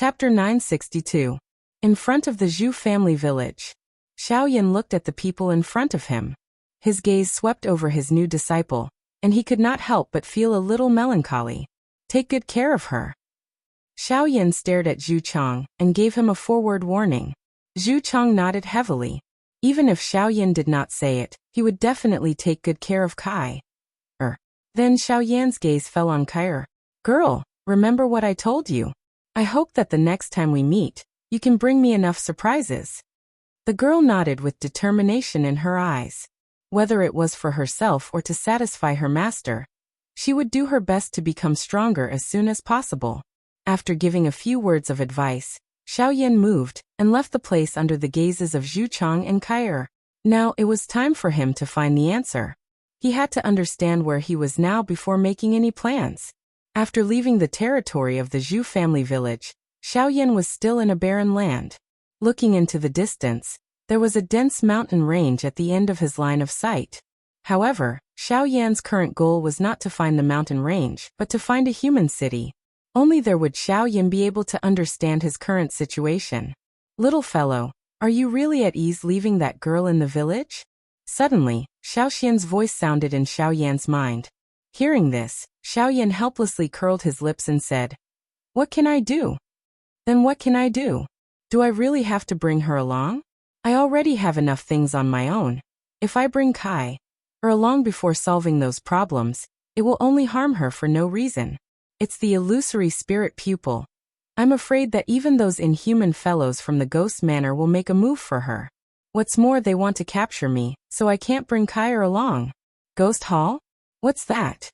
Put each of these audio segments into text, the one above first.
Chapter 962. In front of the Zhu family village. Xiaoyan looked at the people in front of him. His gaze swept over his new disciple, and he could not help but feel a little melancholy. Take good care of her. Xiaoyan stared at Zhu Chang and gave him a forward warning. Zhu Chang nodded heavily. Even if Xiaoyan did not say it, he would definitely take good care of Kai. Then Xiaoyan's gaze fell on Kai. Girl, remember what I told you? I hope that the next time we meet, you can bring me enough surprises. The girl nodded with determination in her eyes. Whether it was for herself or to satisfy her master, she would do her best to become stronger as soon as possible. After giving a few words of advice, Xiaoyan moved and left the place under the gazes of Zhu Chang and Kai. Now it was time for him to find the answer. He had to understand where he was now before making any plans. After leaving the territory of the Zhu family village, Xiaoyan was still in a barren land. Looking into the distance, there was a dense mountain range at the end of his line of sight. However, Xiaoyan's current goal was not to find the mountain range, but to find a human city. Only there would Xiaoyan be able to understand his current situation. Little fellow, are you really at ease leaving that girl in the village? Suddenly, Xiaoxian's voice sounded in Xiaoyan's mind. Hearing this, Xiaoyan helplessly curled his lips and said, What can I do? Then what can I do? Do I really have to bring her along? I already have enough things on my own. If I bring Kai along before solving those problems, it will only harm her for no reason. It's the illusory spirit pupil. I'm afraid that even those inhuman fellows from the Ghost Manor will make a move for her. What's more, they want to capture me, so I can't bring Kai along. Ghost Hall? What's that?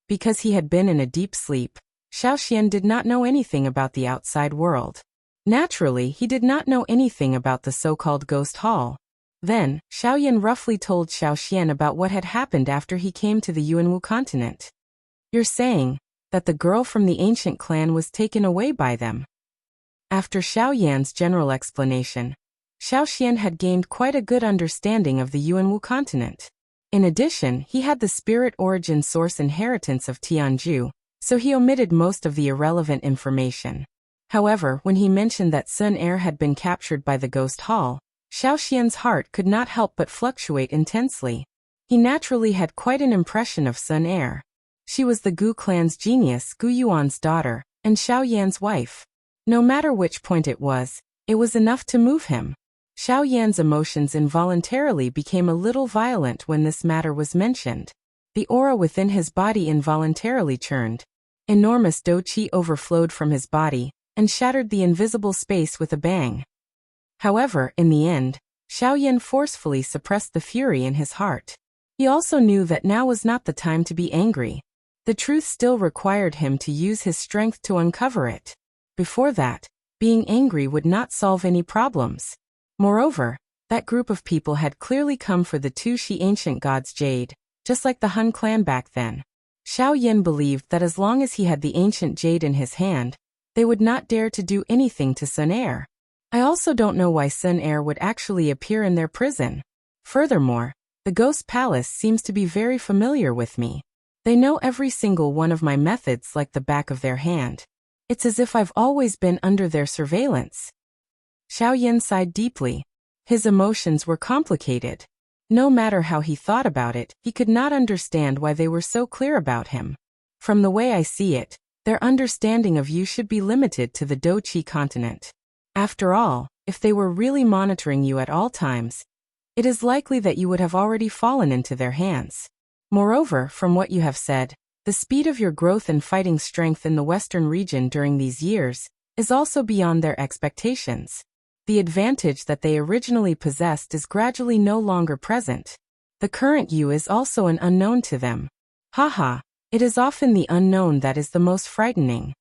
Because he had been in a deep sleep, Xiaoxian did not know anything about the outside world. Naturally, he did not know anything about the so-called Ghost Hall. Then, Xiaoyan roughly told Xiaoxian about what had happened after he came to the Yuanwu continent. You're saying that the girl from the ancient clan was taken away by them. After Xiaoyan's general explanation, Xiaoxian had gained quite a good understanding of the Yuanwu continent. In addition, he had the spirit origin source inheritance of Tianju, so he omitted most of the irrelevant information. However, when he mentioned that Sun Air had been captured by the Ghost Hall, Xiaoxian's heart could not help but fluctuate intensely. He naturally had quite an impression of Sun Air. She was the Gu clan's genius Gu Yuan's daughter, and Xiaoyan's wife. No matter which point it was enough to move him. Xiaoyan's emotions involuntarily became a little violent when this matter was mentioned. The aura within his body involuntarily churned. Enormous dou-qi overflowed from his body and shattered the invisible space with a bang. However, in the end, Xiaoyan forcefully suppressed the fury in his heart. He also knew that now was not the time to be angry. The truth still required him to use his strength to uncover it. Before that, being angry would not solve any problems. Moreover, that group of people had clearly come for the two Shi ancient gods' jade, just like the Han clan back then. Xiaoyan believed that as long as he had the ancient jade in his hand, they would not dare to do anything to Sun Air. I also don't know why Sun Air would actually appear in their prison. Furthermore, the Ghost Palace seems to be very familiar with me. They know every single one of my methods like the back of their hand. It's as if I've always been under their surveillance. Xiaoyan sighed deeply. His emotions were complicated. No matter how he thought about it, he could not understand why they were so clear about him. From the way I see it, their understanding of you should be limited to the Dou-Qi continent. After all, if they were really monitoring you at all times, it is likely that you would have already fallen into their hands. Moreover, from what you have said, the speed of your growth and fighting strength in the western region during these years is also beyond their expectations. The advantage that they originally possessed is gradually no longer present. The current you is also an unknown to them. Haha, it is often the unknown that is the most frightening.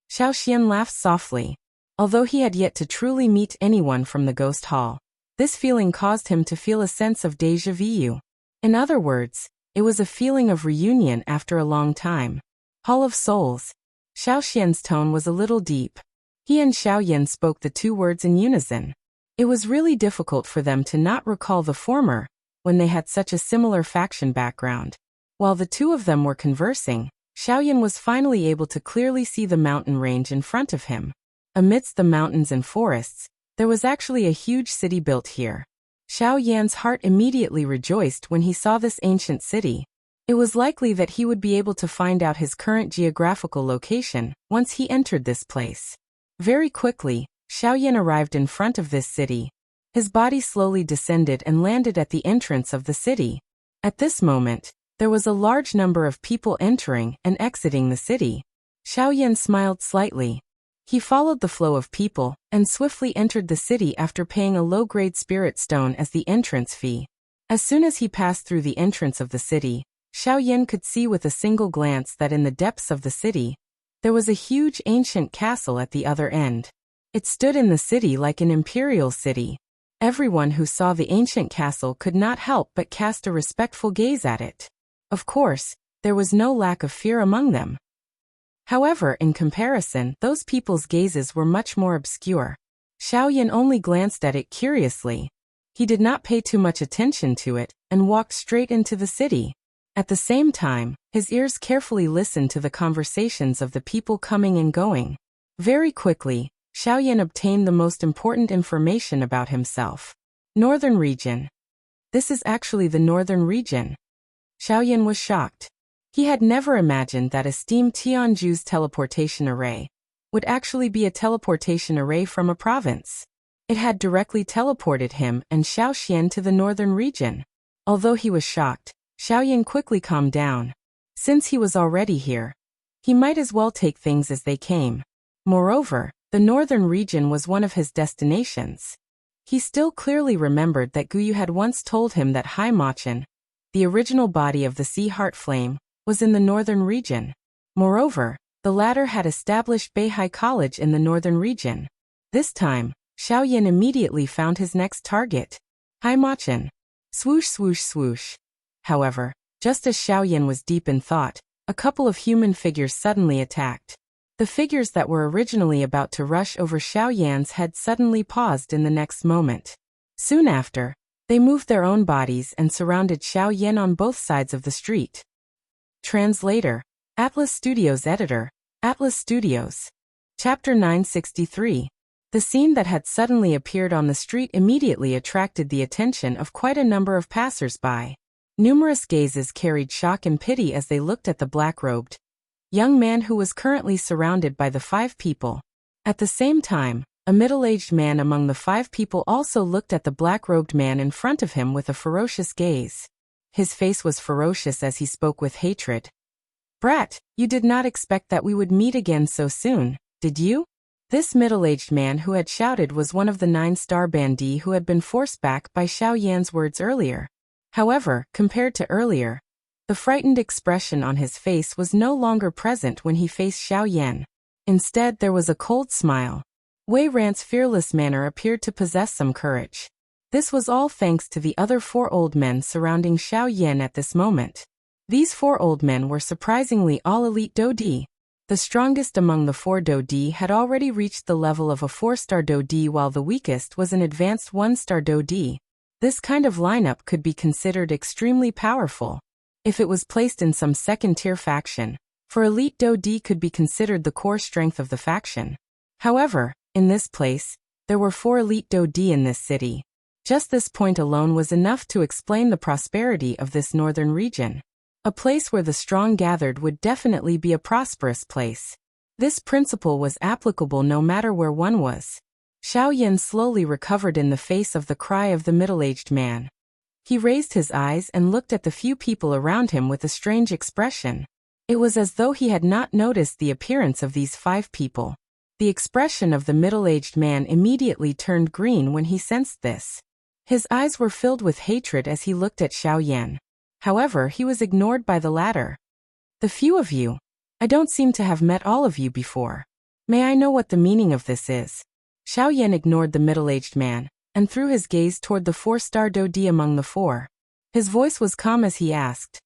Xiaoxian laughed softly. Although he had yet to truly meet anyone from the Ghost Hall, this feeling caused him to feel a sense of déjà vu. In other words, it was a feeling of reunion after a long time. Hall of Souls. Xiaoxian's tone was a little deep. He and Xiaoyan spoke the two words in unison. It was really difficult for them to not recall the former, when they had such a similar faction background. While the two of them were conversing, Xiaoyan was finally able to clearly see the mountain range in front of him. Amidst the mountains and forests, there was actually a huge city built here. Xiao Yan's heart immediately rejoiced when he saw this ancient city. It was likely that he would be able to find out his current geographical location once he entered this place. Very quickly, Xiao Yan arrived in front of this city. His body slowly descended and landed at the entrance of the city. At this moment, there was a large number of people entering and exiting the city. Xiao Yan smiled slightly. He followed the flow of people and swiftly entered the city after paying a low-grade spirit stone as the entrance fee. As soon as he passed through the entrance of the city, Xiao Yan could see with a single glance that in the depths of the city, there was a huge ancient castle at the other end. It stood in the city like an imperial city. Everyone who saw the ancient castle could not help but cast a respectful gaze at it. Of course, there was no lack of fear among them. However, in comparison, those people's gazes were much more obscure. Xiao Yan only glanced at it curiously. He did not pay too much attention to it and walked straight into the city. At the same time, his ears carefully listened to the conversations of the people coming and going. Very quickly, Xiao Yan obtained the most important information about himself. Northern region. This is actually the northern region. Xiao Yan was shocked. He had never imagined that esteemed Tianju's teleportation array would actually be a teleportation array from a province. It had directly teleported him and Xiao Xian to the northern region. Although he was shocked, Xiao Yan quickly calmed down. Since he was already here, he might as well take things as they came. Moreover, the northern region was one of his destinations. He still clearly remembered that Guyu had once told him that Haimachan, the original body of the Sea Heart Flame, was in the northern region. Moreover, the latter had established Beihai College in the northern region. This time, Xiao Yan immediately found his next target. Haimachan. Swoosh swoosh swoosh. However, just as Xiao Yan was deep in thought, a couple of human figures suddenly attacked. The figures that were originally about to rush over Xiao Yan's head suddenly paused in the next moment. Soon after, they moved their own bodies and surrounded Xiao Yan on both sides of the street. Translator, Atlas Studios Editor, Atlas Studios. Chapter 963. The scene that had suddenly appeared on the street immediately attracted the attention of quite a number of passers-by. Numerous gazes carried shock and pity as they looked at the black-robed young man who was currently surrounded by the 5 people. At the same time, a middle-aged man among the 5 people also looked at the black-robed man in front of him with a ferocious gaze. His face was ferocious as he spoke with hatred. "Brat, you did not expect that we would meet again so soon, did you?" This middle-aged man who had shouted was one of the 9-star bandits who had been forced back by Xiao Yan's words earlier. However, compared to earlier, the frightened expression on his face was no longer present when he faced Xiao Yan. Instead, there was a cold smile. Wei Rant's fearless manner appeared to possess some courage. This was all thanks to the other 4 old men surrounding Xiao Yan at this moment. These 4 old men were surprisingly all elite Dodi. The strongest among the 4 Dodi had already reached the level of a 4-star Dodi while the weakest was an advanced 1-star Dodi. This kind of lineup could be considered extremely powerful. If it was placed in some second-tier faction, for elite Dodi could be considered the core strength of the faction. However, in this place, there were 4 elite Dodi in this city. Just this point alone was enough to explain the prosperity of this northern region. A place where the strong gathered would definitely be a prosperous place. This principle was applicable no matter where one was. Xiao Yan slowly recovered in the face of the cry of the middle-aged man. He raised his eyes and looked at the few people around him with a strange expression. It was as though he had not noticed the appearance of these 5 people. The expression of the middle-aged man immediately turned green when he sensed this. His eyes were filled with hatred as he looked at Xiao Yan. However, he was ignored by the latter. "The few of you. I don't seem to have met all of you before. May I know what the meaning of this is?" Xiao Yan ignored the middle-aged man, and threw his gaze toward the 4-star Dodi among the 4. His voice was calm as he asked,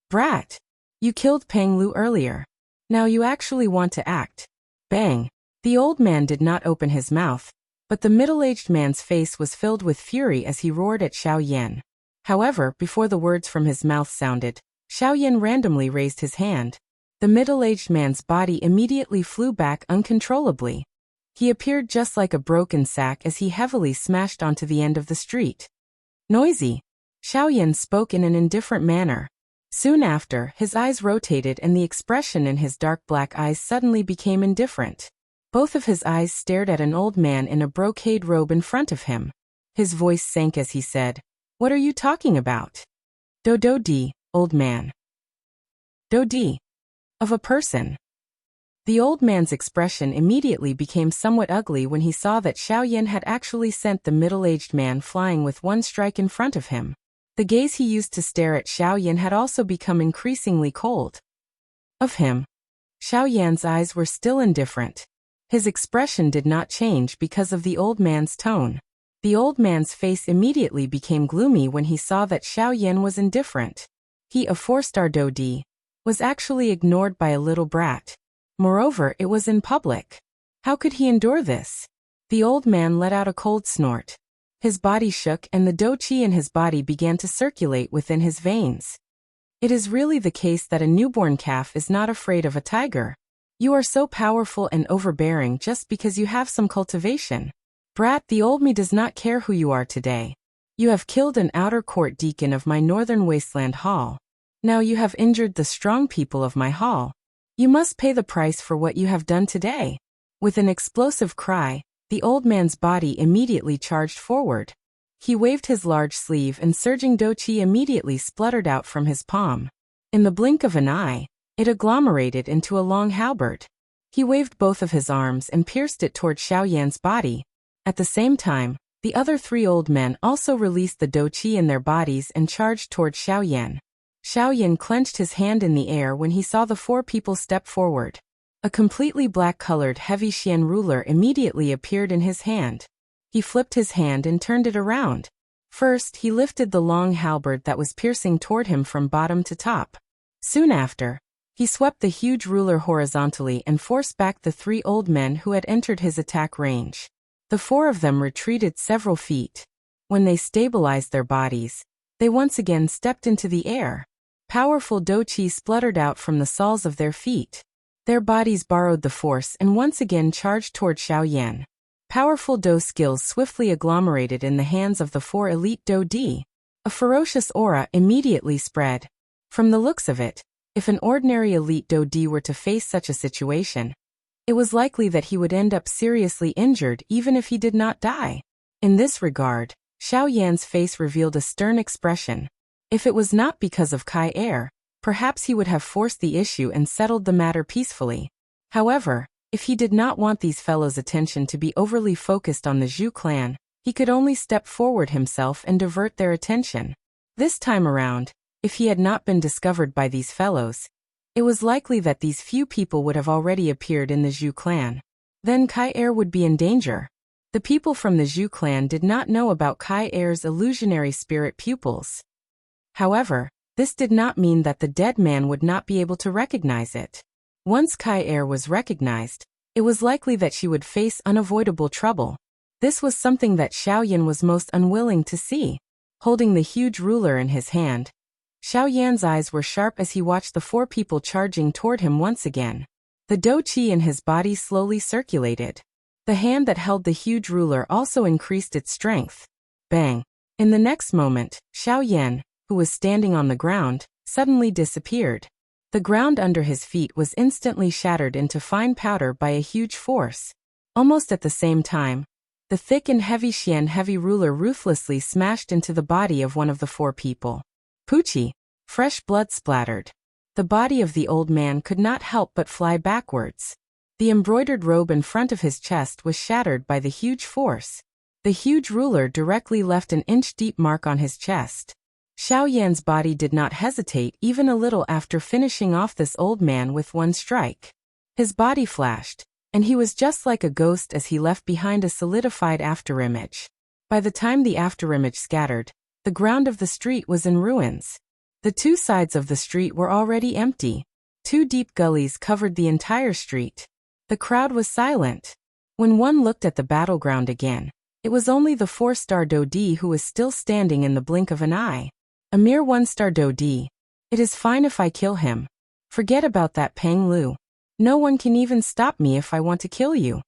"Brat, you killed Peng Lu earlier. Now you actually want to act." Bang! The old man did not open his mouth, but the middle-aged man's face was filled with fury as he roared at Xiao Yan. However, before the words from his mouth sounded, Xiao Yan randomly raised his hand. The middle-aged man's body immediately flew back uncontrollably. He appeared just like a broken sack as he heavily smashed onto the end of the street. Noisy. Xiaoyan spoke in an indifferent manner. Soon after, his eyes rotated and the expression in his dark black eyes suddenly became indifferent. Both of his eyes stared at an old man in a brocade robe in front of him. His voice sank as he said, "What are you talking about?" "Do-do-di, old man." "Do-di. Of a person." The old man's expression immediately became somewhat ugly when he saw that Xiaoyan had actually sent the middle-aged man flying with one strike in front of him. The gaze he used to stare at Xiaoyan had also become increasingly cold. Of him. Xiaoyan's eyes were still indifferent. His expression did not change because of the old man's tone. The old man's face immediately became gloomy when he saw that Xiaoyan was indifferent. He, a 4-star Dodi, was actually ignored by a little brat. Moreover, it was in public. How could he endure this? The old man let out a cold snort. His body shook and the do-qi in his body began to circulate within his veins. It is really the case that a newborn calf is not afraid of a tiger. You are so powerful and overbearing just because you have some cultivation. Brat, the old me does not care who you are today. You have killed an outer court deacon of my northern wasteland hall. Now you have injured the strong people of my hall. You must pay the price for what you have done today. With an explosive cry, the old man's body immediately charged forward. He waved his large sleeve and surging do-qi immediately spluttered out from his palm. In the blink of an eye, it agglomerated into a long halberd. He waved both of his arms and pierced it toward Xiaoyan's body. At the same time, the other 3 old men also released the do-qi in their bodies and charged toward Xiaoyan. Xiaoyan clenched his hand in the air when he saw the 4 people step forward. A completely black-colored heavy xian ruler immediately appeared in his hand. He flipped his hand and turned it around. First, he lifted the long halberd that was piercing toward him from bottom to top. Soon after, he swept the huge ruler horizontally and forced back the 3 old men who had entered his attack range. The 4 of them retreated several feet. When they stabilized their bodies, they once again stepped into the air. Powerful do-qi spluttered out from the soles of their feet. Their bodies borrowed the force and once again charged toward Xiaoyan. Powerful do skills swiftly agglomerated in the hands of the 4 elite do-di. A ferocious aura immediately spread. From the looks of it, if an ordinary elite do-di were to face such a situation, it was likely that he would end up seriously injured even if he did not die. In this regard, Xiaoyan's face revealed a stern expression. If it was not because of Kai Er, perhaps he would have forced the issue and settled the matter peacefully. However, if he did not want these fellows' attention to be overly focused on the Zhu clan, he could only step forward himself and divert their attention. This time around, if he had not been discovered by these fellows, it was likely that these few people would have already appeared in the Zhu clan. Then Kai Er would be in danger. The people from the Zhu clan did not know about Kai Er's illusionary spirit pupils. However, this did not mean that the dead man would not be able to recognize it. Once Kai Er was recognized, it was likely that she would face unavoidable trouble. This was something that Xiaoyan was most unwilling to see. Holding the huge ruler in his hand, Xiaoyan's eyes were sharp as he watched the 4 people charging toward him once again. The do-qi in his body slowly circulated. The hand that held the huge ruler also increased its strength. Bang! In the next moment, Xiaoyan, who was standing on the ground, suddenly disappeared. The ground under his feet was instantly shattered into fine powder by a huge force. Almost at the same time, the thick and heavy heavy ruler ruthlessly smashed into the body of one of the 4 people. Poochie! Fresh blood splattered. The body of the old man could not help but fly backwards. The embroidered robe in front of his chest was shattered by the huge force. The huge ruler directly left an inch-deep mark on his chest. Xiaoyan's body did not hesitate even a little after finishing off this old man with one strike. His body flashed, and he was just like a ghost as he left behind a solidified afterimage. By the time the afterimage scattered, the ground of the street was in ruins. The 2 sides of the street were already empty. 2 deep gullies covered the entire street. The crowd was silent. When one looked at the battleground again, it was only the 4-star do-di who was still standing in the blink of an eye. A mere 1-star do-di. It is fine if I kill him. Forget about that Peng Lu. No one can even stop me if I want to kill you.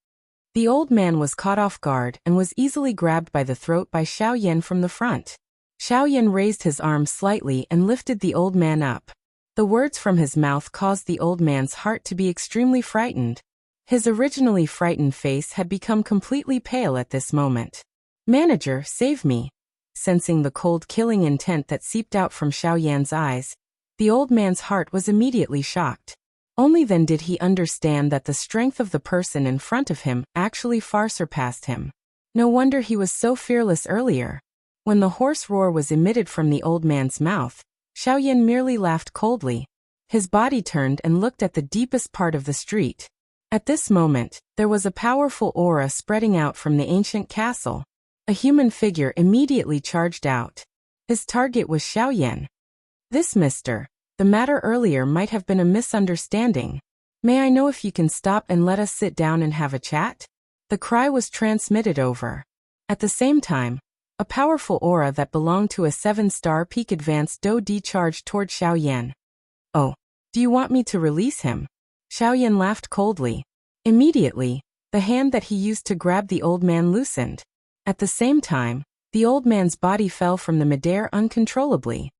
The old man was caught off guard and was easily grabbed by the throat by Xiaoyan from the front. Xiaoyan raised his arm slightly and lifted the old man up. The words from his mouth caused the old man's heart to be extremely frightened. His originally frightened face had become completely pale at this moment. "Manager, save me." Sensing the cold killing intent that seeped out from Xiaoyan's eyes, the old man's heart was immediately shocked. Only then did he understand that the strength of the person in front of him actually far surpassed him. No wonder he was so fearless earlier. When the hoarse roar was emitted from the old man's mouth, Xiaoyan merely laughed coldly. His body turned and looked at the deepest part of the street. At this moment, there was a powerful aura spreading out from the ancient castle. A human figure immediately charged out. His target was Xiaoyan. "This mister, the matter earlier might have been a misunderstanding. May I know if you can stop and let us sit down and have a chat?" The cry was transmitted over. At the same time, a powerful aura that belonged to a 7-star peak advanced Do-Di charged toward Xiaoyan. "Oh, do you want me to release him?" Xiaoyan laughed coldly. Immediately, the hand that he used to grab the old man loosened. At the same time, the old man's body fell from the midair uncontrollably.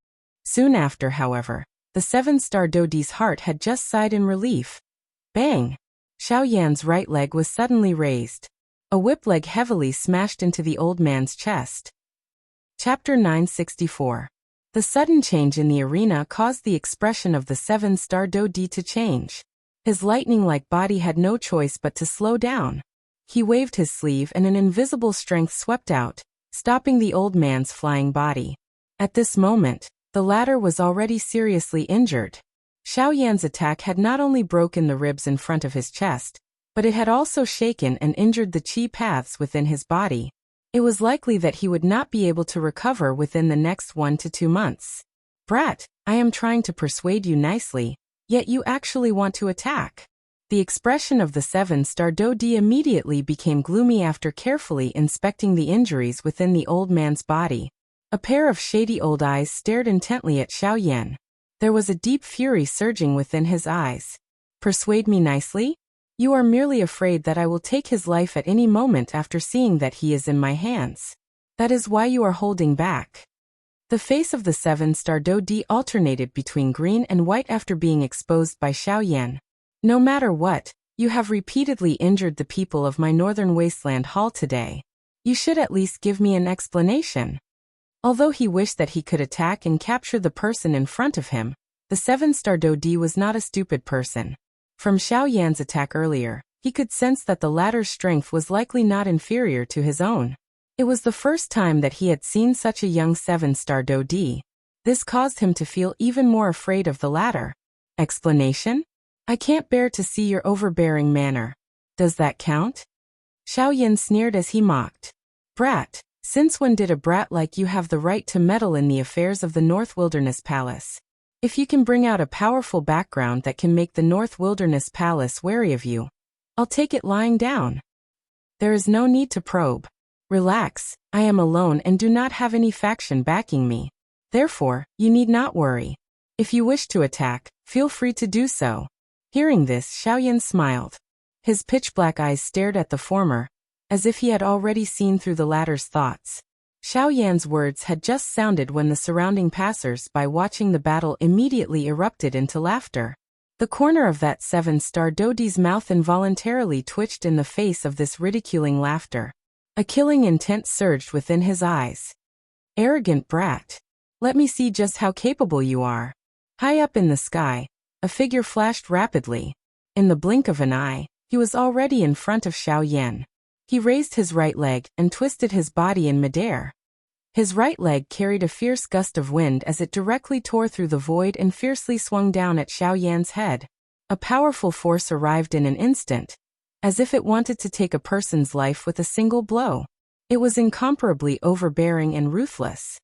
Soon after, however, the 7-star Do-Di's heart had just sighed in relief. Bang! Xiaoyan's right leg was suddenly raised. A whip leg heavily smashed into the old man's chest. Chapter 964. The sudden change in the arena caused the expression of the 7-star Do-Di to change. His lightning-like body had no choice but to slow down. He waved his sleeve and an invisible strength swept out, stopping the old man's flying body. At this moment, the latter was already seriously injured. Xiaoyan's attack had not only broken the ribs in front of his chest, but it had also shaken and injured the qi paths within his body. It was likely that he would not be able to recover within the next 1 to 2 months. "Brat, I am trying to persuade you nicely, yet you actually want to attack." The expression of the 7-star Do-Di immediately became gloomy after carefully inspecting the injuries within the old man's body. A pair of shady old eyes stared intently at Xiaoyan. There was a deep fury surging within his eyes. "Persuade me nicely? You are merely afraid that I will take his life at any moment after seeing that he is in my hands. That is why you are holding back." The face of the 7-star Do-Di alternated between green and white after being exposed by Xiaoyan. "No matter what, you have repeatedly injured the people of my northern wasteland hall today. You should at least give me an explanation." Although he wished that he could attack and capture the person in front of him, the 7-star Do-Di was not a stupid person. From Xiaoyan's attack earlier, he could sense that the latter's strength was likely not inferior to his own. It was the first time that he had seen such a young 7-star Do-Di. This caused him to feel even more afraid of the latter. "Explanation? I can't bear to see your overbearing manner. Does that count?" Xiaoyan sneered as he mocked. "Brat, since when did a brat like you have the right to meddle in the affairs of the North Wilderness Palace? If you can bring out a powerful background that can make the North Wilderness Palace wary of you, I'll take it lying down. There is no need to probe. Relax, I am alone and do not have any faction backing me. Therefore, you need not worry. If you wish to attack, feel free to do so." Hearing this, Xiaoyan smiled. His pitch-black eyes stared at the former, as if he had already seen through the latter's thoughts. Xiaoyan's words had just sounded when the surrounding passers-by watching the battle immediately erupted into laughter. The corner of that 7-star Do-Di's mouth involuntarily twitched in the face of this ridiculing laughter. A killing intent surged within his eyes. "Arrogant brat. Let me see just how capable you are." High up in the sky, a figure flashed rapidly. In the blink of an eye, he was already in front of Xiaoyan. He raised his right leg and twisted his body in midair. His right leg carried a fierce gust of wind as it directly tore through the void and fiercely swung down at Xiaoyan's head. A powerful force arrived in an instant, as if it wanted to take a person's life with a single blow. It was incomparably overbearing and ruthless.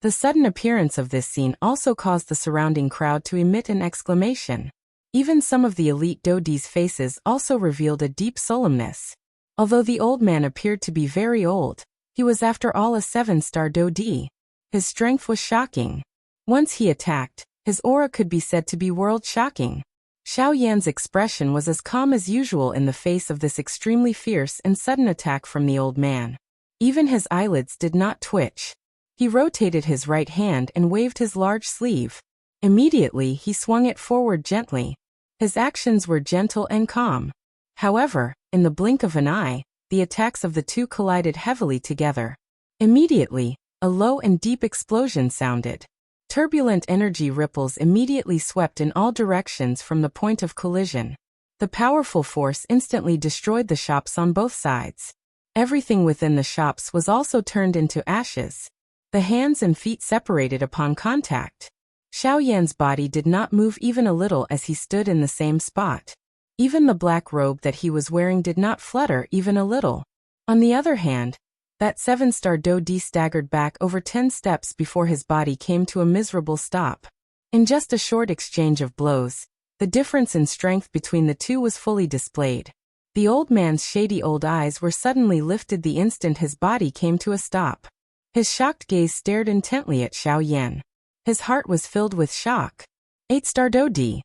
The sudden appearance of this scene also caused the surrounding crowd to emit an exclamation. Even some of the elite Do-Di's faces also revealed a deep solemnness. Although the old man appeared to be very old, he was after all a 7-star Do-Di. His strength was shocking. Once he attacked, his aura could be said to be world-shocking. Xiao Yan's expression was as calm as usual in the face of this extremely fierce and sudden attack from the old man. Even his eyelids did not twitch. He rotated his right hand and waved his large sleeve. Immediately he swung it forward gently. His actions were gentle and calm. However, in the blink of an eye, the attacks of the two collided heavily together. Immediately, a low and deep explosion sounded. Turbulent energy ripples immediately swept in all directions from the point of collision. The powerful force instantly destroyed the shops on both sides. Everything within the shops was also turned into ashes. The hands and feet separated upon contact. Xiao Yan's body did not move even a little as he stood in the same spot. Even the black robe that he was wearing did not flutter even a little. On the other hand, that 7-star Do-Di staggered back over 10 steps before his body came to a miserable stop. In just a short exchange of blows, the difference in strength between the two was fully displayed. The old man's shady old eyes were suddenly lifted the instant his body came to a stop. His shocked gaze stared intently at Xiao Yan. His heart was filled with shock. 8-star Do-Di.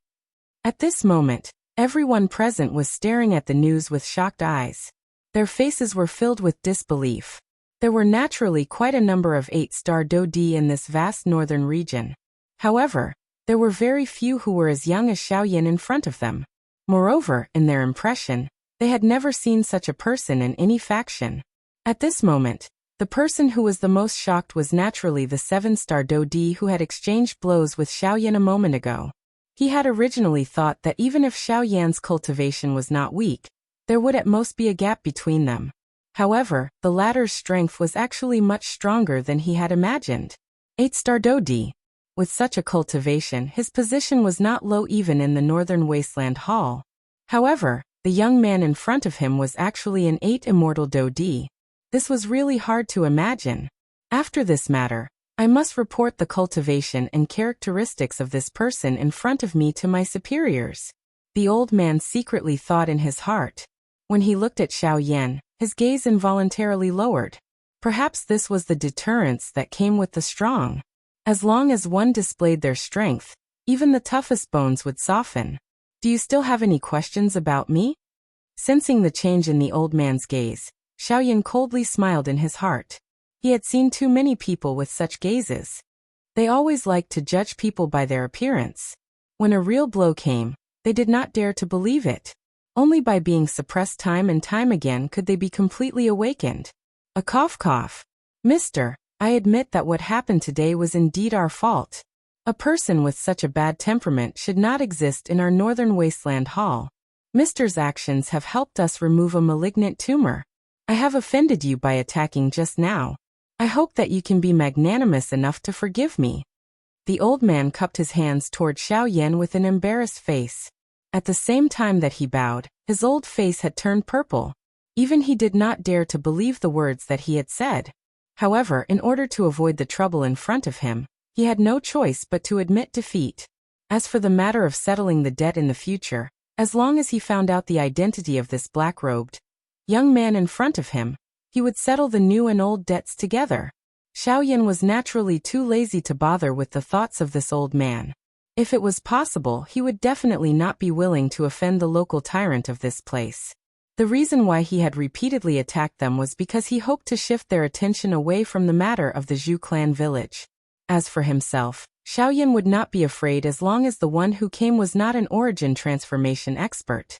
At this moment, everyone present was staring at the news with shocked eyes. Their faces were filled with disbelief. There were naturally quite a number of 8-star Do-Di in this vast northern region. However, there were very few who were as young as Xiao Yan in front of them. Moreover, in their impression, they had never seen such a person in any faction. At this moment, the person who was the most shocked was naturally the 7-star Do-Di who had exchanged blows with Xiao Yan a moment ago. He had originally thought that even if Xiao Yan's cultivation was not weak, there would at most be a gap between them. However, the latter's strength was actually much stronger than he had imagined. 8-star Do-Di. With such a cultivation, his position was not low even in the Northern Wasteland Hall. However, the young man in front of him was actually an 8 immortal Do-Di. This was really hard to imagine. After this matter, I must report the cultivation and characteristics of this person in front of me to my superiors. The old man secretly thought in his heart. When he looked at Xiao Yan, his gaze involuntarily lowered. Perhaps this was the deterrence that came with the strong. As long as one displayed their strength, even the toughest bones would soften. Do you still have any questions about me? Sensing the change in the old man's gaze, Xiao Yan coldly smiled in his heart. He had seen too many people with such gazes. They always liked to judge people by their appearance. When a real blow came, they did not dare to believe it. Only by being suppressed time and time again could they be completely awakened. A cough. Mister, I admit that what happened today was indeed our fault. A person with such a bad temperament should not exist in our Northern Wasteland Hall. Mister's actions have helped us remove a malignant tumor. I have offended you by attacking just now. I hope that you can be magnanimous enough to forgive me. The old man cupped his hands toward Xiao Yan with an embarrassed face. At the same time that he bowed, his old face had turned purple. Even he did not dare to believe the words that he had said. However, in order to avoid the trouble in front of him, he had no choice but to admit defeat. As for the matter of settling the debt in the future, as long as he found out the identity of this black-robed young man in front of him, he would settle the new and old debts together. Xiao Yan was naturally too lazy to bother with the thoughts of this old man. If it was possible, he would definitely not be willing to offend the local tyrant of this place. The reason why he had repeatedly attacked them was because he hoped to shift their attention away from the matter of the Zhu clan village. As for himself, Xiao Yan would not be afraid as long as the one who came was not an origin transformation expert.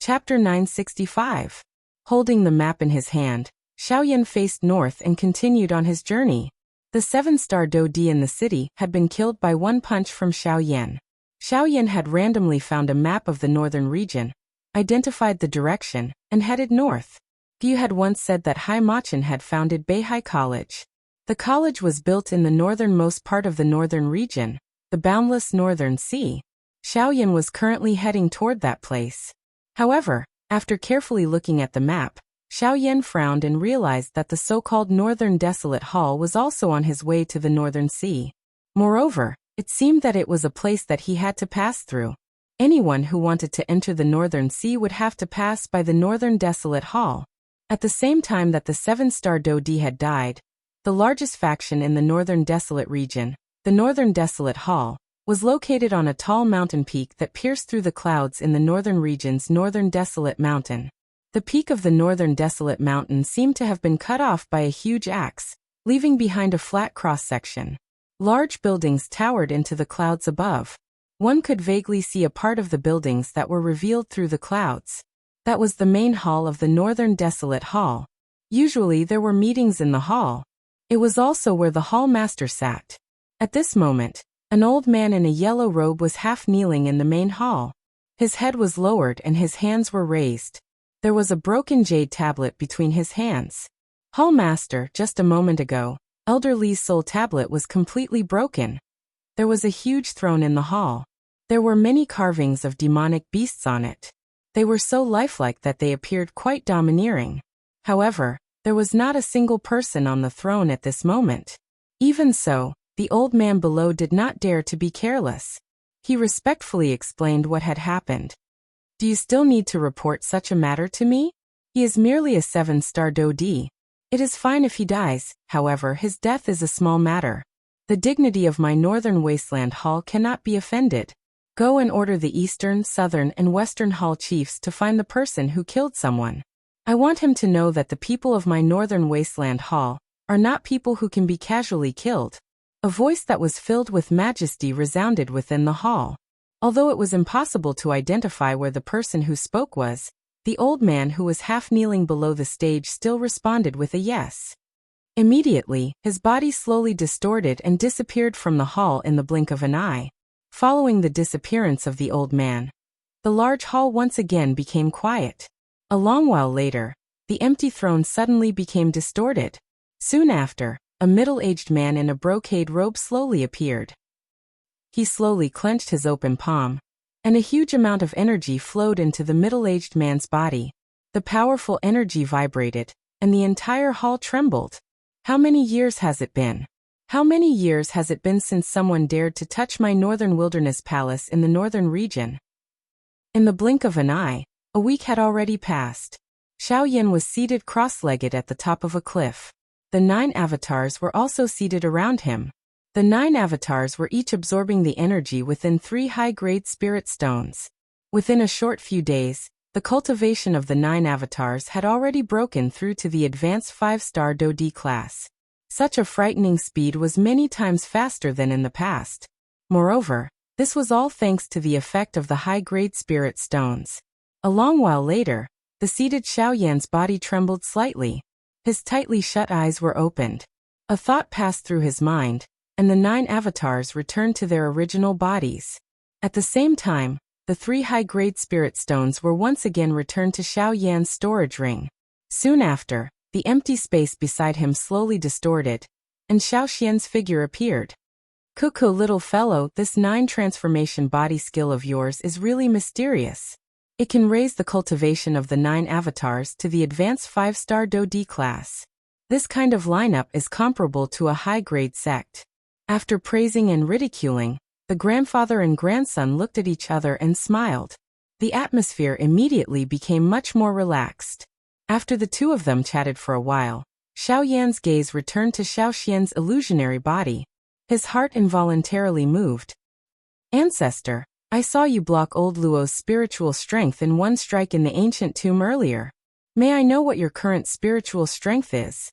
Chapter 965. Holding the map in his hand, Xiao Yan faced north and continued on his journey. The 7-star Do-Di in the city had been killed by one punch from Xiao Yan. Xiao Yan had randomly found a map of the northern region, identified the direction, and headed north. Gu had once said that Hai Machin had founded Beihai College. The college was built in the northernmost part of the northern region, the boundless northern sea. Xiao Yan was currently heading toward that place. However, after carefully looking at the map, Xiao Yan frowned and realized that the so-called Northern Desolate Hall was also on his way to the Northern Sea. Moreover, it seemed that it was a place that he had to pass through. Anyone who wanted to enter the Northern Sea would have to pass by the Northern Desolate Hall. At the same time that the 7-star Do-Di had died, the largest faction in the Northern Desolate region, the Northern Desolate Hall, was located on a tall mountain peak that pierced through the clouds in the northern region's northern desolate mountain. The peak of the northern desolate mountain seemed to have been cut off by a huge axe, leaving behind a flat cross-section. Large buildings towered into the clouds above. One could vaguely see a part of the buildings that were revealed through the clouds. That was the main hall of the Northern Desolate Hall. Usually there were meetings in the hall. It was also where the hall master sat. At this moment, an old man in a yellow robe was half kneeling in the main hall. His head was lowered and his hands were raised. There was a broken jade tablet between his hands. Hall master, just a moment ago, Elder Lee's soul tablet was completely broken. There was a huge throne in the hall. There were many carvings of demonic beasts on it. They were so lifelike that they appeared quite domineering. However, there was not a single person on the throne at this moment. Even so, the old man below did not dare to be careless. He respectfully explained what had happened. Do you still need to report such a matter to me? He is merely a 7-star Dodi. It is fine if he dies, however, his death is a small matter. The dignity of my northern wasteland hall cannot be offended. Go and order the eastern, southern, and western hall chiefs to find the person who killed someone. I want him to know that the people of my northern wasteland hall are not people who can be casually killed. A voice that was filled with majesty resounded within the hall. Although it was impossible to identify where the person who spoke was, the old man who was half kneeling below the stage still responded with a yes. Immediately, his body slowly distorted and disappeared from the hall in the blink of an eye. Following the disappearance of the old man, the large hall once again became quiet. A long while later, the empty throne suddenly became distorted. Soon after, a middle-aged man in a brocade robe slowly appeared. He slowly clenched his open palm, and a huge amount of energy flowed into the middle-aged man's body. The powerful energy vibrated, and the entire hall trembled. How many years has it been? How many years has it been since someone dared to touch my northern wilderness palace in the northern region? In the blink of an eye, a week had already passed. Xiaoyan was seated cross-legged at the top of a cliff. The 9 avatars were also seated around him. The 9 avatars were each absorbing the energy within 3 high-grade spirit stones. Within a short few days, the cultivation of the 9 avatars had already broken through to the advanced 5-star Dodi class. Such a frightening speed was many times faster than in the past. Moreover, this was all thanks to the effect of the high-grade spirit stones. A long while later, the seated Xiaoyan's body trembled slightly. His tightly shut eyes were opened. A thought passed through his mind, and the 9 avatars returned to their original bodies. At the same time, the 3 high-grade spirit stones were once again returned to Xiaoyan's storage ring. Soon after, the empty space beside him slowly distorted, and Xiaoxian's figure appeared. Cuckoo, little fellow, this 9 transformation body skill of yours is really mysterious. It can raise the cultivation of the 9 avatars to the advanced 5-star Dodi class. This kind of lineup is comparable to a high-grade sect. After praising and ridiculing, the grandfather and grandson looked at each other and smiled. The atmosphere immediately became much more relaxed. After the two of them chatted for a while, Xiaoyan's gaze returned to Xiaoxian's illusionary body. His heart involuntarily moved. Ancestor, I saw you block old Luo's spiritual strength in one strike in the ancient tomb earlier. May I know what your current spiritual strength is?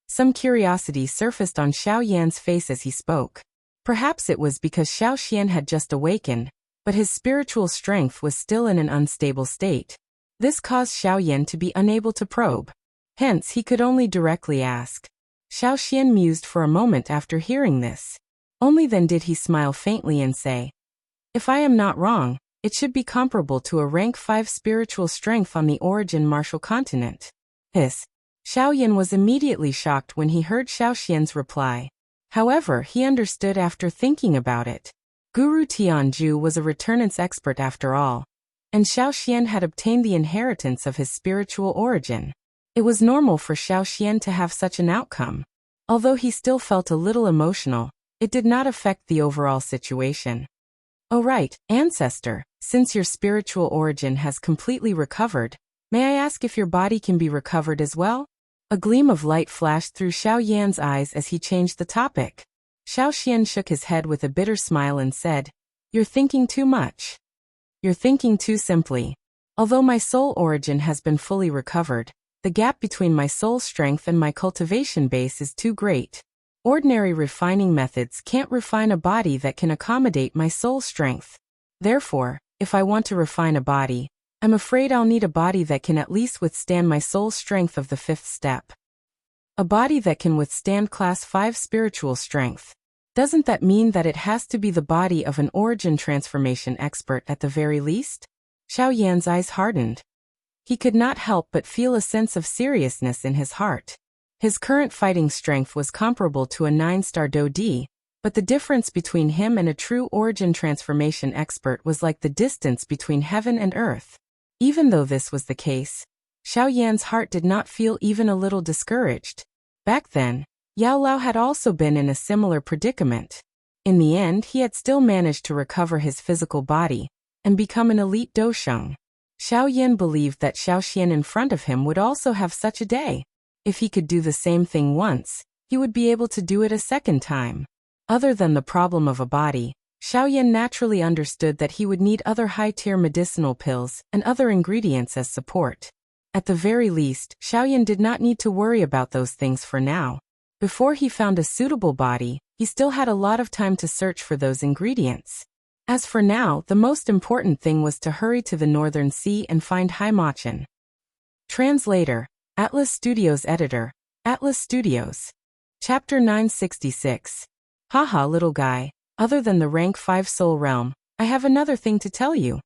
Some curiosity surfaced on Xiaoyan's face as he spoke. Perhaps it was because Xiaoxian had just awakened, but his spiritual strength was still in an unstable state. This caused Xiaoyan to be unable to probe. Hence, he could only directly ask. Xiaoxian mused for a moment after hearing this. Only then did he smile faintly and say, if I am not wrong, it should be comparable to a rank 5 spiritual strength on the origin martial continent. Xiaoyan was immediately shocked when he heard Xiaoxian's reply. However, he understood after thinking about it. Guru Tianju was a returnance expert after all, and Xiaoxian had obtained the inheritance of his spiritual origin. It was normal for Xiaoxian to have such an outcome. Although he still felt a little emotional, it did not affect the overall situation. Oh right, ancestor, since your spiritual origin has completely recovered, may I ask if your body can be recovered as well? A gleam of light flashed through Xiaoyan's eyes as he changed the topic. Xiao Xian shook his head with a bitter smile and said, "You're thinking too much. You're thinking too simply. Although my soul origin has been fully recovered, the gap between my soul strength and my cultivation base is too great. Ordinary refining methods can't refine a body that can accommodate my soul strength. Therefore, if I want to refine a body, I'm afraid I'll need a body that can at least withstand my soul strength of the 5th step. A body that can withstand class 5 spiritual strength. Doesn't that mean that it has to be the body of an origin transformation expert at the very least?" Xiao Yan's eyes hardened. He could not help but feel a sense of seriousness in his heart. His current fighting strength was comparable to a 9-star Do D, but the difference between him and a true origin transformation expert was like the distance between heaven and earth. Even though this was the case, Xiao Yan's heart did not feel even a little discouraged. Back then, Yao Lao had also been in a similar predicament. In the end, he had still managed to recover his physical body and become an elite dosheng. Xiao Yan believed that Xiao Xian in front of him would also have such a day. If he could do the same thing once, he would be able to do it a second time. Other than the problem of a body, Xiao Yan naturally understood that he would need other high-tier medicinal pills and other ingredients as support. At the very least, Xiao Yan did not need to worry about those things for now. Before he found a suitable body, he still had a lot of time to search for those ingredients. As for now, the most important thing was to hurry to the Northern Sea and find Haimachin. Translator, Atlas Studios Editor, Atlas Studios. Chapter 966. Haha, little guy, other than the rank 5 soul realm, I have another thing to tell you.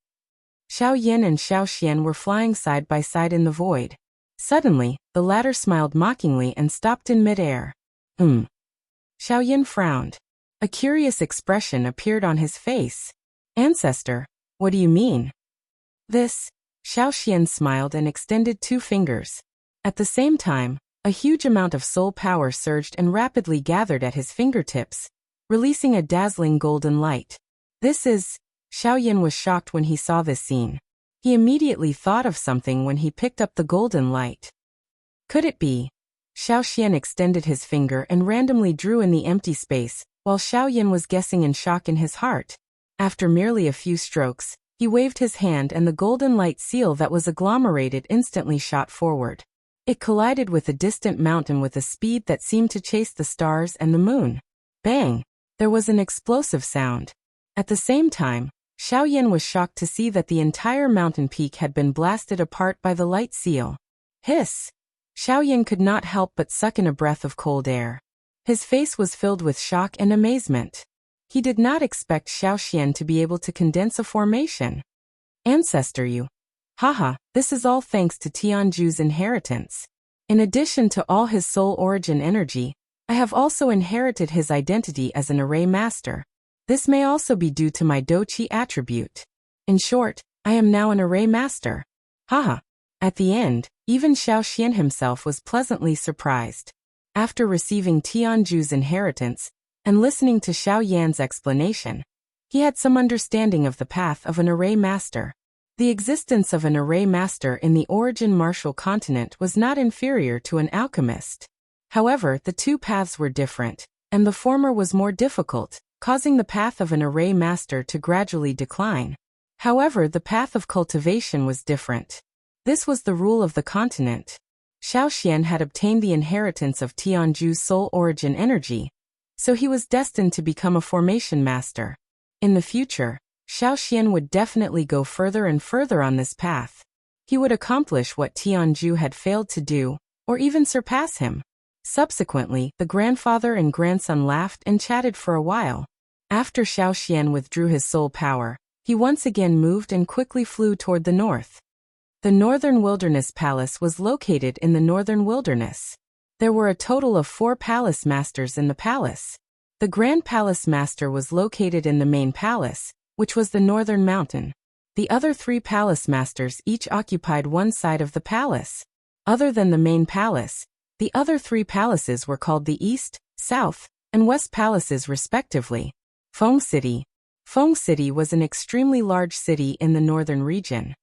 Xiao Yan and Xiao Xian were flying side by side in the void. Suddenly, the latter smiled mockingly and stopped in midair. Xiao Yan frowned. A curious expression appeared on his face. Ancestor, what do you mean? This. Xiao Xian smiled and extended 2 fingers. At the same time, a huge amount of soul power surged and rapidly gathered at his fingertips, releasing a dazzling golden light. This is... Xiao Yan was shocked when he saw this scene. He immediately thought of something when he picked up the golden light. Could it be? Xiao Xian extended his finger and randomly drew in the empty space, while Xiao Yan was guessing in shock in his heart. After merely a few strokes, he waved his hand and the golden light seal that was agglomerated instantly shot forward. It collided with a distant mountain with a speed that seemed to chase the stars and the moon. Bang! There was an explosive sound. At the same time, Xiao Yan was shocked to see that the entire mountain peak had been blasted apart by the light seal. Hiss! Xiao Yan could not help but suck in a breath of cold air. His face was filled with shock and amazement. He did not expect Xiao Xian to be able to condense a formation. Ancestor you. Haha, this is all thanks to Tianju's inheritance. In addition to all his soul origin energy, I have also inherited his identity as an array master. This may also be due to my Doqi attribute. In short, I am now an array master. Haha. At the end, even Xiao Xian himself was pleasantly surprised. After receiving Tianju's inheritance and listening to Xiao Yan's explanation, he had some understanding of the path of an array master. The existence of an array master in the origin martial continent was not inferior to an alchemist. However, the 2 paths were different, and the former was more difficult, causing the path of an array master to gradually decline. However, the path of cultivation was different. This was the rule of the continent. Xiao Xian had obtained the inheritance of Tianju's soul origin energy, so he was destined to become a formation master. In the future, Xiao Xian would definitely go further and further on this path. He would accomplish what Tianju had failed to do, or even surpass him. Subsequently, the grandfather and grandson laughed and chatted for a while. After Xiao Xian withdrew his soul power, he once again moved and quickly flew toward the north. The Northern Wilderness Palace was located in the Northern Wilderness. There were a total of 4 palace masters in the palace. The Grand Palace Master was located in the main palace, which was the Northern Mountain. The other 3 palace masters each occupied one side of the palace. Other than the main palace, the other 3 palaces were called the East, South, and West Palaces respectively. Feng City. Feng City was an extremely large city in the northern region.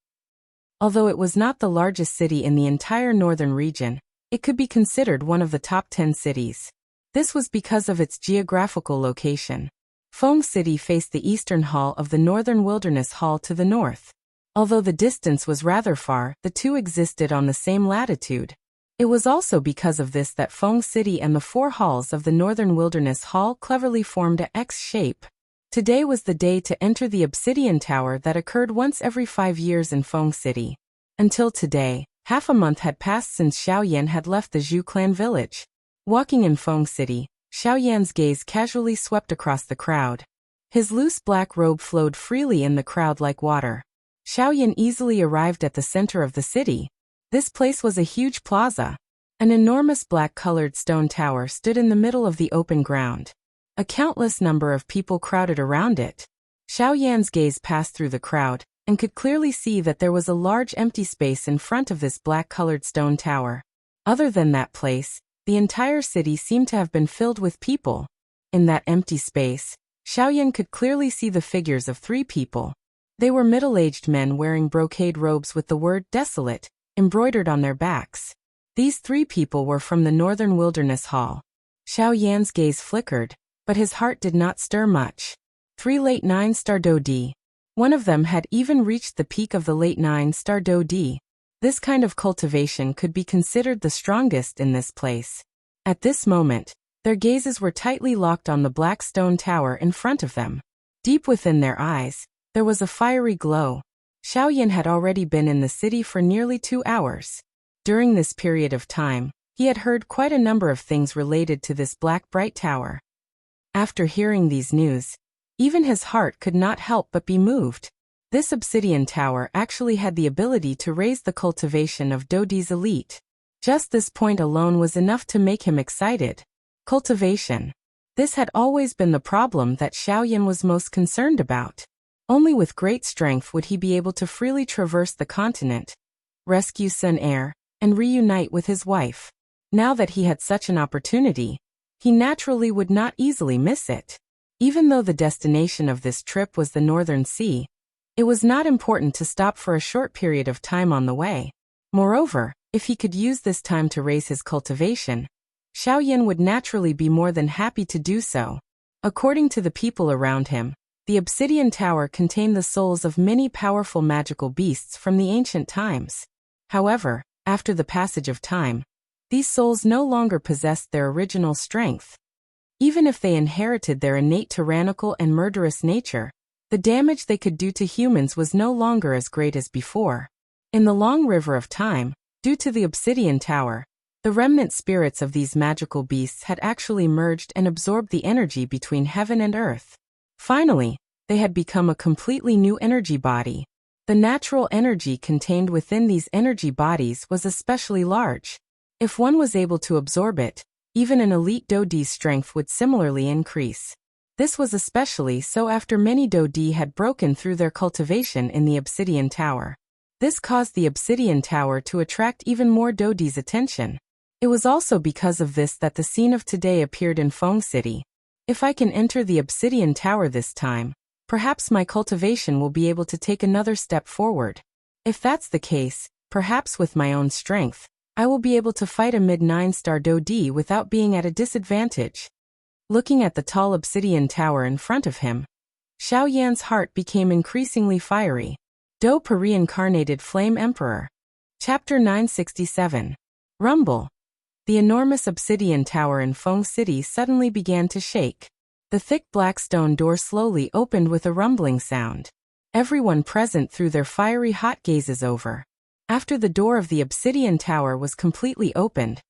Although it was not the largest city in the entire northern region, it could be considered one of the top 10 cities. This was because of its geographical location. Feng City faced the eastern hall of the Northern Wilderness Hall to the north. Although the distance was rather far, the two existed on the same latitude. It was also because of this that Feng City and the four halls of the Northern Wilderness Hall cleverly formed a X shape. Today was the day to enter the Obsidian Tower that occurred once every 5 years in Feng City. Until today, half a month had passed since Xiaoyan had left the Zhu clan village. Walking in Feng City, Xiaoyan's gaze casually swept across the crowd. His loose black robe flowed freely in the crowd like water. Xiaoyan easily arrived at the center of the city. This place was a huge plaza. An enormous black-colored stone tower stood in the middle of the open ground. A countless number of people crowded around it. Xiaoyan's gaze passed through the crowd, and could clearly see that there was a large empty space in front of this black-colored stone tower. Other than that place, the entire city seemed to have been filled with people. In that empty space, Xiaoyan could clearly see the figures of 3 people. They were middle-aged men wearing brocade robes with the word desolate embroidered on their backs. These 3 people were from the Northern Wilderness Hall. Xiaoyan's gaze flickered, but his heart did not stir much. 3 late 9-star Dodi. One of them had even reached the peak of the late 9-star Dodi. This kind of cultivation could be considered the strongest in this place. At this moment, their gazes were tightly locked on the black stone tower in front of them. Deep within their eyes, there was a fiery glow. Xiaoyan had already been in the city for nearly 2 hours. During this period of time, he had heard quite a number of things related to this black bright tower. After hearing these news, even his heart could not help but be moved. This obsidian tower actually had the ability to raise the cultivation of Dodi's elite. Just this point alone was enough to make him excited. Cultivation. This had always been the problem that Xiaoyan was most concerned about. Only with great strength would he be able to freely traverse the continent, rescue Sun Air, and reunite with his wife. Now that he had such an opportunity, he naturally would not easily miss it. Even though the destination of this trip was the Northern Sea, it was not important to stop for a short period of time on the way. Moreover, if he could use this time to raise his cultivation, Xiaoyan would naturally be more than happy to do so. According to the people around him, the Obsidian Tower contained the souls of many powerful magical beasts from the ancient times. However, after the passage of time, these souls no longer possessed their original strength. Even if they inherited their innate tyrannical and murderous nature, the damage they could do to humans was no longer as great as before. In the long river of time, due to the Obsidian Tower, the remnant spirits of these magical beasts had actually merged and absorbed the energy between heaven and earth. Finally, they had become a completely new energy body. The natural energy contained within these energy bodies was especially large. If one was able to absorb it, even an elite Dodi's strength would similarly increase. This was especially so after many Dodi had broken through their cultivation in the Obsidian Tower. This caused the Obsidian Tower to attract even more Dodi's attention. It was also because of this that the scene of today appeared in Feng City. If I can enter the Obsidian Tower this time, perhaps my cultivation will be able to take another step forward. If that's the case, perhaps with my own strength, I will be able to fight a mid-9-star Dodi without being at a disadvantage. Looking at the tall Obsidian Tower in front of him, Xiaoyan's heart became increasingly fiery. Do Pa Reincarnated Flame Emperor. Chapter 967. Rumble. The enormous Obsidian Tower in Feng City suddenly began to shake. The thick black stone door slowly opened with a rumbling sound. Everyone present threw their fiery hot gazes over. After the door of the Obsidian Tower was completely opened,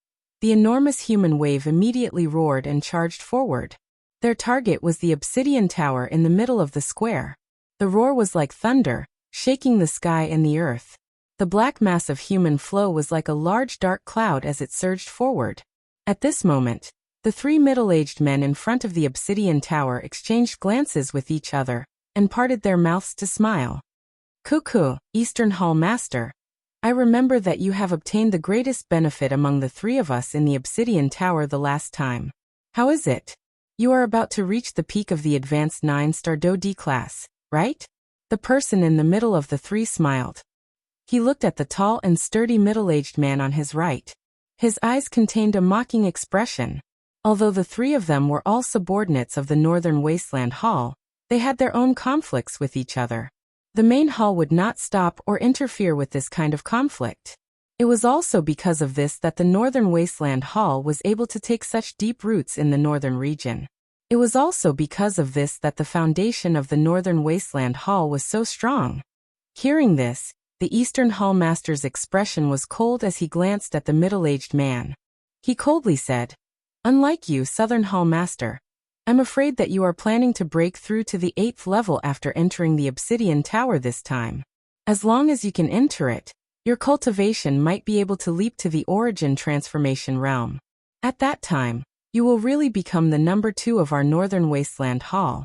the enormous human wave immediately roared and charged forward. Their target was the Obsidian Tower in the middle of the square. The roar was like thunder, shaking the sky and the earth. The black mass of human flow was like a large dark cloud as it surged forward. At this moment, the 3 middle-aged men in front of the Obsidian Tower exchanged glances with each other, and parted their mouths to smile. Cuckoo, Eastern Hall Master. I remember that you have obtained the greatest benefit among the 3 of us in the Obsidian Tower the last time. How is it? You are about to reach the peak of the advanced 9-star Dodi class, right? The person in the middle of the 3 smiled. He looked at the tall and sturdy middle-aged man on his right. His eyes contained a mocking expression. Although the three of them were all subordinates of the Northern Wasteland Hall, they had their own conflicts with each other. The main hall would not stop or interfere with this kind of conflict. It was also because of this that the Northern Wasteland Hall was able to take such deep roots in the northern region. It was also because of this that the foundation of the Northern Wasteland Hall was so strong. Hearing this, the Eastern Hall Master's expression was cold as he glanced at the middle-aged man. He coldly said, "Unlike you, Southern Hall Master, I'm afraid that you are planning to break through to the 8th level after entering the Obsidian Tower this time. As long as you can enter it, your cultivation might be able to leap to the Origin Transformation Realm. At that time, you will really become the number 2 of our Northern Wasteland Hall."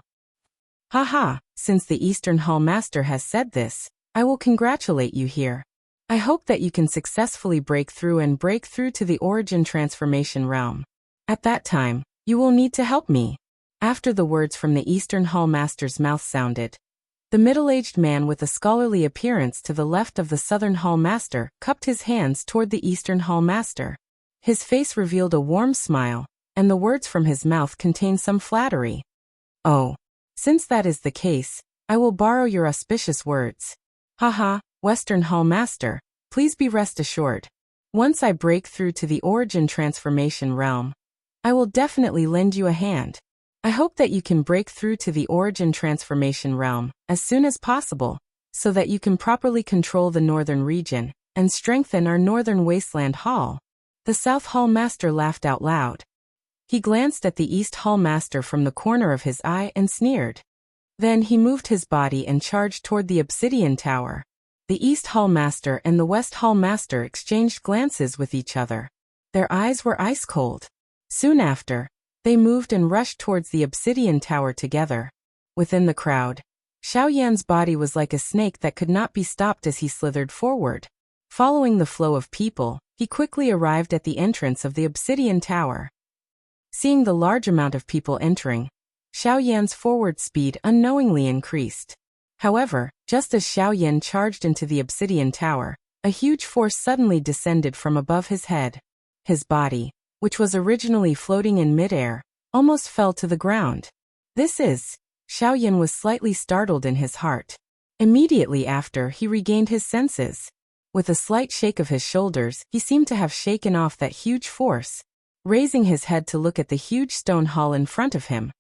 Haha, since the Eastern Hall Master has said this, I will congratulate you here. I hope that you can successfully break through to the Origin Transformation Realm. At that time, you will need to help me. After the words from the Eastern Hall Master's mouth sounded, the middle-aged man with a scholarly appearance to the left of the Southern Hall Master cupped his hands toward the Eastern Hall Master. His face revealed a warm smile, and the words from his mouth contained some flattery. "Oh, since that is the case, I will borrow your auspicious words. Haha, Western Hall Master, please be rest assured. Once I break through to the Origin Transformation Realm, I will definitely lend you a hand. I hope that you can break through to the Origin Transformation Realm as soon as possible, so that you can properly control the northern region and strengthen our Northern Wasteland Hall." The South Hall Master laughed out loud. He glanced at the East Hall Master from the corner of his eye and sneered. Then he moved his body and charged toward the Obsidian Tower. The East Hall Master and the West Hall Master exchanged glances with each other. Their eyes were ice cold. Soon after, they moved and rushed towards the Obsidian Tower together. Within the crowd, Xiao Yan's body was like a snake that could not be stopped as he slithered forward. Following the flow of people, he quickly arrived at the entrance of the Obsidian Tower. Seeing the large amount of people entering, Xiao Yan's forward speed unknowingly increased. However, just as Xiao Yan charged into the Obsidian Tower, a huge force suddenly descended from above his head. His body, which was originally floating in midair, almost fell to the ground. Xiao Yan was slightly startled in his heart. Immediately after, he regained his senses. With a slight shake of his shoulders, he seemed to have shaken off that huge force. Raising his head to look at the huge stone hall in front of him,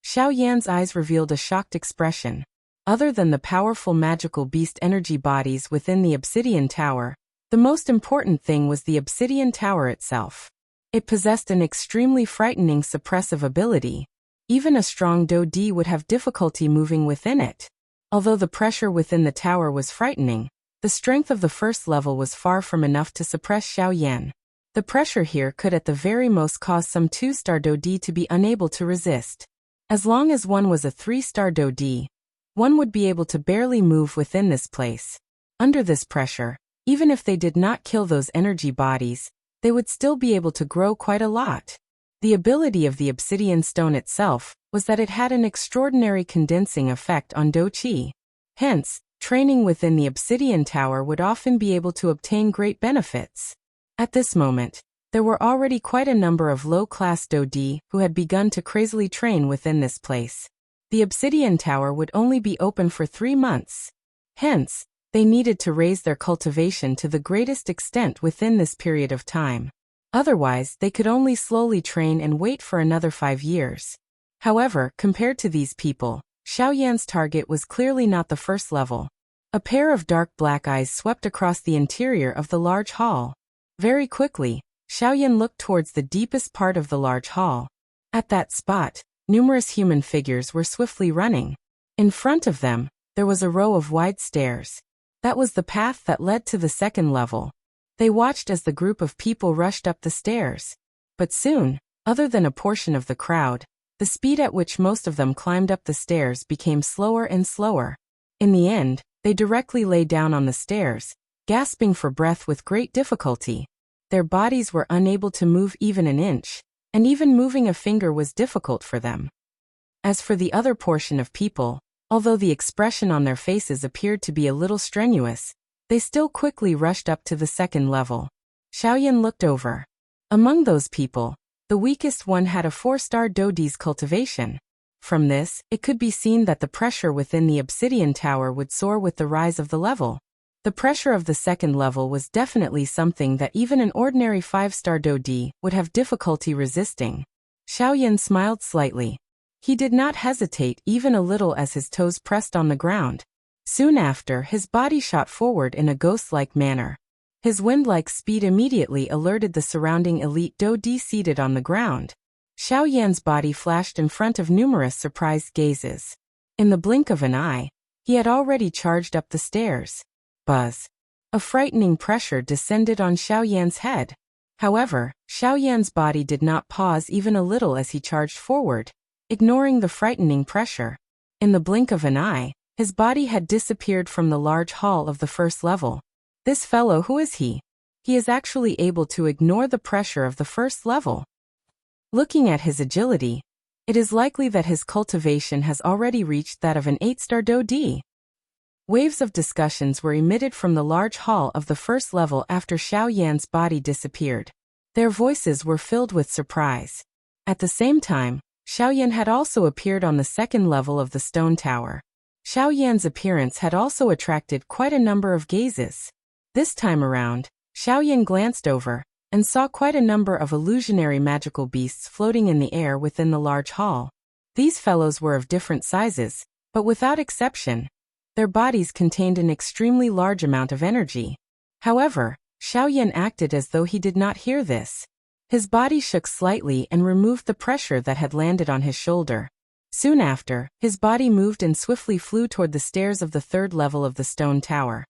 Xiao Yan's eyes revealed a shocked expression. Other than the powerful magical beast energy bodies within the Obsidian Tower, the most important thing was the Obsidian Tower itself. It possessed an extremely frightening suppressive ability. Even a strong Do-D would have difficulty moving within it. Although the pressure within the tower was frightening, the strength of the first level was far from enough to suppress Xiao Yan. The pressure here could at the very most cause some 2-star Do-D to be unable to resist. As long as one was a 3-star Do-D, one would be able to barely move within this place. Under this pressure, even if they did not kill those energy bodies, they would still be able to grow quite a lot. The ability of the obsidian stone itself was that it had an extraordinary condensing effect on Do-Chi. Hence, training within the Obsidian Tower would often be able to obtain great benefits. At this moment, there were already quite a number of low-class Do-D who had begun to crazily train within this place. The Obsidian Tower would only be open for 3 months. Hence, they needed to raise their cultivation to the greatest extent within this period of time. Otherwise, they could only slowly train and wait for another 5 years. However, compared to these people, Xiao Yan's target was clearly not the first level. A pair of dark black eyes swept across the interior of the large hall. Very quickly, Xiao Yan looked towards the deepest part of the large hall. At that spot, numerous human figures were swiftly running. In front of them, there was a row of wide stairs. That was the path that led to the second level. They watched as the group of people rushed up the stairs. But soon, other than a portion of the crowd, the speed at which most of them climbed up the stairs became slower and slower. In the end, they directly lay down on the stairs, gasping for breath with great difficulty. Their bodies were unable to move even an inch, and even moving a finger was difficult for them. As for the other portion of people, although the expression on their faces appeared to be a little strenuous, they still quickly rushed up to the second level. Xiao Yan looked over. Among those people, The weakest one had a 4-star Dodi's cultivation. From this, it could be seen that the pressure within the obsidian tower would soar with the rise of the level. The pressure of the second level was definitely something that even an ordinary 5-star Dodi would have difficulty resisting. Xiaoyan smiled slightly. He did not hesitate even a little as his toes pressed on the ground. Soon after, his body shot forward in a ghost-like manner. His wind-like speed immediately alerted the surrounding elite Dodi seated on the ground. Xiaoyan's body flashed in front of numerous surprised gazes. In the blink of an eye, he had already charged up the stairs. Buzz. A frightening pressure descended on Xiaoyan's head. However, Xiaoyan's body did not pause even a little as he charged forward, ignoring the frightening pressure. In the blink of an eye, his body had disappeared from the large hall of the first level. This fellow, who is he? He is actually able to ignore the pressure of the first level. Looking at his agility, it is likely that his cultivation has already reached that of an 8-star Dodi. Waves of discussions were emitted from the large hall of the first level after Xiaoyan's body disappeared. Their voices were filled with surprise. At the same time, Xiaoyan had also appeared on the second level of the stone tower. Xiaoyan's appearance had also attracted quite a number of gazes. This time around, Xiaoyan glanced over and saw quite a number of illusionary magical beasts floating in the air within the large hall. These fellows were of different sizes, but without exception, their bodies contained an extremely large amount of energy. However, Xiaoyan acted as though he did not hear this. His body shook slightly and removed the pressure that had landed on his shoulder. Soon after, his body moved and swiftly flew toward the stairs of the third level of the stone tower.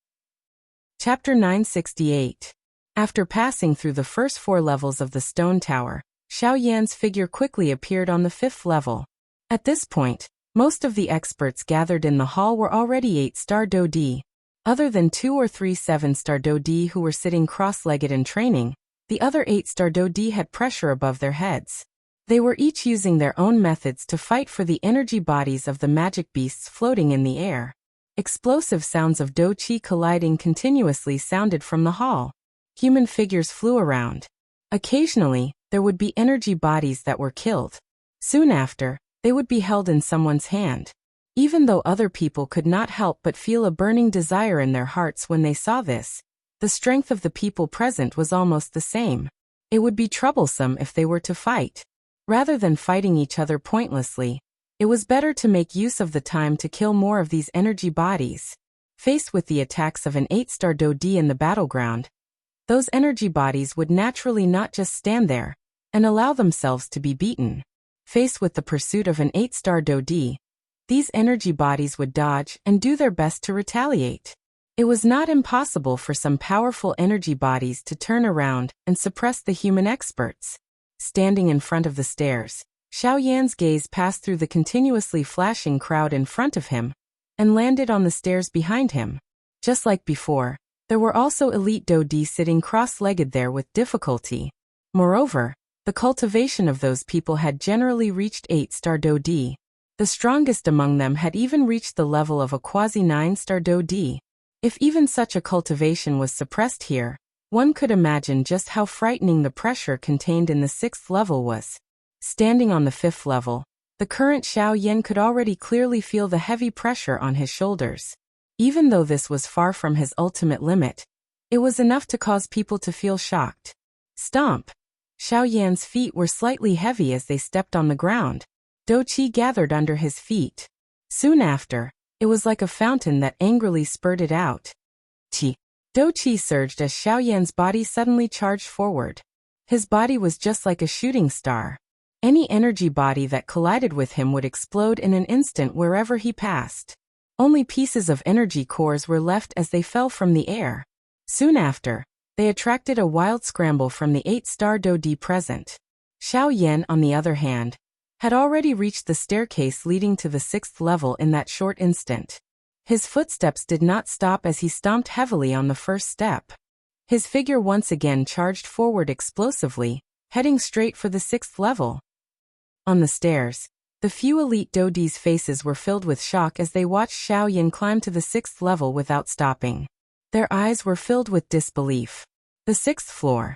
Chapter 968. After passing through the first 4 levels of the stone tower, Xiaoyan's figure quickly appeared on the 5th level. At this point, most of the experts gathered in the hall were already 8-star Dodi. Other than 2 or 3 7-star Dodi who were sitting cross-legged in training, the other 8-star Dodi had pressure above their heads. They were each using their own methods to fight for the energy bodies of the magic beasts floating in the air. Explosive sounds of Do-Chi colliding continuously sounded from the hall. Human figures flew around. Occasionally, there would be energy bodies that were killed. Soon after, they would be held in someone's hand. Even though other people could not help but feel a burning desire in their hearts when they saw this, the strength of the people present was almost the same. It would be troublesome if they were to fight. Rather than fighting each other pointlessly, it was better to make use of the time to kill more of these energy bodies. Faced with the attacks of an 8-star Dodi in the battleground, those energy bodies would naturally not just stand there and allow themselves to be beaten. Faced with the pursuit of an 8-star Dodi, these energy bodies would dodge and do their best to retaliate. It was not impossible for some powerful energy bodies to turn around and suppress the human experts. Standing in front of the stairs, Xiaoyan's gaze passed through the continuously flashing crowd in front of him and landed on the stairs behind him. Just like before, there were also elite Dodi sitting cross-legged there with difficulty. Moreover, the cultivation of those people had generally reached 8-star Dodi. The strongest among them had even reached the level of a quasi-9-star Dodi. If even such a cultivation was suppressed here, one could imagine just how frightening the pressure contained in the 6th level was. Standing on the 5th level, the current Xiaoyan could already clearly feel the heavy pressure on his shoulders. Even though this was far from his ultimate limit, it was enough to cause people to feel shocked. Stomp! Xiaoyan's feet were slightly heavy as they stepped on the ground. Do-Chi gathered under his feet. Soon after, it was like a fountain that angrily spurted out. Chi. Do-Chi surged as Xiaoyan's body suddenly charged forward. His body was just like a shooting star. Any energy body that collided with him would explode in an instant wherever he passed. Only pieces of energy cores were left as they fell from the air. Soon after, they attracted a wild scramble from the 8-star Dodi present. Xiaoyan, on the other hand, had already reached the staircase leading to the 6th level in that short instant. His footsteps did not stop as he stomped heavily on the first step. His figure once again charged forward explosively, heading straight for the 6th level. On the stairs, the few elite Dodi's faces were filled with shock as they watched Xiaoyan climb to the 6th level without stopping. Their eyes were filled with disbelief. The 6th floor.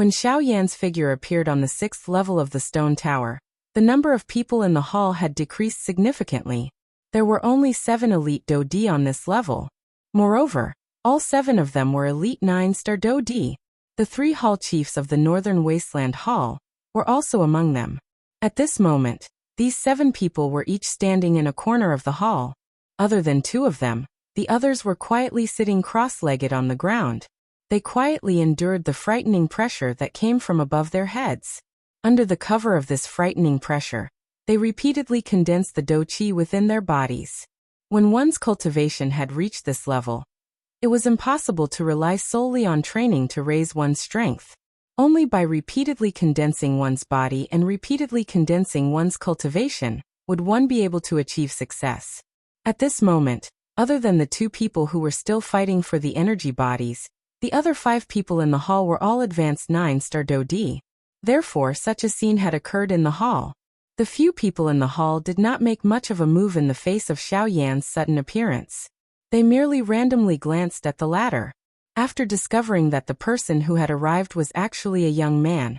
When Xiao Yan's figure appeared on the 6th level of the stone tower, the number of people in the hall had decreased significantly. There were only 7 elite Do Di on this level. Moreover, all 7 of them were elite 9-star Do Di. The 3 hall chiefs of the Northern Wasteland Hall were also among them. At this moment, these 7 people were each standing in a corner of the hall. Other than 2 of them, the others were quietly sitting cross-legged on the ground. They quietly endured the frightening pressure that came from above their heads. Under the cover of this frightening pressure, they repeatedly condensed the Do Qi within their bodies. When one's cultivation had reached this level, it was impossible to rely solely on training to raise one's strength. Only by repeatedly condensing one's body and repeatedly condensing one's cultivation would one be able to achieve success. At this moment, other than the 2 people who were still fighting for the energy bodies, the other 5 people in the hall were all advanced 9-star Do Di. Therefore, such a scene had occurred in the hall. The few people in the hall did not make much of a move in the face of Xiao Yan's sudden appearance. They merely randomly glanced at the latter. After discovering that the person who had arrived was actually a young man,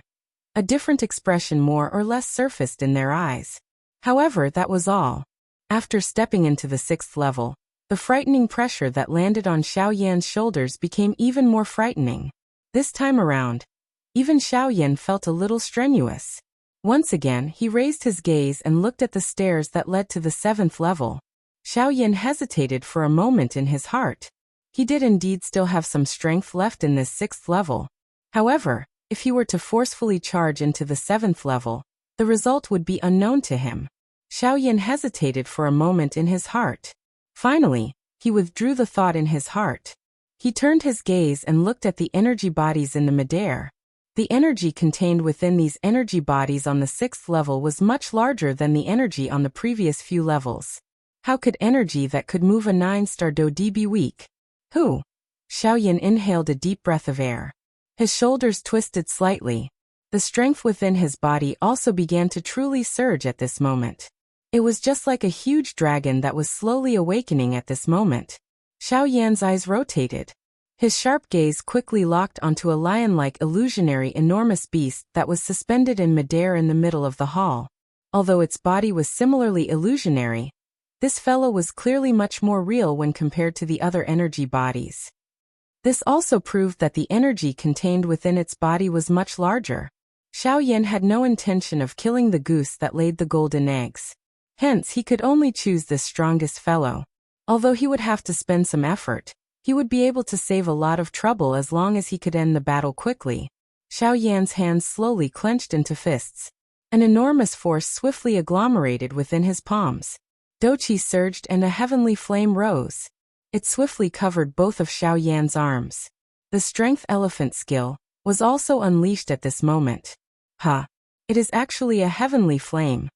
a different expression more or less surfaced in their eyes. However, that was all. After stepping into the 6th level, the frightening pressure that landed on Xiao Yan's shoulders became even more frightening. This time around, even Xiao Yan felt a little strenuous. Once again, he raised his gaze and looked at the stairs that led to the 7th level. Xiao Yan hesitated for a moment in his heart. He did indeed still have some strength left in this 6th level. However, if he were to forcefully charge into the 7th level, the result would be unknown to him. Xiao Yan hesitated for a moment in his heart. Finally, he withdrew the thought in his heart. He turned his gaze and looked at the energy bodies in the midair. The energy contained within these energy bodies on the 6th level was much larger than the energy on the previous few levels. How could energy that could move a 9-star Do Di be weak? Who? Xiao Yan inhaled a deep breath of air. His shoulders twisted slightly. The strength within his body also began to truly surge at this moment. It was just like a huge dragon that was slowly awakening at this moment. Xiao Yan's eyes rotated. His sharp gaze quickly locked onto a lion-like illusionary enormous beast that was suspended in midair in the middle of the hall. Although its body was similarly illusionary, this fellow was clearly much more real when compared to the other energy bodies. This also proved that the energy contained within its body was much larger. Xiao Yan had no intention of killing the goose that laid the golden eggs. Hence, he could only choose this strongest fellow. Although he would have to spend some effort, he would be able to save a lot of trouble as long as he could end the battle quickly. Xiao Yan's hands slowly clenched into fists. An enormous force swiftly agglomerated within his palms. Do Qi surged and a heavenly flame rose. It swiftly covered both of Xiao Yan's arms. The strength elephant skill was also unleashed at this moment. It is actually a heavenly flame.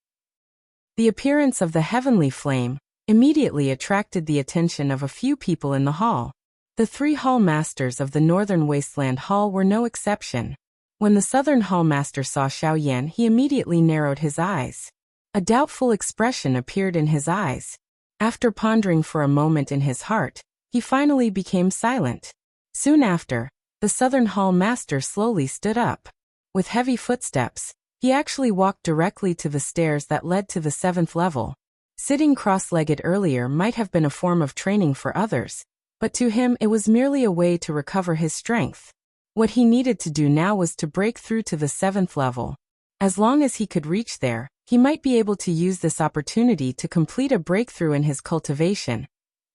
The appearance of the heavenly flame immediately attracted the attention of a few people in the hall. The 3 hall masters of the Northern Wasteland Hall were no exception. When the Southern Hall master saw Xiao Yan, he immediately narrowed his eyes. A doubtful expression appeared in his eyes. After pondering for a moment in his heart, he finally became silent. Soon after, the Southern Hall master slowly stood up. With heavy footsteps, he actually walked directly to the stairs that led to the 7th level. Sitting cross-legged earlier might have been a form of training for others, but to him it was merely a way to recover his strength. What he needed to do now was to break through to the 7th level. As long as he could reach there, he might be able to use this opportunity to complete a breakthrough in his cultivation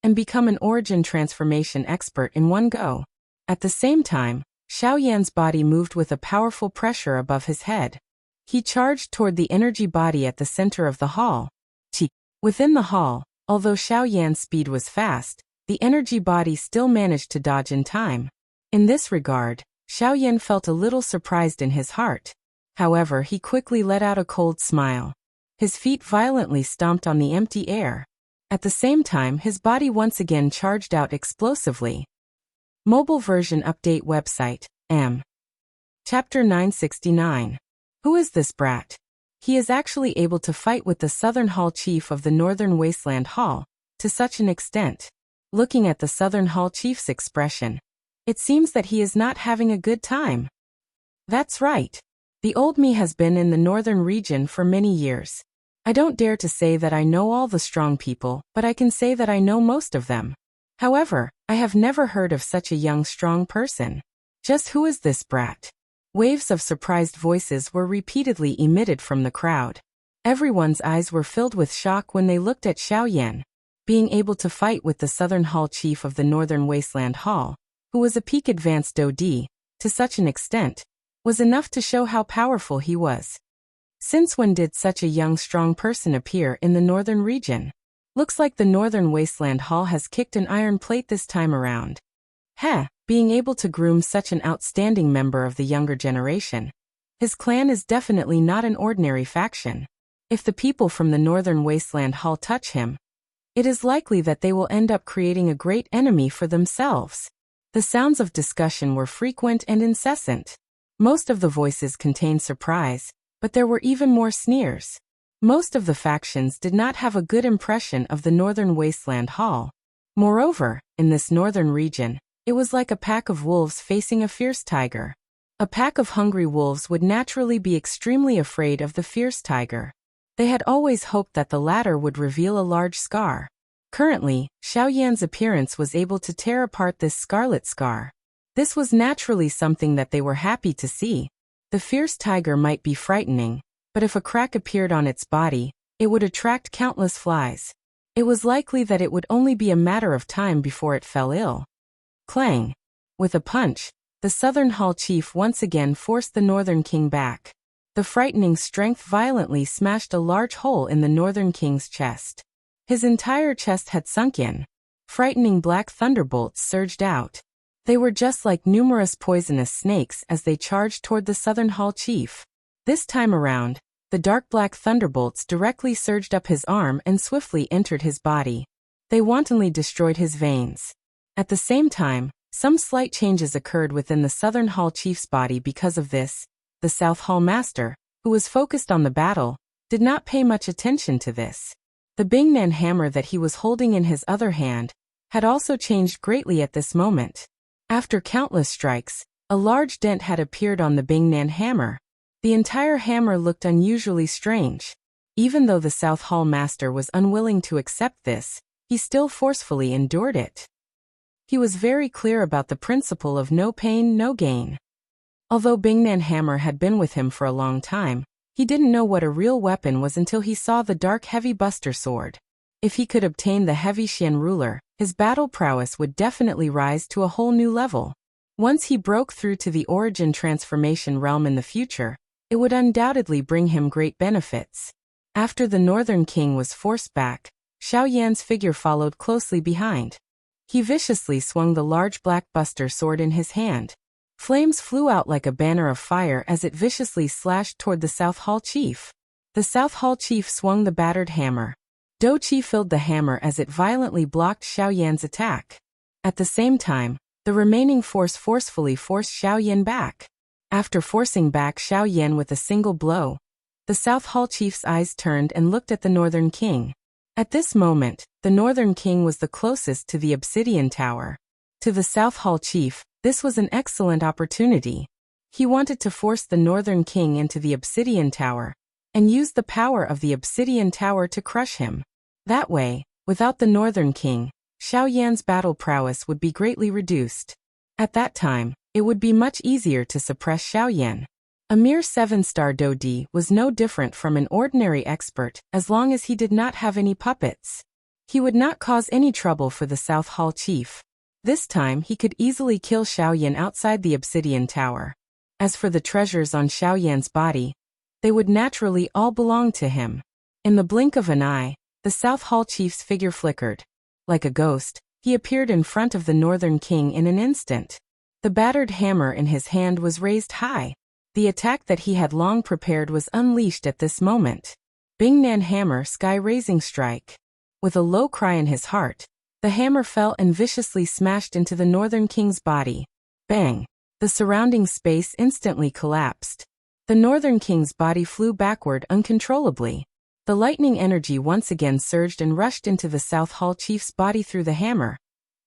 and become an origin transformation expert in one go. At the same time, Xiao Yan's body moved with a powerful pressure above his head. He charged toward the energy body at the center of the hall. Within the hall, although Xiao Yan's speed was fast, the energy body still managed to dodge in time. In this regard, Xiao Yan felt a little surprised in his heart. However, he quickly let out a cold smile. His feet violently stomped on the empty air. At the same time, his body once again charged out explosively. Mobile version update website, M. Chapter 969. Who is this brat? He is actually able to fight with the Southern Hall Chief of the Northern Wasteland Hall, to such an extent. Looking at the Southern Hall Chief's expression, it seems that he is not having a good time. That's right. The old me has been in the northern region for many years. I don't dare to say that I know all the strong people, but I can say that I know most of them. However, I have never heard of such a young strong person. Just who is this brat? Waves of surprised voices were repeatedly emitted from the crowd. Everyone's eyes were filled with shock when they looked at Xiao Yan. Being able to fight with the Southern Hall chief of the Northern Wasteland Hall, who was a peak advanced Dodi, to such an extent, was enough to show how powerful he was. Since when did such a young strong person appear in the northern region? Looks like the Northern Wasteland Hall has kicked an iron plate this time around. Being able to groom such an outstanding member of the younger generation. His clan is definitely not an ordinary faction. If the people from the Northern Wasteland Hall touch him, it is likely that they will end up creating a great enemy for themselves. The sounds of discussion were frequent and incessant. Most of the voices contained surprise, but there were even more sneers. Most of the factions did not have a good impression of the Northern Wasteland Hall. Moreover, in this northern region, it was like a pack of wolves facing a fierce tiger. A pack of hungry wolves would naturally be extremely afraid of the fierce tiger. They had always hoped that the latter would reveal a large scar. Currently, Xiao Yan's appearance was able to tear apart this scarlet scar. This was naturally something that they were happy to see. The fierce tiger might be frightening, but if a crack appeared on its body, it would attract countless flies. It was likely that it would only be a matter of time before it fell ill. Clang! With a punch, the Southern Hall chief once again forced the Northern King back. The frightening strength violently smashed a large hole in the Northern King's chest. His entire chest had sunk in. Frightening black thunderbolts surged out. They were just like numerous poisonous snakes as they charged toward the Southern Hall chief. This time around, the dark black thunderbolts directly surged up his arm and swiftly entered his body. They wantonly destroyed his veins. At the same time, some slight changes occurred within the Southern Hall chief's body because of this. The South Hall master, who was focused on the battle, did not pay much attention to this. The Bingnan hammer that he was holding in his other hand had also changed greatly at this moment. After countless strikes, a large dent had appeared on the Bingnan hammer. The entire hammer looked unusually strange. Even though the South Hall master was unwilling to accept this, he still forcefully endured it. He was very clear about the principle of no pain, no gain. Although Bingnan hammer had been with him for a long time, he didn't know what a real weapon was until he saw the dark heavy buster sword. If he could obtain the heavy Xian ruler, his battle prowess would definitely rise to a whole new level. Once he broke through to the origin transformation realm in the future, it would undoubtedly bring him great benefits. After the Northern King was forced back, Xiao Yan's figure followed closely behind. He viciously swung the large black buster sword in his hand. Flames flew out like a banner of fire as it viciously slashed toward the South Hall chief. The South Hall chief swung the battered hammer. Do Qi filled the hammer as it violently blocked Xiao Yan's attack. At the same time, the remaining force forcefully forced Xiao Yan back. After forcing back Xiao Yan with a single blow, the South Hall chief's eyes turned and looked at the Northern King. At this moment, the Northern King was the closest to the Obsidian Tower. To the South Hall chief, this was an excellent opportunity. He wanted to force the Northern King into the Obsidian Tower, and use the power of the Obsidian Tower to crush him. That way, without the Northern King, Xiao Yan's battle prowess would be greatly reduced. At that time, it would be much easier to suppress Xiao Yan. A mere 7-star Dodi was no different from an ordinary expert as long as he did not have any puppets. He would not cause any trouble for the South Hall chief. This time he could easily kill Xiao Yan outside the Obsidian Tower. As for the treasures on Xiao Yan's body, they would naturally all belong to him. In the blink of an eye, the South Hall chief's figure flickered. Like a ghost, he appeared in front of the Northern King in an instant. The battered hammer in his hand was raised high. The attack that he had long prepared was unleashed at this moment. Bingnan hammer sky-raising strike. With a low cry in his heart, the hammer fell and viciously smashed into the Northern King's body. Bang! The surrounding space instantly collapsed. The Northern King's body flew backward uncontrollably. The lightning energy once again surged and rushed into the South Hall chief's body through the hammer.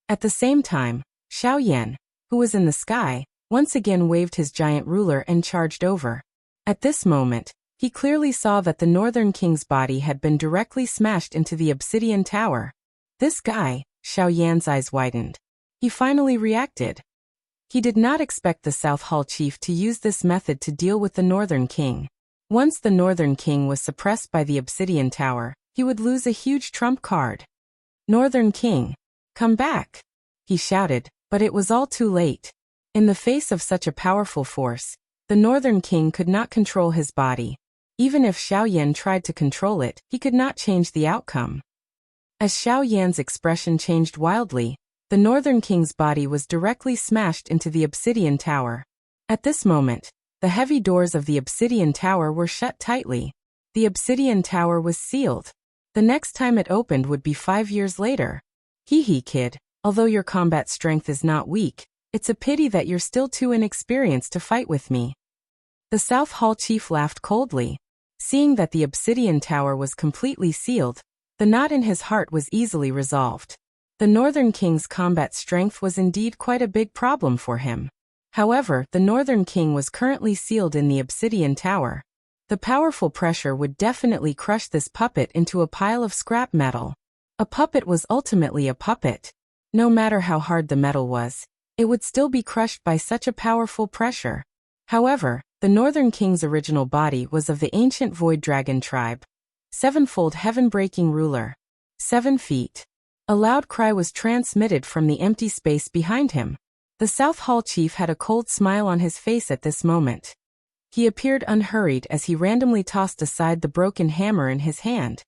At the same time, Xiao Yan, who was in the sky, once again waved his giant ruler and charged over. At this moment, he clearly saw that the Northern King's body had been directly smashed into the obsidian tower. This guy, Xiao Yan's eyes widened. He finally reacted. He did not expect the South Hall chief to use this method to deal with the Northern King. Once the Northern King was suppressed by the obsidian tower, he would lose a huge trump card. Northern King, come back, he shouted, but it was all too late. In the face of such a powerful force, the Northern King could not control his body. Even if Xiao Yan tried to control it, he could not change the outcome. As Xiao Yan's expression changed wildly, the Northern King's body was directly smashed into the obsidian tower. At this moment, the heavy doors of the obsidian tower were shut tightly. The obsidian tower was sealed. The next time it opened would be 5 years later. Hee hee, kid, although your combat strength is not weak, it's a pity that you're still too inexperienced to fight with me. The South Hall chief laughed coldly. Seeing that the obsidian tower was completely sealed, the knot in his heart was easily resolved. The Northern King's combat strength was indeed quite a big problem for him. However, the Northern King was currently sealed in the obsidian tower. The powerful pressure would definitely crush this puppet into a pile of scrap metal. A puppet was ultimately a puppet. No matter how hard the metal was, it would still be crushed by such a powerful pressure. However, the Northern King's original body was of the ancient Void Dragon tribe. Sevenfold heaven-breaking ruler. 7 feet. A loud cry was transmitted from the empty space behind him. The South Hall chief had a cold smile on his face at this moment. He appeared unhurried as he randomly tossed aside the broken hammer in his hand.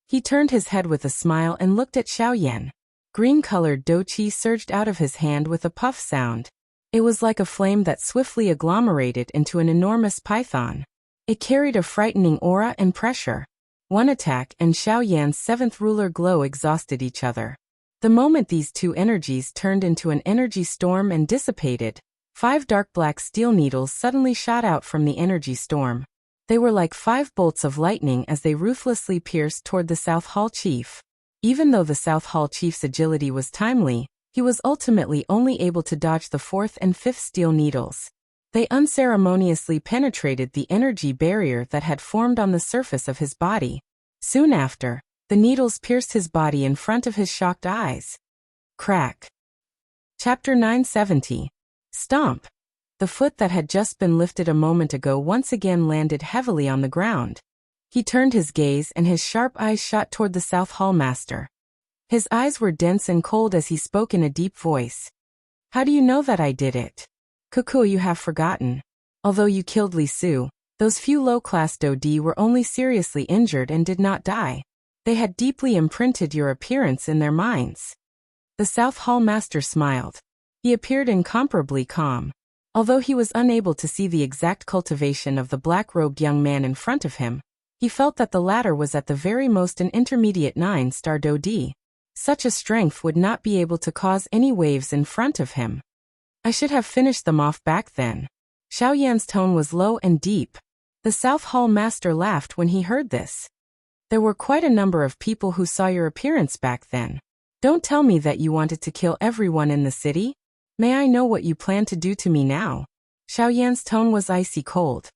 He turned his head with a smile and looked at Xiao Yan. Green-colored douqi surged out of his hand with a puff sound. It was like a flame that swiftly agglomerated into an enormous python. It carried a frightening aura and pressure. One attack and Xiao Yan's 7th ruler glow exhausted each other. The moment these two energies turned into an energy storm and dissipated, 5 dark black steel needles suddenly shot out from the energy storm. They were like 5 bolts of lightning as they ruthlessly pierced toward the South Hall chief. Even though the South Hall chief's agility was timely, he was ultimately only able to dodge the 4th and 5th steel needles. They unceremoniously penetrated the energy barrier that had formed on the surface of his body. Soon after, the needles pierced his body in front of his shocked eyes. Crack. Chapter 970. Stomp. The foot that had just been lifted a moment ago once again landed heavily on the ground. He turned his gaze and his sharp eyes shot toward the South Hall master. His eyes were dense and cold as he spoke in a deep voice. How do you know that I did it? Cuckoo, you have forgotten. Although you killed Li Su, those few low-class Dodi were only seriously injured and did not die. They had deeply imprinted your appearance in their minds. The South Hall master smiled. He appeared incomparably calm. Although he was unable to see the exact cultivation of the black-robed young man in front of him, he felt that the latter was at the very most an intermediate 9-star Dodi. Such a strength would not be able to cause any waves in front of him. I should have finished them off back then. Xiao Yan's tone was low and deep. The South Hall master laughed when he heard this. There were quite a number of people who saw your appearance back then. Don't tell me that you wanted to kill everyone in the city. May I know what you plan to do to me now? Xiao Yan's tone was icy cold.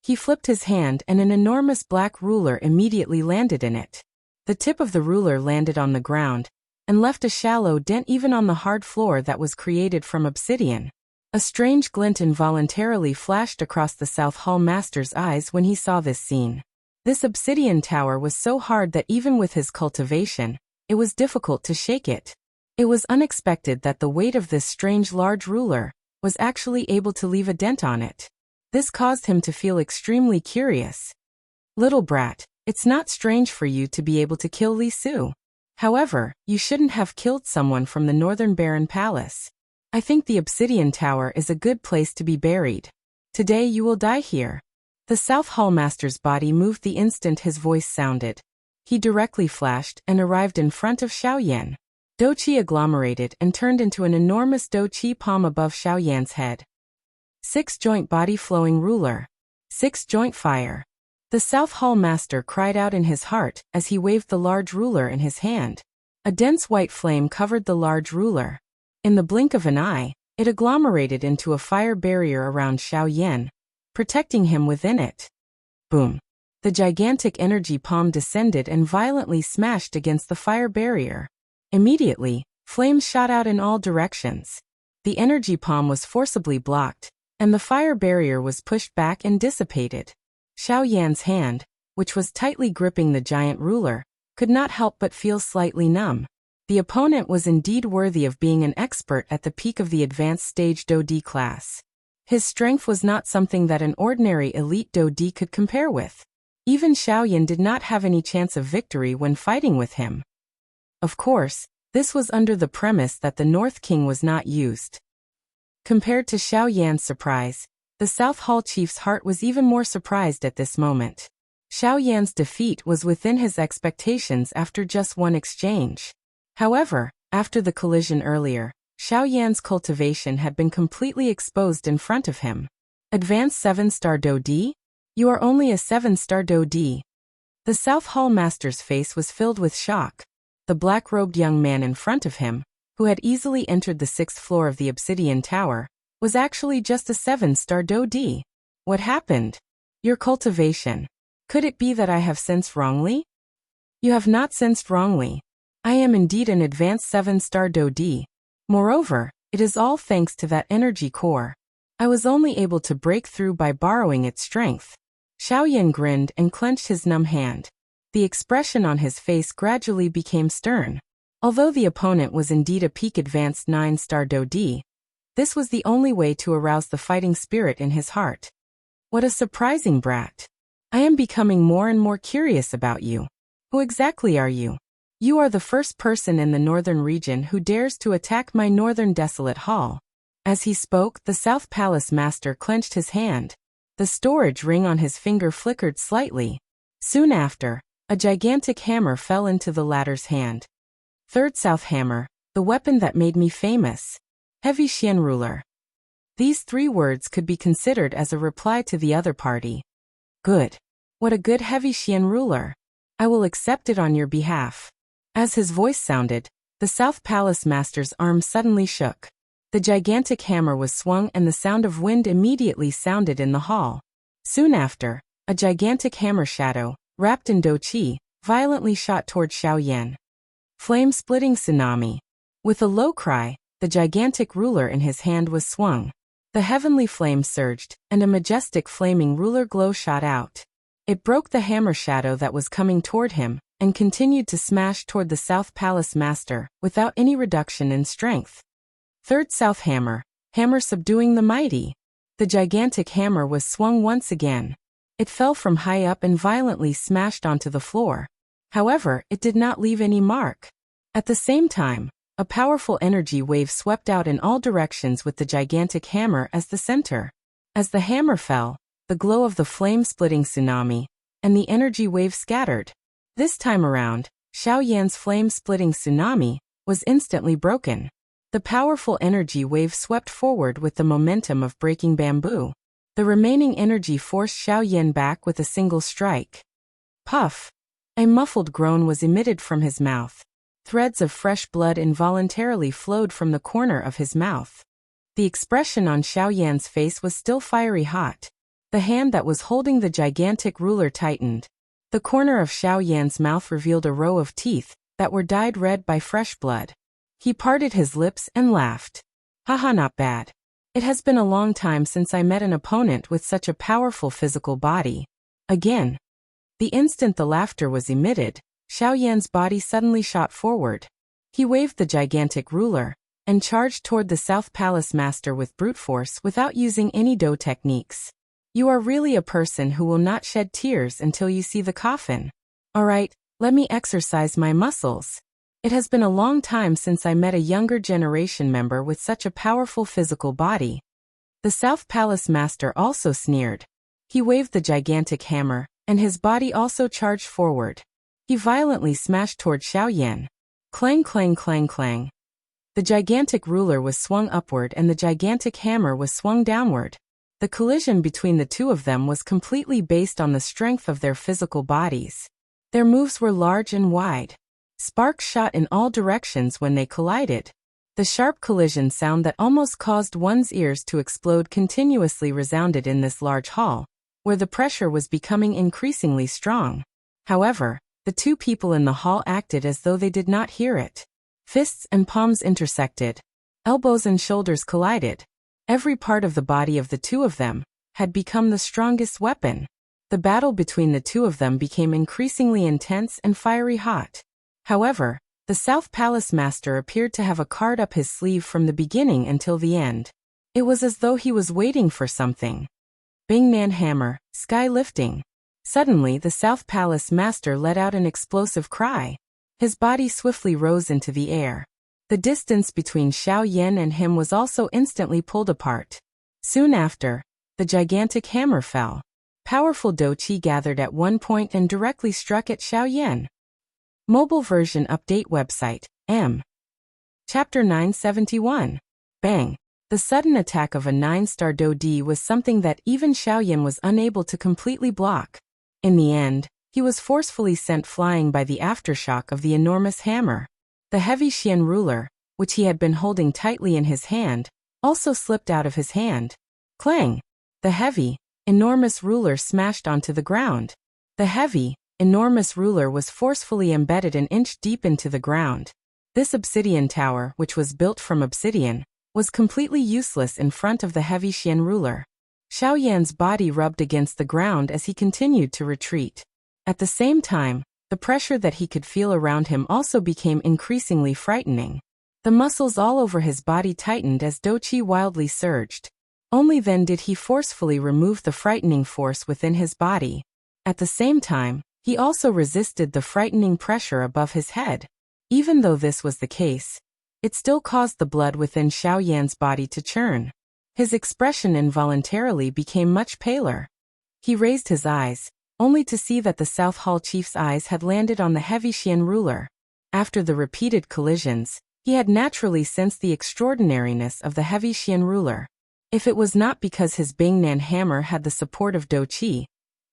He flipped his hand and an enormous black ruler immediately landed in it. The tip of the ruler landed on the ground, and left a shallow dent even on the hard floor that was created from obsidian. A strange glint involuntarily flashed across the South Hall master's eyes when he saw this scene. This obsidian tower was so hard that even with his cultivation, it was difficult to shake it. It was unexpected that the weight of this strange large ruler was actually able to leave a dent on it. This caused him to feel extremely curious. Little brat, it's not strange for you to be able to kill Li Su. However, you shouldn't have killed someone from the Northern Baron Palace. I think the Obsidian Tower is a good place to be buried. Today you will die here. The South Hall Master's body moved the instant his voice sounded. He directly flashed and arrived in front of Xiao Yan. Douqi agglomerated and turned into an enormous Douqi palm above Xiao Yan's head. 6-joint body flowing ruler. 6-joint fire. The South Hall Master cried out in his heart as he waved the large ruler in his hand. A dense white flame covered the large ruler. In the blink of an eye, It agglomerated into a fire barrier around Xiao Yan, protecting him within it. Boom. The gigantic energy palm descended and violently smashed against the fire barrier. Immediately, flames shot out in all directions. The energy palm was forcibly blocked, and the fire barrier was pushed back and dissipated. Xiao Yan's hand, which was tightly gripping the giant ruler, could not help but feel slightly numb. The opponent was indeed worthy of being an expert at the peak of the advanced stage Do D class. His strength was not something that an ordinary elite Do D could compare with. Even Xiao Yan did not have any chance of victory when fighting with him. Of course, this was under the premise that the North King was not used. Compared to Xiao Yan's surprise, the South Hall chief's heart was even more surprised at this moment. Xiao Yan's defeat was within his expectations after just one exchange. However, after the collision earlier, Xiao Yan's cultivation had been completely exposed in front of him. Advanced 7-star Do D? You are only a 7-star Do D. The South Hall master's face was filled with shock. The black-robed young man in front of him, who had easily entered the 6th floor of the Obsidian Tower, was actually just a 7-star Do D. What happened? Your cultivation. Could it be that I have sensed wrongly? You have not sensed wrongly. I am indeed an advanced 7-star Do D. Moreover, it is all thanks to that energy core. I was only able to break through by borrowing its strength. Xiao Yan grinned and clenched his numb hand. The expression on his face gradually became stern. Although the opponent was indeed a peak advanced 9-star Do D, this was the only way to arouse the fighting spirit in his heart. What a surprising brat. I am becoming more and more curious about you. Who exactly are you? You are the first person in the northern region who dares to attack my northern desolate hall. As he spoke, the South Palace master clenched his hand. The storage ring on his finger flickered slightly. Soon after, a gigantic hammer fell into the latter's hand. Third South Hammer, the weapon that made me famous. Heavy Xian ruler. These 3 words could be considered as a reply to the other party. Good. What a good heavy Xian ruler. I will accept it on your behalf. As his voice sounded, the South Palace master's arm suddenly shook. The gigantic hammer was swung and the sound of wind immediately sounded in the hall. Soon after, a gigantic hammer shadow, wrapped in Do Qi, violently shot toward Xiao Yan. Flame-splitting tsunami. With a low cry, the gigantic ruler in his hand was swung. The heavenly flame surged, and a majestic flaming ruler glow shot out. It broke the hammer shadow that was coming toward him, and continued to smash toward the South Palace master, without any reduction in strength. Third South Hammer, hammer subduing the mighty. The gigantic hammer was swung once again. It fell from high up and violently smashed onto the floor. However, it did not leave any mark. At the same time, a powerful energy wave swept out in all directions with the gigantic hammer as the center. As the hammer fell, the glow of the flame-splitting tsunami, and the energy wave scattered. This time around, Xiao Yan's flame-splitting tsunami was instantly broken. The powerful energy wave swept forward with the momentum of breaking bamboo. The remaining energy forced Xiao Yan back with a single strike. Puff! A muffled groan was emitted from his mouth. Threads of fresh blood involuntarily flowed from the corner of his mouth. The expression on Xiao Yan's face was still fiery hot. The hand that was holding the gigantic ruler tightened. The corner of Xiao Yan's mouth revealed a row of teeth that were dyed red by fresh blood. He parted his lips and laughed. Haha, not bad. It has been a long time since I met an opponent with such a powerful physical body. Again. The instant the laughter was emitted, Xiao Yan's body suddenly shot forward. He waved the gigantic ruler, and charged toward the South Palace master with brute force without using any Do techniques. You are really a person who will not shed tears until you see the coffin. Alright, let me exercise my muscles. It has been a long time since I met a younger generation member with such a powerful physical body. The South Palace master also sneered. He waved the gigantic hammer, and his body also charged forward. He violently smashed toward Xiao Yan. Clang, clang, clang, clang. The gigantic ruler was swung upward and the gigantic hammer was swung downward. The collision between the two of them was completely based on the strength of their physical bodies. Their moves were large and wide. Sparks shot in all directions when they collided. The The sharp collision sound that almost caused one's ears to explode continuously resounded in this large hall, where the pressure was becoming increasingly strong. However, the two people in the hall acted as though they did not hear it. Fists and palms intersected. Elbows and shoulders collided. Every part of the body of the two of them had become the strongest weapon. The battle between the two of them became increasingly intense and fiery hot. However, the South Palace Master appeared to have a card up his sleeve from the beginning until the end. It was as though he was waiting for something. Bingman hammer, sky lifting. Suddenly the South Palace Master let out an explosive cry. His body swiftly rose into the air. The distance between Xiao Yan and him was also instantly pulled apart. Soon after, the gigantic hammer fell. Powerful Do Qi gathered at one point and directly struck at Xiao Yan. Mobile version update website, M. Chapter 971. Bang. The sudden attack of a 9-star Do Di was something that even Xiao Yan was unable to completely block. In the end, he was forcefully sent flying by the aftershock of the enormous hammer. The heavy Xian ruler, which he had been holding tightly in his hand, also slipped out of his hand. Clang! The heavy, enormous ruler smashed onto the ground. The heavy, enormous ruler was forcefully embedded an inch deep into the ground. This obsidian tower, which was built from obsidian, was completely useless in front of the heavy Xian ruler. Xiao Yan's body rubbed against the ground as he continued to retreat. At the same time, the pressure that he could feel around him also became increasingly frightening. The muscles all over his body tightened as Do Qi wildly surged. Only then did he forcefully remove the frightening force within his body. At the same time, he also resisted the frightening pressure above his head. Even though this was the case, it still caused the blood within Xiao Yan's body to churn. His expression involuntarily became much paler. He raised his eyes, only to see that the South Hall chief's eyes had landed on the heavy Xian ruler. After the repeated collisions, he had naturally sensed the extraordinariness of the heavy Xian ruler. If it was not because his Bingnan hammer had the support of Do Qi,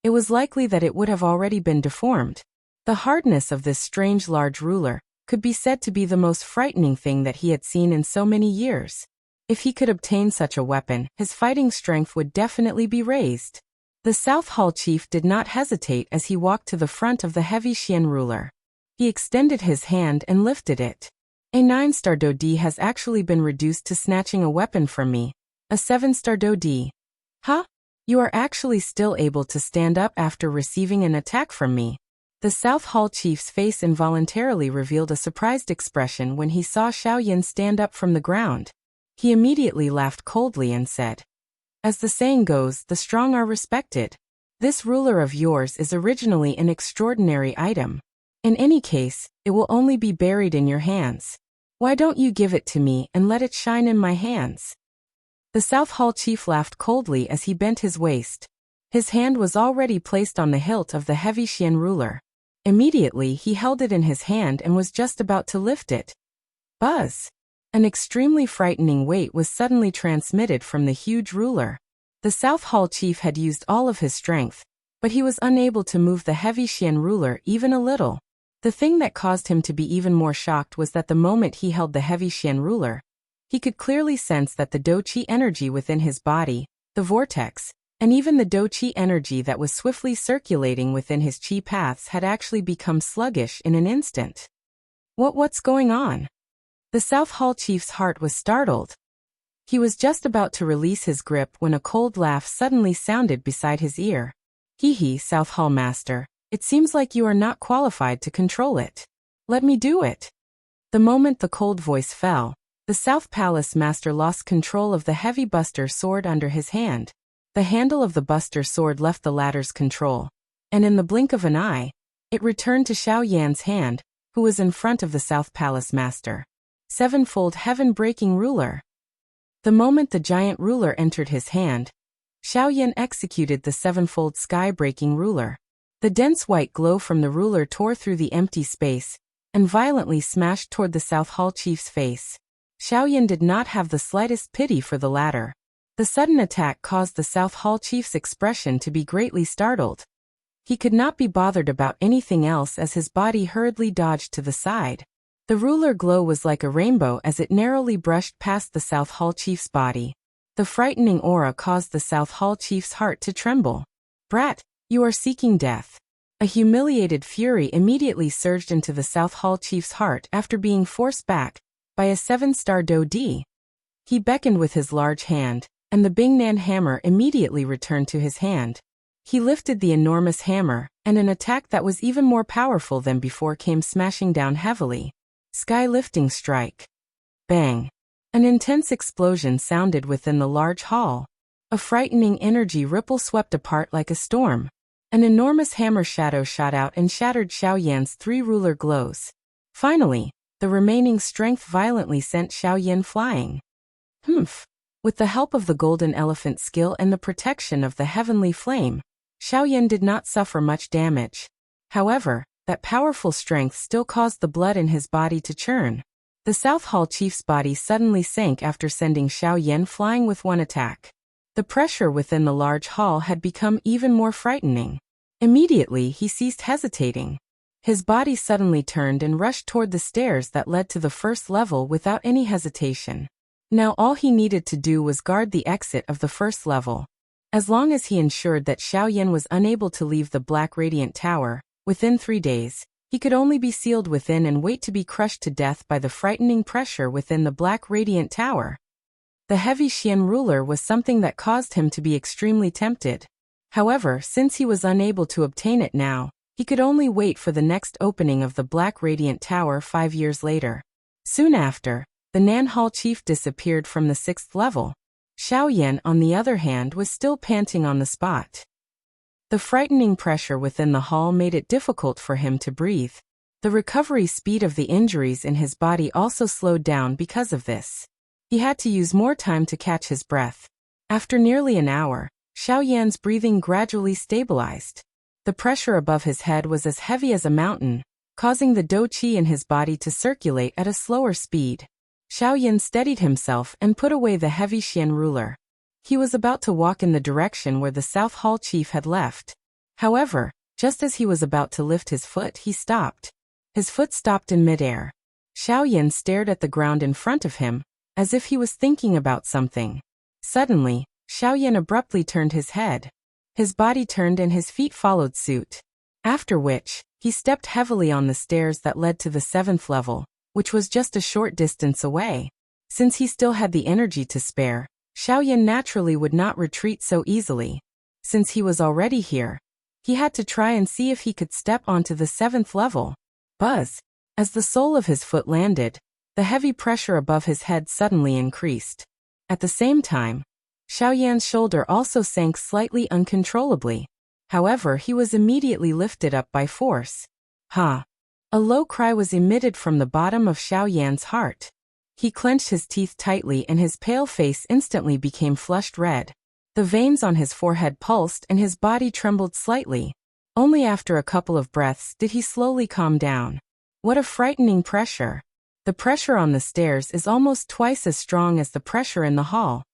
it was likely that it would have already been deformed. The hardness of this strange large ruler could be said to be the most frightening thing that he had seen in so many years. If he could obtain such a weapon, his fighting strength would definitely be raised. The South Hall chief did not hesitate as he walked to the front of the heavy Xian ruler. He extended his hand and lifted it. A 9-star Do Di has actually been reduced to snatching a weapon from me. A 7-star Do Di. Huh? You are actually still able to stand up after receiving an attack from me. The South Hall chief's face involuntarily revealed a surprised expression when he saw Xiao Yan stand up from the ground. He immediately laughed coldly and said, "As the saying goes, the strong are respected. This ruler of yours is originally an extraordinary item. In any case, it will only be buried in your hands. Why don't you give it to me and let it shine in my hands?" The South Hall chief laughed coldly as he bent his waist. His hand was already placed on the hilt of the heavy Xian ruler. Immediately he held it in his hand and was just about to lift it. Buzz! An extremely frightening weight was suddenly transmitted from the huge ruler. The South Hall chief had used all of his strength, but he was unable to move the heavy Xian ruler even a little. The thing that caused him to be even more shocked was that the moment he held the heavy Xian ruler, he could clearly sense that the Do Qi energy within his body, the vortex, and even the Do Qi energy that was swiftly circulating within his Qi paths had actually become sluggish in an instant. What's going on? The South Hall chief's heart was startled. He was just about to release his grip when a cold laugh suddenly sounded beside his ear. Hee, South Hall Master, it seems like you are not qualified to control it. Let me do it. The moment the cold voice fell, the South Palace Master lost control of the heavy Buster sword under his hand. The handle of the Buster sword left the latter's control, and in the blink of an eye, it returned to Xiao Yan's hand, who was in front of the South Palace Master. Sevenfold heaven-breaking ruler. The moment the giant ruler entered his hand, Xiao Yan executed the sevenfold sky-breaking ruler. The dense white glow from the ruler tore through the empty space and violently smashed toward the South Hall chief's face. Xiao Yan did not have the slightest pity for the latter. The sudden attack caused the South Hall chief's expression to be greatly startled. He could not be bothered about anything else as his body hurriedly dodged to the side. The ruler glow was like a rainbow as it narrowly brushed past the South Hall chief's body. The frightening aura caused the South Hall chief's heart to tremble. "Brat, you are seeking death." A humiliated fury immediately surged into the South Hall chief's heart after being forced back by a 7-star Do-D. He beckoned with his large hand, and the Bingnan hammer immediately returned to his hand. He lifted the enormous hammer, and an attack that was even more powerful than before came smashing down heavily. Sky-lifting strike. Bang. An intense explosion sounded within the large hall. A frightening energy ripple swept apart like a storm. An enormous hammer shadow shot out and shattered Xiaoyan's 3 ruler glows. Finally, the remaining strength violently sent Xiaoyan flying. Humph. With the help of the golden elephant skill and the protection of the heavenly flame, Xiaoyan did not suffer much damage. However, that powerful strength still caused the blood in his body to churn. The South Hall chief's body suddenly sank after sending Xiaoyan flying with one attack. The pressure within the large hall had become even more frightening. Immediately, he ceased hesitating. His body suddenly turned and rushed toward the stairs that led to the first level without any hesitation. Now all he needed to do was guard the exit of the first level. As long as he ensured that Xiaoyan was unable to leave the Black Radiant Tower, within 3 days, he could only be sealed within and wait to be crushed to death by the frightening pressure within the Black Radiant Tower. The heavy Xian ruler was something that caused him to be extremely tempted. However, since he was unable to obtain it now, he could only wait for the next opening of the Black Radiant Tower 5 years later. Soon after, the Nan Hall chief disappeared from the 6th level. Xiaoyan, on the other hand, was still panting on the spot. The frightening pressure within the hall made it difficult for him to breathe. The recovery speed of the injuries in his body also slowed down because of this. He had to use more time to catch his breath. After nearly an hour, Xiaoyan's breathing gradually stabilized. The pressure above his head was as heavy as a mountain, causing the Do-Qi in his body to circulate at a slower speed. Xiaoyan steadied himself and put away the heavy Xian ruler. He was about to walk in the direction where the South Hall chief had left. However, just as he was about to lift his foot, he stopped. His foot stopped in midair. Xiaoyan stared at the ground in front of him, as if he was thinking about something. Suddenly, Xiaoyan abruptly turned his head. His body turned and his feet followed suit. After which, he stepped heavily on the stairs that led to the 7th level, which was just a short distance away. Since he still had the energy to spare, Xiaoyan naturally would not retreat so easily. Since he was already here, he had to try and see if he could step onto the 7th level. Buzz! As the sole of his foot landed, the heavy pressure above his head suddenly increased. At the same time, Xiaoyan's shoulder also sank slightly uncontrollably. However, he was immediately lifted up by force. Ha! A low cry was emitted from the bottom of Xiaoyan's heart. He clenched his teeth tightly and his pale face instantly became flushed red. The veins on his forehead pulsed and his body trembled slightly. Only after a couple of breaths did he slowly calm down. What a frightening pressure! The pressure on the stairs is almost twice as strong as the pressure in the hall.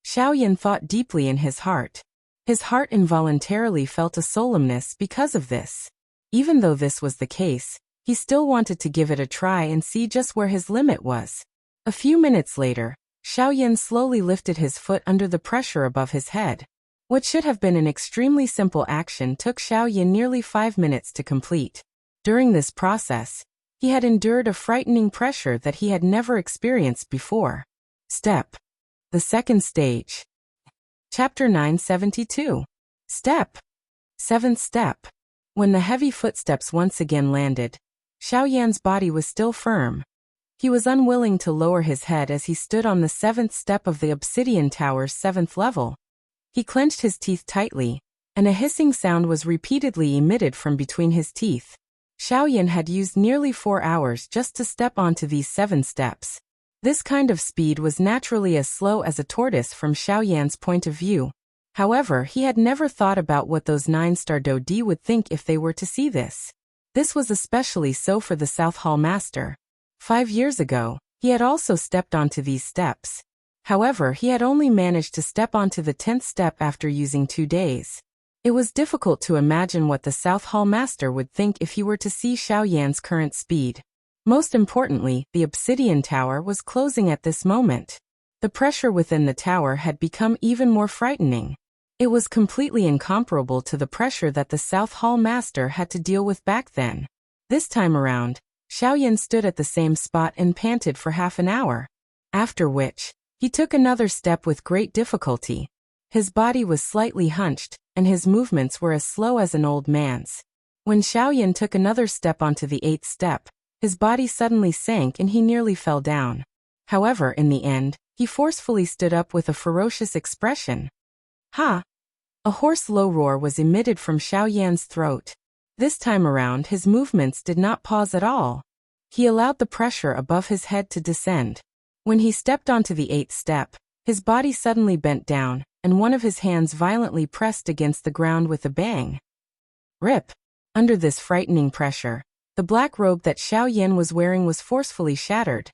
Xiaoyan thought deeply in his heart. His heart involuntarily felt a solemnness because of this. Even though this was the case, he still wanted to give it a try and see just where his limit was. A few minutes later, Xiaoyan slowly lifted his foot under the pressure above his head. What should have been an extremely simple action took Xiaoyan nearly 5 minutes to complete. During this process, he had endured a frightening pressure that he had never experienced before. Step. The second stage. Chapter 972. Step. 7th step. When the heavy footsteps once again landed, Xiaoyan's body was still firm. He was unwilling to lower his head as he stood on the 7th step of the Obsidian Tower's 7th level. He clenched his teeth tightly, and a hissing sound was repeatedly emitted from between his teeth. Xiaoyan had used nearly 4 hours just to step onto these 7 steps. This kind of speed was naturally as slow as a tortoise from Xiaoyan's point of view. However, he had never thought about what those 9-star Do-D would think if they were to see this. This was especially so for the South Hall Master. 5 years ago, he had also stepped onto these steps. However, he had only managed to step onto the 10th step after using 2 days. It was difficult to imagine what the South Hall Master would think if he were to see Xiaoyan's current speed. Most importantly, the obsidian tower was closing at this moment. The pressure within the tower had become even more frightening. It was completely incomparable to the pressure that the South Hall master had to deal with back then. This time around, Xiaoyan stood at the same spot and panted for half an hour. After which, he took another step with great difficulty. His body was slightly hunched, and his movements were as slow as an old man's. When Xiaoyan took another step onto the 8th step, his body suddenly sank and he nearly fell down. However, in the end, he forcefully stood up with a ferocious expression. Ha! A hoarse low roar was emitted from Xiaoyan's throat. This time around his movements did not pause at all. He allowed the pressure above his head to descend. When he stepped onto the 8th step, his body suddenly bent down, and one of his hands violently pressed against the ground with a bang. Rip! Under this frightening pressure, the black robe that Xiaoyan was wearing was forcefully shattered,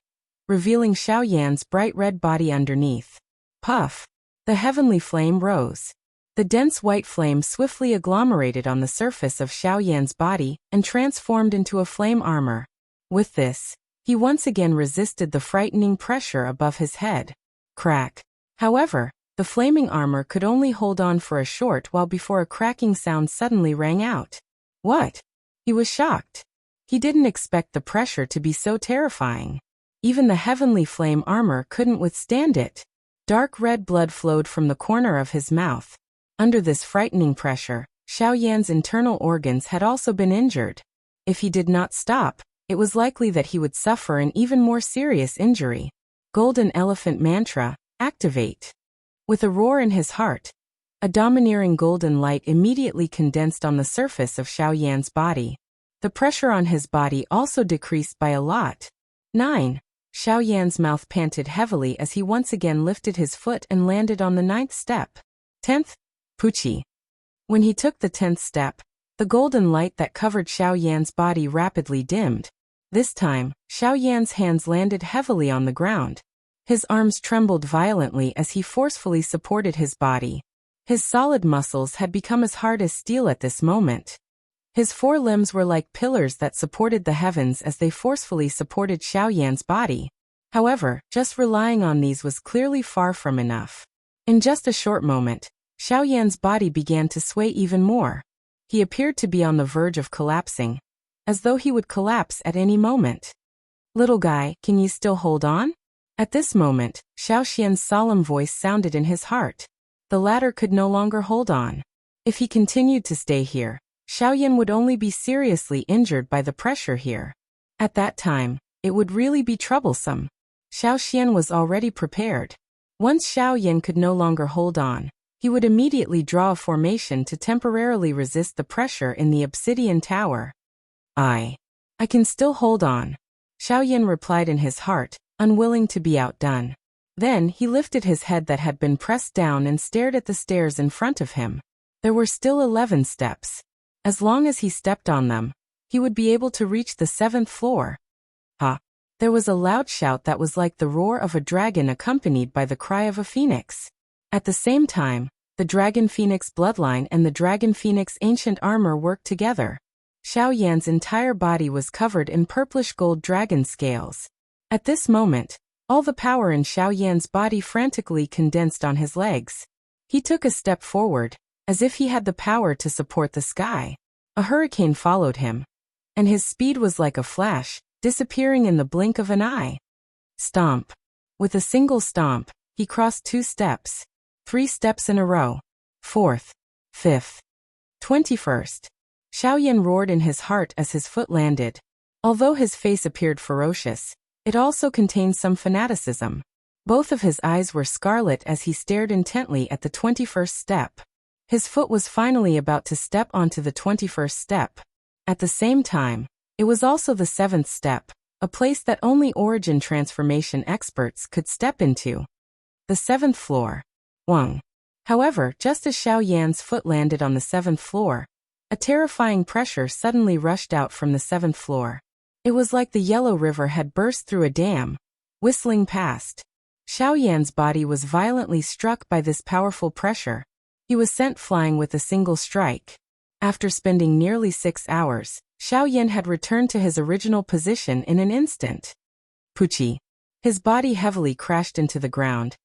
revealing Xiaoyan's bright red body underneath. Puff! The heavenly flame rose. The dense white flame swiftly agglomerated on the surface of Xiaoyan's body and transformed into a flame armor. With this, he once again resisted the frightening pressure above his head. Crack! However, the flaming armor could only hold on for a short while before a cracking sound suddenly rang out. What? He was shocked. He didn't expect the pressure to be so terrifying. Even the heavenly flame armor couldn't withstand it. Dark red blood flowed from the corner of his mouth. Under this frightening pressure, Xiaoyan's internal organs had also been injured. If he did not stop, it was likely that he would suffer an even more serious injury. Golden Elephant Mantra, activate. With a roar in his heart, a domineering golden light immediately condensed on the surface of Xiaoyan's body. The pressure on his body also decreased by a lot. 9. Xiaoyan's mouth panted heavily as he once again lifted his foot and landed on the 9th step. 10th. Puchi. When he took the 10th step, the golden light that covered Xiaoyan's body rapidly dimmed. This time, Xiaoyan's hands landed heavily on the ground. His arms trembled violently as he forcefully supported his body. His solid muscles had become as hard as steel at this moment. His 4 limbs were like pillars that supported the heavens as they forcefully supported Xiaoyan's body. However, just relying on these was clearly far from enough. In just a short moment, Xiaoyan's body began to sway even more. He appeared to be on the verge of collapsing, as though he would collapse at any moment. Little guy, can you still hold on? At this moment, Xiaoxian's solemn voice sounded in his heart. The latter could no longer hold on. If he continued to stay here, Xiaoyan would only be seriously injured by the pressure here. At that time, it would really be troublesome. Xiaoxian was already prepared. Once Xiaoyan could no longer hold on, he would immediately draw a formation to temporarily resist the pressure in the obsidian tower. I can still hold on, Xiaoyan replied in his heart, unwilling to be outdone. Then he lifted his head that had been pressed down and stared at the stairs in front of him. There were still 11 steps. As long as he stepped on them, he would be able to reach the 7th floor. Ha! There was a loud shout that was like the roar of a dragon accompanied by the cry of a phoenix. At the same time, the Dragon Phoenix bloodline and the Dragon Phoenix ancient armor worked together. Xiaoyan's entire body was covered in purplish gold dragon scales. At this moment, all the power in Xiaoyan's body frantically condensed on his legs. He took a step forward, as if he had the power to support the sky. A hurricane followed him, and his speed was like a flash, disappearing in the blink of an eye. Stomp. With a single stomp, he crossed 2 steps, 3 steps in a row, 4th, 5th, 21st. Xiaoyan roared in his heart as his foot landed. Although his face appeared ferocious, it also contained some fanaticism. Both of his eyes were scarlet as he stared intently at the 21st step. His foot was finally about to step onto the 21st step. At the same time, it was also the 7th step, a place that only origin transformation experts could step into. The 7th floor. Wang. However, just as Xiaoyan's foot landed on the 7th floor, a terrifying pressure suddenly rushed out from the 7th floor. It was like the Yellow River had burst through a dam, whistling past. Xiaoyan's body was violently struck by this powerful pressure. He was sent flying with a single strike. After spending nearly 6 hours, Xiao had returned to his original position in an instant. Pucci. His body heavily crashed into the ground,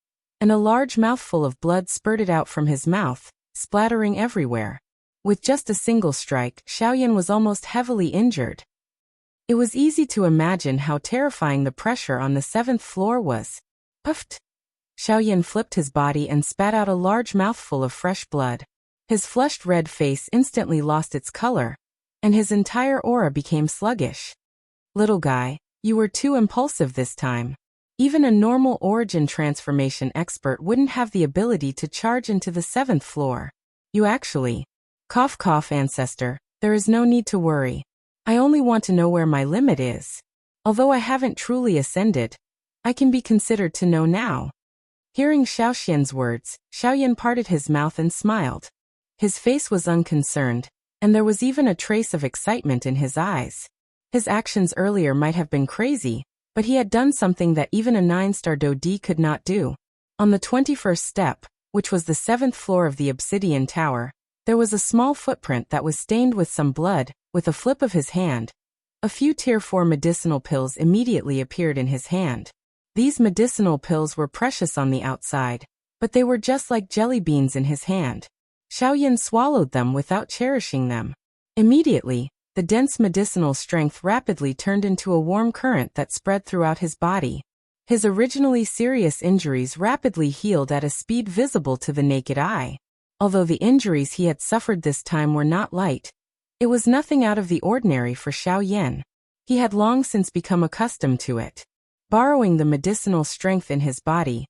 and a large mouthful of blood spurted out from his mouth, splattering everywhere. With just a single strike, Xiao was almost heavily injured. It was easy to imagine how terrifying the pressure on the 7th floor was. Puffed. Xiao flipped his body and spat out a large mouthful of fresh blood. His flushed red face instantly lost its color, and his entire aura became sluggish. Little guy, you were too impulsive this time. Even a normal origin transformation expert wouldn't have the ability to charge into the 7th floor. You actually. Cough cough ancestor, there is no need to worry. I only want to know where my limit is. Although I haven't truly ascended, I can be considered to know now. Hearing Xiao Xian's words, Xiao parted his mouth and smiled. His face was unconcerned, and there was even a trace of excitement in his eyes. His actions earlier might have been crazy, but he had done something that even a 9-star Dodi could not do. On the 21st step, which was the 7th floor of the Obsidian Tower, there was a small footprint that was stained with some blood. With a flip of his hand, a few Tier 4 medicinal pills immediately appeared in his hand. These medicinal pills were precious on the outside, but they were just like jelly beans in his hand. Xiao swallowed them without cherishing them. Immediately, the dense medicinal strength rapidly turned into a warm current that spread throughout his body. His originally serious injuries rapidly healed at a speed visible to the naked eye. Although the injuries he had suffered this time were not light, it was nothing out of the ordinary for Xiao. He had long since become accustomed to it. Borrowing the medicinal strength in his body,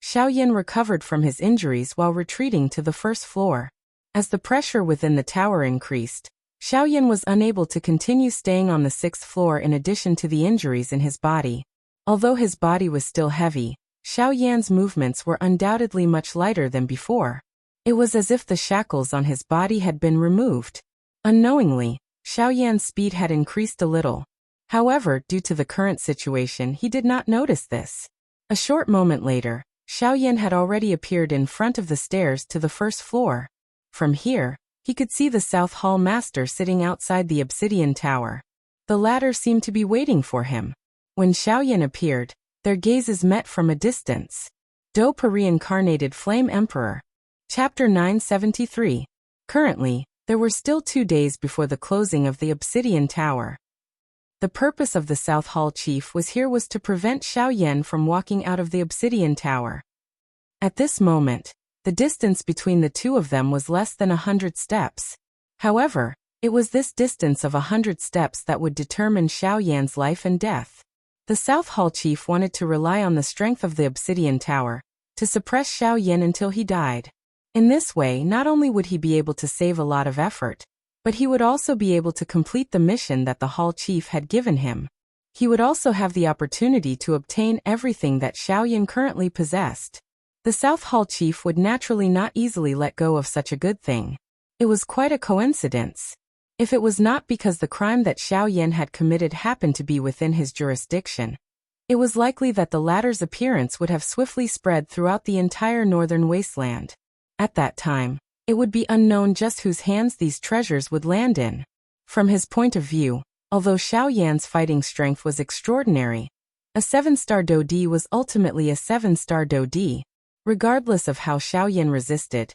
Xiao recovered from his injuries while retreating to the 1st floor. As the pressure within the tower increased, Xiao was unable to continue staying on the 6th floor in addition to the injuries in his body. Although his body was still heavy, Xiao movements were undoubtedly much lighter than before. It was as if the shackles on his body had been removed. Unknowingly, Xiao speed had increased a little. However, due to the current situation, he did not notice this. A short moment later, Xiao had already appeared in front of the stairs to the 1st floor. From here, he could see the South Hall Master sitting outside the Obsidian Tower. The latter seemed to be waiting for him. When Xiao appeared, their gazes met from a distance. Dopa Reincarnated Flame Emperor. Chapter 973. Currently, there were still 2 days before the closing of the Obsidian Tower. The purpose of the South Hall Chief was to prevent Xiao from walking out of the Obsidian Tower. At this moment, the distance between the two of them was less than 100 steps. However, it was this distance of 100 steps that would determine Xiao life and death. The South Hall Chief wanted to rely on the strength of the Obsidian Tower to suppress Xiao until he died. In this way, not only would he be able to save a lot of effort, but he would also be able to complete the mission that the Hall Chief had given him. He would also have the opportunity to obtain everything that Xiao currently possessed. The South Hall Chief would naturally not easily let go of such a good thing. It was quite a coincidence. If it was not because the crime that Xiao had committed happened to be within his jurisdiction, it was likely that the latter's appearance would have swiftly spread throughout the entire northern wasteland. At that time, it would be unknown just whose hands these treasures would land in. From his point of view, although Xiao fighting strength was extraordinary, a 7-star Dodi was ultimately a 7-star Dodi. Regardless of how Xiao resisted,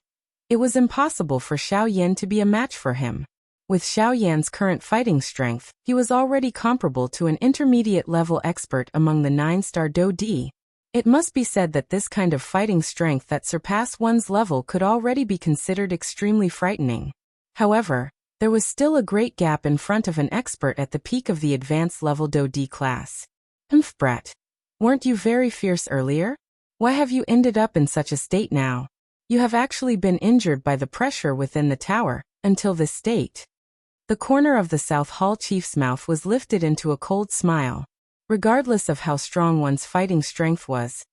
it was impossible for Xiao to be a match for him. With Xiao current fighting strength, he was already comparable to an intermediate-level expert among the 9-star Dodi. It must be said that this kind of fighting strength that surpassed one's level could already be considered extremely frightening. However, there was still a great gap in front of an expert at the peak of the advanced level Dodi class. Brat. Weren't you very fierce earlier? Why have you ended up in such a state now? You have actually been injured by the pressure within the tower, until this state. The corner of the South Hall Chief's mouth was lifted into a cold smile. Regardless of how strong one's fighting strength was,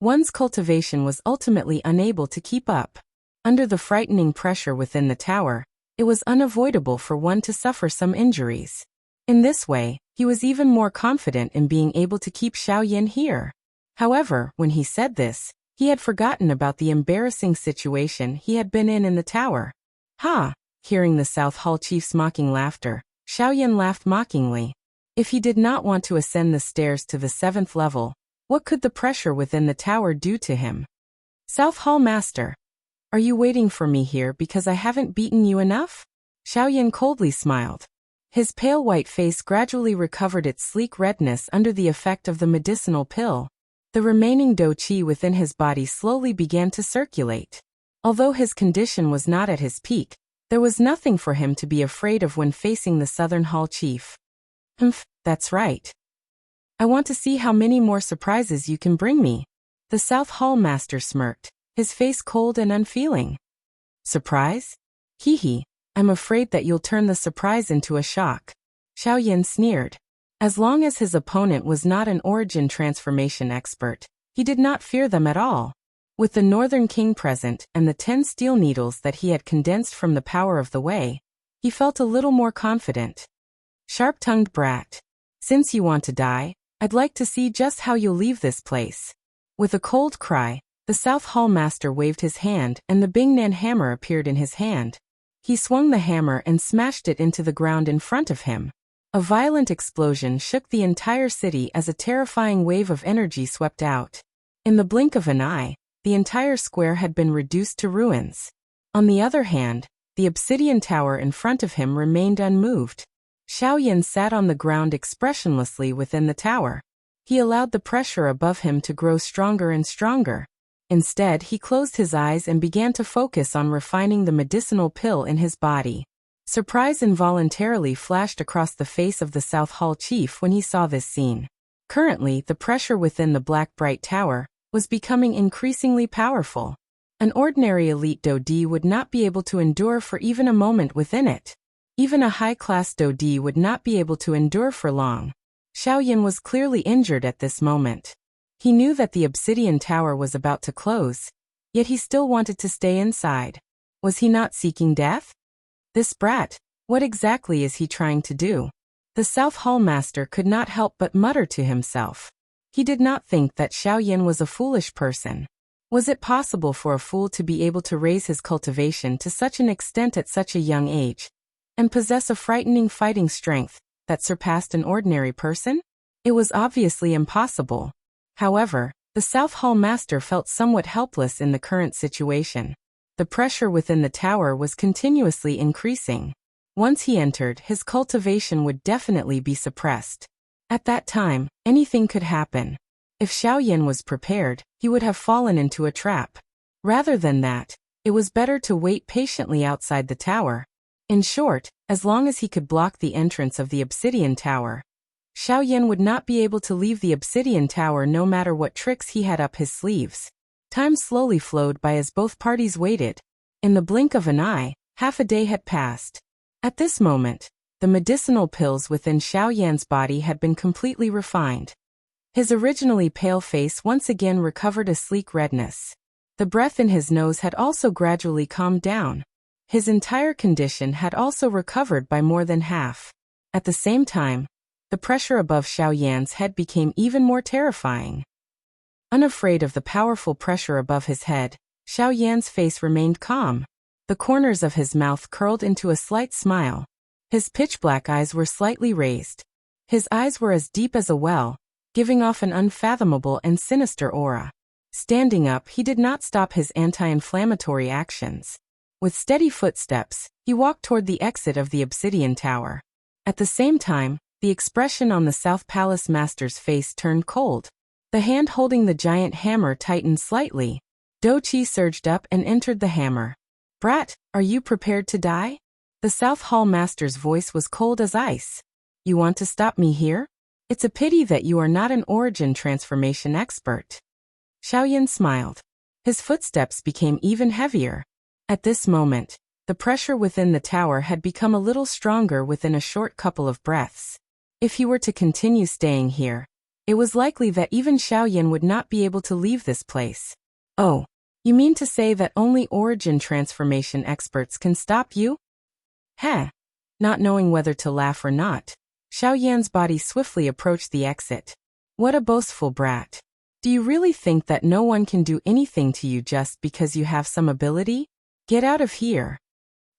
one's cultivation was ultimately unable to keep up. Under the frightening pressure within the tower, it was unavoidable for one to suffer some injuries. In this way, he was even more confident in being able to keep Xiao here. However, when he said this, he had forgotten about the embarrassing situation he had been in the tower. Ha! Hearing the South Hall Chief's mocking laughter, Xiaoyan laughed mockingly. If he did not want to ascend the stairs to the 7th level, what could the pressure within the tower do to him? South Hall Master. Are you waiting for me here because I haven't beaten you enough? Xiaoyan coldly smiled. His pale white face gradually recovered its sleek redness under the effect of the medicinal pill. The remaining dou qi within his body slowly began to circulate. Although his condition was not at his peak, there was nothing for him to be afraid of when facing the Southern Hall Chief. That's right. I want to see how many more surprises you can bring me. The South Hall Master smirked, his face cold and unfeeling. Surprise? Hee. I'm afraid that you'll turn the surprise into a shock. Xiaoyan sneered. As long as his opponent was not an origin transformation expert, he did not fear them at all. With the Northern King present and the 10 steel needles that he had condensed from the power of the Wei, he felt a little more confident. Sharp-tongued brat. Since you want to die, I'd like to see just how you'll leave this place. With a cold cry, the South Hall Master waved his hand and the Bingnan hammer appeared in his hand. He swung the hammer and smashed it into the ground in front of him. A violent explosion shook the entire city as a terrifying wave of energy swept out. In the blink of an eye, the entire square had been reduced to ruins. On the other hand, the obsidian tower in front of him remained unmoved. Xiaoyan sat on the ground expressionlessly within the tower. He allowed the pressure above him to grow stronger and stronger. Instead, he closed his eyes and began to focus on refining the medicinal pill in his body. Surprise involuntarily flashed across the face of the South Hall Chief when he saw this scene. Currently, the pressure within the black bright tower was becoming increasingly powerful. An ordinary elite Dodi would not be able to endure for even a moment within it. Even a high-class Dodi would not be able to endure for long. Xiaoyan was clearly injured at this moment. He knew that the obsidian tower was about to close, yet he still wanted to stay inside. Was he not seeking death? This brat, what exactly is he trying to do? The South Hall Master could not help but mutter to himself. He did not think that Xiaoyan was a foolish person. Was it possible for a fool to be able to raise his cultivation to such an extent at such a young age, and possess a frightening fighting strength that surpassed an ordinary person? It was obviously impossible. However, the South Hall Master felt somewhat helpless in the current situation. The pressure within the tower was continuously increasing. Once he entered, his cultivation would definitely be suppressed. At that time, anything could happen. If Xiaoyan was prepared, he would have fallen into a trap. Rather than that, it was better to wait patiently outside the tower. In short, as long as he could block the entrance of the obsidian tower, Xiaoyan would not be able to leave the obsidian tower no matter what tricks he had up his sleeves. Time slowly flowed by as both parties waited. In the blink of an eye, half a day had passed. At this moment, the medicinal pills within Xiaoyan's body had been completely refined. His originally pale face once again recovered a sleek redness. The breath in his nose had also gradually calmed down. His entire condition had also recovered by more than half. At the same time, the pressure above Xiaoyan's head became even more terrifying. Unafraid of the powerful pressure above his head, Xiaoyan's face remained calm. The corners of his mouth curled into a slight smile. His pitch-black eyes were slightly raised. His eyes were as deep as a well, giving off an unfathomable and sinister aura. Standing up, he did not stop his anti-inflammatory actions. With steady footsteps, he walked toward the exit of the obsidian tower. At the same time, the expression on the South Palace Master's face turned cold. The hand holding the giant hammer tightened slightly. Dou Qi surged up and entered the hammer. "Brat, are you prepared to die?" The South Hall Master's voice was cold as ice. "You want to stop me here? It's a pity that you are not an origin transformation expert." Xiaoyan smiled. His footsteps became even heavier. At this moment, the pressure within the tower had become a little stronger within a short couple of breaths. If he were to continue staying here, it was likely that even Xiaoyan would not be able to leave this place. "Oh, you mean to say that only origin transformation experts can stop you?" Heh. Not knowing whether to laugh or not, Xiaoyan's body swiftly approached the exit. What a boastful brat. Do you really think that no one can do anything to you just because you have some ability? Get out of here.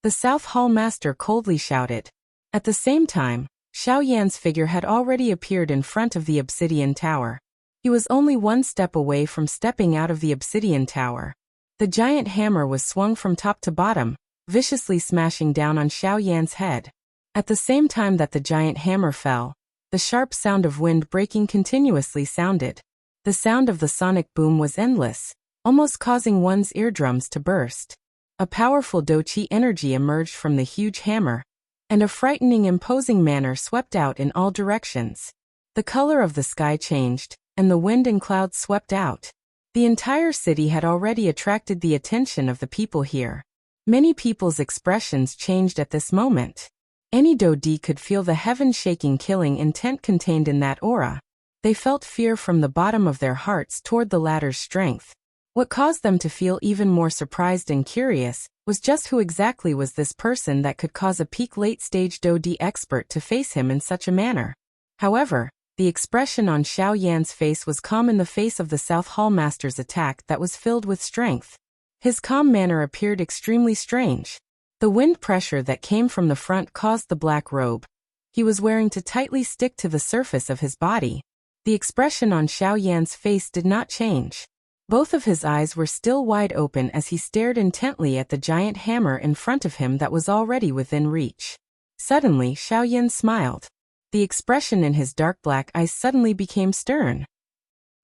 The South Hall Master coldly shouted. At the same time, Xiao Yan's figure had already appeared in front of the obsidian tower. He was only one step away from stepping out of the obsidian tower. The giant hammer was swung from top to bottom, viciously smashing down on Xiao Yan's head. At the same time that the giant hammer fell, the sharp sound of wind breaking continuously sounded. The sound of the sonic boom was endless, almost causing one's eardrums to burst. A powerful Do-Chi energy emerged from the huge hammer, and a frightening, imposing manner swept out in all directions. The color of the sky changed, and the wind and clouds swept out. The entire city had already attracted the attention of the people here. Many people's expressions changed at this moment. Any Do-Di could feel the heaven-shaking killing intent contained in that aura. They felt fear from the bottom of their hearts toward the latter's strength. What caused them to feel even more surprised and curious was just who exactly was this person that could cause a peak late-stage Do-Di expert to face him in such a manner. However, the expression on Xiao Yan's face was calm in the face of the South Hall Master's attack that was filled with strength. His calm manner appeared extremely strange. The wind pressure that came from the front caused the black robe he was wearing to tightly stick to the surface of his body. The expression on Xiao Yan's face did not change. Both of his eyes were still wide open as he stared intently at the giant hammer in front of him that was already within reach. Suddenly, Xiao Yan smiled. The expression in his dark black eyes suddenly became stern.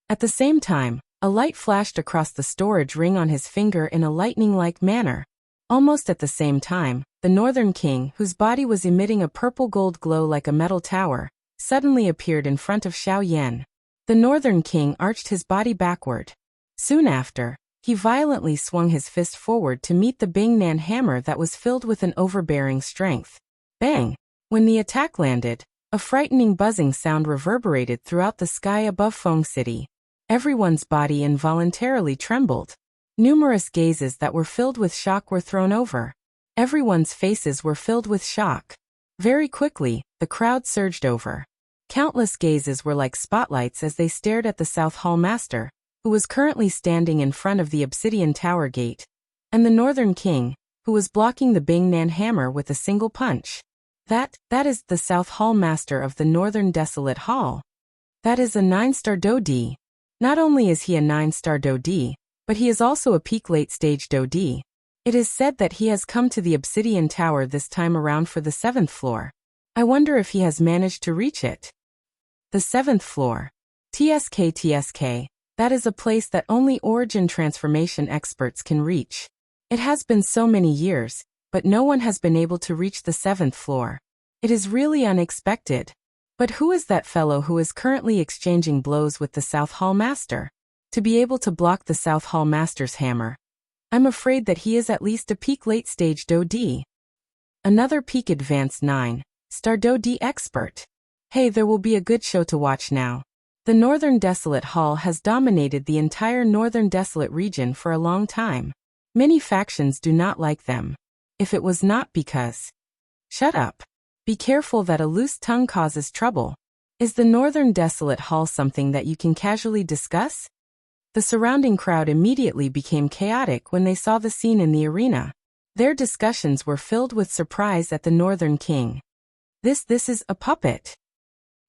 At the same time, a light flashed across the storage ring on his finger in a lightning-like manner. Almost at the same time, the Northern King, whose body was emitting a purple-gold glow like a metal tower, suddenly appeared in front of Xiao Yan. The Northern King arched his body backward. Soon after, he violently swung his fist forward to meet the Bingnan hammer that was filled with an overbearing strength. Bang! When the attack landed, a frightening buzzing sound reverberated throughout the sky above Feng City. Everyone's body involuntarily trembled. Numerous gazes that were filled with shock were thrown over. Everyone's faces were filled with shock. Very quickly, the crowd surged over. Countless gazes were like spotlights as they stared at the South Hall Master, who was currently standing in front of the Obsidian Tower gate, and the Northern King, who was blocking the Bingnan hammer with a single punch. That is the South Hall Master of the Northern Desolate Hall. That is a 9-star Do-Di. Not only is he a 9-star Do-Di, but he is also a peak late-stage Do-Di. It is said that he has come to the Obsidian Tower this time around for the 7th floor. I wonder if he has managed to reach it. The 7th floor. TSK. That is a place that only origin transformation experts can reach. It has been so many years, but no one has been able to reach the 7th floor. It is really unexpected. But who is that fellow who is currently exchanging blows with the South Hall Master? To be able to block the South Hall Master's hammer, I'm afraid that he is at least a peak late-stage Do-Di. Another peak advanced 9-star Do-Di expert. Hey, there will be a good show to watch now. The Northern Desolate Hall has dominated the entire Northern Desolate region for a long time. Many factions do not like them. If it was not because... Shut up. Be careful that a loose tongue causes trouble. Is the Northern Desolate Hall something that you can casually discuss? The surrounding crowd immediately became chaotic when they saw the scene in the arena. Their discussions were filled with surprise at the Northern King. This is a puppet.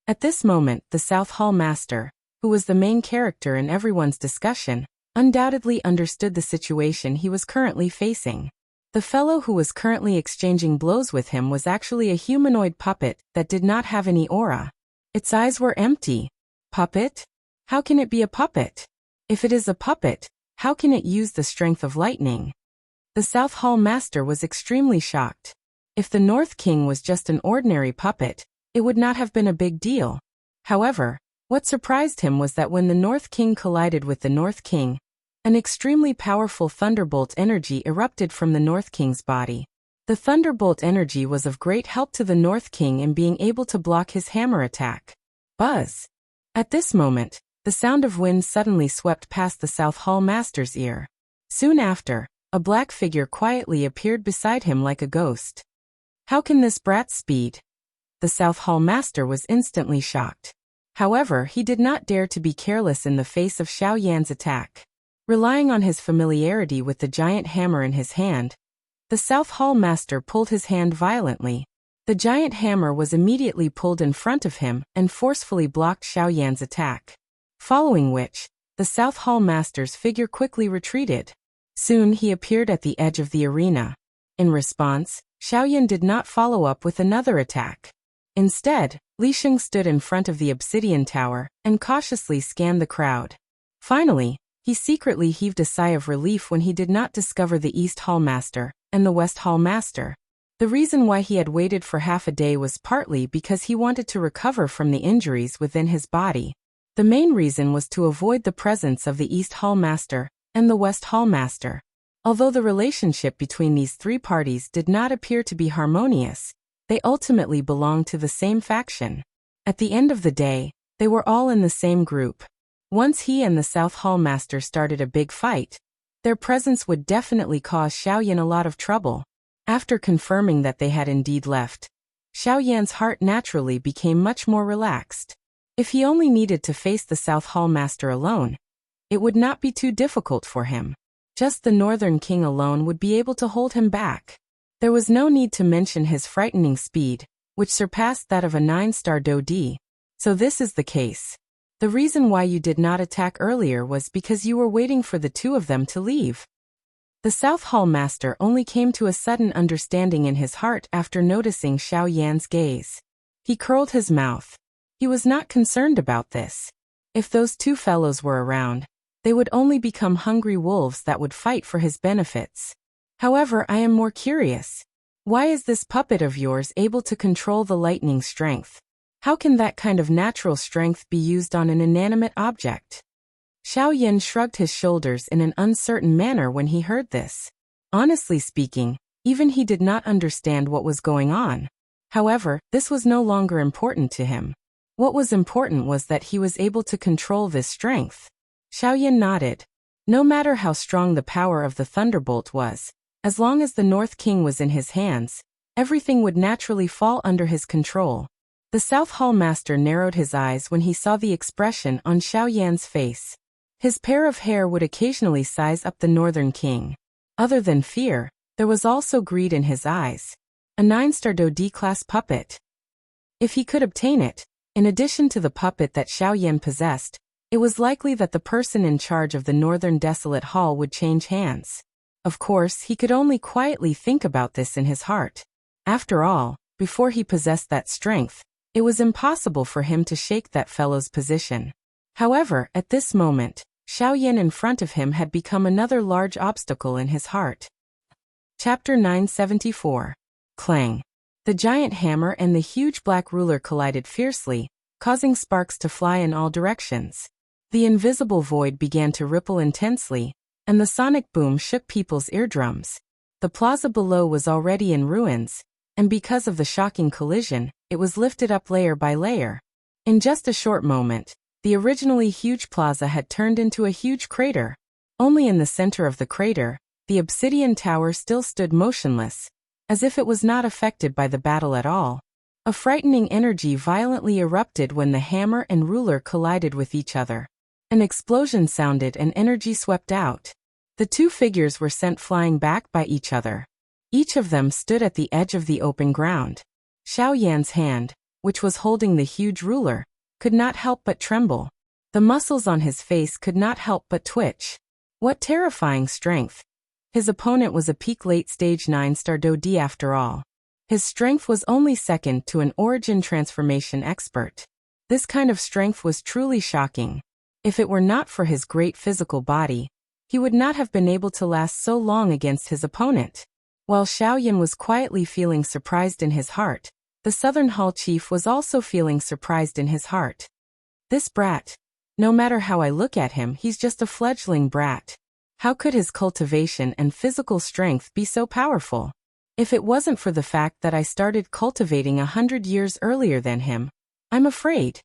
At this moment, the South Hall Master, who was the main character in everyone's discussion, undoubtedly understood the situation he was currently facing. The fellow who was currently exchanging blows with him was actually a humanoid puppet that did not have any aura. Its eyes were empty. Puppet? How can it be a puppet? If it is a puppet, how can it use the strength of lightning? The South Hall Master was extremely shocked. If the North King was just an ordinary puppet, it would not have been a big deal. However, what surprised him was that when the North King collided with the North King, an extremely powerful thunderbolt energy erupted from the North King's body. The thunderbolt energy was of great help to the North King in being able to block his hammer attack. Buzz! At this moment, the sound of wind suddenly swept past the South Hall Master's ear. Soon after, a black figure quietly appeared beside him like a ghost. How can this brat speed? The South Hall Master was instantly shocked. However, he did not dare to be careless in the face of Xiao Yan's attack. Relying on his familiarity with the giant hammer in his hand, the South Hall Master pulled his hand violently. The giant hammer was immediately pulled in front of him and forcefully blocked Xiaoyan's attack. Following which, the South Hall Master's figure quickly retreated. Soon he appeared at the edge of the arena. In response, Xiaoyan did not follow up with another attack. Instead, Li Sheng stood in front of the obsidian tower and cautiously scanned the crowd. Finally, he secretly heaved a sigh of relief when he did not discover the East Hall Master and the West Hall Master. The reason why he had waited for half a day was partly because he wanted to recover from the injuries within his body. The main reason was to avoid the presence of the East Hall Master and the West Hall Master. Although the relationship between these three parties did not appear to be harmonious, they ultimately belonged to the same faction. At the end of the day, they were all in the same group. Once he and the South Hall Master started a big fight, their presence would definitely cause Xiaoyan a lot of trouble. After confirming that they had indeed left, Xiaoyan's heart naturally became much more relaxed. If he only needed to face the South Hall Master alone, it would not be too difficult for him. Just the Northern King alone would be able to hold him back. There was no need to mention his frightening speed, which surpassed that of a 9-star Dodi. So this is the case. The reason why you did not attack earlier was because you were waiting for the two of them to leave. The South Hall Master only came to a sudden understanding in his heart after noticing Xiaoyan's gaze. He curled his mouth. He was not concerned about this. If those two fellows were around, they would only become hungry wolves that would fight for his benefits. However, I am more curious. Why is this puppet of yours able to control the lightning strength? How can that kind of natural strength be used on an inanimate object? Xiaoyan shrugged his shoulders in an uncertain manner when he heard this. Honestly speaking, even he did not understand what was going on. However, this was no longer important to him. What was important was that he was able to control this strength. Xiaoyan nodded. No matter how strong the power of the thunderbolt was, as long as the North King was in his hands, everything would naturally fall under his control. The South Hall Master narrowed his eyes when he saw the expression on Xiaoyan's face. His pair of hair would occasionally size up the Northern King. Other than fear, there was also greed in his eyes. A 9-star Dodi-class puppet. If he could obtain it, in addition to the puppet that Xiaoyan possessed, it was likely that the person in charge of the Northern Desolate Hall would change hands. Of course, he could only quietly think about this in his heart. After all, before he possessed that strength, it was impossible for him to shake that fellow's position. However, at this moment, Xiaoyan in front of him had become another large obstacle in his heart. Chapter 974. Clang. The giant hammer and the huge black ruler collided fiercely, causing sparks to fly in all directions. The invisible void began to ripple intensely, and the sonic boom shook people's eardrums. The plaza below was already in ruins, and because of the shocking collision, it was lifted up layer by layer. In just a short moment, the originally huge plaza had turned into a huge crater. Only in the center of the crater, the obsidian tower still stood motionless, as if it was not affected by the battle at all. A frightening energy violently erupted when the hammer and ruler collided with each other. An explosion sounded and energy swept out. The two figures were sent flying back by each other. Each of them stood at the edge of the open ground. Xiaoyan's hand, which was holding the huge ruler, could not help but tremble. The muscles on his face could not help but twitch. What terrifying strength! His opponent was a peak late-stage 9-star Dodi after all. His strength was only second to an origin transformation expert. This kind of strength was truly shocking. If it were not for his great physical body, he would not have been able to last so long against his opponent. While Xiaoyan was quietly feeling surprised in his heart, the Southern Hall Chief was also feeling surprised in his heart. This brat. No matter how I look at him, he's just a fledgling brat. How could his cultivation and physical strength be so powerful? If it wasn't for the fact that I started cultivating 100 years earlier than him, I'm afraid.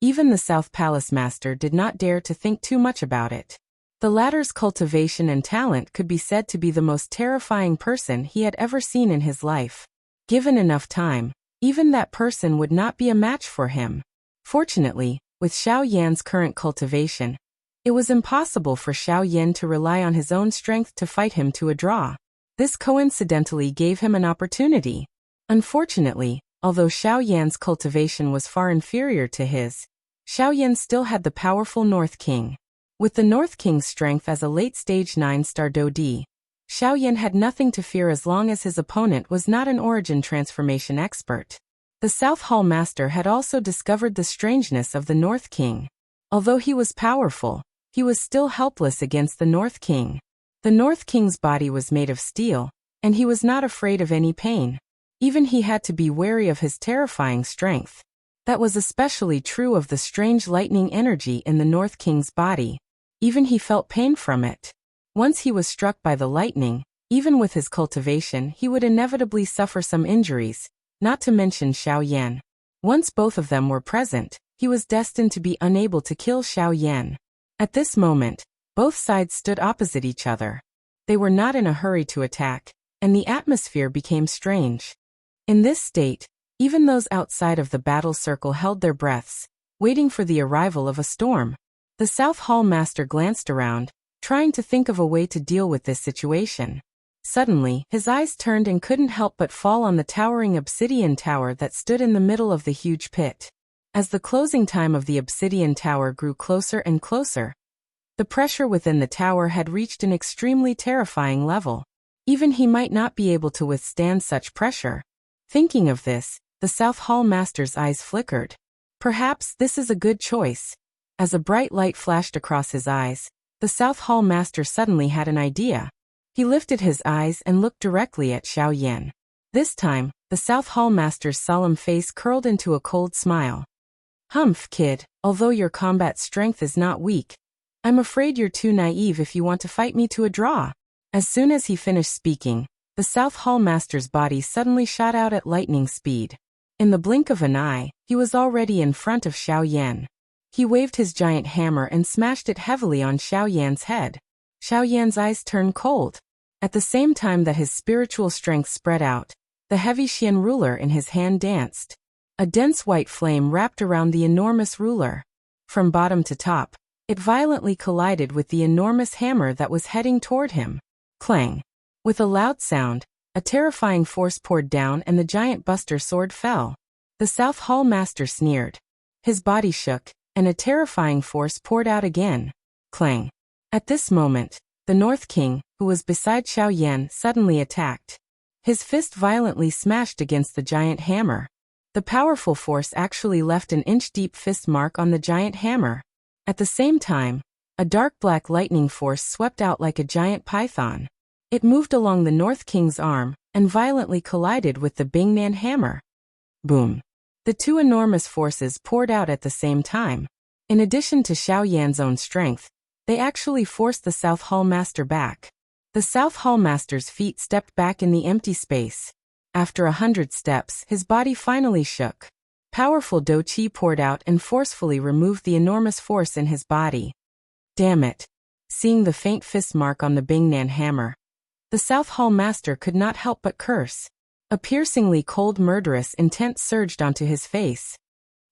Even the South Palace Master did not dare to think too much about it. The latter's cultivation and talent could be said to be the most terrifying person he had ever seen in his life. Given enough time, even that person would not be a match for him. Fortunately, with Xiaoyan's current cultivation, it was impossible for Xiaoyan to rely on his own strength to fight him to a draw. This coincidentally gave him an opportunity. Unfortunately, although Xiao Yan's cultivation was far inferior to his, Xiao Yan still had the powerful North King. With the North King's strength as a late-stage 9-star Dodi, Xiao Yan had nothing to fear as long as his opponent was not an origin transformation expert. The South Hall Master had also discovered the strangeness of the North King. Although he was powerful, he was still helpless against the North King. The North King's body was made of steel, and he was not afraid of any pain. Even he had to be wary of his terrifying strength. That was especially true of the strange lightning energy in the North King's body. Even he felt pain from it. Once he was struck by the lightning, even with his cultivation, he would inevitably suffer some injuries, not to mention Xiao Yan. Once both of them were present, he was destined to be unable to kill Xiao Yan. At this moment, both sides stood opposite each other. They were not in a hurry to attack, and the atmosphere became strange. In this state, even those outside of the battle circle held their breaths, waiting for the arrival of a storm. The South Hall Master glanced around, trying to think of a way to deal with this situation. Suddenly, his eyes turned and couldn't help but fall on the towering obsidian tower that stood in the middle of the huge pit. As the closing time of the obsidian tower grew closer and closer, the pressure within the tower had reached an extremely terrifying level. Even he might not be able to withstand such pressure. Thinking of this, the South Hall Master's eyes flickered. Perhaps this is a good choice. As a bright light flashed across his eyes, the South Hall Master suddenly had an idea. He lifted his eyes and looked directly at Xiao Yan. This time, the South Hall Master's solemn face curled into a cold smile. Humph, kid, although your combat strength is not weak, I'm afraid you're too naive if you want to fight me to a draw. As soon as he finished speaking, the South Hall Master's body suddenly shot out at lightning speed. In the blink of an eye, he was already in front of Xiao Yan. He waved his giant hammer and smashed it heavily on Xiao Yan's head. Xiao Yan's eyes turned cold. At the same time that his spiritual strength spread out, the heavy Xian ruler in his hand danced. A dense white flame wrapped around the enormous ruler. From bottom to top, it violently collided with the enormous hammer that was heading toward him. Clang! With a loud sound, a terrifying force poured down and the giant Buster Sword fell. The South Hall Master sneered. His body shook, and a terrifying force poured out again. Clang! At this moment, the North King, who was beside Xiao Yan, suddenly attacked. His fist violently smashed against the giant hammer. The powerful force actually left an inch-deep fist mark on the giant hammer. At the same time, a dark black lightning force swept out like a giant python. It moved along the North King's arm and violently collided with the Bingnan hammer. Boom! The two enormous forces poured out at the same time. In addition to Xiao Yan's own strength, they actually forced the South Hall Master back. The South Hall Master's feet stepped back in the empty space. After 100 steps, his body finally shook. Powerful Do Qi poured out and forcefully removed the enormous force in his body. Damn it! Seeing the faint fist mark on the Bingnan hammer, the South Hall Master could not help but curse. A piercingly cold murderous intent surged onto his face.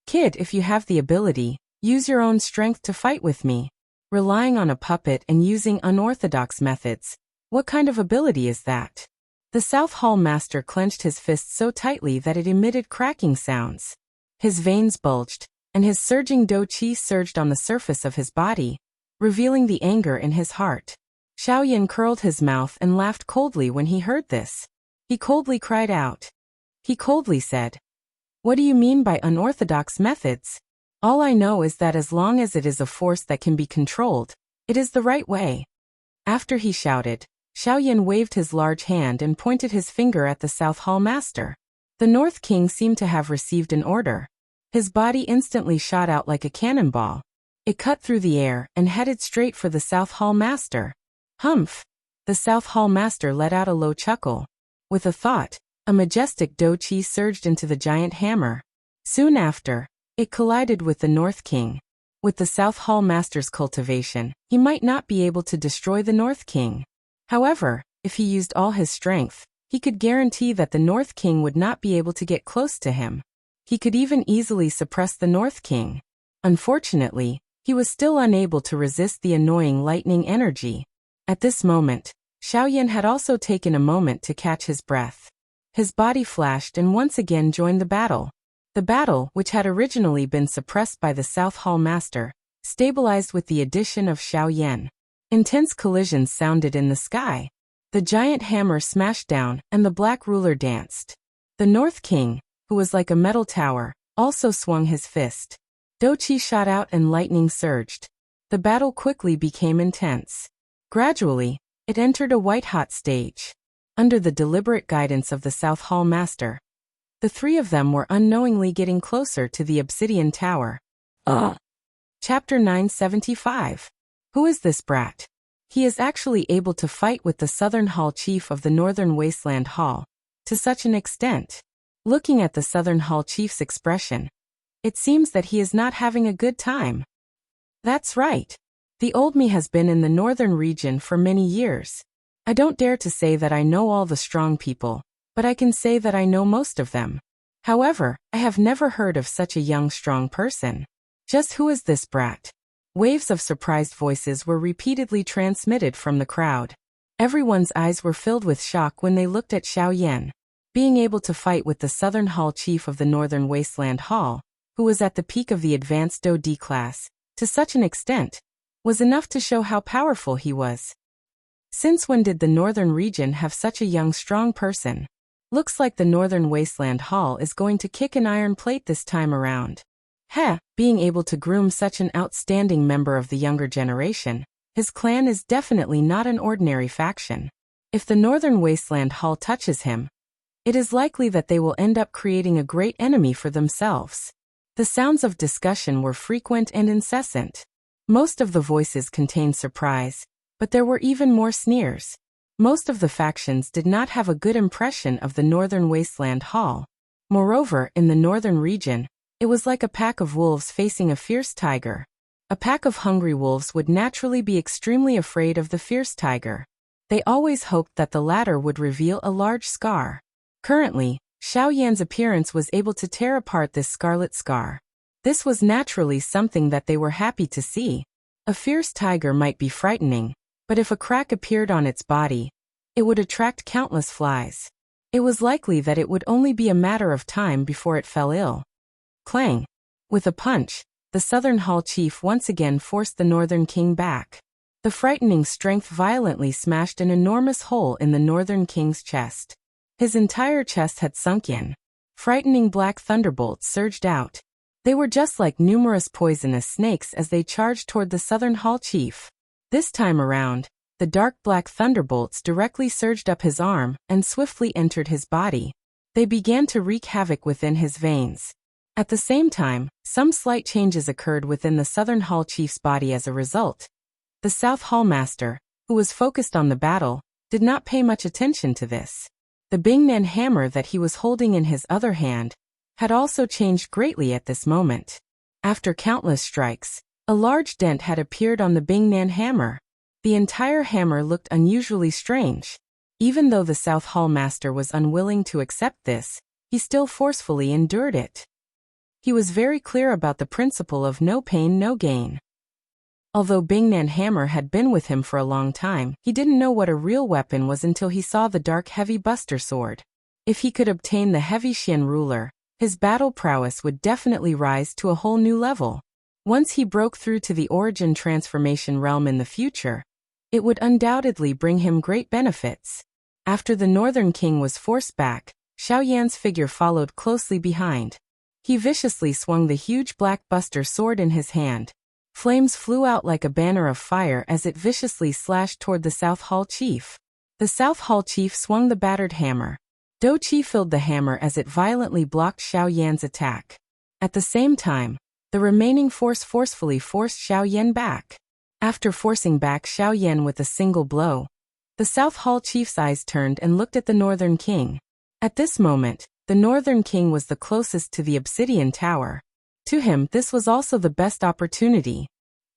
Kid, if you have the ability, use your own strength to fight with me. Relying on a puppet and using unorthodox methods, what kind of ability is that? The South Hall Master clenched his fist so tightly that it emitted cracking sounds. His veins bulged, and his surging Do Qi surged on the surface of his body, revealing the anger in his heart. Xiao Yan curled his mouth and laughed coldly when he heard this. He coldly cried out. He coldly said, "What do you mean by unorthodox methods? All I know is that as long as it is a force that can be controlled, it is the right way." After he shouted, Xiao Yan waved his large hand and pointed his finger at the South Hall Master. The North King seemed to have received an order. His body instantly shot out like a cannonball. It cut through the air and headed straight for the South Hall Master. Humph! The South Hall Master let out a low chuckle. With a thought, a majestic Do Qi surged into the giant hammer. Soon after, it collided with the North King. With the South Hall Master's cultivation, he might not be able to destroy the North King. However, if he used all his strength, he could guarantee that the North King would not be able to get close to him. He could even easily suppress the North King. Unfortunately, he was still unable to resist the annoying lightning energy. At this moment, Xiao Yan had also taken a moment to catch his breath. His body flashed and once again joined the battle. The battle, which had originally been suppressed by the South Hall Master, stabilized with the addition of Xiao Yan. Intense collisions sounded in the sky. The giant hammer smashed down, and the Black Ruler danced. The North King, who was like a metal tower, also swung his fist. Doqi shot out and lightning surged. The battle quickly became intense. Gradually, it entered a white-hot stage. Under the deliberate guidance of the South Hall Master, the three of them were unknowingly getting closer to the Obsidian Tower. Chapter 975. Who is this brat? He is actually able to fight with the Southern Hall Chief of the Northern Wasteland Hall. To such an extent. Looking at the Southern Hall Chief's expression, it seems that he is not having a good time. That's right. The old me has been in the northern region for many years. I don't dare to say that I know all the strong people, but I can say that I know most of them. However, I have never heard of such a young strong person. Just who is this brat? Waves of surprised voices were repeatedly transmitted from the crowd. Everyone's eyes were filled with shock when they looked at Xiao Yan. Being able to fight with the Southern Hall Chief of the Northern Wasteland Hall, who was at the peak of the advanced Do-D class, to such an extent, was enough to show how powerful he was. Since when did the Northern region have such a young strong person? Looks like the Northern Wasteland Hall is going to kick an iron plate this time around. Being able to groom such an outstanding member of the younger generation, his clan is definitely not an ordinary faction. If the Northern Wasteland Hall touches him, it is likely that they will end up creating a great enemy for themselves. The sounds of discussion were frequent and incessant. Most of the voices contained surprise, but there were even more sneers. Most of the factions did not have a good impression of the Northern Wasteland Hall. Moreover, in the northern region, it was like a pack of wolves facing a fierce tiger. A pack of hungry wolves would naturally be extremely afraid of the fierce tiger. They always hoped that the latter would reveal a large scar. Currently, Xiao Yan's appearance was able to tear apart this scarlet scar. This was naturally something that they were happy to see. A fierce tiger might be frightening, but if a crack appeared on its body, it would attract countless flies. It was likely that it would only be a matter of time before it fell ill. Clang! With a punch, the Southern Hall Chief once again forced the Northern King back. The frightening strength violently smashed an enormous hole in the Northern King's chest. His entire chest had sunk in. Frightening black thunderbolts surged out. They were just like numerous poisonous snakes as they charged toward the Southern Hall Chief. This time around, the dark black thunderbolts directly surged up his arm and swiftly entered his body. They began to wreak havoc within his veins. At the same time, some slight changes occurred within the Southern Hall Chief's body as a result. The South Hall Master, who was focused on the battle, did not pay much attention to this. The Bingnan hammer that he was holding in his other hand had also changed greatly at this moment. After countless strikes, a large dent had appeared on the Bingnan hammer. The entire hammer looked unusually strange. Even though the South Hall Master was unwilling to accept this, he still forcefully endured it. He was very clear about the principle of no pain, no gain. Although Bingnan hammer had been with him for a long time, he didn't know what a real weapon was until he saw the dark heavy buster sword. If he could obtain the heavy Xian ruler, his battle prowess would definitely rise to a whole new level. Once he broke through to the origin transformation realm in the future, it would undoubtedly bring him great benefits. After the Northern King was forced back, Xiao Yan's figure followed closely behind. He viciously swung the huge black buster sword in his hand. Flames flew out like a banner of fire as it viciously slashed toward the South Hall Chief. The South Hall Chief swung the battered hammer. Doqi filled the hammer as it violently blocked Xiao Yan's attack. At the same time, the remaining force forcefully forced Xiao Yan back. After forcing back Xiao Yan with a single blow, the South Hall Chief's eyes turned and looked at the Northern King. At this moment, the Northern King was the closest to the Obsidian Tower. To him, this was also the best opportunity.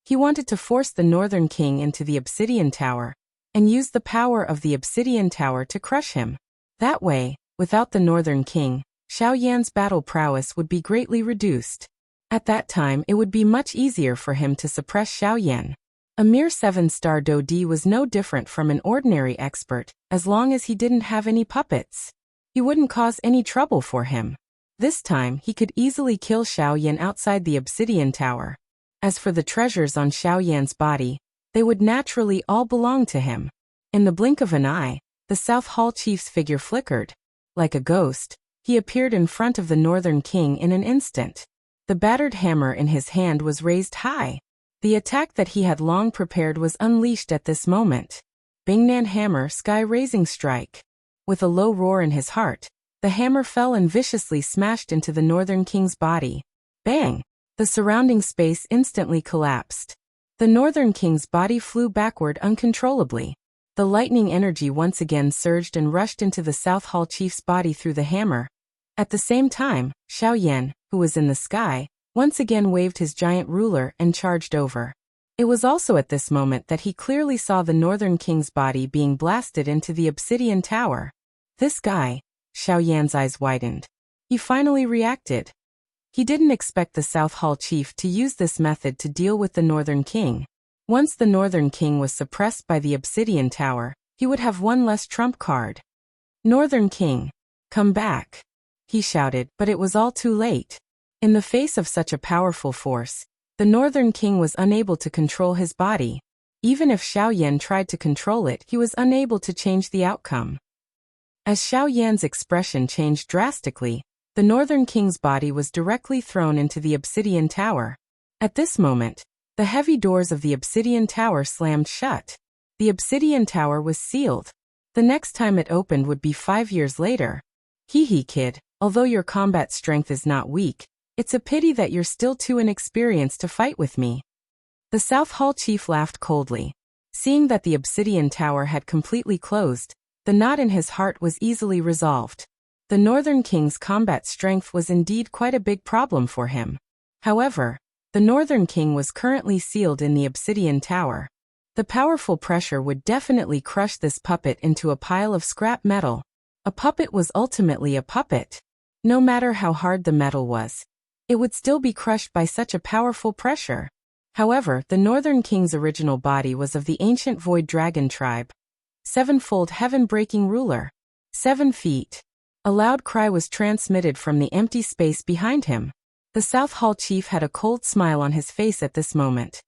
He wanted to force the Northern King into the Obsidian Tower and use the power of the Obsidian Tower to crush him. That way, without the Northern King, Xiao Yan's battle prowess would be greatly reduced. At that time, it would be much easier for him to suppress Xiao Yan. A mere 7-star Do-D was no different from an ordinary expert, as long as he didn't have any puppets. He wouldn't cause any trouble for him. This time, he could easily kill Xiaoyan outside the obsidian tower. As for the treasures on Xiaoyan's body, they would naturally all belong to him. In the blink of an eye, the South Hall chief's figure flickered. Like a ghost, he appeared in front of the Northern King in an instant. The battered hammer in his hand was raised high. The attack that he had long prepared was unleashed at this moment. Bingnan hammer, sky-raising strike. With a low roar in his heart, the hammer fell and viciously smashed into the Northern King's body. Bang! The surrounding space instantly collapsed. The Northern King's body flew backward uncontrollably. The lightning energy once again surged and rushed into the South Hall chief's body through the hammer. At the same time, Xiaoyan, who was in the sky, once again waved his giant ruler and charged over. It was also at this moment that he clearly saw the Northern King's body being blasted into the obsidian tower. This guy, Xiaoyan's eyes widened. He finally reacted. He didn't expect the South Hall chief to use this method to deal with the Northern King. Once the Northern King was suppressed by the obsidian tower, he would have one less trump card. Northern King, come back, he shouted, but it was all too late. In the face of such a powerful force, the Northern King was unable to control his body. Even if Xiaoyan tried to control it, he was unable to change the outcome. As Xiaoyan's expression changed drastically, the Northern King's body was directly thrown into the obsidian tower. At this moment, the heavy doors of the obsidian tower slammed shut. The obsidian tower was sealed. The next time it opened would be 5 years later. Hee kid, although your combat strength is not weak, it's a pity that you're still too inexperienced to fight with me. The South Hall chief laughed coldly. Seeing that the obsidian tower had completely closed, the knot in his heart was easily resolved. The Northern King's combat strength was indeed quite a big problem for him. However, the Northern King was currently sealed in the obsidian tower. The powerful pressure would definitely crush this puppet into a pile of scrap metal. A puppet was ultimately a puppet. No matter how hard the metal was, it would still be crushed by such a powerful pressure. However, the Northern King's original body was of the ancient Void Dragon tribe. Sevenfold heaven-breaking ruler. 7 feet. A loud cry was transmitted from the empty space behind him. The South Hall chief had a cold smile on his face at this moment.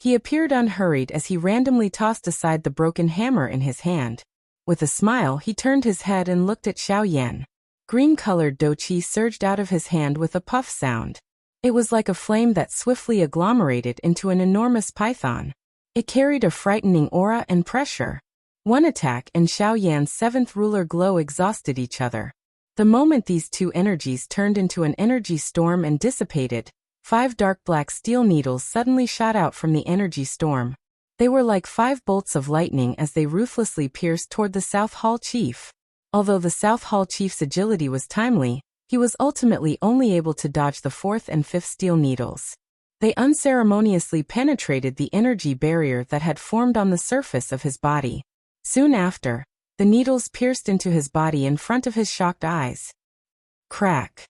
He appeared unhurried as he randomly tossed aside the broken hammer in his hand. With a smile, he turned his head and looked at Xiaoyan. Green-colored douqi surged out of his hand with a puff sound. It was like a flame that swiftly agglomerated into an enormous python. It carried a frightening aura and pressure. One attack and Xiaoyan's 7th ruler glow exhausted each other. The moment these two energies turned into an energy storm and dissipated, 5 dark black steel needles suddenly shot out from the energy storm. They were like 5 bolts of lightning as they ruthlessly pierced toward the South Hall chief. Although the South Hall chief's agility was timely, he was ultimately only able to dodge the 4th and 5th steel needles. They unceremoniously penetrated the energy barrier that had formed on the surface of his body. Soon after, the needles pierced into his body in front of his shocked eyes. Crack.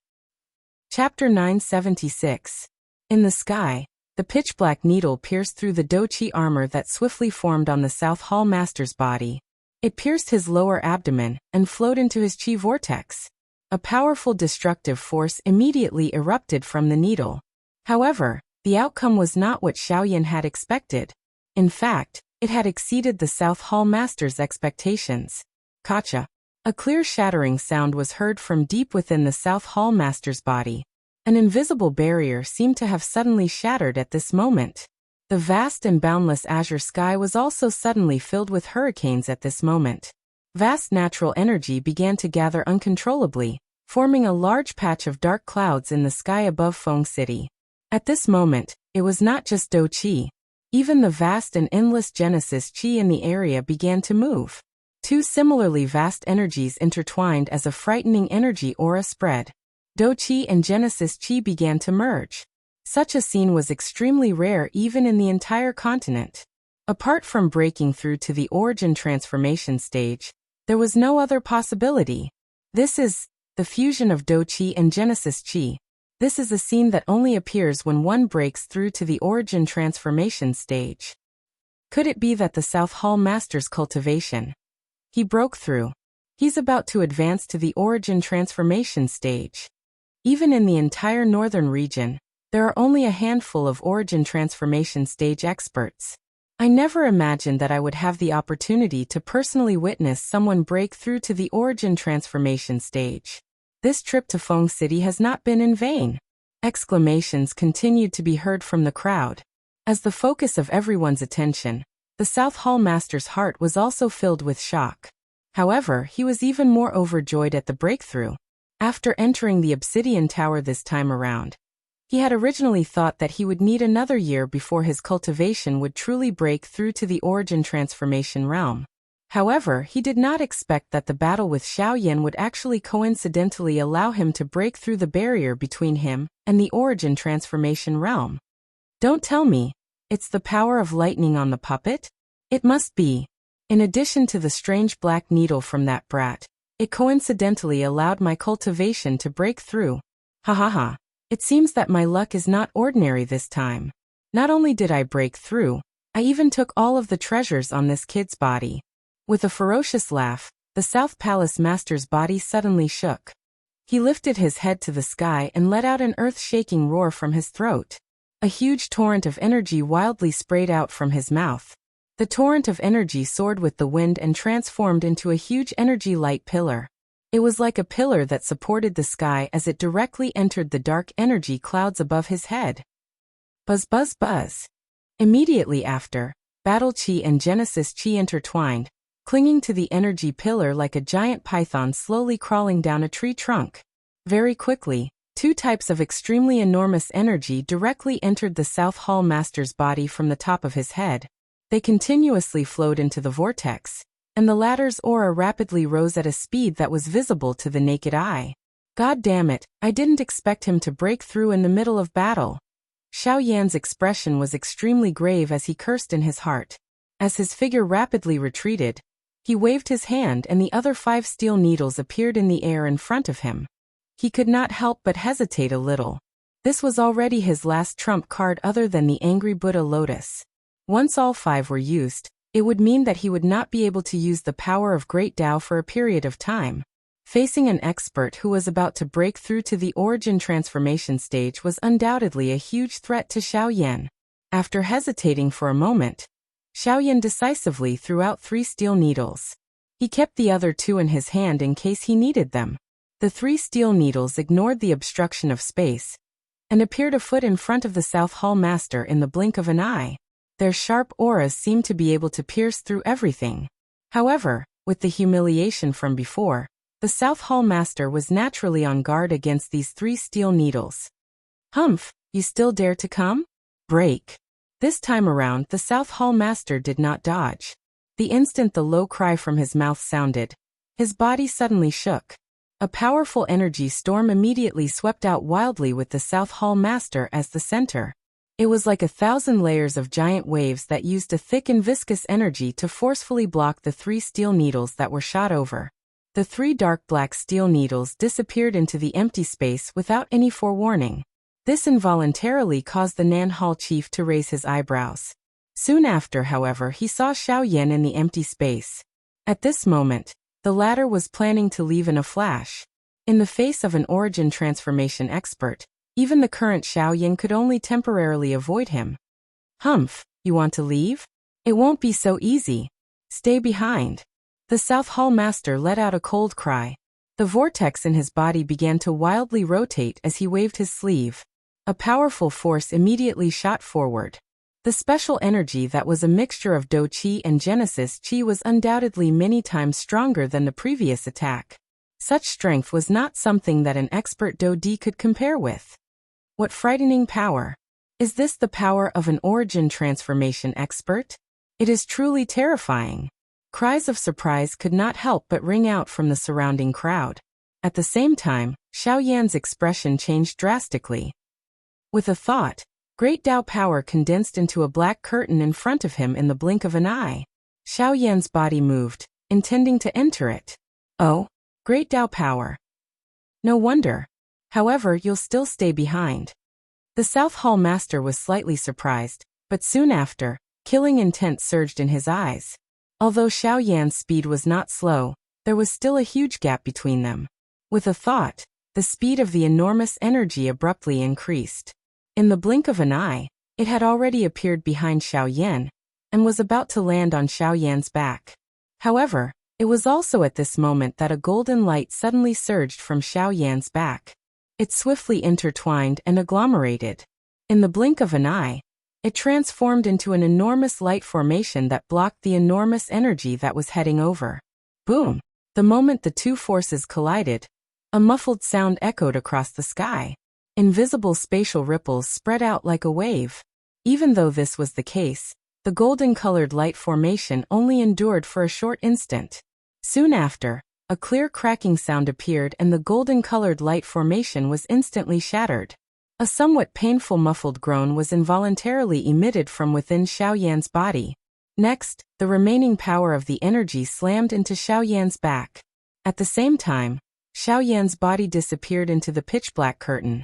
Chapter 976. In the sky, the pitch-black needle pierced through the douqi armor that swiftly formed on the South Hall master's body. It pierced his lower abdomen and flowed into his chi vortex. A powerful destructive force immediately erupted from the needle. However, the outcome was not what Xiaoyan had expected. In fact, it had exceeded the South Hall master's expectations. Kacha. A clear shattering sound was heard from deep within the South Hall master's body. An invisible barrier seemed to have suddenly shattered at this moment. The vast and boundless azure sky was also suddenly filled with hurricanes at this moment. Vast natural energy began to gather uncontrollably, forming a large patch of dark clouds in the sky above Feng City. At this moment, it was not just douqi. Even the vast and endless Genesis Chi in the area began to move. 2 similarly vast energies intertwined as a frightening energy aura spread. Douqi and Genesis Chi began to merge. Such a scene was extremely rare even in the entire continent. Apart from breaking through to the origin transformation stage, there was no other possibility. This is the fusion of douqi and Genesis Chi. This is a scene that only appears when one breaks through to the origin transformation stage. Could it be that the South Hall master's cultivation? He broke through. He's about to advance to the origin transformation stage. Even in the entire northern region, there are only a handful of origin transformation stage experts. I never imagined that I would have the opportunity to personally witness someone break through to the origin transformation stage. This trip to Feng City has not been in vain. Exclamations continued to be heard from the crowd. As the focus of everyone's attention, the South Hall Master's heart was also filled with shock. However, he was even more overjoyed at the breakthrough. After entering the Obsidian Tower this time around, he had originally thought that he would need another year before his cultivation would truly break through to the origin transformation realm. However, he did not expect that the battle with Xiaoyan would actually coincidentally allow him to break through the barrier between him and the origin transformation realm. Don't tell me, it's the power of lightning on the puppet? It must be. In addition to the strange black needle from that brat, it coincidentally allowed my cultivation to break through. Ha ha ha. It seems that my luck is not ordinary this time. Not only did I break through, I even took all of the treasures on this kid's body. With a ferocious laugh, the South Palace Master's body suddenly shook. He lifted his head to the sky and let out an earth-shaking roar from his throat. A huge torrent of energy wildly sprayed out from his mouth. The torrent of energy soared with the wind and transformed into a huge energy light pillar. It was like a pillar that supported the sky as it directly entered the dark energy clouds above his head. Buzz buzz buzz. Immediately after, Battle Chi and Genesis Chi intertwined, clinging to the energy pillar like a giant python slowly crawling down a tree trunk. Very quickly, two types of extremely enormous energy directly entered the South Hall Master's body from the top of his head. They continuously flowed into the vortex, and the latter's aura rapidly rose at a speed that was visible to the naked eye. God damn it, I didn't expect him to break through in the middle of battle. Xiaoyan's expression was extremely grave as he cursed in his heart. As his figure rapidly retreated, he waved his hand and the other 5 steel needles appeared in the air in front of him. He could not help but hesitate a little. This was already his last trump card other than the angry Buddha lotus. Once all 5 were used, it would mean that he would not be able to use the power of Great Tao for a period of time. Facing an expert who was about to break through to the origin transformation stage was undoubtedly a huge threat to Xiaoyan. After hesitating for a moment, Xiaoyan decisively threw out 3 steel needles. He kept the other 2 in his hand in case he needed them. The 3 steel needles ignored the obstruction of space and appeared a foot in front of the South Hall Master in the blink of an eye. Their sharp auras seemed to be able to pierce through everything. However, with the humiliation from before, the South Hall Master was naturally on guard against these 3 steel needles. Humph, you still dare to come? Break. This time around, the South Hall Master did not dodge. The instant the low cry from his mouth sounded, his body suddenly shook. A powerful energy storm immediately swept out wildly with the South Hall Master as the center. It was like 1,000 layers of giant waves that used a thick and viscous energy to forcefully block the 3 steel needles that were shot over. The 3 dark black steel needles disappeared into the empty space without any forewarning. This involuntarily caused the Nan Hall chief to raise his eyebrows. Soon after, however, he saw Xiaoyan in the empty space. At this moment, the latter was planning to leave in a flash. In the face of an origin transformation expert, even the current Xiaoyan could only temporarily avoid him. Humph, you want to leave? It won't be so easy. Stay behind. The South Hall Master let out a cold cry. The vortex in his body began to wildly rotate as he waved his sleeve. A powerful force immediately shot forward. The special energy that was a mixture of Do Chi and Genesis Chi was undoubtedly many times stronger than the previous attack. Such strength was not something that an expert Do Di could compare with. What frightening power! Is this the power of an origin transformation expert? It is truly terrifying. Cries of surprise could not help but ring out from the surrounding crowd. At the same time, Xiaoyan's expression changed drastically. With a thought, Great Tao power condensed into a black curtain in front of him in the blink of an eye. Xiaoyan's body moved, intending to enter it. Oh, Great Tao power. No wonder. However, you'll still stay behind. The South Hall Master was slightly surprised, but soon after, killing intent surged in his eyes. Although Xiaoyan's speed was not slow, there was still a huge gap between them. With a thought, the speed of the enormous energy abruptly increased. In the blink of an eye, it had already appeared behind Xiaoyan, and was about to land on Xiaoyan's back. However, it was also at this moment that a golden light suddenly surged from Xiaoyan's back. It swiftly intertwined and agglomerated. In the blink of an eye, it transformed into an enormous light formation that blocked the enormous energy that was heading over. Boom! The moment the two forces collided, a muffled sound echoed across the sky. Invisible spatial ripples spread out like a wave. Even though this was the case, the golden-colored light formation only endured for a short instant. Soon after, a clear cracking sound appeared and the golden-colored light formation was instantly shattered. A somewhat painful muffled groan was involuntarily emitted from within Xiaoyan's body. Next, the remaining power of the energy slammed into Xiaoyan's back. At the same time, Xiaoyan's body disappeared into the pitch-black curtain.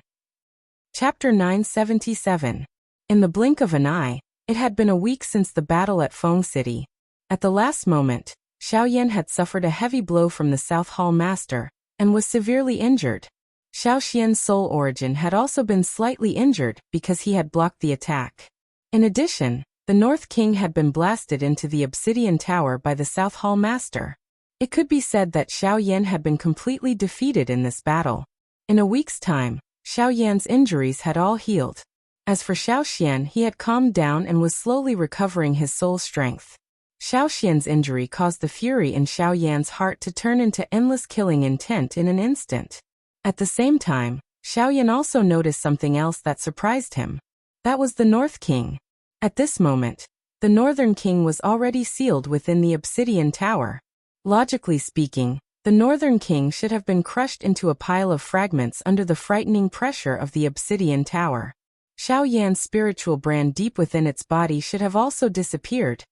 Chapter 977. In the blink of an eye, it had been a week since the battle at Feng City. At the last moment, Xiaoyan had suffered a heavy blow from the South Hall Master, and was severely injured. Xiao Xian's soul origin had also been slightly injured because he had blocked the attack. In addition, the North King had been blasted into the Obsidian Tower by the South Hall Master. It could be said that Xiaoyan had been completely defeated in this battle. In a week's time, Xiaoyan's injuries had all healed. As for Xiao Xian, he had calmed down and was slowly recovering his soul strength. Xiao Xian's injury caused the fury in Xiaoyan's heart to turn into endless killing intent in an instant. At the same time, Xiaoyan also noticed something else that surprised him. That was the North King. At this moment, the Northern King was already sealed within the Obsidian Tower. Logically speaking, the Northern King should have been crushed into a pile of fragments under the frightening pressure of the Obsidian Tower. Xiaoyan's spiritual brand deep within its body should have also disappeared.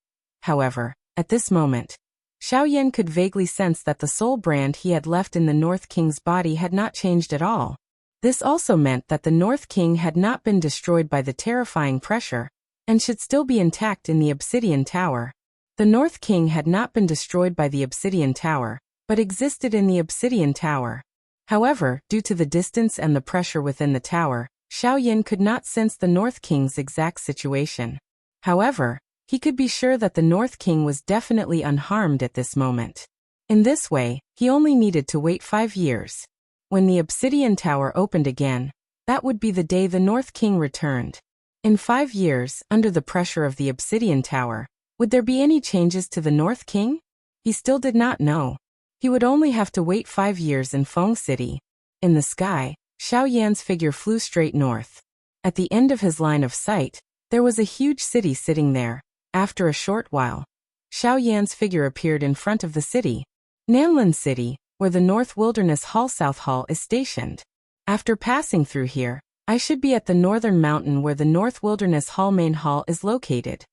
However, at this moment, Xiaoyan could vaguely sense that the soul brand he had left in the North King's body had not changed at all. This also meant that the North King had not been destroyed by the terrifying pressure, and should still be intact in the Obsidian Tower. The North King had not been destroyed by the Obsidian Tower, but existed in the Obsidian Tower. However, due to the distance and the pressure within the tower, Xiaoyan could not sense the North King's exact situation. However, he could be sure that the North King was definitely unharmed at this moment. In this way, he only needed to wait 5 years. When the Obsidian Tower opened again, that would be the day the North King returned. In 5 years, under the pressure of the Obsidian Tower, would there be any changes to the North King? He still did not know. He would only have to wait 5 years in Feng City. In the sky, Xiaoyan's figure flew straight north. At the end of his line of sight, there was a huge city sitting there. After a short while, Xiaoyan's figure appeared in front of the city. Nanlin City, where the North Wilderness Hall South Hall is stationed. After passing through here, I should be at the northern mountain where the North Wilderness Hall main hall is located.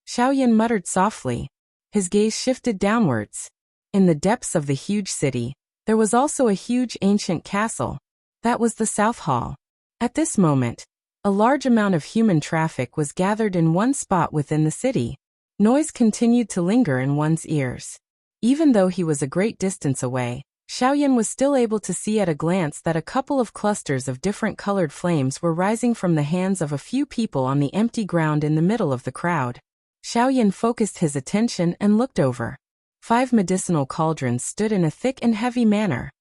Xiaoyan muttered softly. His gaze shifted downwards. In the depths of the huge city, there was also a huge ancient castle. That was the South Hall. At this moment, a large amount of human traffic was gathered in one spot within the city. Noise continued to linger in one's ears. Even though he was a great distance away, Xiaoyan was still able to see at a glance that a couple of clusters of different colored flames were rising from the hands of a few people on the empty ground in the middle of the crowd. Xiaoyan focused his attention and looked over. 5 medicinal cauldrons stood in a thick and heavy manner.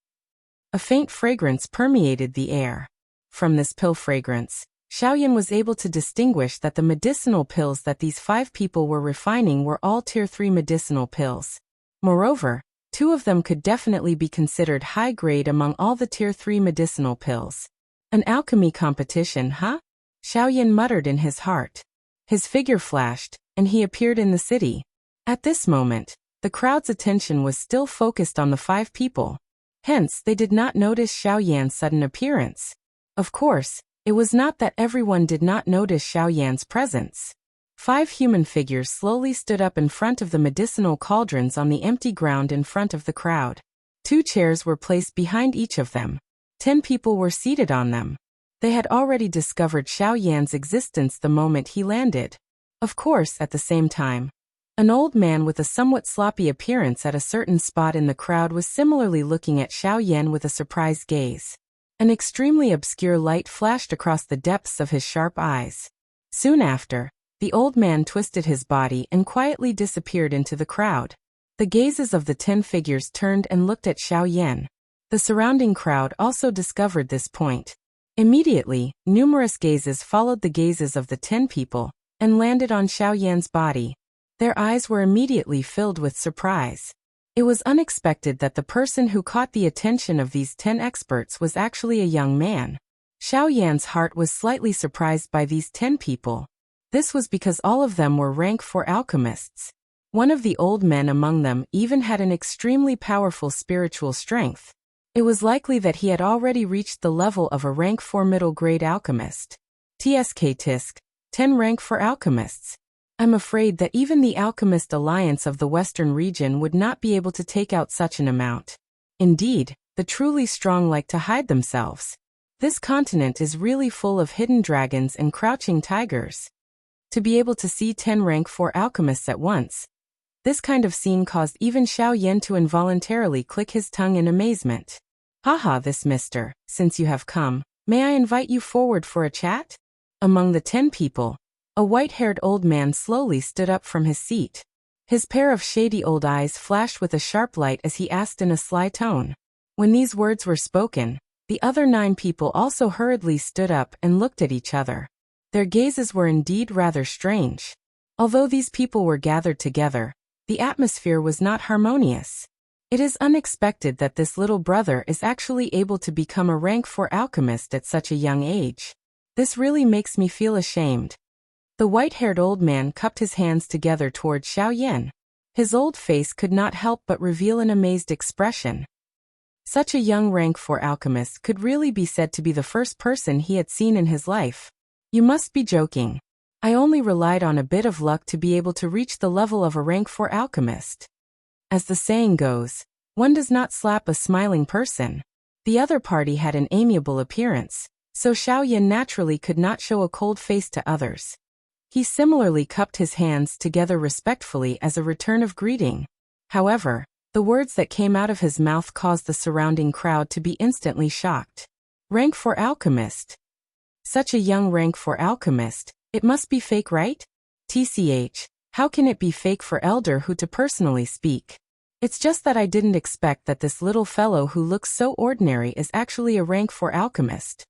A faint fragrance permeated the air. From this pill fragrance, Xiaoyan was able to distinguish that the medicinal pills that these 5 people were refining were all Tier 3 medicinal pills. Moreover, 2 of them could definitely be considered high grade among all the Tier 3 medicinal pills. An alchemy competition, huh? Xiaoyan muttered in his heart. His figure flashed, and he appeared in the city. At this moment, the crowd's attention was still focused on the 5 people. Hence, they did not notice Xiaoyan's sudden appearance. Of course, it was not that everyone did not notice Xiaoyan's presence. 5 human figures slowly stood up in front of the medicinal cauldrons on the empty ground in front of the crowd. 2 chairs were placed behind each of them. 10 people were seated on them. They had already discovered Xiaoyan's existence the moment he landed. Of course, at the same time, An old man with a somewhat sloppy appearance at a certain spot in the crowd was similarly looking at Xiao Yan with a surprised gaze. An extremely obscure light flashed across the depths of his sharp eyes. Soon after, the old man twisted his body and quietly disappeared into the crowd. The gazes of the 10 figures turned and looked at Xiao Yan. The surrounding crowd also discovered this point. Immediately, numerous gazes followed the gazes of the 10 people and landed on Xiao Yan's body. Their eyes were immediately filled with surprise. It was unexpected that the person who caught the attention of these 10 experts was actually a young man. Xiao Yan's heart was slightly surprised by these 10 people. This was because all of them were rank 4 alchemists. One of the old men among them even had an extremely powerful spiritual strength. It was likely that he had already reached the level of a rank 4 middle-grade alchemist. Tisk 10 rank 4 alchemists. I'm afraid that even the Alchemist Alliance of the Western region would not be able to take out such an amount. Indeed, the truly strong like to hide themselves. This continent is really full of hidden dragons and crouching tigers. To be able to see 10 rank 4 alchemists at once. This kind of scene caused even Xiao Yan to involuntarily click his tongue in amazement. Haha, this mister, since you have come, may I invite you forward for a chat? Among the 10 people, a white-haired old man slowly stood up from his seat. His pair of shady old eyes flashed with a sharp light as he asked in a sly tone. When these words were spoken, the other 9 people also hurriedly stood up and looked at each other. Their gazes were indeed rather strange. Although these people were gathered together, the atmosphere was not harmonious. It is unexpected that this little brother is actually able to become a rank 4 alchemist at such a young age. This really makes me feel ashamed. The white-haired old man cupped his hands together toward Xiao Yan. His old face could not help but reveal an amazed expression. Such a young rank 4 alchemist could really be said to be the first person he had seen in his life. You must be joking. I only relied on a bit of luck to be able to reach the level of a rank 4 alchemist. As the saying goes, one does not slap a smiling person. The other party had an amiable appearance, so Xiao Yan naturally could not show a cold face to others. He similarly cupped his hands together respectfully as a return of greeting. However, the words that came out of his mouth caused the surrounding crowd to be instantly shocked. Rank 4 alchemist. Such a young rank 4 alchemist, it must be fake, right? TCH, how can it be fake for Elder Hu to personally speak? It's just that I didn't expect that this little fellow who looks so ordinary is actually a rank 4 alchemist.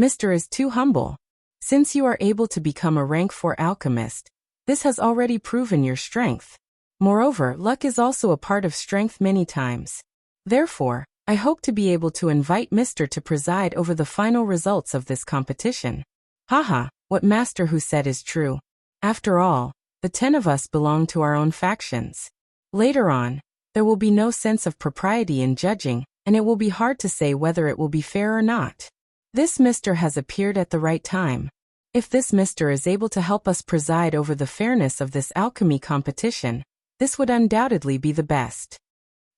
Mr. is too humble. Since you are able to become a rank 4 alchemist, this has already proven your strength. Moreover, luck is also a part of strength many times. Therefore, I hope to be able to invite Mr. to preside over the final results of this competition. Haha, what Master Hu said is true. After all, the 10 of us belong to our own factions. Later on, there will be no sense of propriety in judging, and it will be hard to say whether it will be fair or not. This Mr. has appeared at the right time. If this Mr. is able to help us preside over the fairness of this alchemy competition, this would undoubtedly be the best.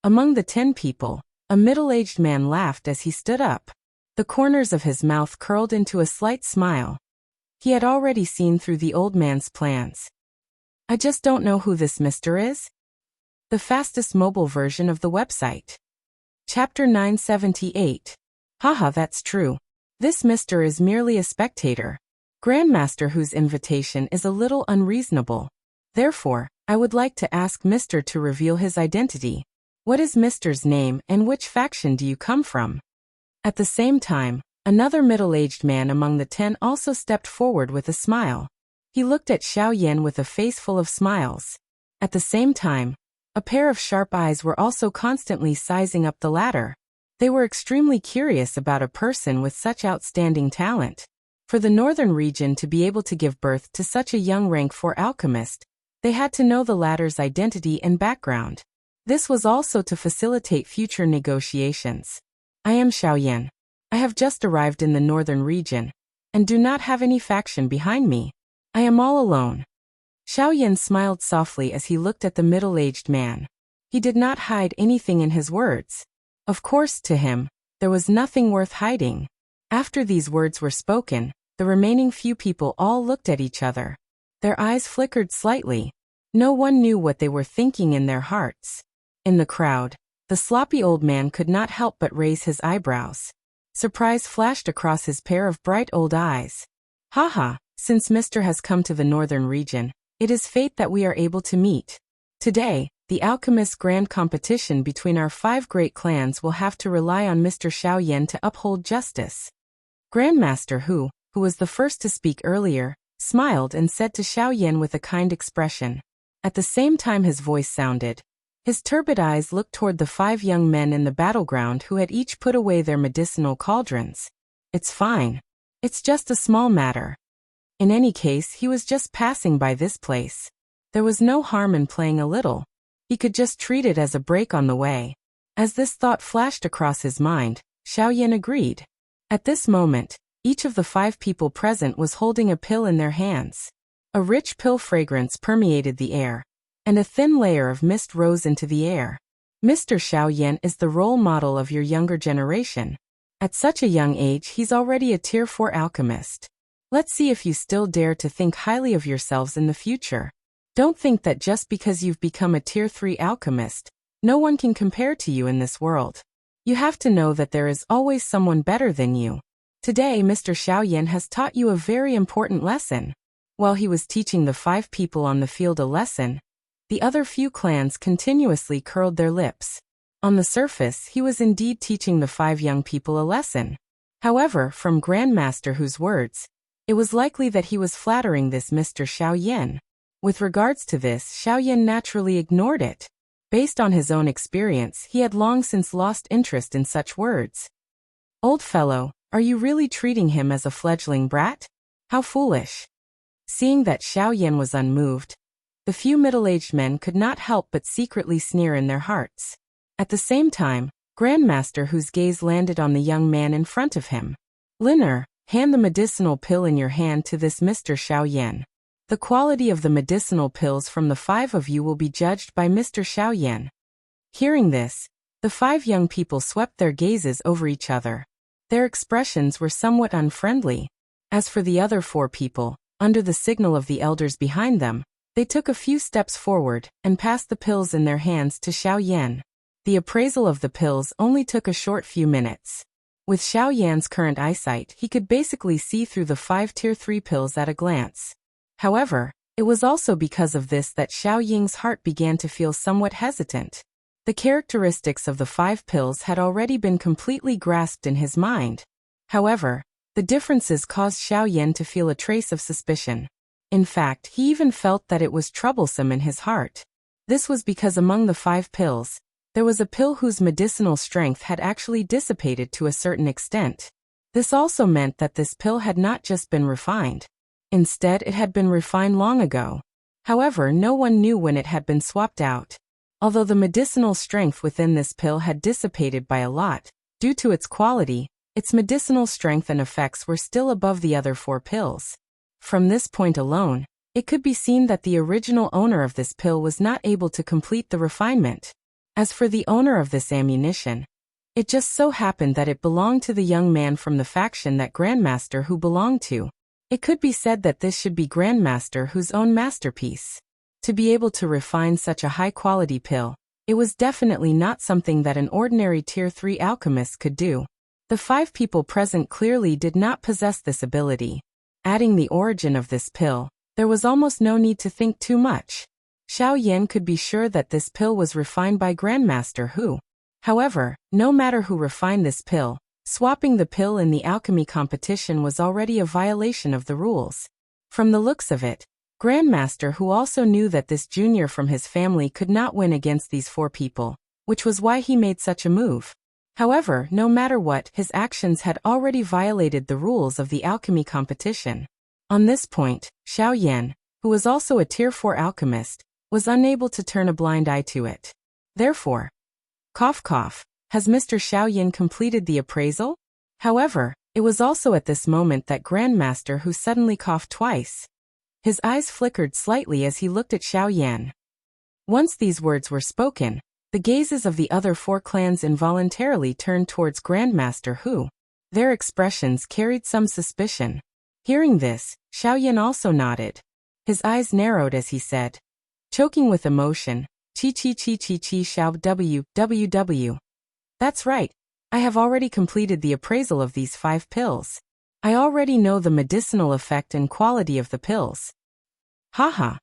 Among the 10 people, a middle-aged man laughed as he stood up. The corners of his mouth curled into a slight smile. He had already seen through the old man's plans. I just don't know who this Mr. is. The fastest mobile version of the website. Chapter 978. Haha, that's true. This Mr. is merely a spectator. Grandmaster Hu's invitation is a little unreasonable. Therefore, I would like to ask Mr. to reveal his identity. What is Mr.'s name and which faction do you come from? At the same time, another middle-aged man among the 10 also stepped forward with a smile. He looked at Xiao Yan with a face full of smiles. At the same time, a pair of sharp eyes were also constantly sizing up the latter. They were extremely curious about a person with such outstanding talent. For the northern region to be able to give birth to such a young rank 4 alchemist, they had to know the latter's identity and background. This was also to facilitate future negotiations. I am Xiao Yan. I have just arrived in the northern region, and do not have any faction behind me. I am all alone. Xiao Yan smiled softly as he looked at the middle-aged man. He did not hide anything in his words. Of course, to him, there was nothing worth hiding. After these words were spoken, the remaining few people all looked at each other. Their eyes flickered slightly. No one knew what they were thinking in their hearts. In the crowd, the sloppy old man could not help but raise his eyebrows. Surprise flashed across his pair of bright old eyes. "Haha, since Mr. has come to the northern region, it is fate that we are able to meet. Today, the alchemist's grand competition between our 5 great clans will have to rely on Mr. Xiaoyan to uphold justice." Grandmaster Hu, who was the first to speak earlier, smiled and said to Xiaoyan with a kind expression. At the same time his voice sounded, his turbid eyes looked toward the 5 young men in the battleground who had each put away their medicinal cauldrons. "It's fine. It's just a small matter. In any case, he was just passing by this place. There was no harm in playing a little. He could just treat it as a break on the way." As this thought flashed across his mind, Xiaoyan agreed. At this moment, each of the 5 people present was holding a pill in their hands. A rich pill fragrance permeated the air, and a thin layer of mist rose into the air. "Mr. Xiaoyan is the role model of your younger generation. At such a young age he's already a Tier 4 alchemist. Let's see if you still dare to think highly of yourselves in the future. Don't think that just because you've become a Tier 3 alchemist, no one can compare to you in this world. You have to know that there is always someone better than you. Today Mr. Xiaoyan has taught you a very important lesson." While he was teaching the 5 people on the field a lesson, the other few clans continuously curled their lips. On the surface, he was indeed teaching the 5 young people a lesson. However, from Grandmaster Hu's words, it was likely that he was flattering this Mr. Xiaoyan. With regards to this, Xiaoyan naturally ignored it. Based on his own experience, he had long since lost interest in such words. "Old fellow, are you really treating him as a fledgling brat? How foolish." Seeing that Xiaoyan was unmoved, the few middle-aged men could not help but secretly sneer in their hearts. At the same time, Grandmaster Hu's gaze landed on the young man in front of him. "Liner, hand the medicinal pill in your hand to this Mr. Xiaoyan. The quality of the medicinal pills from the 5 of you will be judged by Mr. Xiaoyan." Hearing this, the 5 young people swept their gazes over each other. Their expressions were somewhat unfriendly. As for the other 4 people, under the signal of the elders behind them, they took a few steps forward and passed the pills in their hands to Xiaoyan. The appraisal of the pills only took a short few minutes. With Xiaoyan's current eyesight, he could basically see through the 5 Tier 3 pills at a glance. However, it was also because of this that Xiaoying's heart began to feel somewhat hesitant. The characteristics of the 5 pills had already been completely grasped in his mind. However, the differences caused Xiaoyan to feel a trace of suspicion. In fact, he even felt that it was troublesome in his heart. This was because among the 5 pills, there was a pill whose medicinal strength had actually dissipated to a certain extent. This also meant that this pill had not just been refined. Instead, it had been refined long ago. However, no one knew when it had been swapped out. Although the medicinal strength within this pill had dissipated by a lot, due to its quality, its medicinal strength and effects were still above the other 4 pills. From this point alone, it could be seen that the original owner of this pill was not able to complete the refinement. As for the owner of this ammunition, it just so happened that it belonged to the young man from the faction that Grandmaster Hu belonged to. It could be said that this should be Grandmaster Hu's own masterpiece. To be able to refine such a high-quality pill, it was definitely not something that an ordinary Tier 3 alchemist could do. The 5 people present clearly did not possess this ability. Adding the origin of this pill, there was almost no need to think too much. Xiaoyan could be sure that this pill was refined by Grandmaster Hu. However, no matter who refined this pill, swapping the pill in the alchemy competition was already a violation of the rules. From the looks of it, Grandmaster Hu also knew that this junior from his family could not win against these 4 people, which was why he made such a move. However, no matter what, his actions had already violated the rules of the alchemy competition. On this point, Xiaoyan, who was also a Tier 4 alchemist, was unable to turn a blind eye to it. Therefore, cough cough, has Mr. Xiaoyan completed the appraisal? However, it was also at this moment that Grandmaster Hu suddenly coughed twice. His eyes flickered slightly as he looked at Xiaoyan. Once these words were spoken, the gazes of the other 4 clans involuntarily turned towards Grandmaster Hu. Their expressions carried some suspicion. Hearing this, Xiaoyan also nodded. His eyes narrowed as he said, choking with emotion. Chi chi chi chi chi xiao www. That's right. I have already completed the appraisal of these 5 pills. I already know the medicinal effect and quality of the pills. Haha.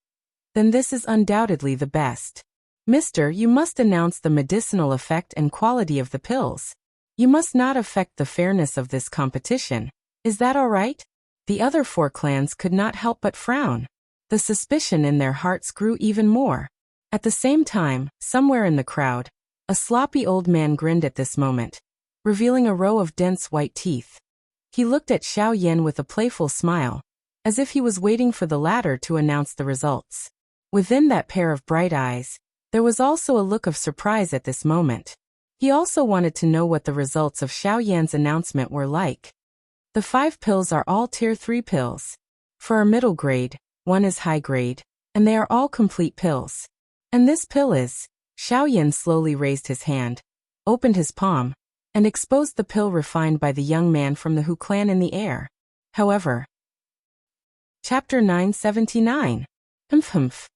Then this is undoubtedly the best. Mister, you must announce the medicinal effect and quality of the pills. You must not affect the fairness of this competition. Is that all right? The other 4 clans could not help but frown. The suspicion in their hearts grew even more. At the same time, somewhere in the crowd, a sloppy old man grinned at this moment, revealing a row of dense white teeth. He looked at Xiao Yan with a playful smile, as if he was waiting for the latter to announce the results. Within that pair of bright eyes, there was also a look of surprise at this moment. He also wanted to know what the results of Xiao Yan's announcement were like. The 5 pills are all Tier 3 pills. For our middle grade, 1 is high grade, and they are all complete pills. And this pill is... Xiao Yan slowly raised his hand, opened his palm, and exposed the pill refined by the young man from the Hu clan in the air. However... Chapter 979. Humph.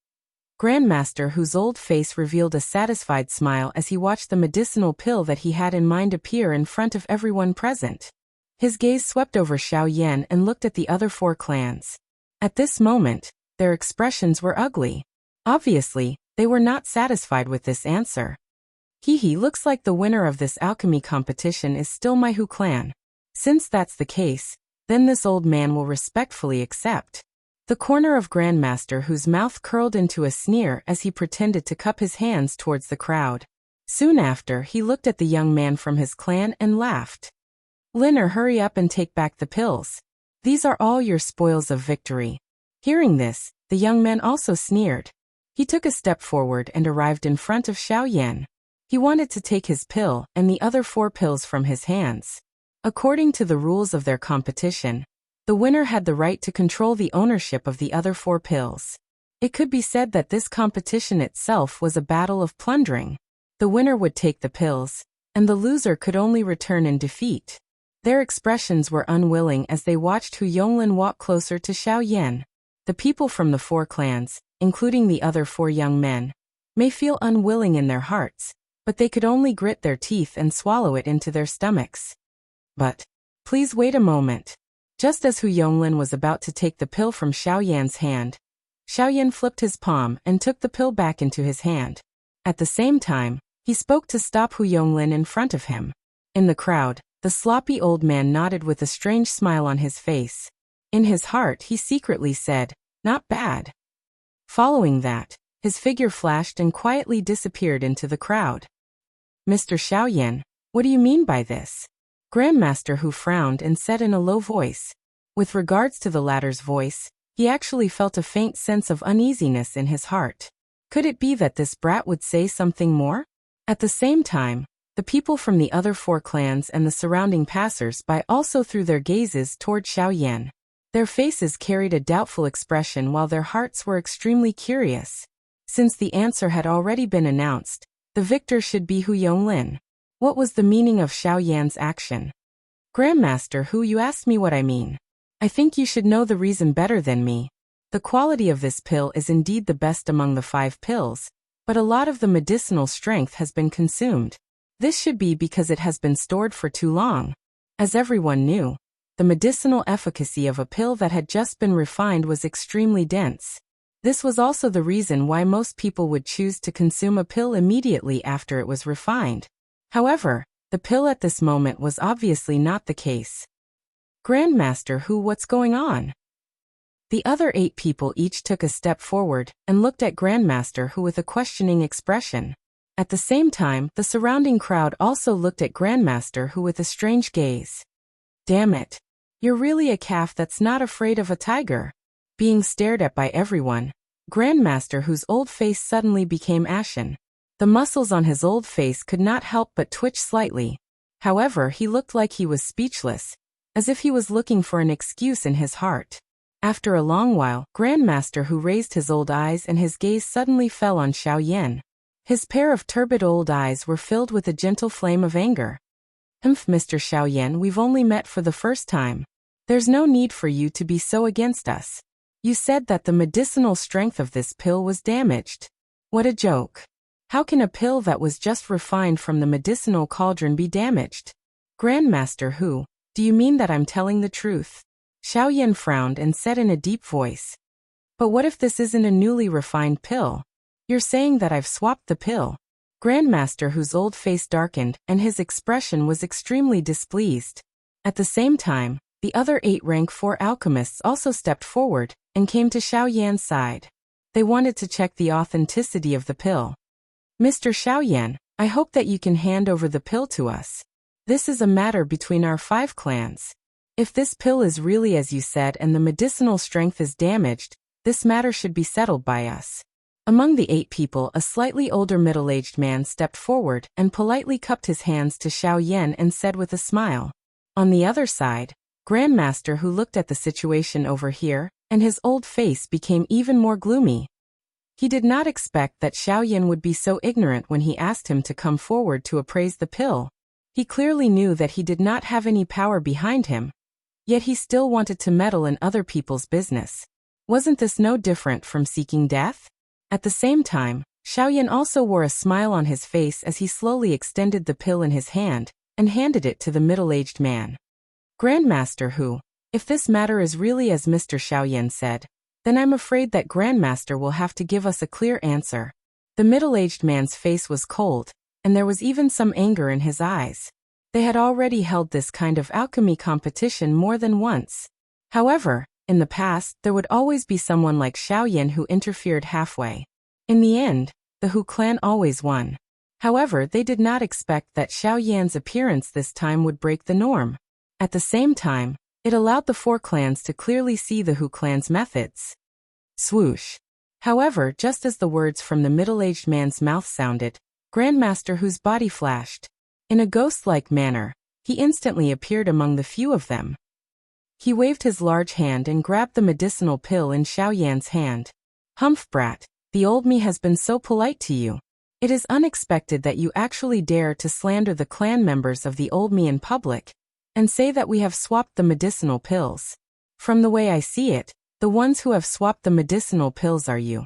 Grandmaster Hu's old face revealed a satisfied smile as he watched the medicinal pill that he had in mind appear in front of everyone present. His gaze swept over Xiao Yan and looked at the other 4 clans. At this moment, their expressions were ugly. Obviously, they were not satisfied with this answer. Looks like the winner of this alchemy competition is still my Hu clan. Since that's the case, then this old man will respectfully accept. The corner of Grandmaster Hu's mouth curled into a sneer as he pretended to cup his hands towards the crowd. Soon after, he looked at the young man from his clan and laughed. Linner, hurry up and take back the pills. These are all your spoils of victory. Hearing this, the young man also sneered. He took a step forward and arrived in front of Xiao Yan. He wanted to take his pill and the other 4 pills from his hands. According to the rules of their competition, the winner had the right to control the ownership of the other 4 pills. It could be said that this competition itself was a battle of plundering. The winner would take the pills, and the loser could only return in defeat. Their expressions were unwilling as they watched Hu Yonglin walk closer to Xiao Yan. The people from the 4 clans, including the other 4 young men, may feel unwilling in their hearts, but they could only grit their teeth and swallow it into their stomachs. But, please wait a moment. Just as Hu Yonglin was about to take the pill from Xiao Yan's hand, Xiao Yan flipped his palm and took the pill back into his hand. At the same time, he spoke to stop Hu Yonglin in front of him. In the crowd, the sloppy old man nodded with a strange smile on his face. In his heart, he secretly said, "Not bad." Following that, his figure flashed and quietly disappeared into the crowd. Mr. Xiao Yan, what do you mean by this? Grandmaster Hu frowned and said in a low voice. With regards to the latter's voice, he actually felt a faint sense of uneasiness in his heart. Could it be that this brat would say something more? At the same time, the people from the other 4 clans and the surrounding passers-by also threw their gazes toward Xiao Yan. Their faces carried a doubtful expression while their hearts were extremely curious. Since the answer had already been announced, the victor should be Hu Yonglin. What was the meaning of Xiao Yan's action? Grandmaster Hu, you asked me what I mean. I think you should know the reason better than me. The quality of this pill is indeed the best among the 5 pills, but a lot of the medicinal strength has been consumed. This should be because it has been stored for too long. As everyone knew, the medicinal efficacy of a pill that had just been refined was extremely dense. This was also the reason why most people would choose to consume a pill immediately after it was refined. However, the pill at this moment was obviously not the case. Grandmaster Hu, what's going on? The other 8 people each took a step forward and looked at Grandmaster Hu with a questioning expression. At the same time, the surrounding crowd also looked at Grandmaster Hu with a strange gaze. Damn it. You're really a calf that's not afraid of a tiger. Being stared at by everyone, Grandmaster Hu's old face suddenly became ashen. The muscles on his old face could not help but twitch slightly. However, he looked like he was speechless, as if he was looking for an excuse in his heart. After a long while, Grandmaster Hu raised his old eyes and his gaze suddenly fell on Xiao Yan. His pair of turbid old eyes were filled with a gentle flame of anger. Mr. Xiao Yan, we've only met for the first time. There's no need for you to be so against us. You said that the medicinal strength of this pill was damaged. What a joke. How can a pill that was just refined from the medicinal cauldron be damaged? Grandmaster Hu, do you mean that I'm telling the truth? Xiao Yan frowned and said in a deep voice. But what if this isn't a newly refined pill? You're saying that I've swapped the pill. Grandmaster Hu's old face darkened and his expression was extremely displeased. At the same time, the other 8 rank 4 alchemists also stepped forward and came to Xiao Yan's side. They wanted to check the authenticity of the pill. Mr. Xiao Yan, I hope that you can hand over the pill to us. This is a matter between our 5 clans. If this pill is really as you said and the medicinal strength is damaged, this matter should be settled by us. Among the 8 people, a slightly older middle-aged man stepped forward and politely cupped his hands to Xiao Yan and said with a smile. On the other side, Grandmaster Hu looked at the situation over here, and his old face became even more gloomy. He did not expect that Xiao Yan would be so ignorant when he asked him to come forward to appraise the pill. He clearly knew that he did not have any power behind him, yet he still wanted to meddle in other people's business. Wasn't this no different from seeking death? At the same time, Xiao Yan also wore a smile on his face as he slowly extended the pill in his hand and handed it to the middle-aged man. Grandmaster Hu, if this matter is really as Mr. Xiao Yan said, then I'm afraid that Grandmaster will have to give us a clear answer. The middle-aged man's face was cold, and there was even some anger in his eyes. They had already held this kind of alchemy competition more than once. However, in the past, there would always be someone like Xiao Yan who interfered halfway. In the end, the Hu clan always won. However, they did not expect that Xiao Yan's appearance this time would break the norm. At the same time, it allowed the 4 clans to clearly see the Hu clan's methods. Swoosh. However, just as the words from the middle-aged man's mouth sounded, Grandmaster Hu's body flashed. In a ghost-like manner, he instantly appeared among the few of them. He waved his large hand and grabbed the medicinal pill in Xiao Yan's hand. Humph, brat, the old me has been so polite to you. It is unexpected that you actually dare to slander the clan members of the old me in public, and say that we have swapped the medicinal pills. From the way I see it, the ones who have swapped the medicinal pills are you.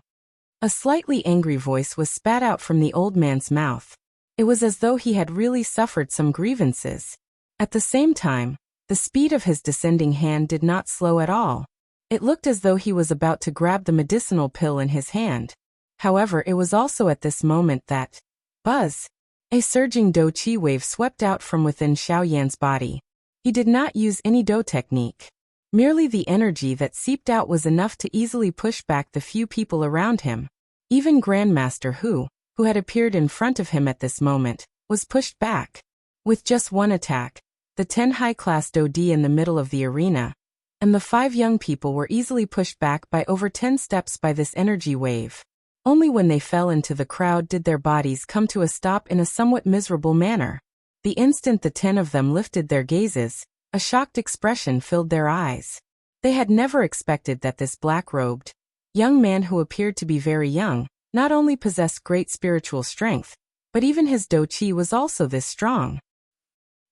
A slightly angry voice was spat out from the old man's mouth. It was as though he had really suffered some grievances. At the same time, the speed of his descending hand did not slow at all. It looked as though he was about to grab the medicinal pill in his hand. However, it was also at this moment that, buzz, a surging Do Qi wave swept out from within Xiao Yan's body. He did not use any Do technique. Merely the energy that seeped out was enough to easily push back the few people around him. Even Grandmaster Hu, who had appeared in front of him at this moment, was pushed back. With just one attack, the 10 high-class Do Di in the middle of the arena, and the 5 young people were easily pushed back by over 10 steps by this energy wave. Only when they fell into the crowd did their bodies come to a stop in a somewhat miserable manner. The instant the 10 of them lifted their gazes, a shocked expression filled their eyes. They had never expected that this black-robed young man who appeared to be very young not only possessed great spiritual strength, but even his Do Qi was also this strong.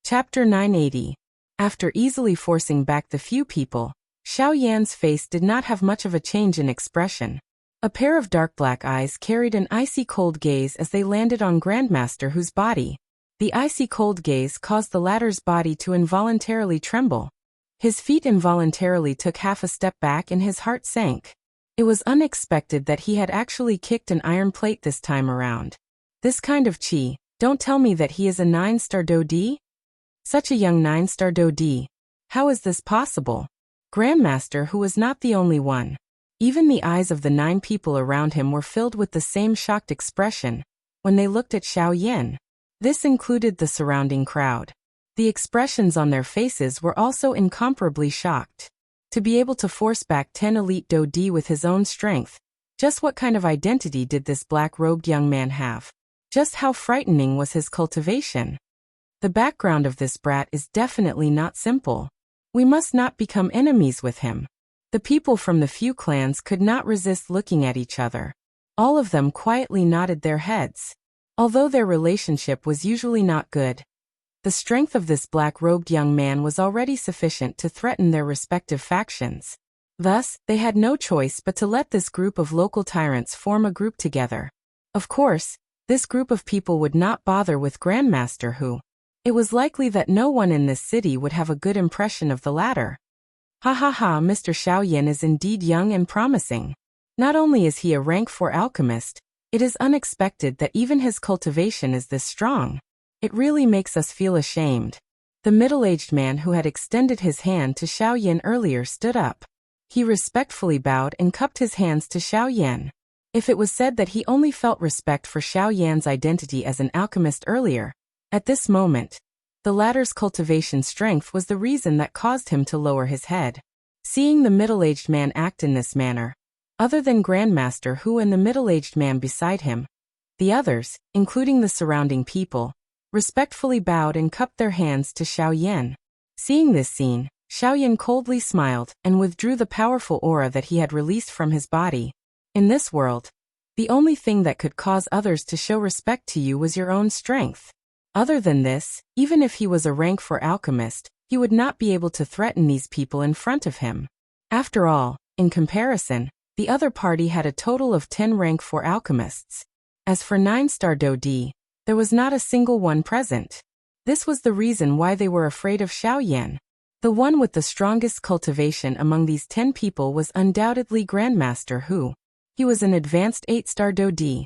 Chapter 980. After easily forcing back the few people, Xiao Yan's face did not have much of a change in expression. A pair of dark black eyes carried an icy cold gaze as they landed on Grandmaster Hu's body. The icy cold gaze caused the latter's body to involuntarily tremble. His feet involuntarily took half a step back and his heart sank. It was unexpected that he had actually kicked an iron plate this time around. This kind of chi, don't tell me that he is a 9-star Do Di? Such a young 9-star Do Di. How is this possible? Grandmaster Hu was not the only one. Even the eyes of the 9 people around him were filled with the same shocked expression when they looked at Xiao Yan. This included the surrounding crowd. The expressions on their faces were also incomparably shocked. To be able to force back 10 elite Do Di with his own strength, just what kind of identity did this black-robed young man have? Just how frightening was his cultivation? The background of this brat is definitely not simple. We must not become enemies with him. The people from the few clans could not resist looking at each other. All of them quietly nodded their heads. Although their relationship was usually not good, the strength of this black-robed young man was already sufficient to threaten their respective factions. Thus, they had no choice but to let this group of local tyrants form a group together. Of course, this group of people would not bother with Grandmaster Hu. It was likely that no one in this city would have a good impression of the latter. Ha ha ha, Mr. Xiaoyan is indeed young and promising. Not only is he a rank 4 alchemist, it is unexpected that even his cultivation is this strong. It really makes us feel ashamed. The middle-aged man who had extended his hand to Xiaoyan earlier stood up. He respectfully bowed and cupped his hands to Xiaoyan. If it was said that he only felt respect for Xiaoyan's identity as an alchemist earlier, at this moment, the latter's cultivation strength was the reason that caused him to lower his head. Seeing the middle-aged man act in this manner, other than Grandmaster Hu and the middle-aged man beside him, the others, including the surrounding people, respectfully bowed and cupped their hands to Xiaoyan. Seeing this scene, Xiaoyan coldly smiled and withdrew the powerful aura that he had released from his body. In this world, the only thing that could cause others to show respect to you was your own strength. Other than this, even if he was a rank 4 alchemist, he would not be able to threaten these people in front of him. After all, in comparison, the other party had a total of 10 rank 4 alchemists. As for 9-star Dodi, there was not a single one present. This was the reason why they were afraid of Xiaoyan. The one with the strongest cultivation among these 10 people was undoubtedly Grandmaster Hu. He was an advanced 8-star Dodi.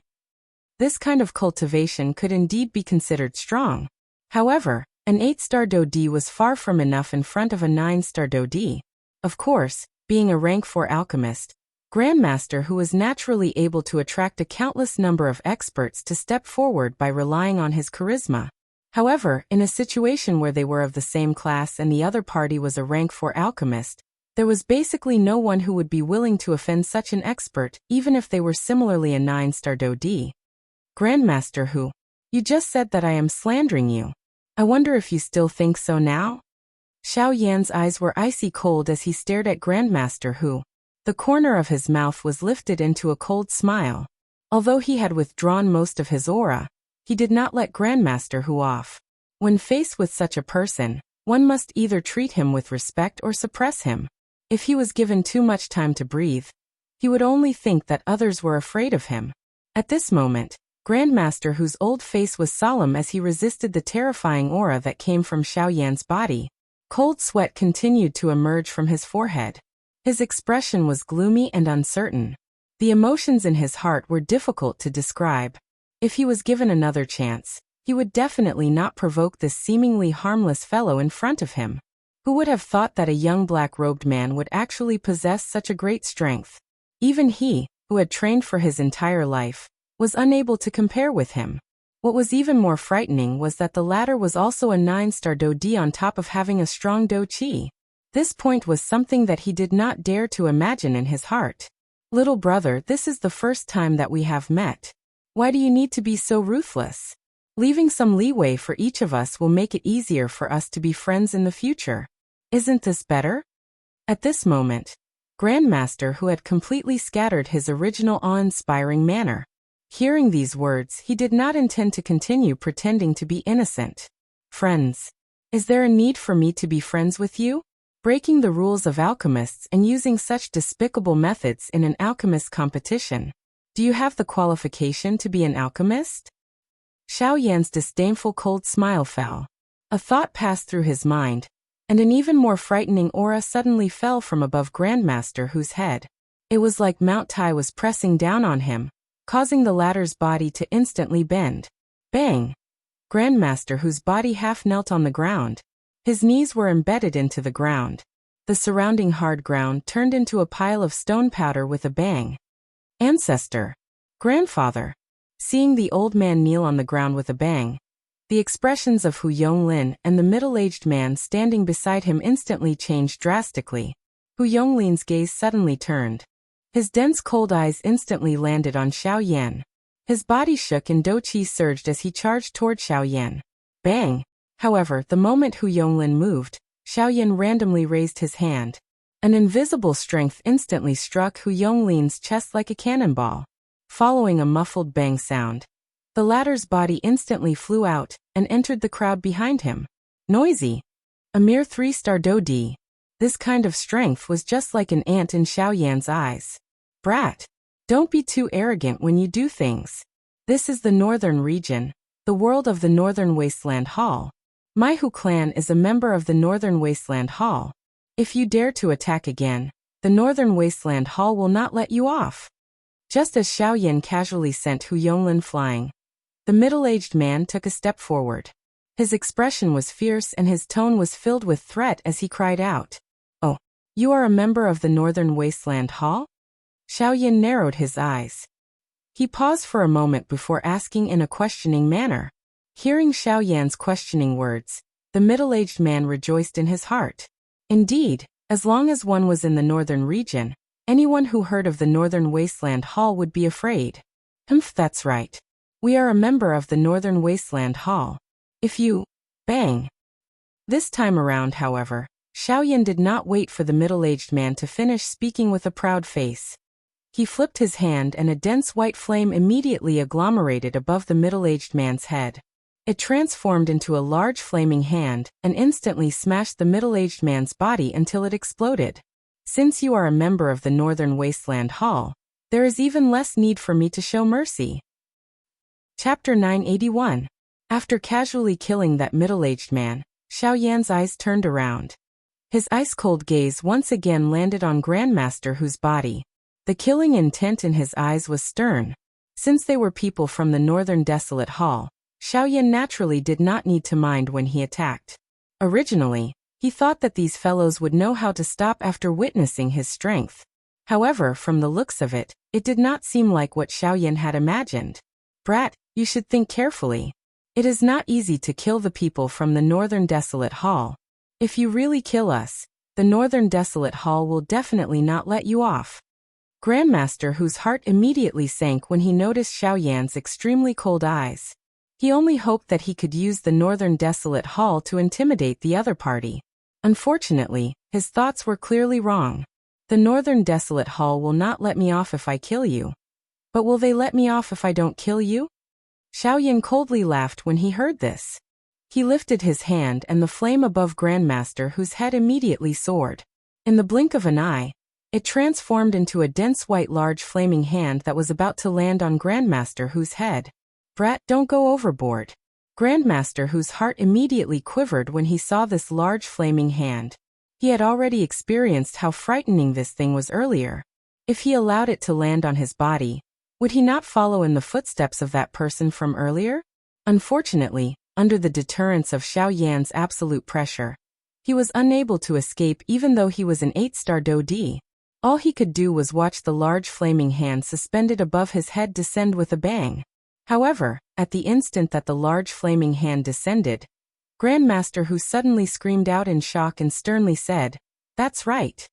This kind of cultivation could indeed be considered strong. However, an 8-star Dodi was far from enough in front of a 9-star Dodi. Of course, being a rank 4 alchemist, Grandmaster Hu was naturally able to attract a countless number of experts to step forward by relying on his charisma. However, in a situation where they were of the same class and the other party was a rank 4 alchemist, there was basically no one who would be willing to offend such an expert, even if they were similarly a 9-star Dodi. Grandmaster Hu, you just said that I am slandering you. I wonder if you still think so now? Xiaoyan's eyes were icy cold as he stared at Grandmaster Hu. The corner of his mouth was lifted into a cold smile. Although he had withdrawn most of his aura, he did not let Grandmaster Hu off. When faced with such a person, one must either treat him with respect or suppress him. If he was given too much time to breathe, he would only think that others were afraid of him. At this moment, Grandmaster Hu's old face was solemn as he resisted the terrifying aura that came from Xiaoyan's body. Cold sweat continued to emerge from his forehead. His expression was gloomy and uncertain. The emotions in his heart were difficult to describe. If he was given another chance, he would definitely not provoke this seemingly harmless fellow in front of him. Who would have thought that a young black-robed man would actually possess such a great strength? Even he, who had trained for his entire life, was unable to compare with him. What was even more frightening was that the latter was also a 9-star Dodi on top of having a strong Do Chi. This point was something that he did not dare to imagine in his heart. Little brother, this is the first time that we have met. Why do you need to be so ruthless? Leaving some leeway for each of us will make it easier for us to be friends in the future. Isn't this better? At this moment, Grandmaster Hu had completely scattered his original awe-inspiring manner. Hearing these words, he did not intend to continue pretending to be innocent. Friends. Is there a need for me to be friends with you? Breaking the rules of alchemists and using such despicable methods in an alchemist competition. Do you have the qualification to be an alchemist? Xiaoyan's disdainful cold smile fell. A thought passed through his mind, and an even more frightening aura suddenly fell from above Grandmaster Hu's head. It was like Mount Tai was pressing down on him, causing the latter's body to instantly bend. Bang! Grandmaster Hu's body half knelt on the ground. His knees were embedded into the ground. The surrounding hard ground turned into a pile of stone powder with a bang. Ancestor! Grandfather! Seeing the old man kneel on the ground with a bang, the expressions of Hu Yonglin and the middle-aged man standing beside him instantly changed drastically. Hu Yonglin's gaze suddenly turned. His dense cold eyes instantly landed on Xiaoyan. His body shook and Do Chi surged as he charged toward Xiaoyan. Bang! However, the moment Hu Yonglin moved, Xiaoyan randomly raised his hand. An invisible strength instantly struck Hu Yonglin's chest like a cannonball. Following a muffled bang sound, the latter's body instantly flew out and entered the crowd behind him. Noisy! A mere 3-star Dodi. This kind of strength was just like an ant in Xiaoyan's eyes. Brat! Don't be too arrogant when you do things. This is the northern region, the world of the Northern Wasteland Hall. My Hu clan is a member of the Northern Wasteland Hall. If you dare to attack again, the Northern Wasteland Hall will not let you off. Just as Xiaoyan casually sent Hu Yonglin flying, the middle-aged man took a step forward. His expression was fierce and his tone was filled with threat as he cried out, "Oh, you are a member of the Northern Wasteland Hall?" Xiaoyan narrowed his eyes. He paused for a moment before asking in a questioning manner. Hearing Xiaoyan's questioning words, the middle-aged man rejoiced in his heart. Indeed, as long as one was in the northern region, anyone who heard of the Northern Wasteland Hall would be afraid. That's right. We are a member of the Northern Wasteland Hall. If you... Bang! This time around, however, Xiaoyan did not wait for the middle-aged man to finish speaking with a proud face. He flipped his hand and a dense white flame immediately agglomerated above the middle-aged man's head. It transformed into a large flaming hand and instantly smashed the middle-aged man's body until it exploded. Since you are a member of the Northern Wasteland Hall, there is even less need for me to show mercy. Chapter 981. After casually killing that middle-aged man, Xiaoyan's eyes turned around. His ice-cold gaze once again landed on Grandmaster Hu's body. The killing intent in his eyes was stern. Since they were people from the Northern Desolate Hall, Xiaoyan naturally did not need to mind when he attacked. Originally, he thought that these fellows would know how to stop after witnessing his strength. However, from the looks of it, it did not seem like what Xiaoyan had imagined. Brat, you should think carefully. It is not easy to kill the people from the Northern Desolate Hall. If you really kill us, the Northern Desolate Hall will definitely not let you off. Grandmaster Hu's heart immediately sank when he noticed Xiaoyan's extremely cold eyes. He only hoped that he could use the Northern Desolate Hall to intimidate the other party. Unfortunately, his thoughts were clearly wrong. The Northern Desolate Hall will not let me off if I kill you. But will they let me off if I don't kill you? Xiaoyan coldly laughed when he heard this. He lifted his hand and the flame above Grandmaster Hu's head immediately soared. In the blink of an eye, it transformed into a dense white large flaming hand that was about to land on Grandmaster Hu's head. Brat, don't go overboard. Grandmaster Hu's heart immediately quivered when he saw this large flaming hand. He had already experienced how frightening this thing was earlier. If he allowed it to land on his body, would he not follow in the footsteps of that person from earlier? Unfortunately, under the deterrence of Xiaoyan's absolute pressure, he was unable to escape even though he was an 8-star Dodi. All he could do was watch the large flaming hand suspended above his head descend with a bang. However, at the instant that the large flaming hand descended, Grandmaster Hu suddenly screamed out in shock and sternly said, "That's right.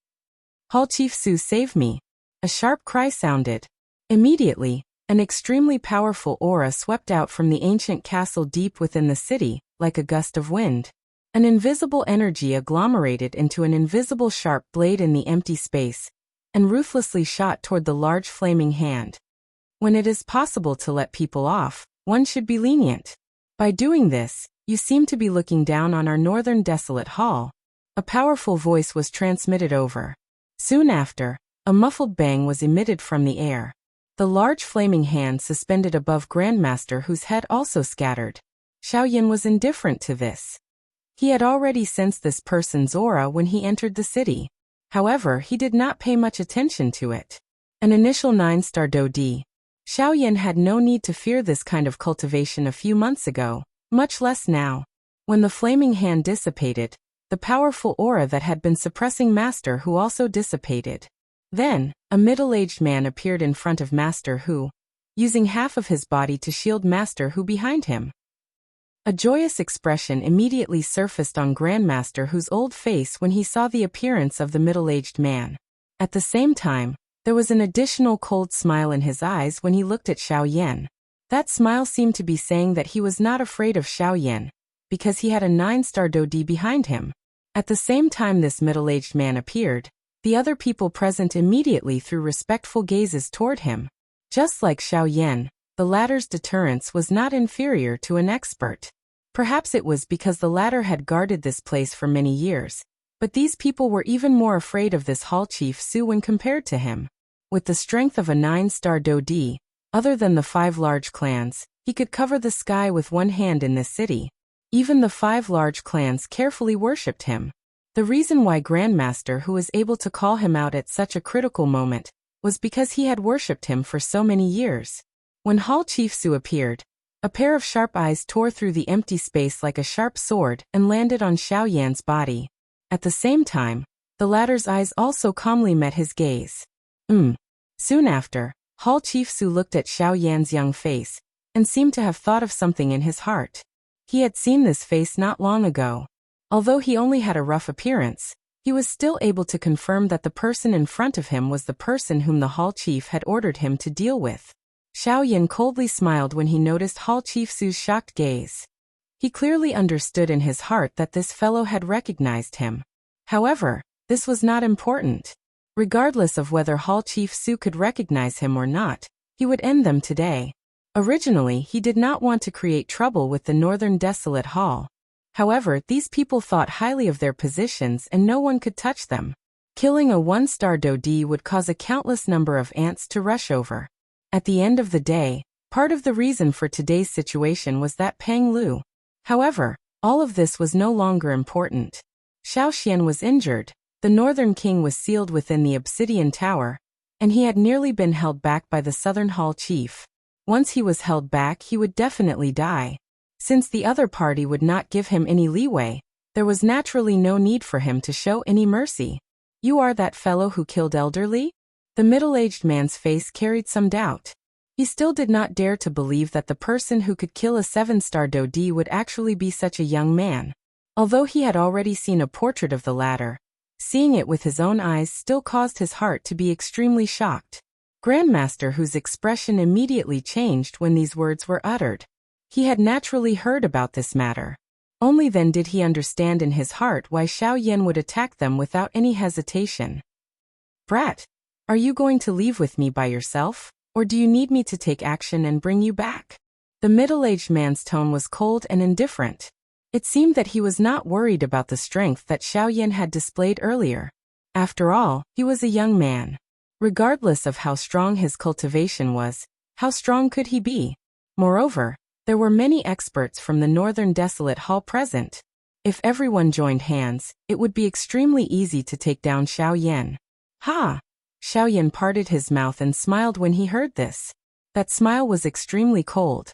Hall Chief Su, save me." A sharp cry sounded. Immediately, an extremely powerful aura swept out from the ancient castle deep within the city, like a gust of wind. An invisible energy agglomerated into an invisible sharp blade in the empty space, and ruthlessly shot toward the large flaming hand. When it is possible to let people off, one should be lenient. By doing this, you seem to be looking down on our Northern Desolate Hall. A powerful voice was transmitted over. Soon after, a muffled bang was emitted from the air. The large flaming hand suspended above Grandmaster Hu's head also scattered. Xiaoyan was indifferent to this. He had already sensed this person's aura when he entered the city. However, he did not pay much attention to it. An initial 9-star Dodi, Xiaoyan had no need to fear this kind of cultivation a few months ago, much less now. When the flaming hand dissipated, the powerful aura that had been suppressing Master Hu also dissipated. Then, a middle-aged man appeared in front of Master Hu, using half of his body to shield Master Hu behind him. A joyous expression immediately surfaced on Grandmaster Hu's old face when he saw the appearance of the middle-aged man. At the same time, there was an additional cold smile in his eyes when he looked at Xiaoyan. That smile seemed to be saying that he was not afraid of Xiaoyan, because he had a 9-star Dodi behind him. At the same time this middle-aged man appeared, the other people present immediately threw respectful gazes toward him. Just like Xiaoyan, the latter's deterrence was not inferior to an expert. Perhaps it was because the latter had guarded this place for many years, But these people were even more afraid of this Hall Chief Su when compared to him. With the strength of a 9-star Dodi, other than the 5 large clans, he could cover the sky with one hand in this city. Even the 5 large clans carefully worshipped him. The reason why Grandmaster who was able to call him out at such a critical moment was because he had worshipped him for so many years. When Hall Chief Su appeared, a pair of sharp eyes tore through the empty space like a sharp sword and landed on Xiao Yan's body. At the same time, the latter's eyes also calmly met his gaze. Soon after, Hall Chief Su looked at Xiao Yan's young face and seemed to have thought of something in his heart. He had seen this face not long ago. Although he only had a rough appearance, he was still able to confirm that the person in front of him was the person whom the Hall Chief had ordered him to deal with. Xiao Yan coldly smiled when he noticed Hall Chief Su's shocked gaze. He clearly understood in his heart that this fellow had recognized him. However, this was not important. Regardless of whether Hall Chief Su could recognize him or not, he would end them today. Originally, he did not want to create trouble with the Northern Desolate Hall. However, these people thought highly of their positions and no one could touch them. Killing a 1-star Dodi would cause a countless number of ants to rush over. At the end of the day, part of the reason for today's situation was that Peng Lu. However, all of this was no longer important. Xiao Xian was injured, the Northern King was sealed within the Obsidian Tower, and he had nearly been held back by the Southern Hall Chief. Once he was held back, he would definitely die. Since the other party would not give him any leeway, there was naturally no need for him to show any mercy. You are that fellow who killed Elderly? The middle-aged man's face carried some doubt. He still did not dare to believe that the person who could kill a 7-star Dodi would actually be such a young man. Although he had already seen a portrait of the latter, seeing it with his own eyes still caused his heart to be extremely shocked. Grandmaster whose expression immediately changed when these words were uttered. He had naturally heard about this matter. Only then did he understand in his heart why Xiao Yan would attack them without any hesitation. Brat, are you going to leave with me by yourself, or do you need me to take action and bring you back? The middle-aged man's tone was cold and indifferent. It seemed that he was not worried about the strength that Xiao Yan had displayed earlier. After all, he was a young man. Regardless of how strong his cultivation was, how strong could he be? Moreover, there were many experts from the Northern Desolate Hall present. If everyone joined hands, it would be extremely easy to take down Xiao Yan. Ha! Xiao Yan parted his mouth and smiled when he heard this. That smile was extremely cold.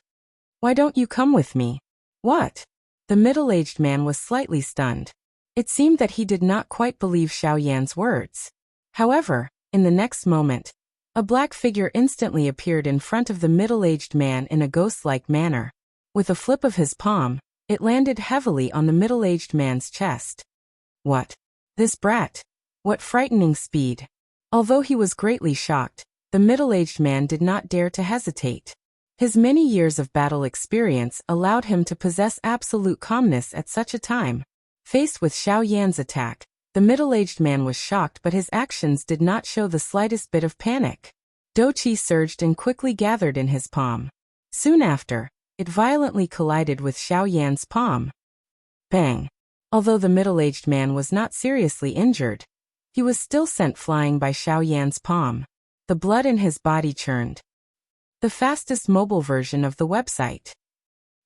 Why don't you come with me? What? The middle-aged man was slightly stunned. It seemed that he did not quite believe Xiao Yan's words. However, in the next moment, a black figure instantly appeared in front of the middle-aged man in a ghost-like manner. With a flip of his palm, it landed heavily on the middle-aged man's chest. What? This brat? What frightening speed! Although he was greatly shocked, the middle-aged man did not dare to hesitate. His many years of battle experience allowed him to possess absolute calmness at such a time. Faced with Xiao Yan's attack, the middle-aged man was shocked, but his actions did not show the slightest bit of panic. Doqi surged and quickly gathered in his palm. Soon after, it violently collided with Xiao Yan's palm. Bang! Although the middle-aged man was not seriously injured, he was still sent flying by Xiao Yan's palm. The blood in his body churned. The fastest mobile version of the website.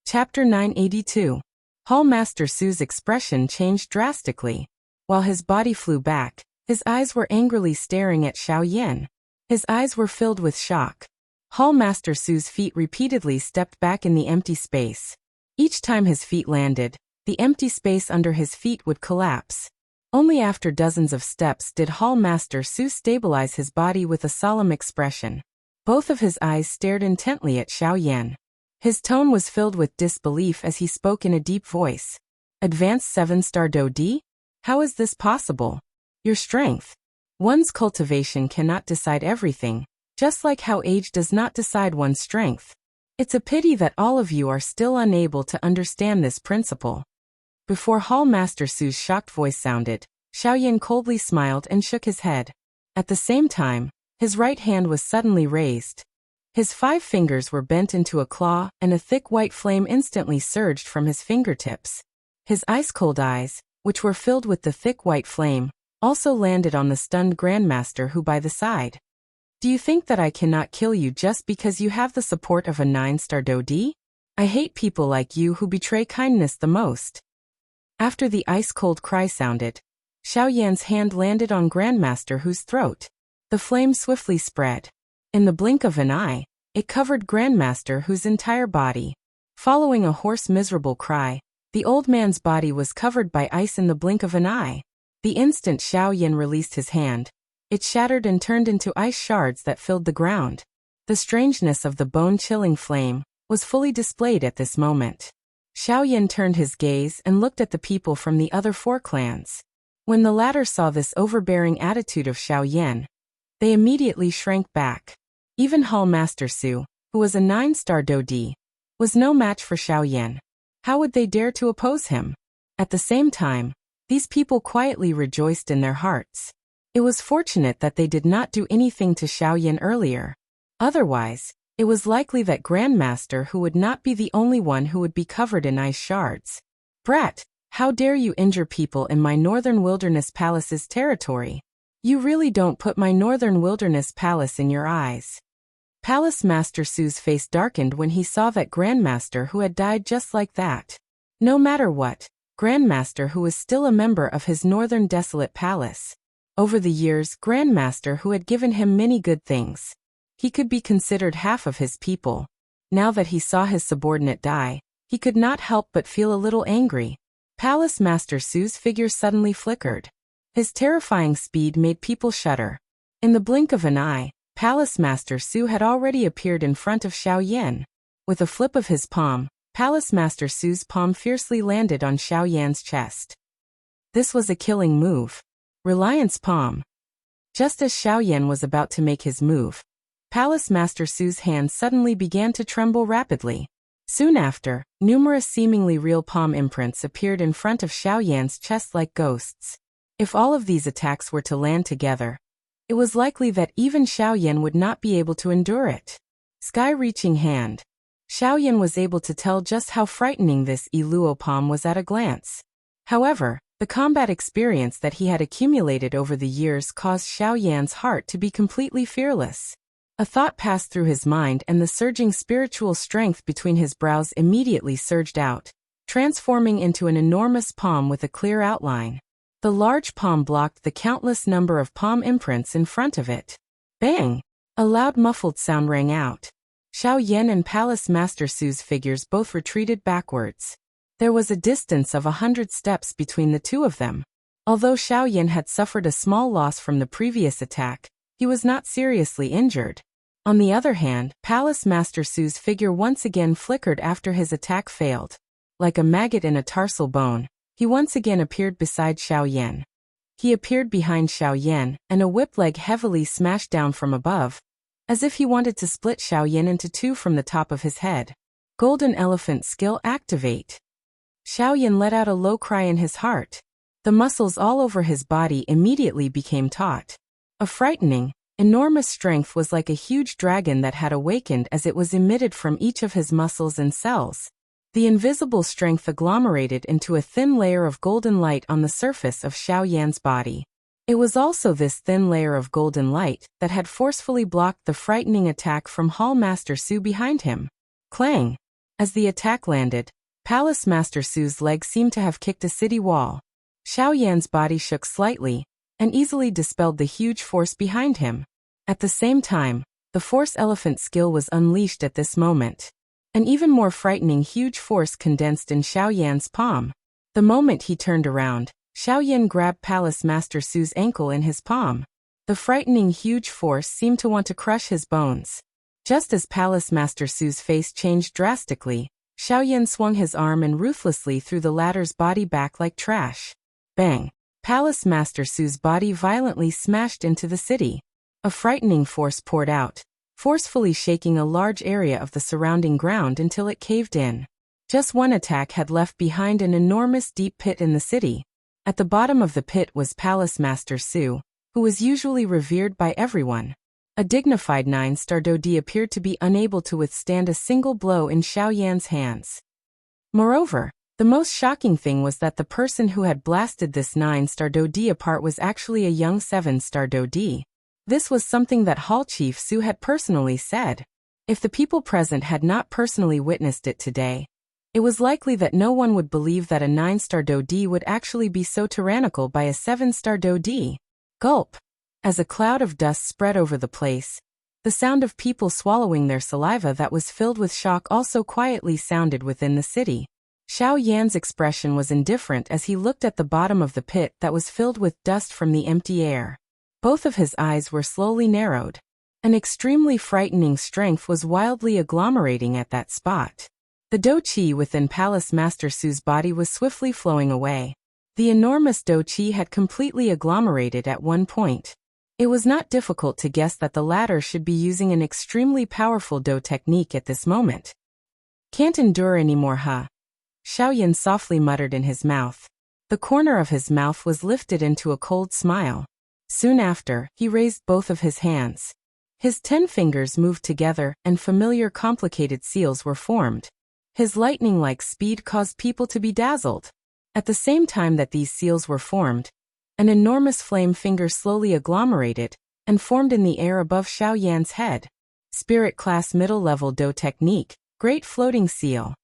Chapter 982. Hall Master Su's expression changed drastically. While his body flew back, his eyes were angrily staring at Xiao Yan. His eyes were filled with shock. Hall Master Su's feet repeatedly stepped back in the empty space. Each time his feet landed, the empty space under his feet would collapse. Only after dozens of steps did Hall Master Su stabilize his body with a solemn expression. Both of his eyes stared intently at Xiao Yan. His tone was filled with disbelief as he spoke in a deep voice. Advanced 7-star Dodi? How is this possible? Your strength. One's cultivation cannot decide everything, just like how age does not decide one's strength. It's a pity that all of you are still unable to understand this principle. Before Hall Master Su's shocked voice sounded, Xiao Yan coldly smiled and shook his head. At the same time, his right hand was suddenly raised. His 5 fingers were bent into a claw, and a thick white flame instantly surged from his fingertips. His ice-cold eyes, which were filled with the thick white flame, also landed on the stunned Grandmaster who by the side. Do you think that I cannot kill you just because you have the support of a 9-star Dodi? I hate people like you who betray kindness the most. After the ice-cold cry sounded, Xiao Yan's hand landed on Grandmaster whose throat. The flame swiftly spread. In the blink of an eye, it covered Grandmaster whose entire body. Following a hoarse miserable cry, the old man's body was covered by ice in the blink of an eye. The instant Xiao Yan released his hand, it shattered and turned into ice shards that filled the ground. The strangeness of the bone-chilling flame was fully displayed at this moment. Xiao Yan turned his gaze and looked at the people from the other 4 clans. When the latter saw this overbearing attitude of Xiao Yan, they immediately shrank back. Even Hall Master Su, who was a 9-star Dodi, was no match for Xiao Yan. How would they dare to oppose him? At the same time, these people quietly rejoiced in their hearts. It was fortunate that they did not do anything to Xiao Yan earlier. Otherwise, it was likely that Grandmaster who would not be the only one who would be covered in ice shards. Brat, how dare you injure people in my Northern Wilderness Palace's territory? You really don't put my Northern Wilderness Palace in your eyes. Palace Master Su's face darkened when he saw that Grandmaster who had died just like that. No matter what, Grandmaster who was still a member of his Northern Desolate Palace. Over the years, Grandmaster who had given him many good things. He could be considered half of his people. Now that he saw his subordinate die, he could not help but feel a little angry. Palace Master Su's figure suddenly flickered. His terrifying speed made people shudder. In the blink of an eye, Palace Master Su had already appeared in front of Xiao Yan. With a flip of his palm, Palace Master Su's palm fiercely landed on Xiao Yan's chest. This was a killing move. Reliance Palm. Just as Xiao Yan was about to make his move, Palace Master Su's hand suddenly began to tremble rapidly. Soon after, numerous seemingly real palm imprints appeared in front of Xiao Yan's chest like ghosts. If all of these attacks were to land together, it was likely that even Xiao Yan would not be able to endure it. Sky-reaching hand. Xiao Yan was able to tell just how frightening this Iluo palm was at a glance. However, the combat experience that he had accumulated over the years caused Xiao Yan's heart to be completely fearless. A thought passed through his mind and the surging spiritual strength between his brows immediately surged out, transforming into an enormous palm with a clear outline. The large palm blocked the countless number of palm imprints in front of it. Bang! A loud muffled sound rang out. Xiao Yan and Palace Master Su's figures both retreated backwards. There was a distance of 100 steps between the two of them. Although Xiao Yan had suffered a small loss from the previous attack, he was not seriously injured. On the other hand, Palace Master Su's figure once again flickered after his attack failed. Like a maggot in a tarsal bone, he once again appeared beside Xiao Yan. He appeared behind Xiao Yan, and a whip leg heavily smashed down from above, as if he wanted to split Xiao Yan into two from the top of his head. Golden Elephant Skill Activate. Xiao Yan let out a low cry in his heart. The muscles all over his body immediately became taut. A frightening, enormous strength was like a huge dragon that had awakened as it was emitted from each of his muscles and cells. The invisible strength agglomerated into a thin layer of golden light on the surface of Xiao Yan's body. It was also this thin layer of golden light that had forcefully blocked the frightening attack from Hall Master Su behind him. Clang! As the attack landed, Palace Master Su's leg seemed to have kicked a city wall. Xiao Yan's body shook slightly, and easily dispelled the huge force behind him. At the same time, the Force Elephant skill was unleashed at this moment. An even more frightening huge force condensed in Xiao Yan's palm. The moment he turned around, Xiao Yan grabbed Palace Master Su's ankle in his palm. The frightening huge force seemed to want to crush his bones. Just as Palace Master Su's face changed drastically, Xiao Yan swung his arm and ruthlessly threw the latter's body back like trash. Bang! Palace Master Su's body violently smashed into the city. A frightening force poured out, forcefully shaking a large area of the surrounding ground until it caved in. Just one attack had left behind an enormous deep pit in the city. At the bottom of the pit was Palace Master Su, who was usually revered by everyone. A dignified 9-star Dodi appeared to be unable to withstand a single blow in Xiao Yan's hands. Moreover, The most shocking thing was that the person who had blasted this 9-star Do apart was actually a young 7-star Do. This was something that Hall Chief Su had personally said. If the people present had not personally witnessed it today, it was likely that no one would believe that a 9-star Do would actually be so tyrannical by a 7-star Do. Gulp. As a cloud of dust spread over the place, the sound of people swallowing their saliva that was filled with shock also quietly sounded within the city. Xiao Yan's expression was indifferent as he looked at the bottom of the pit that was filled with dust from the empty air. Both of his eyes were slowly narrowed. An extremely frightening strength was wildly agglomerating at that spot. The Do Qi within Palace Master Su's body was swiftly flowing away. The enormous Do Qi had completely agglomerated at one point. It was not difficult to guess that the latter should be using an extremely powerful Do technique at this moment. Can't endure anymore, huh? Xiaoyan softly muttered in his mouth. The corner of his mouth was lifted into a cold smile. Soon after, he raised both of his hands. His 10 fingers moved together and familiar complicated seals were formed. His lightning-like speed caused people to be dazzled. At the same time that these seals were formed, an enormous flame finger slowly agglomerated and formed in the air above Xiao Yan's head. Spirit Class Middle-Level Do Technique, Great Floating Seal.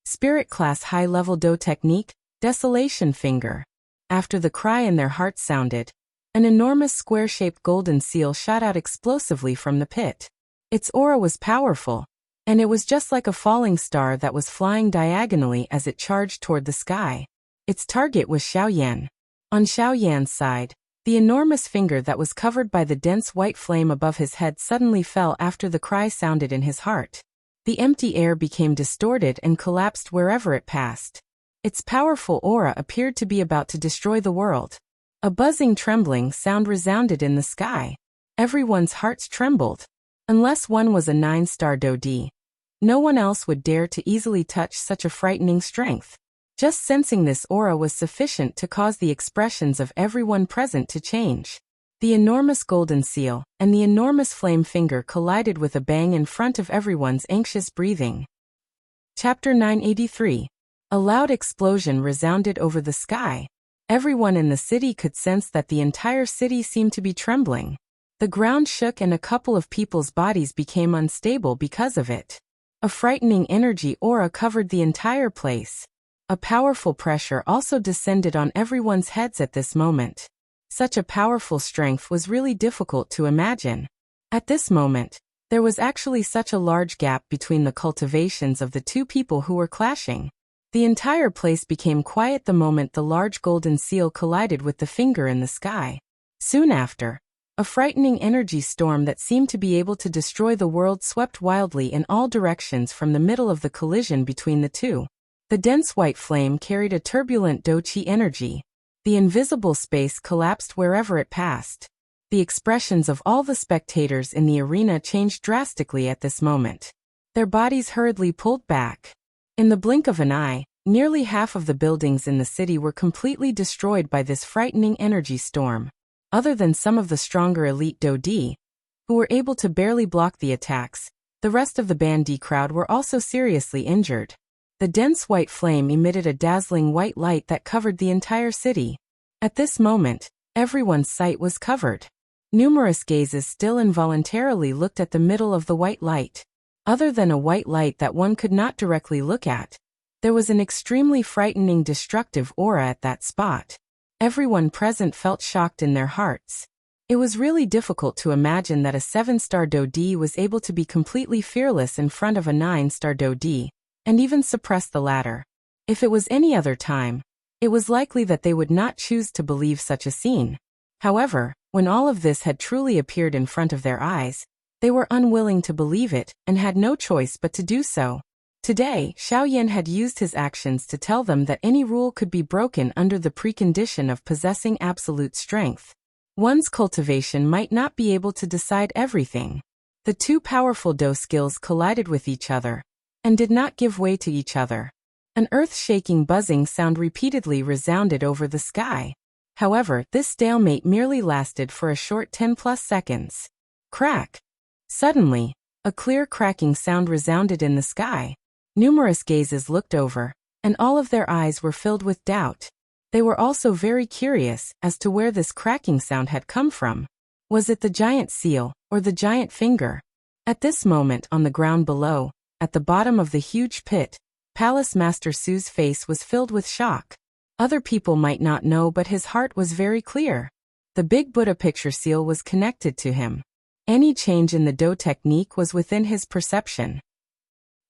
Spirit Class High-Level Do Technique, Desolation Finger. After the cry in their hearts sounded, an enormous square-shaped golden seal shot out explosively from the pit. Its aura was powerful, and it was just like a falling star that was flying diagonally as it charged toward the sky. Its target was Xiao Yan. On Xiao Yan's side, the enormous finger that was covered by the dense white flame above his head suddenly fell after the cry sounded in his heart. The empty air became distorted and collapsed wherever it passed. Its powerful aura appeared to be about to destroy the world. A buzzing trembling sound resounded in the sky. Everyone's hearts trembled. Unless one was a 9-star Do, no one else would dare to easily touch such a frightening strength. Just sensing this aura was sufficient to cause the expressions of everyone present to change. The enormous golden seal and the enormous flame finger collided with a bang in front of everyone's anxious breathing. Chapter 983. A loud explosion resounded over the sky. Everyone in the city could sense that the entire city seemed to be trembling. The ground shook and a couple of people's bodies became unstable because of it. A frightening energy aura covered the entire place. A powerful pressure also descended on everyone's heads at this moment. Such a powerful strength was really difficult to imagine. At this moment, there was actually such a large gap between the cultivations of the two people who were clashing. The entire place became quiet the moment the large golden seal collided with the finger in the sky. Soon after, a frightening energy storm that seemed to be able to destroy the world swept wildly in all directions from the middle of the collision between the two. The dense white flame carried a turbulent Do Qi energy. The invisible space collapsed wherever it passed. The expressions of all the spectators in the arena changed drastically at this moment. Their bodies hurriedly pulled back. In the blink of an eye, nearly half of the buildings in the city were completely destroyed by this frightening energy storm. Other than some of the stronger elite Do, who were able to barely block the attacks, the rest of the Bandi crowd were also seriously injured. The dense white flame emitted a dazzling white light that covered the entire city. At this moment, everyone's sight was covered. Numerous gazes still involuntarily looked at the middle of the white light. Other than a white light that one could not directly look at, there was an extremely frightening destructive aura at that spot. Everyone present felt shocked in their hearts. It was really difficult to imagine that a 7-star Do was able to be completely fearless in front of a 9-star Do, and even suppress the latter. If it was any other time, it was likely that they would not choose to believe such a scene. However, when all of this had truly appeared in front of their eyes, they were unwilling to believe it and had no choice but to do so. Today, Xiao Yan had used his actions to tell them that any rule could be broken under the precondition of possessing absolute strength. One's cultivation might not be able to decide everything. The two powerful Do skills collided with each other and did not give way to each other. An earth-shaking buzzing sound repeatedly resounded over the sky. However, this stalemate merely lasted for a short 10+ seconds. Crack! Suddenly, a clear cracking sound resounded in the sky. Numerous gazes looked over, and all of their eyes were filled with doubt. They were also very curious as to where this cracking sound had come from. Was it the giant seal, or the giant finger? At this moment on the ground below, at the bottom of the huge pit, Palace Master Su's face was filled with shock. Other people might not know, but his heart was very clear. The big Buddha picture seal was connected to him. Any change in the Do technique was within his perception.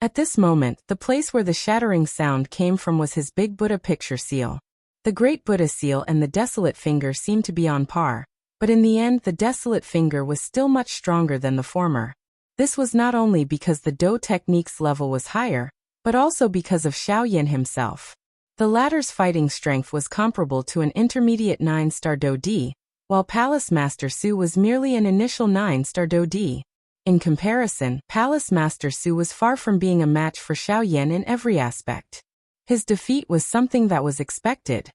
At this moment, the place where the shattering sound came from was his big Buddha picture seal. The great Buddha seal and the desolate finger seemed to be on par, but in the end the desolate finger was still much stronger than the former. This was not only because the Do technique's level was higher, but also because of Xiaoyan himself. The latter's fighting strength was comparable to an intermediate 9-star Do D, while Palace Master Su was merely an initial 9-star Do D. In comparison, Palace Master Su was far from being a match for Xiaoyan in every aspect. His defeat was something that was expected.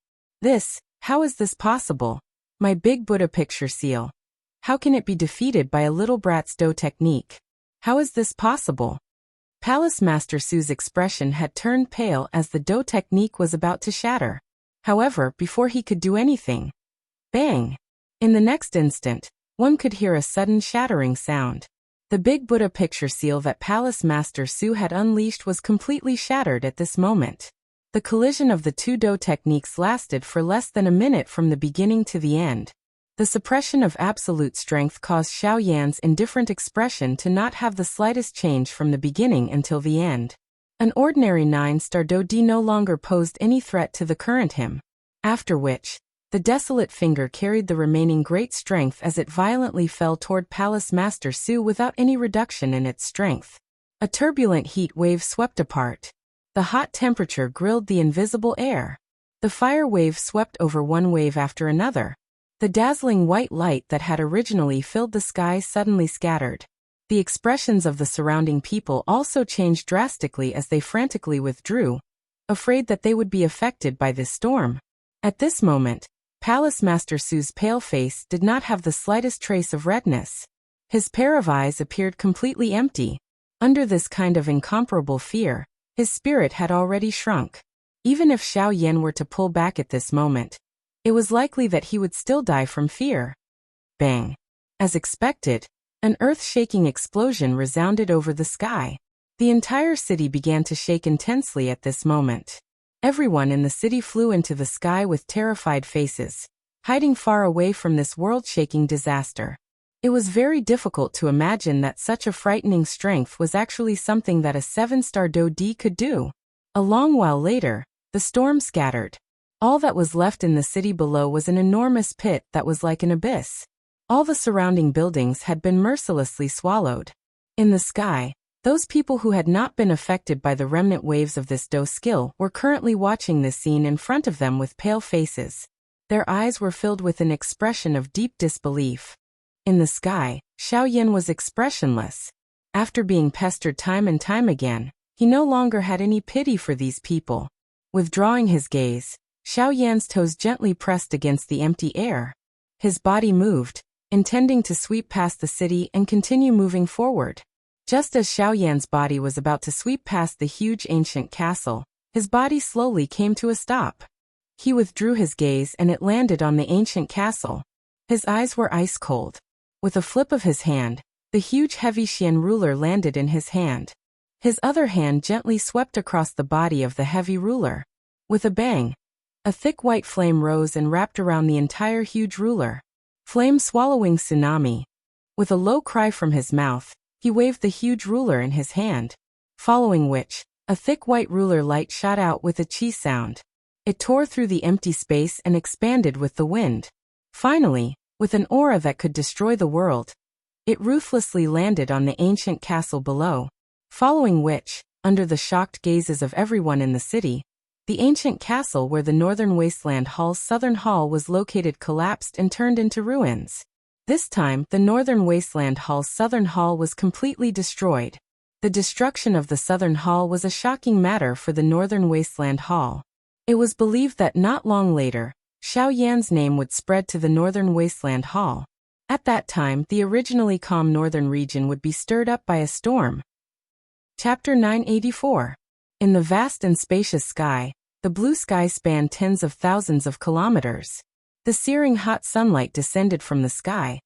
How is this possible? My big Buddha picture seal. How can it be defeated by a little brat's Do technique? How is this possible? Palace Master Su's expression had turned pale as the Do technique was about to shatter. However, before he could do anything, bang! In the next instant, one could hear a sudden shattering sound. The big Buddha picture seal that Palace Master Su had unleashed was completely shattered at this moment. The collision of the two Do techniques lasted for less than a minute from the beginning to the end. The suppression of absolute strength caused Xiaoyan's indifferent expression to not have the slightest change from the beginning until the end. An ordinary 9-star Do D no longer posed any threat to the current him. After which, the desolate finger carried the remaining great strength as it violently fell toward Palace Master Su without any reduction in its strength. A turbulent heat wave swept apart. The hot temperature grilled the invisible air. The fire wave swept over one wave after another. The dazzling white light that had originally filled the sky suddenly scattered. The expressions of the surrounding people also changed drastically as they frantically withdrew, afraid that they would be affected by this storm. At this moment, Palace Master Su's pale face did not have the slightest trace of redness. His pair of eyes appeared completely empty. Under this kind of incomparable fear, his spirit had already shrunk. Even if Xiaoyan were to pull back at this moment, it was likely that he would still die from fear. Bang! As expected, an earth-shaking explosion resounded over the sky. The entire city began to shake intensely at this moment. Everyone in the city flew into the sky with terrified faces, hiding far away from this world-shaking disaster. It was very difficult to imagine that such a frightening strength was actually something that a 7-star Do D could do. A long while later, the storm scattered. All that was left in the city below was an enormous pit that was like an abyss. All the surrounding buildings had been mercilessly swallowed. In the sky, those people who had not been affected by the remnant waves of this Do skill were currently watching this scene in front of them with pale faces. Their eyes were filled with an expression of deep disbelief. In the sky, Xiaoyan was expressionless. After being pestered time and time again, he no longer had any pity for these people. Withdrawing his gaze, Xiaoyan's toes gently pressed against the empty air. His body moved, intending to sweep past the city and continue moving forward. Just as Xiaoyan's body was about to sweep past the huge ancient castle, his body slowly came to a stop. He withdrew his gaze and it landed on the ancient castle. His eyes were ice cold. With a flip of his hand, the huge heavy Xian ruler landed in his hand. His other hand gently swept across the body of the heavy ruler. With a bang, a thick white flame rose and wrapped around the entire huge ruler. Flame swallowing tsunami. With a low cry from his mouth, he waved the huge ruler in his hand. Following which, a thick white ruler light shot out with a chi sound. It tore through the empty space and expanded with the wind. Finally, with an aura that could destroy the world, it ruthlessly landed on the ancient castle below. Following which, under the shocked gazes of everyone in the city, the ancient castle where the Northern Wasteland Hall's southern hall was located collapsed and turned into ruins. This time, the Northern Wasteland Hall's southern hall was completely destroyed. The destruction of the southern hall was a shocking matter for the Northern Wasteland Hall. It was believed that not long later, Xiaoyan's name would spread to the Northern Wasteland Hall. At that time, the originally calm northern region would be stirred up by a storm. Chapter 984. In the vast and spacious sky, the blue sky spanned tens of thousands of kilometers. The searing hot sunlight descended from the sky,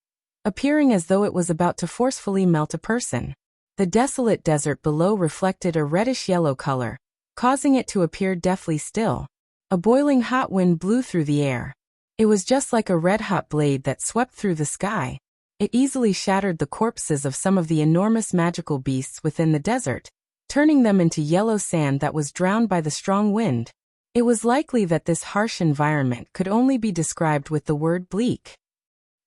appearing as though it was about to forcefully melt a person. The desolate desert below reflected a reddish-yellow color, causing it to appear deathly still. A boiling hot wind blew through the air. It was just like a red-hot blade that swept through the sky. It easily shattered the corpses of some of the enormous magical beasts within the desert, turning them into yellow sand that was drowned by the strong wind. It was likely that this harsh environment could only be described with the word bleak.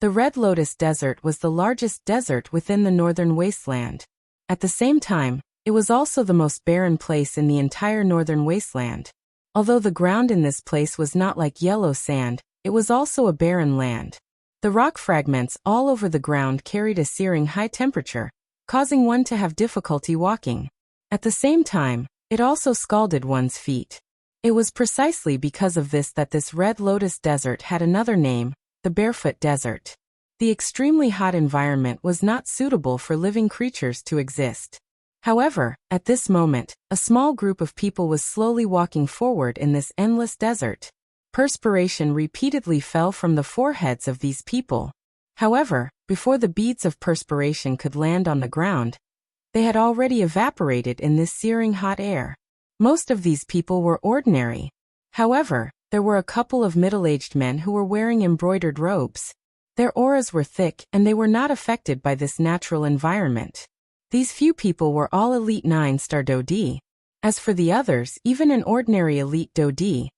The Red Lotus Desert was the largest desert within the northern wasteland. At the same time, it was also the most barren place in the entire northern wasteland. Although the ground in this place was not like yellow sand, it was also a barren land. The rock fragments all over the ground carried a searing high temperature, causing one to have difficulty walking. At the same time, it also scalded one's feet. It was precisely because of this that this Red Lotus Desert had another name, the Barefoot Desert. The extremely hot environment was not suitable for living creatures to exist. However, at this moment, a small group of people was slowly walking forward in this endless desert. Perspiration repeatedly fell from the foreheads of these people. However, before the beads of perspiration could land on the ground, they had already evaporated in this searing hot air. Most of these people were ordinary. However, there were a couple of middle-aged men who were wearing embroidered robes. Their auras were thick and they were not affected by this natural environment. These few people were all elite 9-star Dodi. As for the others, even an ordinary elite Dodi,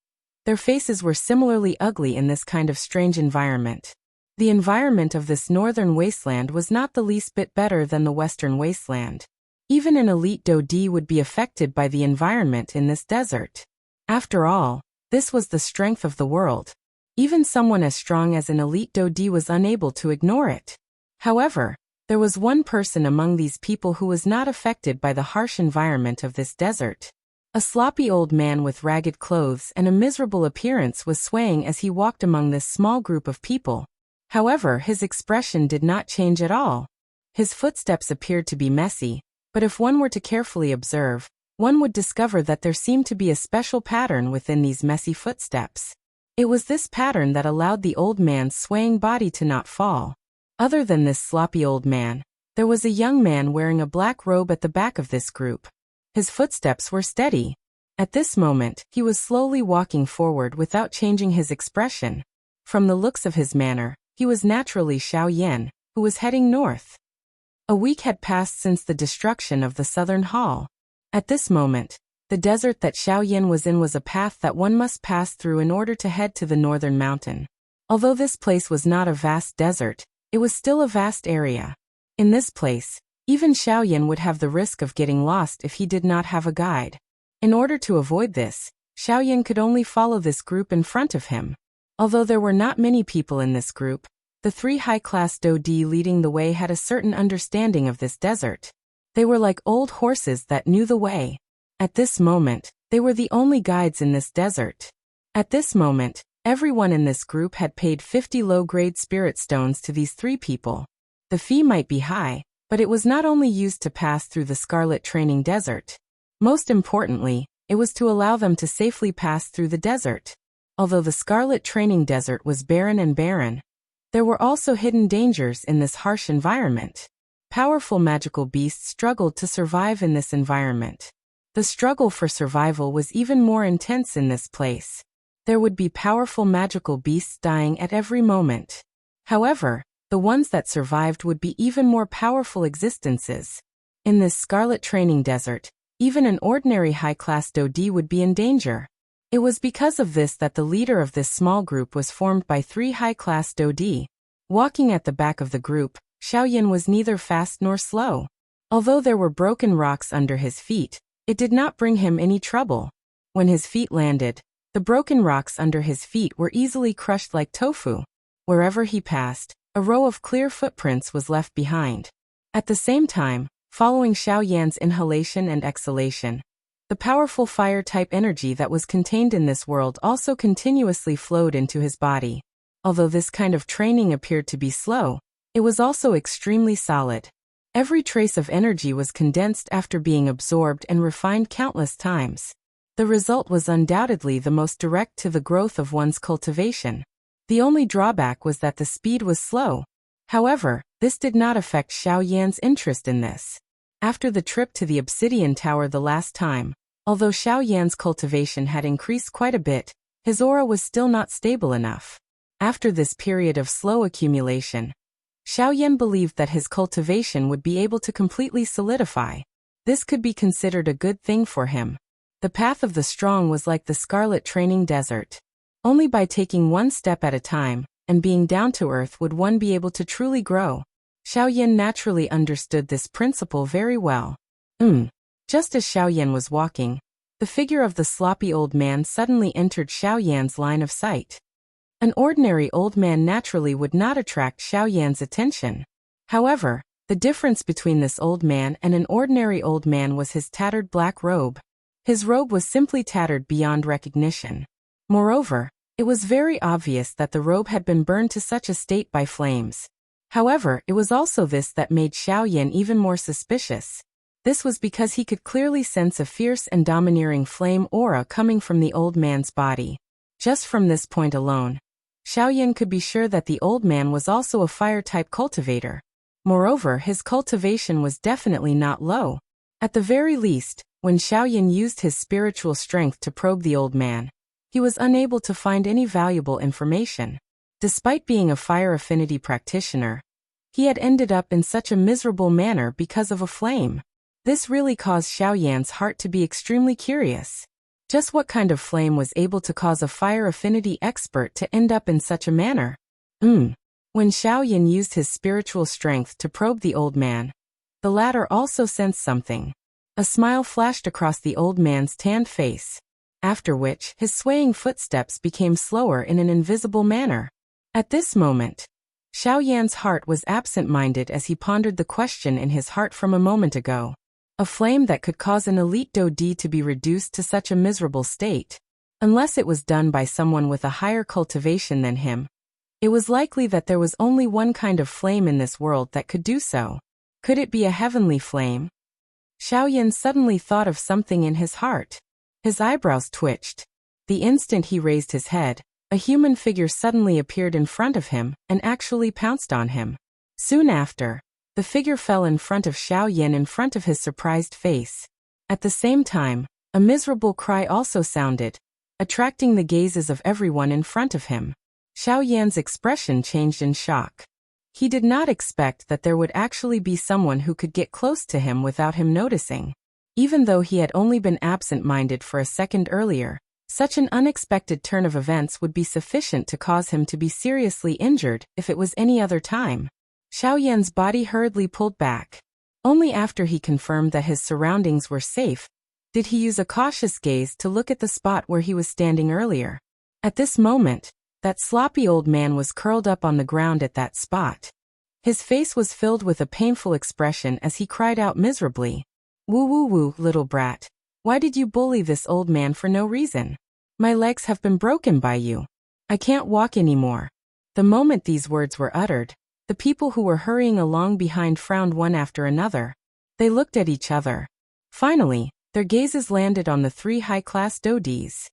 their faces were similarly ugly in this kind of strange environment. The environment of this northern wasteland was not the least bit better than the western wasteland. Even an elite Dodi would be affected by the environment in this desert. After all, this was the strength of the world. Even someone as strong as an elite Dodi was unable to ignore it. However, there was one person among these people who was not affected by the harsh environment of this desert. A sloppy old man with ragged clothes and a miserable appearance was swaying as he walked among this small group of people. However, his expression did not change at all. His footsteps appeared to be messy, but if one were to carefully observe, one would discover that there seemed to be a special pattern within these messy footsteps. It was this pattern that allowed the old man's swaying body to not fall. Other than this sloppy old man, there was a young man wearing a black robe at the back of this group. His footsteps were steady. At this moment, he was slowly walking forward without changing his expression. From the looks of his manner, he was naturally Xiao Yan, who was heading north. A week had passed since the destruction of the Southern Hall. At this moment, the desert that Xiao Yan was in was a path that one must pass through in order to head to the northern mountain. Although this place was not a vast desert, it was still a vast area. In this place, even Xiao Yan would have the risk of getting lost if he did not have a guide. In order to avoid this, Xiao Yan could only follow this group in front of him. Although there were not many people in this group, the 3 high-class Dodi leading the way had a certain understanding of this desert. They were like old horses that knew the way. At this moment, they were the only guides in this desert. At this moment, everyone in this group had paid 50 low-grade spirit stones to these 3 people. The fee might be high, but it was not only used to pass through the Scarlet Training Desert. Most importantly, it was to allow them to safely pass through the desert. Although the Scarlet Training Desert was barren, there were also hidden dangers in this harsh environment. Powerful magical beasts struggled to survive in this environment. The struggle for survival was even more intense in this place. There would be powerful magical beasts dying at every moment. However, the ones that survived would be even more powerful existences. In this Scarlet Training Desert, even an ordinary high-class Dodi would be in danger. It was because of this that the leader of this small group was formed by 3 high-class Dodi. Walking at the back of the group, Xiao Yan was neither fast nor slow. Although there were broken rocks under his feet, it did not bring him any trouble. When his feet landed, the broken rocks under his feet were easily crushed like tofu. Wherever he passed, a row of clear footprints was left behind. At the same time, following Xiao Yan's inhalation and exhalation, the powerful fire-type energy that was contained in this world also continuously flowed into his body. Although this kind of training appeared to be slow, it was also extremely solid. Every trace of energy was condensed after being absorbed and refined countless times. The result was undoubtedly the most direct to the growth of one's cultivation. The only drawback was that the speed was slow. However, this did not affect Xiao Yan's interest in this. After the trip to the obsidian tower the last time, although Xiao Yan's cultivation had increased quite a bit, his aura was still not stable enough. After this period of slow accumulation, Xiao Yan believed that his cultivation would be able to completely solidify. This could be considered a good thing for him. The path of the strong was like the scarlet training desert. Only by taking one step at a time and being down to earth would one be able to truly grow. Xiao Yan naturally understood this principle very well. Just as Xiao Yan was walking, the figure of the sloppy old man suddenly entered Xiao Yan's line of sight. An ordinary old man naturally would not attract Xiao Yan's attention. However, the difference between this old man and an ordinary old man was his tattered black robe. His robe was simply tattered beyond recognition. Moreover, it was very obvious that the robe had been burned to such a state by flames. However, it was also this that made Xiao Yan even more suspicious. This was because he could clearly sense a fierce and domineering flame aura coming from the old man's body. Just from this point alone, Xiao Yan could be sure that the old man was also a fire-type cultivator. Moreover, his cultivation was definitely not low. At the very least, when Xiao Yan used his spiritual strength to probe the old man, he was unable to find any valuable information. Despite being a fire affinity practitioner, he had ended up in such a miserable manner because of a flame. This really caused Xiao Yan's heart to be extremely curious. Just what kind of flame was able to cause a fire affinity expert to end up in such a manner? When Xiao Yan used his spiritual strength to probe the old man, the latter also sensed something. A smile flashed across the old man's tanned face, after which his swaying footsteps became slower in an invisible manner. At this moment, Xiao Yan's heart was absent-minded as he pondered the question in his heart from a moment ago. A flame that could cause an elite Dodi to be reduced to such a miserable state. Unless it was done by someone with a higher cultivation than him, it was likely that there was only one kind of flame in this world that could do so. Could it be a heavenly flame? Xiao Yan suddenly thought of something in his heart. His eyebrows twitched. The instant he raised his head, a human figure suddenly appeared in front of him and actually pounced on him. Soon after, the figure fell in front of Xiao Yan in front of his surprised face. At the same time, a miserable cry also sounded, attracting the gazes of everyone in front of him. Xiao Yan's expression changed in shock. He did not expect that there would actually be someone who could get close to him without him noticing. Even though he had only been absent-minded for a second earlier, such an unexpected turn of events would be sufficient to cause him to be seriously injured if it was any other time. Xiao Yan's body hurriedly pulled back. Only after he confirmed that his surroundings were safe did he use a cautious gaze to look at the spot where he was standing earlier. At this moment, that sloppy old man was curled up on the ground at that spot. His face was filled with a painful expression as he cried out miserably, "Woo woo woo, little brat. Why did you bully this old man for no reason? My legs have been broken by you. I can't walk anymore." The moment these words were uttered, the people who were hurrying along behind frowned one after another. They looked at each other. Finally, their gazes landed on the three high-class Dodis.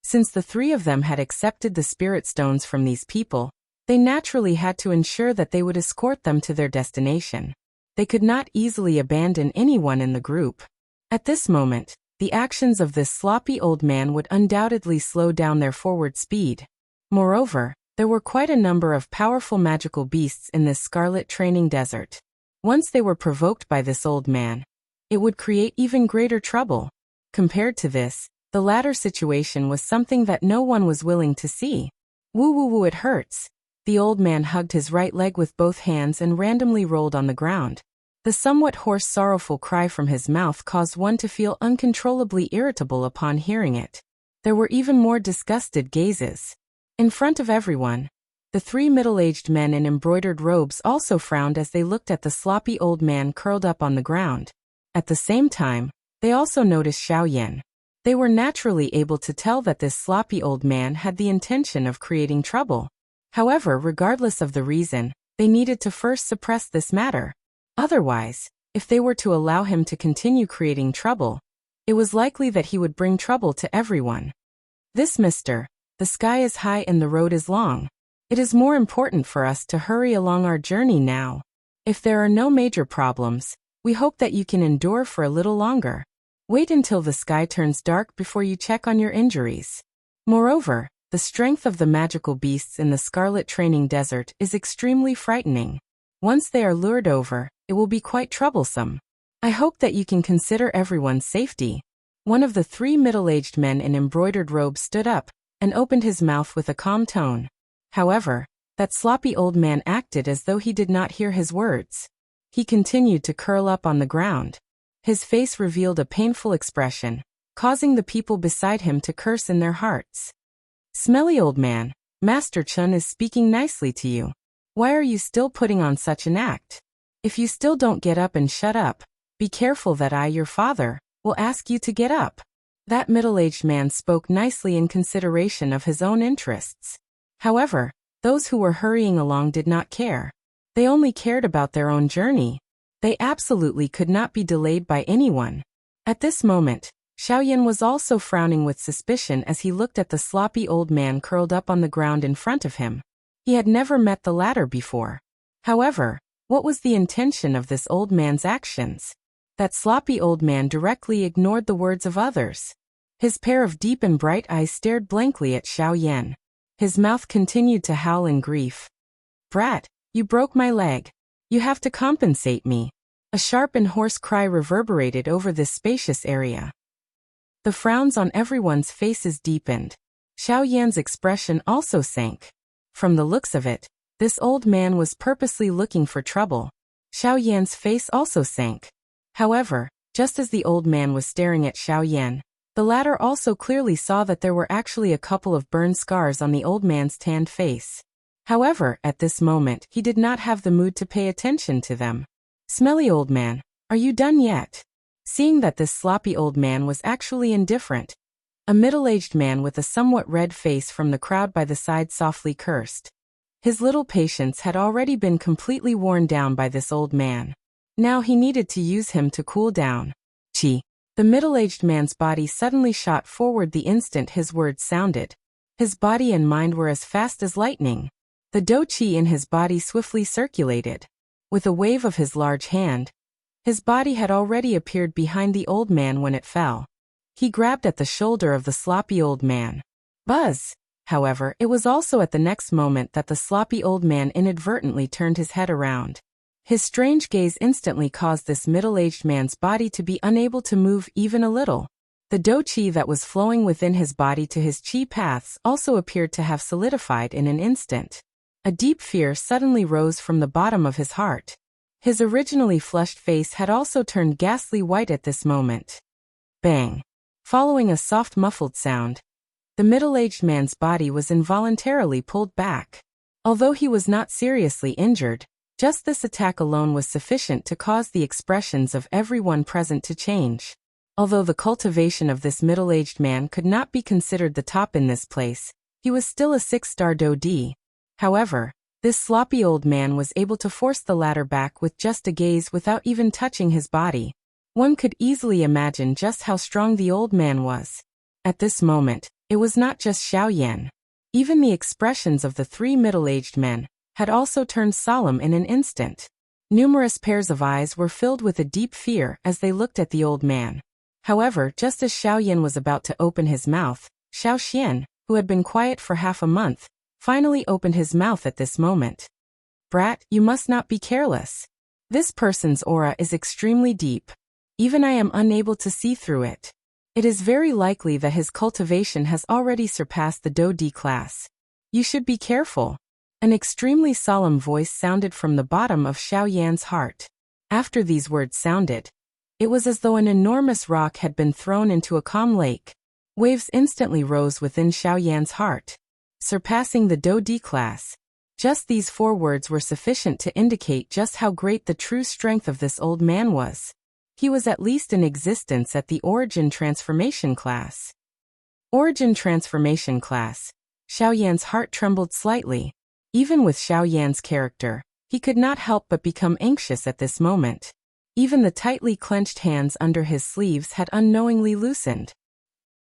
Since the three of them had accepted the spirit stones from these people, they naturally had to ensure that they would escort them to their destination. They could not easily abandon anyone in the group. At this moment, the actions of this sloppy old man would undoubtedly slow down their forward speed. Moreover, there were quite a number of powerful magical beasts in this scarlet training desert. Once they were provoked by this old man, it would create even greater trouble. Compared to this, the latter situation was something that no one was willing to see. Woo woo woo, it hurts. The old man hugged his right leg with both hands and randomly rolled on the ground. The somewhat hoarse, sorrowful cry from his mouth caused one to feel uncontrollably irritable upon hearing it. There were even more disgusted gazes. In front of everyone, the three middle-aged men in embroidered robes also frowned as they looked at the sloppy old man curled up on the ground. At the same time, they also noticed Xiao Yan. They were naturally able to tell that this sloppy old man had the intention of creating trouble. However, regardless of the reason, they needed to first suppress this matter. Otherwise, if they were to allow him to continue creating trouble, it was likely that he would bring trouble to everyone. This Mr. The sky is high and the road is long. It is more important for us to hurry along our journey now. If there are no major problems, we hope that you can endure for a little longer. Wait until the sky turns dark before you check on your injuries. Moreover, the strength of the magical beasts in the Scarlet Training Desert is extremely frightening. Once they are lured over, it will be quite troublesome. I hope that you can consider everyone's safety. One of the 3 middle-aged men in embroidered robes stood up and opened his mouth with a calm tone. However, that sloppy old man acted as though he did not hear his words. He continued to curl up on the ground. His face revealed a painful expression, causing the people beside him to curse in their hearts. Smelly old man, Master Chun is speaking nicely to you. Why are you still putting on such an act? If you still don't get up and shut up, be careful that I, your father, will ask you to get up. That middle-aged man spoke nicely in consideration of his own interests. However, those who were hurrying along did not care. They only cared about their own journey. They absolutely could not be delayed by anyone. At this moment, Xiaoyan was also frowning with suspicion as he looked at the sloppy old man curled up on the ground in front of him. He had never met the latter before. However, what was the intention of this old man's actions? That sloppy old man directly ignored the words of others. His pair of deep and bright eyes stared blankly at Xiaoyan. His mouth continued to howl in grief. Brat, you broke my leg. You have to compensate me. A sharp and hoarse cry reverberated over this spacious area. The frowns on everyone's faces deepened. Xiaoyan's expression also sank. From the looks of it, this old man was purposely looking for trouble. Xiaoyan's face also sank. However, just as the old man was staring at Xiaoyan, the latter also clearly saw that there were actually a couple of burn scars on the old man's tanned face. However, at this moment, he did not have the mood to pay attention to them. Smelly old man, are you done yet? Seeing that this sloppy old man was actually indifferent, a middle-aged man with a somewhat red face from the crowd by the side softly cursed. His little patience had already been completely worn down by this old man. Now he needed to use him to cool down. Chi. The middle-aged man's body suddenly shot forward the instant his words sounded. His body and mind were as fast as lightning. The do chi in his body swiftly circulated. With a wave of his large hand, his body had already appeared behind the old man when it fell. He grabbed at the shoulder of the sloppy old man. Buzz! However, it was also at the next moment that the sloppy old man inadvertently turned his head around. His strange gaze instantly caused this middle-aged man's body to be unable to move even a little. The do chi that was flowing within his body to his chi paths also appeared to have solidified in an instant. A deep fear suddenly rose from the bottom of his heart. His originally flushed face had also turned ghastly white at this moment. Bang! Following a soft muffled sound, the middle-aged man's body was involuntarily pulled back. Although he was not seriously injured, just this attack alone was sufficient to cause the expressions of everyone present to change. Although the cultivation of this middle-aged man could not be considered the top in this place, he was still a 6-star do-di. However, this sloppy old man was able to force the latter back with just a gaze without even touching his body. One could easily imagine just how strong the old man was. At this moment, it was not just Xiaoyan. Even the expressions of the 3 middle-aged men had also turned solemn in an instant. Numerous pairs of eyes were filled with a deep fear as they looked at the old man. However, just as Xiaoyan was about to open his mouth, Xiaoxian, who had been quiet for half a month, finally opened his mouth at this moment. Brat, you must not be careless. This person's aura is extremely deep. Even I am unable to see through it. It is very likely that his cultivation has already surpassed the do-di class. You should be careful. An extremely solemn voice sounded from the bottom of Xiaoyan's heart. After these words sounded, it was as though an enormous rock had been thrown into a calm lake. Waves instantly rose within Xiaoyan's heart, surpassing the do-di class. Just these 4 words were sufficient to indicate just how great the true strength of this old man was. He was at least in existence at the Origin Transformation class. Origin Transformation class. Xiaoyan's heart trembled slightly. Even with Xiaoyan's character, He could not help but become anxious at this moment. Even the tightly clenched hands under his sleeves had unknowingly loosened.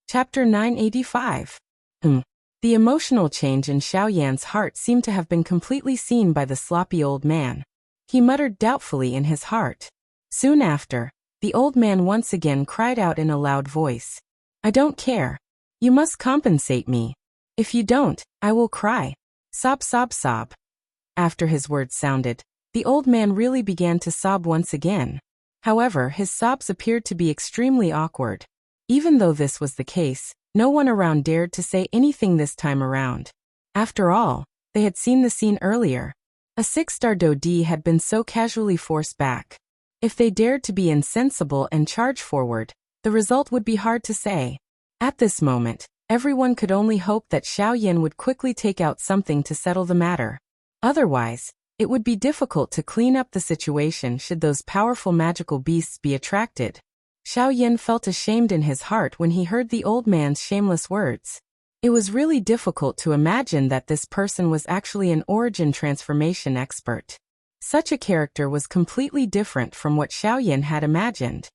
Chapter 985. The emotional change in Xiao Yan's heart seemed to have been completely seen by the sloppy old man. He muttered doubtfully in his heart. Soon after, the old man once again cried out in a loud voice. I don't care. You must compensate me. If you don't, I will cry. Sob, sob, sob. After his words sounded, the old man really began to sob once again. However, his sobs appeared to be extremely awkward. Even though this was the case, no one around dared to say anything this time around. After all, they had seen the scene earlier. A 6-star Dodi had been so casually forced back. If they dared to be insensible and charge forward, the result would be hard to say. At this moment, everyone could only hope that Xiao Yan would quickly take out something to settle the matter. Otherwise, it would be difficult to clean up the situation should those powerful magical beasts be attracted. Xiao Yan felt ashamed in his heart when he heard the old man's shameless words. It was really difficult to imagine that this person was actually an origin transformation expert. Such a character was completely different from what Xiao Yan had imagined.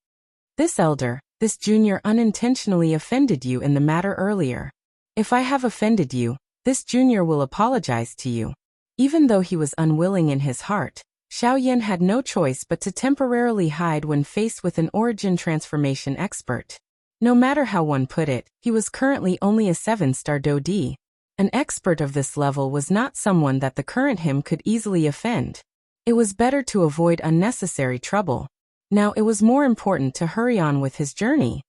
This junior unintentionally offended you in the matter earlier. If I have offended you, this junior will apologize to you. Even though he was unwilling in his heart, Xiao Yan had no choice but to temporarily hide when faced with an origin transformation expert. No matter how one put it, he was currently only a 7-star Dodi. An expert of this level was not someone that the current him could easily offend. It was better to avoid unnecessary trouble. Now it was more important to hurry on with his journey.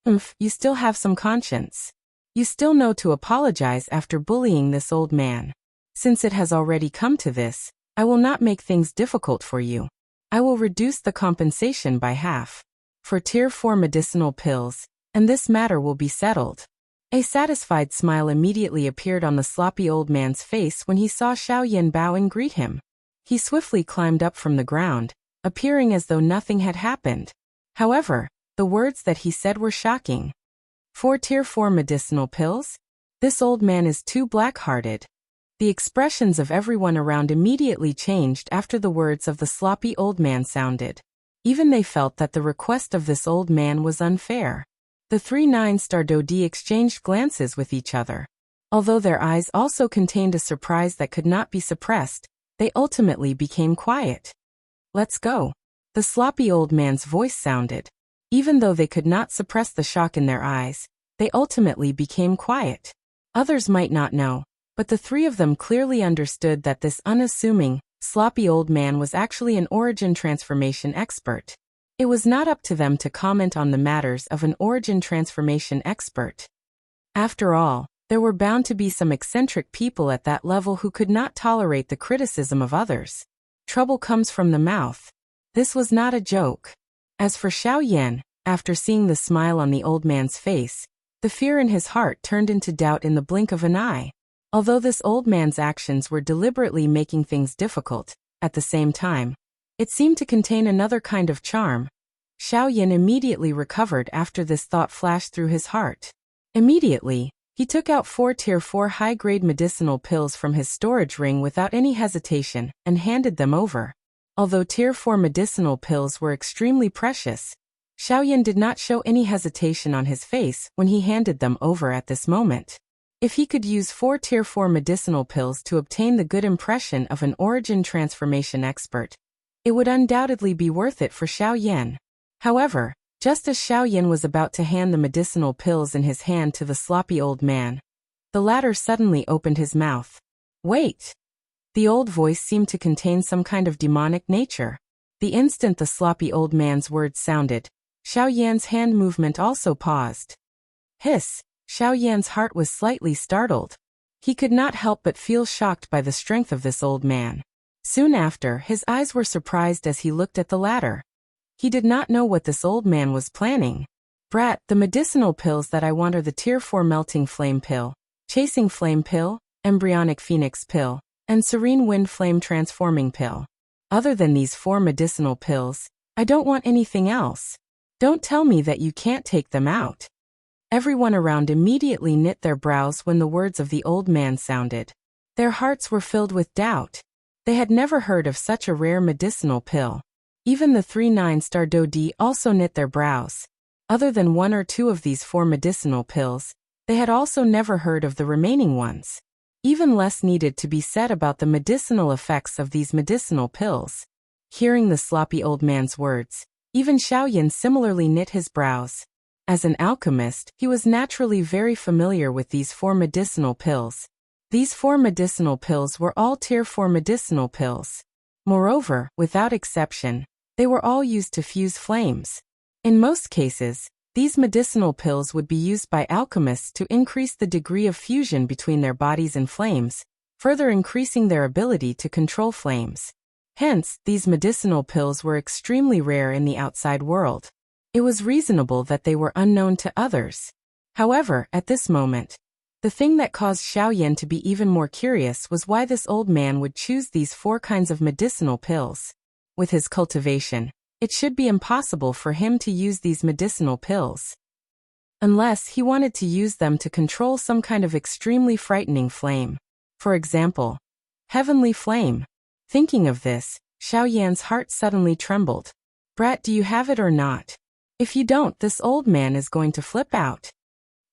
You still have some conscience. You still know to apologize after bullying this old man. Since it has already come to this, I will not make things difficult for you. I will reduce the compensation by half. For Tier 4 medicinal pills, and this matter will be settled. A satisfied smile immediately appeared on the sloppy old man's face when he saw Xiao Yan bow and greet him. He swiftly climbed up from the ground, appearing as though nothing had happened. However, the words that he said were shocking. 4 Tier 4 medicinal pills? This old man is too black-hearted. The expressions of everyone around immediately changed after the words of the sloppy old man sounded. Even they felt that the request of this old man was unfair. The 3 9-star Dodi exchanged glances with each other. Although their eyes also contained a surprise that could not be suppressed, they ultimately became quiet. Let's go. The sloppy old man's voice sounded. Even though they could not suppress the shock in their eyes, they ultimately became quiet. Others might not know, but the three of them clearly understood that this unassuming, sloppy old man was actually an origin transformation expert. It was not up to them to comment on the matters of an origin transformation expert. After all, there were bound to be some eccentric people at that level who could not tolerate the criticism of others. Trouble comes from the mouth. This was not a joke. As for Xiao Yan, after seeing the smile on the old man's face, the fear in his heart turned into doubt in the blink of an eye. Although this old man's actions were deliberately making things difficult, at the same time, it seemed to contain another kind of charm. Xiao Yan immediately recovered after this thought flashed through his heart. Immediately, he took out 4 Tier 4 high-grade medicinal pills from his storage ring without any hesitation and handed them over. Although Tier 4 medicinal pills were extremely precious, Xiao Yan did not show any hesitation on his face when he handed them over at this moment. If he could use 4 Tier 4 medicinal pills to obtain the good impression of an origin transformation expert, it would undoubtedly be worth it for Xiao Yan. However, just as Xiao Yan was about to hand the medicinal pills in his hand to the sloppy old man, the latter suddenly opened his mouth. Wait! The old voice seemed to contain some kind of demonic nature. The instant the sloppy old man's words sounded, Xiao Yan's hand movement also paused. Hiss! Xiao Yan's heart was slightly startled. He could not help but feel shocked by the strength of this old man. Soon after, his eyes were surprised as he looked at the latter. He did not know what this old man was planning. Brat, the medicinal pills that I want are the Tier 4 melting flame pill, chasing flame pill, embryonic phoenix pill, and serene wind flame transforming pill. Other than these 4 medicinal pills, I don't want anything else. Don't tell me that you can't take them out. Everyone around immediately knit their brows when the words of the old man sounded. Their hearts were filled with doubt. They had never heard of such a rare medicinal pill. Even the 3 9-star Dodi also knit their brows. Other than 1 or 2 of these 4 medicinal pills, they had also never heard of the remaining ones. Even less needed to be said about the medicinal effects of these medicinal pills. Hearing the sloppy old man's words, even Xiaoyan similarly knit his brows. As an alchemist, he was naturally very familiar with these 4 medicinal pills. These 4 medicinal pills were all Tier 4 medicinal pills. Moreover, without exception, they were all used to fuse flames. In most cases, these medicinal pills would be used by alchemists to increase the degree of fusion between their bodies and flames, further increasing their ability to control flames. Hence, these medicinal pills were extremely rare in the outside world. It was reasonable that they were unknown to others. However, at this moment, the thing that caused Xiaoyan to be even more curious was why this old man would choose these 4 kinds of medicinal pills. With his cultivation, it should be impossible for him to use these medicinal pills. Unless he wanted to use them to control some kind of extremely frightening flame. For example, heavenly flame. Thinking of this, Xiaoyan's heart suddenly trembled. Brat, do you have it or not? If you don't, this old man is going to flip out.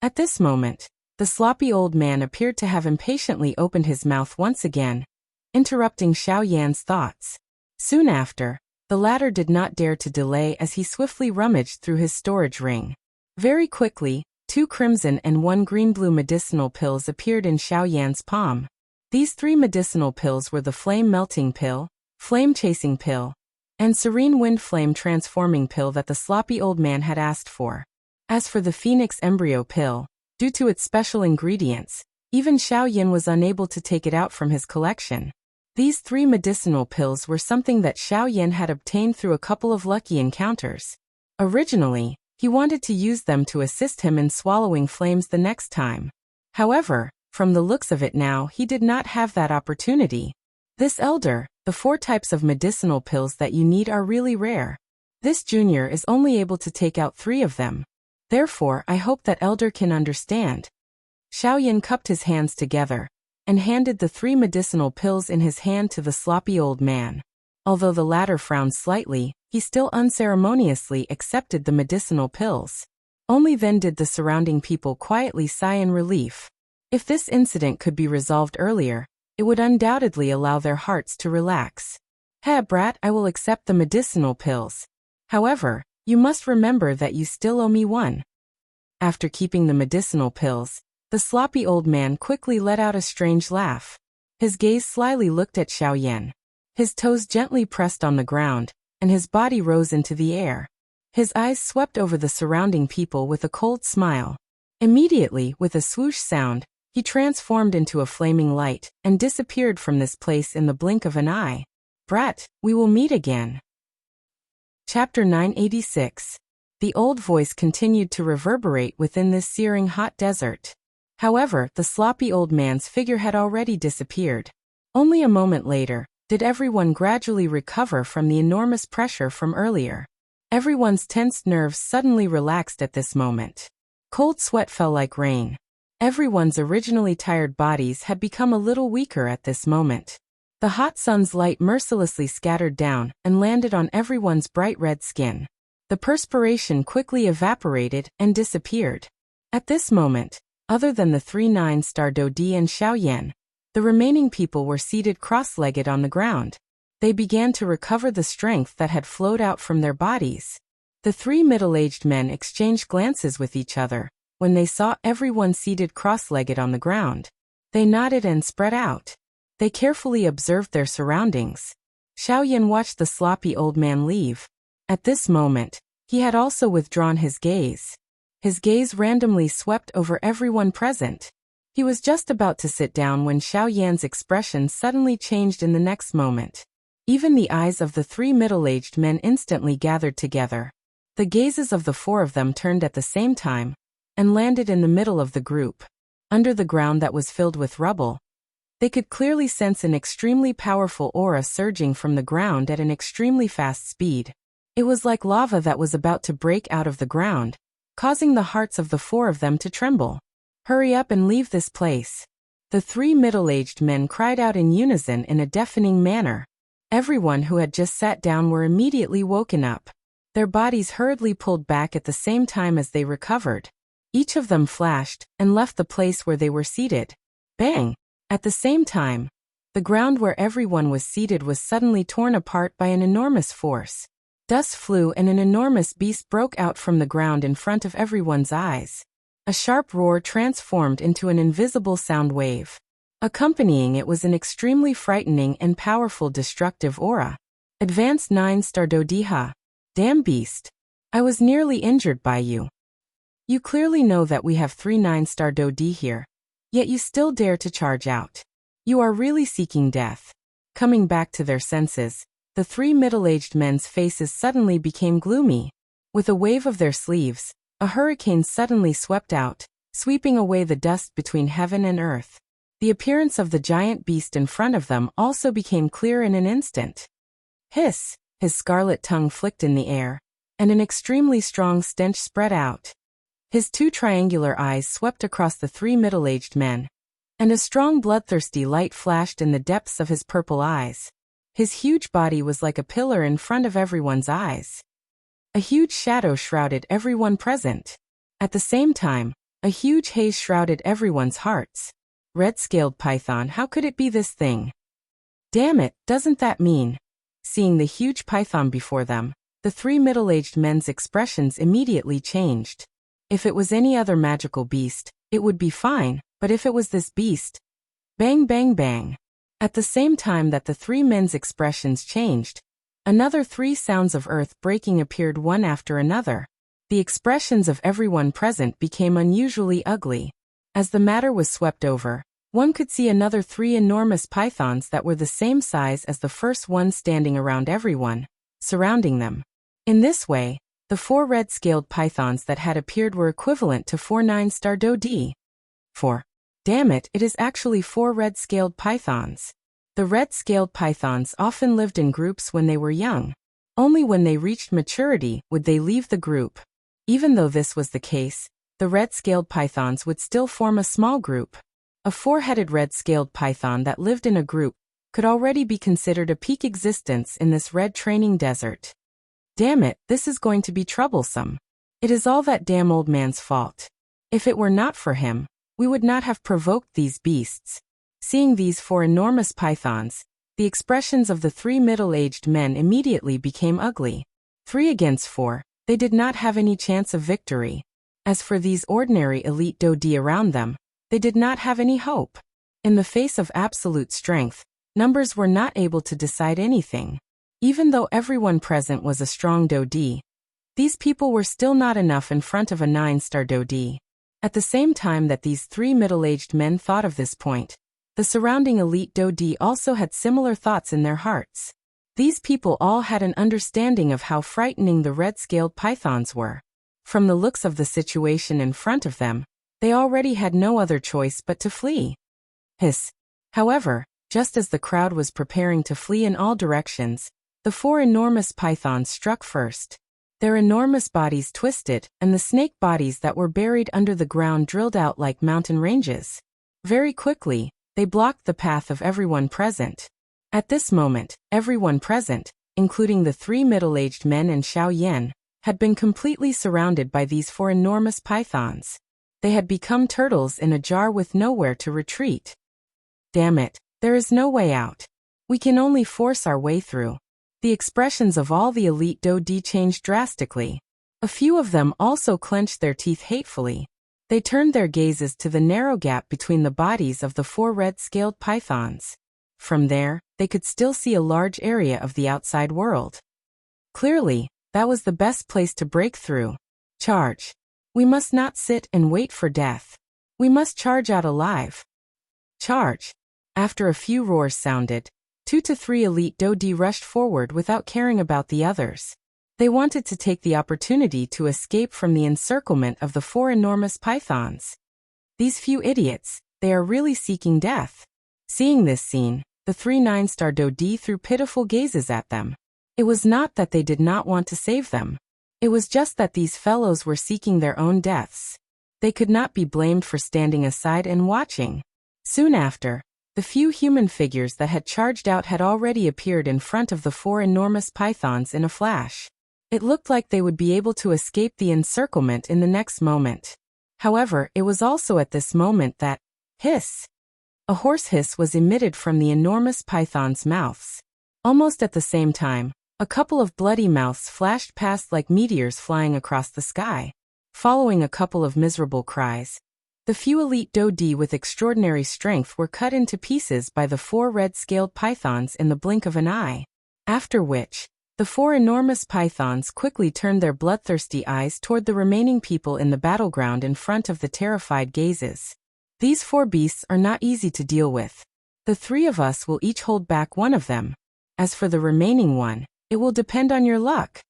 At this moment, the sloppy old man appeared to have impatiently opened his mouth once again, interrupting Xiaoyan's thoughts. Soon after, the latter did not dare to delay as he swiftly rummaged through his storage ring. Very quickly, 2 crimson and 1 green-blue medicinal pills appeared in Xiaoyan's palm. These 3 medicinal pills were the flame-melting pill, flame-chasing pill, and serene wind flame transforming pill that the sloppy old man had asked for. As for the phoenix embryo pill, due to its special ingredients, even Xiaoyan was unable to take it out from his collection. These 3 medicinal pills were something that Xiaoyan had obtained through a couple of lucky encounters. Originally, he wanted to use them to assist him in swallowing flames the next time. However, from the looks of it now, he did not have that opportunity. This elder, the 4 types of medicinal pills that you need are really rare. This junior is only able to take out 3 of them. Therefore, I hope that elder can understand. Xiaoyan cupped his hands together and handed the 3 medicinal pills in his hand to the sloppy old man. Although the latter frowned slightly, he still unceremoniously accepted the medicinal pills. Only then did the surrounding people quietly sigh in relief. If this incident could be resolved earlier, it would undoubtedly allow their hearts to relax. Hey, brat, I will accept the medicinal pills. However, you must remember that you still owe me 1. After keeping the medicinal pills, the sloppy old man quickly let out a strange laugh. His gaze slyly looked at Xiaoyan. His toes gently pressed on the ground, and his body rose into the air. His eyes swept over the surrounding people with a cold smile. Immediately, with a swoosh sound, he transformed into a flaming light and disappeared from this place in the blink of an eye. Brat, we will meet again. Chapter 986. The old voice continued to reverberate within this searing hot desert. However, the sloppy old man's figure had already disappeared. Only a moment later, did everyone gradually recover from the enormous pressure from earlier. Everyone's tensed nerves suddenly relaxed at this moment. Cold sweat fell like rain. Everyone's originally tired bodies had become a little weaker at this moment. The hot sun's light mercilessly scattered down and landed on everyone's bright red skin. The perspiration quickly evaporated and disappeared. At this moment, other than the 3 9-star Dodi and Xiaoyan, the remaining people were seated cross-legged on the ground. They began to recover the strength that had flowed out from their bodies. The 3 middle-aged men exchanged glances with each other when they saw everyone seated cross-legged on the ground. They nodded and spread out. They carefully observed their surroundings. Xiaoyan watched the sloppy old man leave. At this moment, he had also withdrawn his gaze. His gaze randomly swept over everyone present. He was just about to sit down when Xiaoyan's expression suddenly changed in the next moment. Even the eyes of the 3 middle-aged men instantly gathered together. The gazes of the 4 of them turned at the same time and landed in the middle of the group. Under the ground that was filled with rubble, they could clearly sense an extremely powerful aura surging from the ground at an extremely fast speed. It was like lava that was about to break out of the ground, causing the hearts of the 4 of them to tremble. Hurry up and leave this place. The three middle-aged men cried out in unison in a deafening manner. Everyone who had just sat down were immediately woken up. Their bodies hurriedly pulled back at the same time as they recovered. Each of them flashed and left the place where they were seated. Bang! At the same time, the ground where everyone was seated was suddenly torn apart by an enormous force. Dust flew and an enormous beast broke out from the ground in front of everyone's eyes. A sharp roar transformed into an invisible sound wave. Accompanying it was an extremely frightening and powerful destructive aura. Advanced 9-star Dodiha. Damn beast. I was nearly injured by you. You clearly know that we have 3 9-star Dodi here. Yet you still dare to charge out. You are really seeking death. Coming back to their senses, the 3 middle-aged men's faces suddenly became gloomy. With a wave of their sleeves, a hurricane suddenly swept out, sweeping away the dust between heaven and earth. The appearance of the giant beast in front of them also became clear in an instant. Hiss! His scarlet tongue flicked in the air, and an extremely strong stench spread out. His 2 triangular eyes swept across the 3 middle-aged men, and a strong bloodthirsty light flashed in the depths of his purple eyes. His huge body was like a pillar in front of everyone's eyes. A huge shadow shrouded everyone present. At the same time, a huge haze shrouded everyone's hearts. Red-scaled python, how could it be this thing? Damn it, doesn't that mean? Seeing the huge python before them, the 3 middle-aged men's expressions immediately changed. If it was any other magical beast, it would be fine, but if it was this beast... Bang bang bang. At the same time that the 3 men's expressions changed, another 3 sounds of earth breaking appeared one after another. The expressions of everyone present became unusually ugly. As the matter was swept over, one could see another 3 enormous pythons that were the same size as the first one standing around everyone, surrounding them. In this way, the 4 red-scaled pythons that had appeared were equivalent to 4 9-star Dodi. 4. Damn it, it is actually 4 red-scaled pythons. The red-scaled pythons often lived in groups when they were young. Only when they reached maturity would they leave the group. Even though this was the case, the red-scaled pythons would still form a small group. A 4-headed red-scaled python that lived in a group could already be considered a peak existence in this red training desert. Damn it, this is going to be troublesome. It is all that damn old man's fault. If it were not for him, we would not have provoked these beasts. Seeing these 4 enormous pythons, the expressions of the 3 middle-aged men immediately became ugly. 3 against 4, they did not have any chance of victory. As for these ordinary elite Dodi around them, they did not have any hope. In the face of absolute strength, numbers were not able to decide anything. Even though everyone present was a strong Dodi, these people were still not enough in front of a 9-star Dodi. At the same time that these 3 middle-aged men thought of this point, the surrounding elite Dodi also had similar thoughts in their hearts. These people all had an understanding of how frightening the red-scaled pythons were. From the looks of the situation in front of them, they already had no other choice but to flee. Hiss. However, just as the crowd was preparing to flee in all directions, the 4 enormous pythons struck first. Their enormous bodies twisted, and the snake bodies that were buried under the ground drilled out like mountain ranges. Very quickly, they blocked the path of everyone present. At this moment, everyone present, including the 3 middle-aged men and Xiao Yan, had been completely surrounded by these 4 enormous pythons. They had become turtles in a jar with nowhere to retreat. Damn it, there is no way out. We can only force our way through. The expressions of all the elite Dodi changed drastically. A few of them also clenched their teeth hatefully. They turned their gazes to the narrow gap between the bodies of the 4 red-scaled pythons. From there, they could still see a large area of the outside world. Clearly, that was the best place to break through. Charge. We must not sit and wait for death. We must charge out alive. Charge. After a few roars sounded, 2 to 3 elite Dodi rushed forward without caring about the others. They wanted to take the opportunity to escape from the encirclement of the 4 enormous pythons. These few idiots, they are really seeking death. Seeing this scene, the 3 9-star Dodi threw pitiful gazes at them. It was not that they did not want to save them. It was just that these fellows were seeking their own deaths. They could not be blamed for standing aside and watching. Soon after, the few human figures that had charged out had already appeared in front of the 4 enormous pythons in a flash. It looked like they would be able to escape the encirclement in the next moment. However, it was also at this moment that, hiss! A hoarse hiss was emitted from the enormous pythons' mouths. Almost at the same time, a couple of bloody mouths flashed past like meteors flying across the sky. Following a couple of miserable cries, the few elite Dodi with extraordinary strength were cut into pieces by the 4 red-scaled pythons in the blink of an eye. After which, the 4 enormous pythons quickly turned their bloodthirsty eyes toward the remaining people in the battleground in front of the terrified gazes. These 4 beasts are not easy to deal with. The 3 of us will each hold back one of them. As for the remaining one, it will depend on your luck.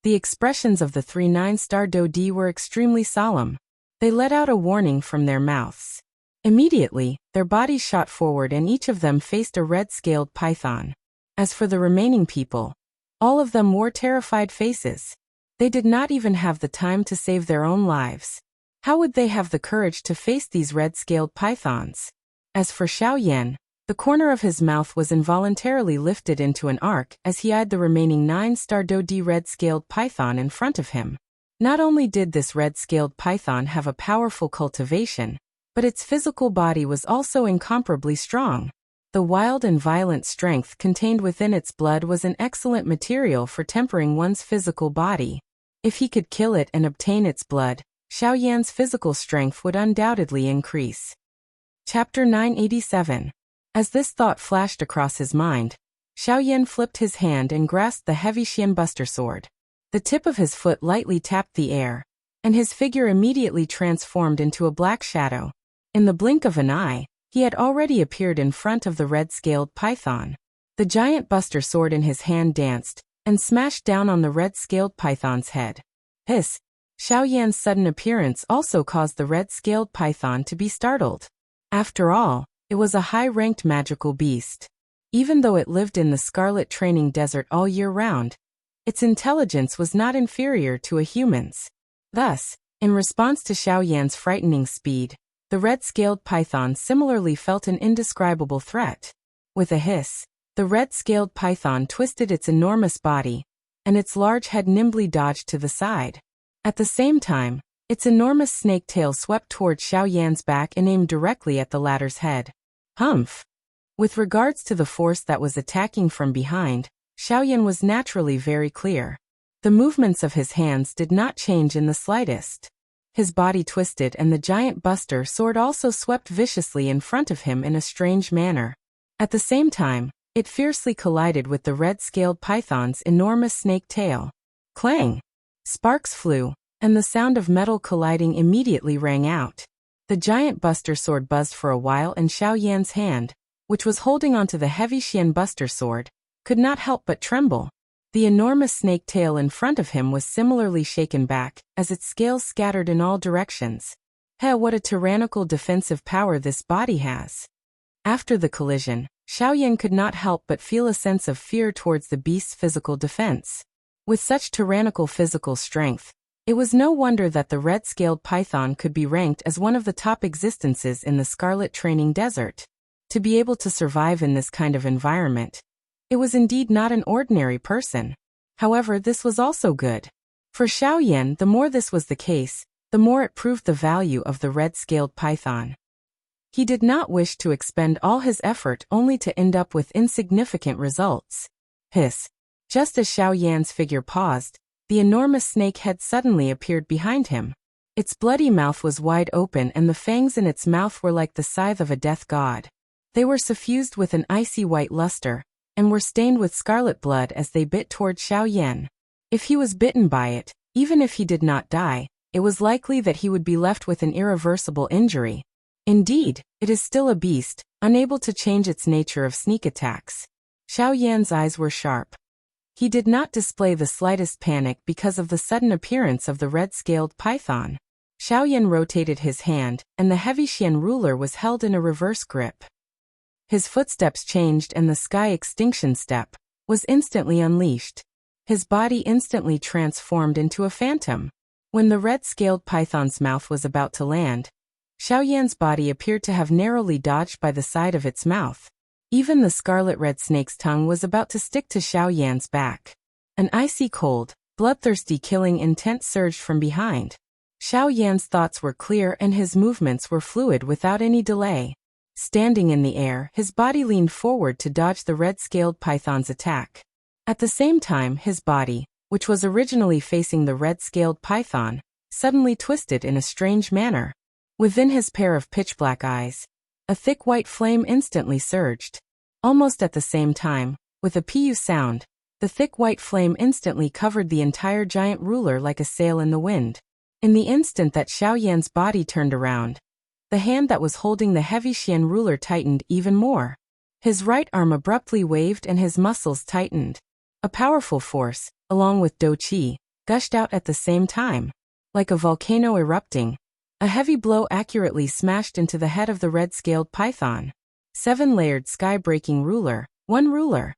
The expressions of the 3 9-star Dodi were extremely solemn. They let out a warning from their mouths. Immediately, their bodies shot forward and each of them faced a red-scaled python. As for the remaining people, all of them wore terrified faces. They did not even have the time to save their own lives. How would they have the courage to face these red-scaled pythons? As for Xiao Yan, the corner of his mouth was involuntarily lifted into an arc as he eyed the remaining 9-star Dodi red-scaled python in front of him. Not only did this red-scaled python have a powerful cultivation, but its physical body was also incomparably strong. The wild and violent strength contained within its blood was an excellent material for tempering one's physical body. If he could kill it and obtain its blood, Xiao Yan's physical strength would undoubtedly increase. Chapter 987. As this thought flashed across his mind, Xiao Yan flipped his hand and grasped the heavy Xian Buster Sword. The tip of his foot lightly tapped the air, and his figure immediately transformed into a black shadow. In the blink of an eye, he had already appeared in front of the red-scaled python. The giant Buster Sword in his hand danced, and smashed down on the red-scaled python's head. Hiss! Xiao Yan's sudden appearance also caused the red-scaled python to be startled. After all, it was a high-ranked magical beast. Even though it lived in the Scarlet Training Desert all year round, its intelligence was not inferior to a human's. Thus, in response to Xiao Yan's frightening speed, the red-scaled python similarly felt an indescribable threat. With a hiss, the red-scaled python twisted its enormous body, and its large head nimbly dodged to the side. At the same time, its enormous snake tail swept toward Xiao Yan's back and aimed directly at the latter's head. Humph! With regards to the force that was attacking from behind, Xiao Yan was naturally very clear. The movements of his hands did not change in the slightest. His body twisted and the giant Buster Sword also swept viciously in front of him in a strange manner. At the same time, it fiercely collided with the red-scaled python's enormous snake tail. Clang! Sparks flew, and the sound of metal colliding immediately rang out. The giant Buster Sword buzzed for a while and Xiao Yan's hand, which was holding onto the heavy Xian Buster Sword, could not help but tremble. The enormous snake tail in front of him was similarly shaken back, as its scales scattered in all directions. What a tyrannical defensive power this body has. After the collision, Xiao Yan could not help but feel a sense of fear towards the beast's physical defense. With such tyrannical physical strength, it was no wonder that the red-scaled python could be ranked as one of the top existences in the Scarlet Training Desert. To be able to survive in this kind of environment, it was indeed not an ordinary person. However, this was also good. For Xiao Yan, the more this was the case, the more it proved the value of the red-scaled python. He did not wish to expend all his effort only to end up with insignificant results. Hiss! Just as Xiao Yan's figure paused, the enormous snake head suddenly appeared behind him. Its bloody mouth was wide open and the fangs in its mouth were like the scythe of a death god. They were suffused with an icy white luster, and were stained with scarlet blood as they bit toward Xiao Yan. If he was bitten by it, even if he did not die, it was likely that he would be left with an irreversible injury. Indeed, it is still a beast, unable to change its nature of sneak attacks. Xiao Yan's eyes were sharp. He did not display the slightest panic because of the sudden appearance of the red-scaled python. Xiao Yan rotated his hand, and the heavy Xian ruler was held in a reverse grip. His footsteps changed and the sky extinction step was instantly unleashed. His body instantly transformed into a phantom. When the red-scaled python's mouth was about to land, Xiao Yan's body appeared to have narrowly dodged by the side of its mouth. Even the scarlet-red snake's tongue was about to stick to Xiao Yan's back. An icy cold, bloodthirsty killing intent surged from behind. Xiao Yan's thoughts were clear and his movements were fluid without any delay. Standing in the air, his body leaned forward to dodge the red-scaled python's attack. At the same time, his body, which was originally facing the red-scaled python, suddenly twisted in a strange manner. Within his pair of pitch-black eyes, a thick white flame instantly surged. Almost at the same time, with a pu sound, the thick white flame instantly covered the entire giant ruler like a sail in the wind. In the instant that Xiao Yan's body turned around, the hand that was holding the heavy Xian ruler tightened even more. His right arm abruptly waved and his muscles tightened. A powerful force, along with Do Qi, gushed out at the same time. Like a volcano erupting, a heavy blow accurately smashed into the head of the red-scaled python. 7-layered sky-breaking ruler, one ruler.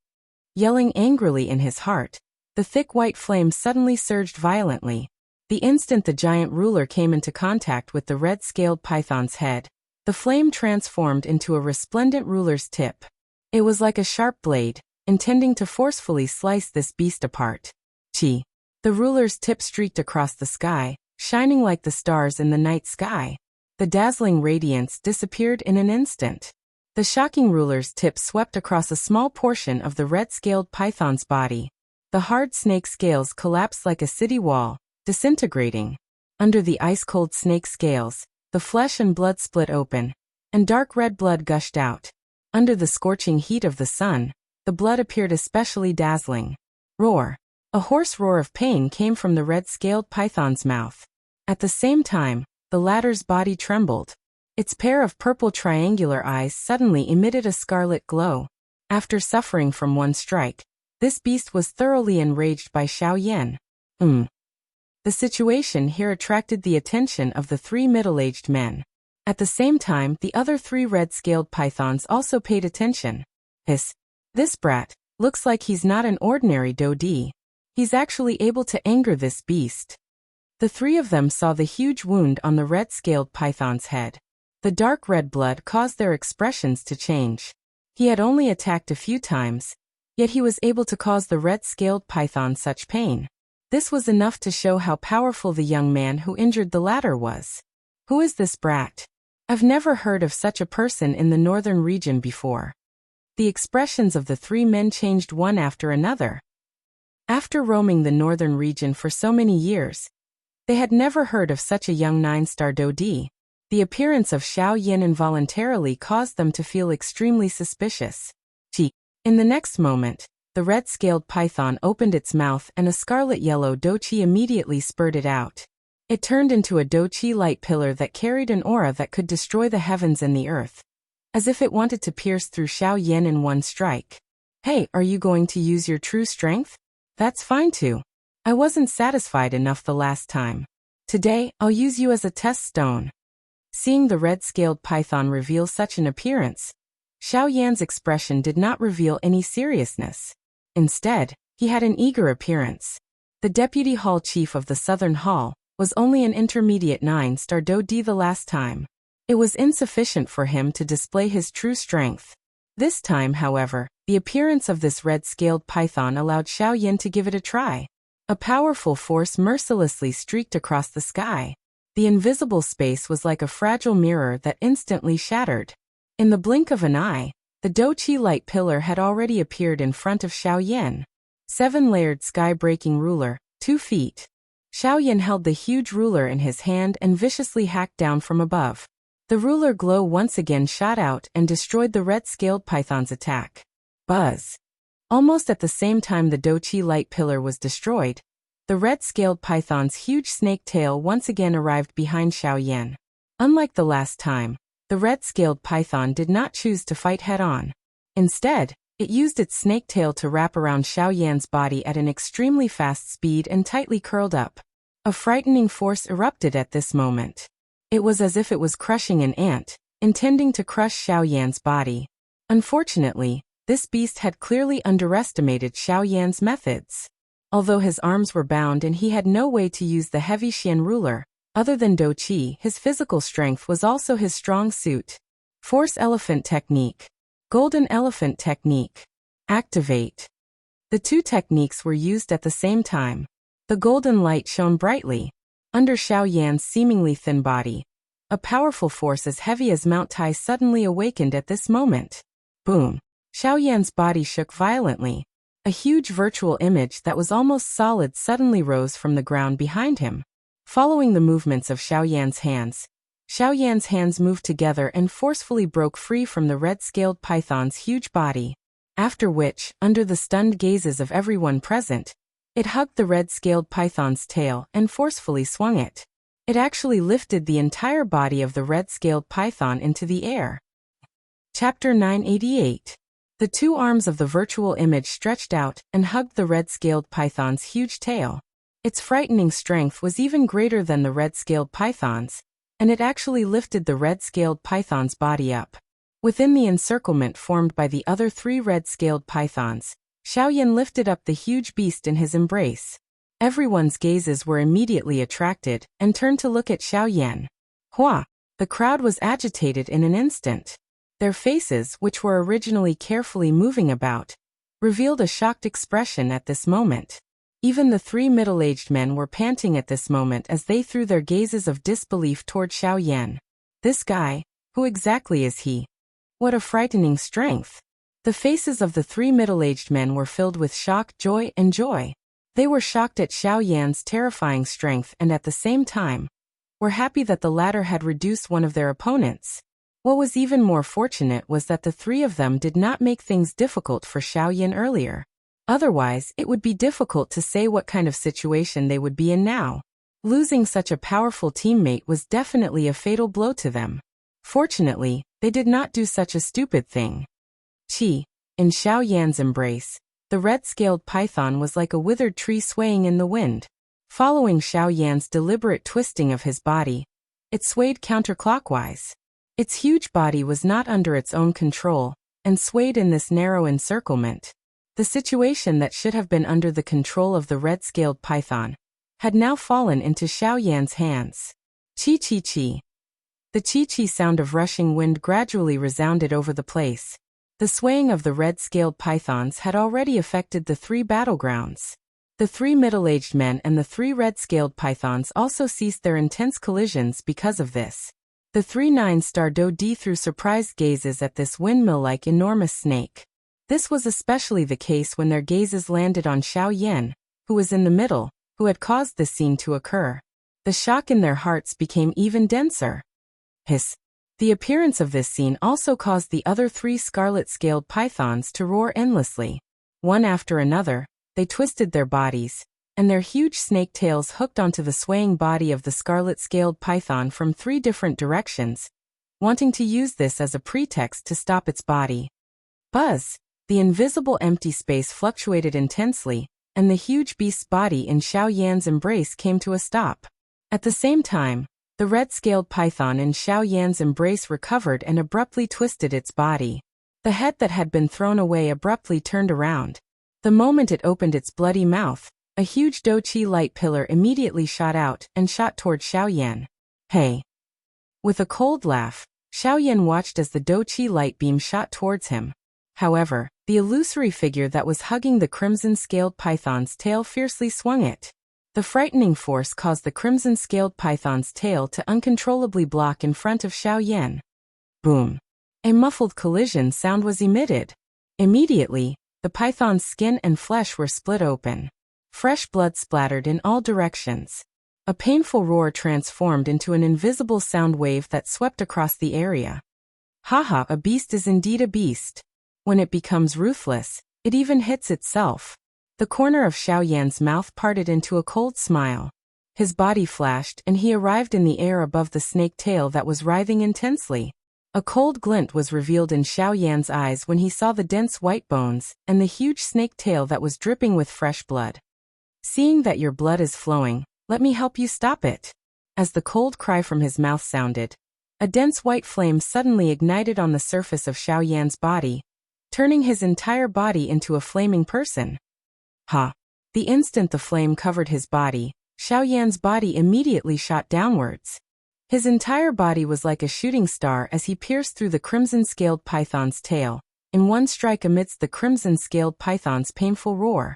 Yelling angrily in his heart, the thick white flame suddenly surged violently. The instant the giant ruler came into contact with the red-scaled python's head, the flame transformed into a resplendent ruler's tip. It was like a sharp blade, intending to forcefully slice this beast apart. Chi. The ruler's tip streaked across the sky, shining like the stars in the night sky. The dazzling radiance disappeared in an instant. The shocking ruler's tip swept across a small portion of the red-scaled python's body. The hard snake scales collapsed like a city wall, disintegrating. Under the ice-cold snake scales, the flesh and blood split open, and dark red blood gushed out. Under the scorching heat of the sun, the blood appeared especially dazzling. Roar. A hoarse roar of pain came from the red-scaled python's mouth. At the same time, the latter's body trembled. Its pair of purple triangular eyes suddenly emitted a scarlet glow. After suffering from one strike, this beast was thoroughly enraged by Xiao Yan. The situation here attracted the attention of the 3 middle-aged men. At the same time, the other 3 red-scaled pythons also paid attention. This brat, looks like he's not an ordinary Dodi. He's actually able to anger this beast. The 3 of them saw the huge wound on the red-scaled python's head. The dark red blood caused their expressions to change. He had only attacked a few times, yet he was able to cause the red-scaled python such pain. This was enough to show how powerful the young man who injured the latter was. Who is this brat? I've never heard of such a person in the northern region before. The expressions of the 3 men changed one after another. After roaming the northern region for so many years, they had never heard of such a young 9-star Dodi. The appearance of Xiao Yan involuntarily caused them to feel extremely suspicious. In the next moment, the red-scaled python opened its mouth and a scarlet-yellow Do Qi immediately spurted out. It turned into a Do Qi light pillar that carried an aura that could destroy the heavens and the earth, as if it wanted to pierce through Xiao Yan in one strike. Hey, are you going to use your true strength? That's fine too. I wasn't satisfied enough the last time. Today, I'll use you as a test stone. Seeing the red-scaled python reveal such an appearance, Xiao Yan's expression did not reveal any seriousness. Instead, he had an eager appearance. The deputy hall chief of the Southern Hall was only an intermediate 9-star Dodi the last time. It was insufficient for him to display his true strength. This time, however, the appearance of this red-scaled python allowed Xiao Yan to give it a try. A powerful force mercilessly streaked across the sky. The invisible space was like a fragile mirror that instantly shattered. In the blink of an eye, the Do Qi light pillar had already appeared in front of Xiao Yan. 7-layered sky-breaking ruler, 2 feet. Xiao Yan held the huge ruler in his hand and viciously hacked down from above. The ruler glow once again shot out and destroyed the red-scaled python's attack. Buzz. Almost at the same time the Do Qi light pillar was destroyed, the red-scaled python's huge snake tail once again arrived behind Xiao Yan. Unlike the last time, the red-scaled python did not choose to fight head-on. Instead, it used its snake tail to wrap around Xiao Yan's body at an extremely fast speed and tightly curled up. A frightening force erupted at this moment. It was as if it was crushing an ant, intending to crush Xiao Yan's body. Unfortunately, this beast had clearly underestimated Xiao Yan's methods. Although his arms were bound and he had no way to use the heavy Xian ruler, Other than Do Qi, his physical strength was also his strong suit. Force Elephant Technique. Golden Elephant Technique. Activate. The two techniques were used at the same time. The golden light shone brightly under Xiao Yan's seemingly thin body. A powerful force as heavy as Mount Tai suddenly awakened at this moment. Boom! Xiao Yan's body shook violently. A huge virtual image that was almost solid suddenly rose from the ground behind him. Following the movements of Xiao Yan's hands moved together and forcefully broke free from the red-scaled python's huge body. After which, under the stunned gazes of everyone present, it hugged the red-scaled python's tail and forcefully swung it. It actually lifted the entire body of the red-scaled python into the air. Chapter 988. The two arms of the virtual image stretched out and hugged the red-scaled python's huge tail. Its frightening strength was even greater than the red-scaled python's, and it actually lifted the red-scaled python's body up. Within the encirclement formed by the other three red-scaled pythons, Xiao Yan lifted up the huge beast in his embrace. Everyone's gazes were immediately attracted and turned to look at Xiao Yan. Hua! The crowd was agitated in an instant. Their faces, which were originally carefully moving about, revealed a shocked expression at this moment. Even the three middle-aged men were panting at this moment as they threw their gazes of disbelief toward Xiao Yan. This guy, who exactly is he? What a frightening strength! The faces of the three middle-aged men were filled with shock, joy, and joy. They were shocked at Xiao Yan's terrifying strength and at the same time were happy that the latter had reduced one of their opponents. What was even more fortunate was that the three of them did not make things difficult for Xiao Yan earlier. Otherwise, it would be difficult to say what kind of situation they would be in now. Losing such a powerful teammate was definitely a fatal blow to them. Fortunately, they did not do such a stupid thing. In Xiao Yan's embrace, the red-scaled python was like a withered tree swaying in the wind. Following Xiao Yan's deliberate twisting of his body, it swayed counterclockwise. Its huge body was not under its own control, and swayed in this narrow encirclement. The situation that should have been under the control of the red-scaled python had now fallen into Xiao Yan's hands. Chi-chi-chi. The chi-chi sound of rushing wind gradually resounded over the place. The swaying of the red-scaled pythons had already affected the three battlegrounds. The three middle-aged men and the three red-scaled pythons also ceased their intense collisions because of this. The three nine-star Do-di threw surprised gazes at this windmill-like enormous snake. This was especially the case when their gazes landed on Xiao Yan, who was in the middle, who had caused this scene to occur. The shock in their hearts became even denser. Hiss. The appearance of this scene also caused the other three scarlet-scaled pythons to roar endlessly. One after another, they twisted their bodies, and their huge snake tails hooked onto the swaying body of the scarlet-scaled python from three different directions, wanting to use this as a pretext to stop its body. Buzz! The invisible empty space fluctuated intensely, and the huge beast's body in Xiao Yan's embrace came to a stop. At the same time, the red-scaled python in Xiao Yan's embrace recovered and abruptly twisted its body. The head that had been thrown away abruptly turned around. The moment it opened its bloody mouth, a huge Do-chi light pillar immediately shot out and shot toward Xiao Yan. Hey! With a cold laugh, Xiao Yan watched as the Do-chi light beam shot towards him. However, the illusory figure that was hugging the crimson-scaled python's tail fiercely swung it. The frightening force caused the crimson-scaled python's tail to uncontrollably block in front of Xiao Yan. Boom! A muffled collision sound was emitted. Immediately, the python's skin and flesh were split open. Fresh blood splattered in all directions. A painful roar transformed into an invisible sound wave that swept across the area. Haha, a beast is indeed a beast. When it becomes ruthless, it even hits itself. The corner of Xiao Yan's mouth parted into a cold smile. His body flashed and he arrived in the air above the snake tail that was writhing intensely. A cold glint was revealed in Xiao Yan's eyes when he saw the dense white bones and the huge snake tail that was dripping with fresh blood. Seeing that your blood is flowing, let me help you stop it. As the cold cry from his mouth sounded, a dense white flame suddenly ignited on the surface of Xiao Yan's body, turning his entire body into a flaming person. Ha! The instant the flame covered his body, Xiaoyan's body immediately shot downwards. His entire body was like a shooting star as he pierced through the crimson-scaled python's tail, in one strike amidst the crimson-scaled python's painful roar.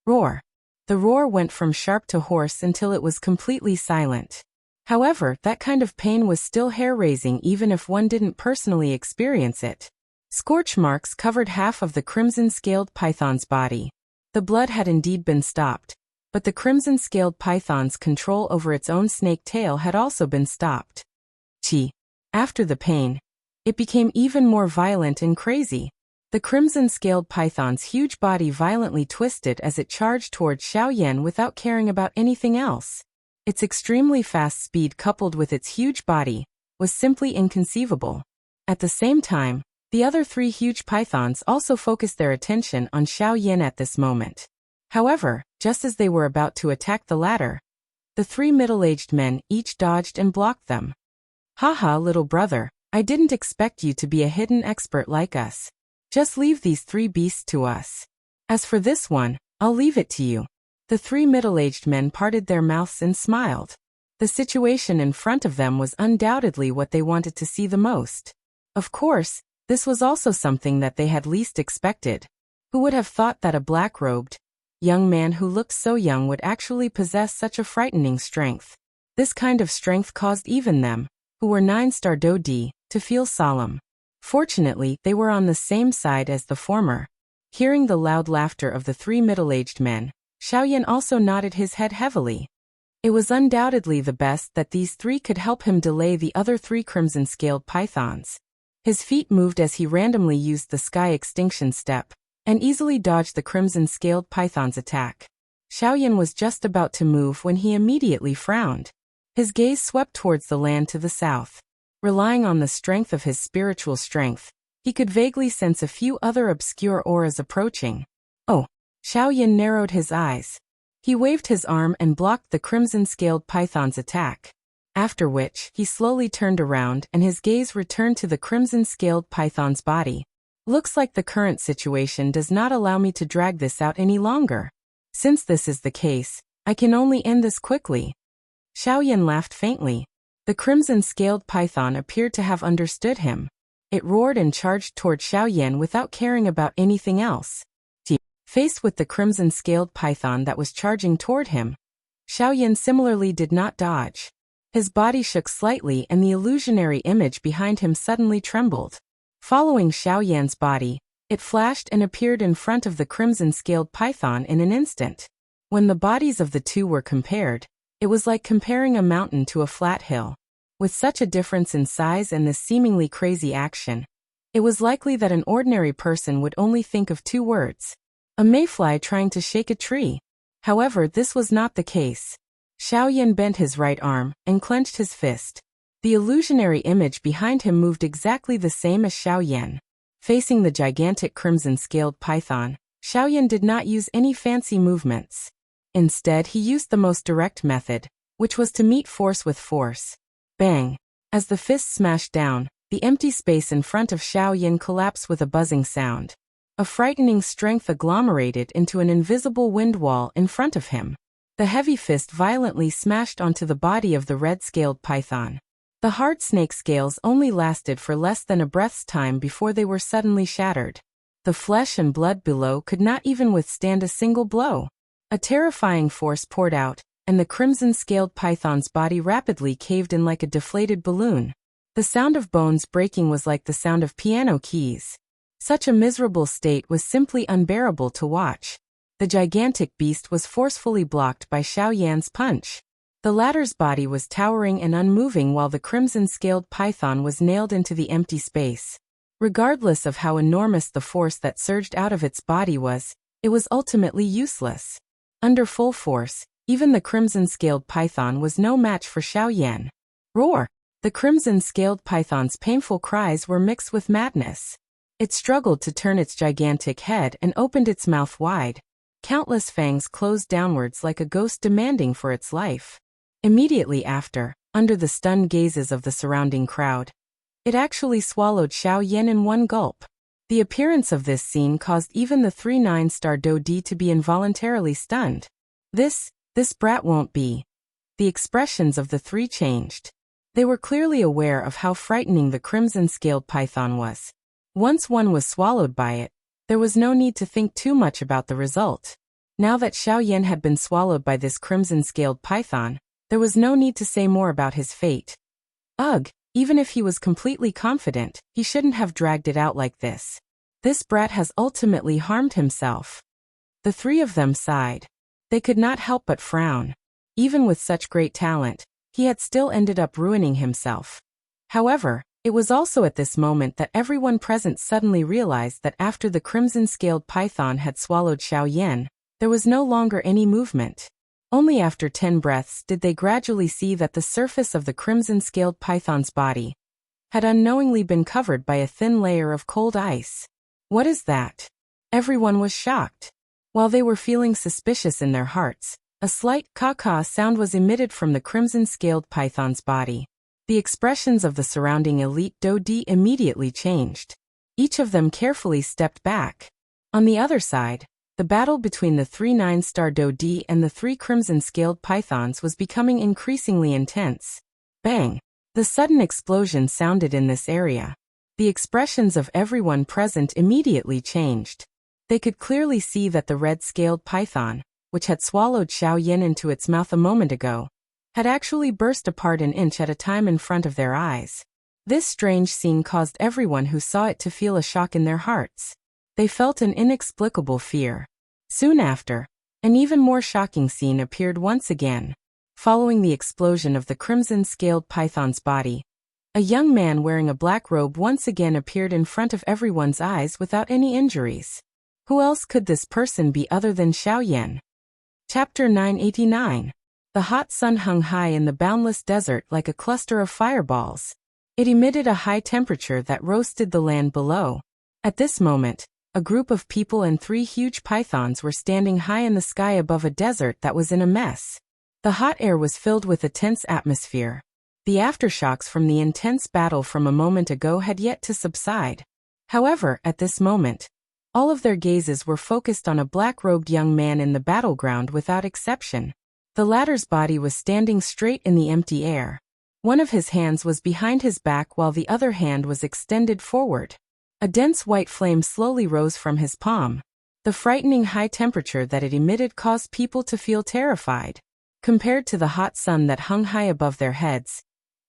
Roar. The roar went from sharp to hoarse until it was completely silent. However, that kind of pain was still hair-raising even if one didn't personally experience it. Scorch marks covered half of the crimson-scaled python's body. The blood had indeed been stopped, but the crimson-scaled python's control over its own snake tail had also been stopped. After the pain, it became even more violent and crazy. The crimson-scaled python's huge body violently twisted as it charged towards Xiaoyan without caring about anything else. Its extremely fast speed coupled with its huge body was simply inconceivable. At the same time, the other three huge pythons also focused their attention on Xiaoyan at this moment. However, just as they were about to attack the latter, the three middle-aged men each dodged and blocked them. Haha, little brother, I didn't expect you to be a hidden expert like us. Just leave these three beasts to us. As for this one, I'll leave it to you. The three middle-aged men parted their mouths and smiled. The situation in front of them was undoubtedly what they wanted to see the most. Of course, this was also something that they had least expected. Who would have thought that a black-robed young man who looked so young would actually possess such a frightening strength? This kind of strength caused even them, who were 9-star Dodi, to feel solemn. Fortunately, they were on the same side as the former. Hearing the loud laughter of the three middle-aged men, Xiaoyan also nodded his head heavily. It was undoubtedly the best that these three could help him delay the other three crimson-scaled pythons. His feet moved as he randomly used the sky extinction step, and easily dodged the crimson-scaled python's attack. Xiaoyan was just about to move when he immediately frowned. His gaze swept towards the land to the south. Relying on the strength of his spiritual strength, he could vaguely sense a few other obscure auras approaching. Oh! Xiaoyan narrowed his eyes. He waved his arm and blocked the crimson-scaled python's attack. After which, he slowly turned around and his gaze returned to the crimson-scaled python's body. Looks like the current situation does not allow me to drag this out any longer. Since this is the case, I can only end this quickly. Xiaoyan laughed faintly. The crimson-scaled python appeared to have understood him. It roared and charged toward Xiaoyan without caring about anything else. Faced with the crimson-scaled python that was charging toward him, Xiaoyan similarly did not dodge. His body shook slightly and the illusionary image behind him suddenly trembled. Following Xiaoyan's body, it flashed and appeared in front of the crimson-scaled python in an instant. When the bodies of the two were compared, it was like comparing a mountain to a flat hill. With such a difference in size and this seemingly crazy action, it was likely that an ordinary person would only think of two words: a mayfly trying to shake a tree. However, this was not the case. Xiaoyan bent his right arm and clenched his fist. The illusionary image behind him moved exactly the same as Xiaoyan. Facing the gigantic crimson-scaled python, Xiaoyan did not use any fancy movements. Instead, he used the most direct method, which was to meet force with force. Bang! As the fist smashed down, the empty space in front of Xiaoyan collapsed with a buzzing sound. A frightening strength agglomerated into an invisible wind wall in front of him. The heavy fist violently smashed onto the body of the red-scaled python. The hard snake scales only lasted for less than a breath's time before they were suddenly shattered. The flesh and blood below could not even withstand a single blow. A terrifying force poured out, and the crimson-scaled python's body rapidly caved in like a deflated balloon. The sound of bones breaking was like the sound of piano keys. Such a miserable state was simply unbearable to watch. The gigantic beast was forcefully blocked by Xiaoyan's punch. The latter's body was towering and unmoving while the crimson-scaled python was nailed into the empty space. Regardless of how enormous the force that surged out of its body was, it was ultimately useless. Under full force, even the crimson-scaled python was no match for Xiaoyan. Roar! The crimson-scaled python's painful cries were mixed with madness. It struggled to turn its gigantic head and opened its mouth wide. Countless fangs closed downwards like a ghost demanding for its life. Immediately after, under the stunned gazes of the surrounding crowd, it actually swallowed Xiaoyan in one gulp. The appearance of this scene caused even the three 9-star Dodi to be involuntarily stunned. This This brat won't be. The expressions of the three changed. They were clearly aware of how frightening the crimson-scaled python was. Once one was swallowed by it, there was no need to think too much about the result. Now that Xiaoyan had been swallowed by this crimson-scaled python, there was no need to say more about his fate. Ugh, even if he was completely confident, he shouldn't have dragged it out like this. This brat has ultimately harmed himself. The three of them sighed. They could not help but frown. Even with such great talent, he had still ended up ruining himself. However, it was also at this moment that everyone present suddenly realized that after the crimson-scaled python had swallowed Xiaoyan, there was no longer any movement. Only after 10 breaths did they gradually see that the surface of the crimson-scaled python's body had unknowingly been covered by a thin layer of cold ice. What is that? Everyone was shocked. While they were feeling suspicious in their hearts, a slight caw-caw sound was emitted from the crimson-scaled python's body. The expressions of the surrounding elite Dodi immediately changed. Each of them carefully stepped back. On the other side, the battle between the 3 9-star Dodi and the 3 crimson-scaled pythons was becoming increasingly intense. Bang! The sudden explosion sounded in this area. The expressions of everyone present immediately changed. They could clearly see that the red-scaled python, which had swallowed Xiaoyan into its mouth a moment ago, had actually burst apart an inch at a time in front of their eyes. This strange scene caused everyone who saw it to feel a shock in their hearts. They felt an inexplicable fear. Soon after, an even more shocking scene appeared once again. Following the explosion of the crimson-scaled python's body, a young man wearing a black robe once again appeared in front of everyone's eyes without any injuries. Who else could this person be other than Xiaoyan? Chapter 989. The hot sun hung high in the boundless desert like a cluster of fireballs. It emitted a high temperature that roasted the land below. At this moment, a group of people and 3 huge pythons were standing high in the sky above a desert that was in a mess. The hot air was filled with a tense atmosphere. The aftershocks from the intense battle from a moment ago had yet to subside. However, at this moment, all of their gazes were focused on a black-robed young man in the battleground without exception. The latter's body was standing straight in the empty air. One of his hands was behind his back while the other hand was extended forward. A dense white flame slowly rose from his palm. The frightening high temperature that it emitted caused people to feel terrified. Compared to the hot sun that hung high above their heads,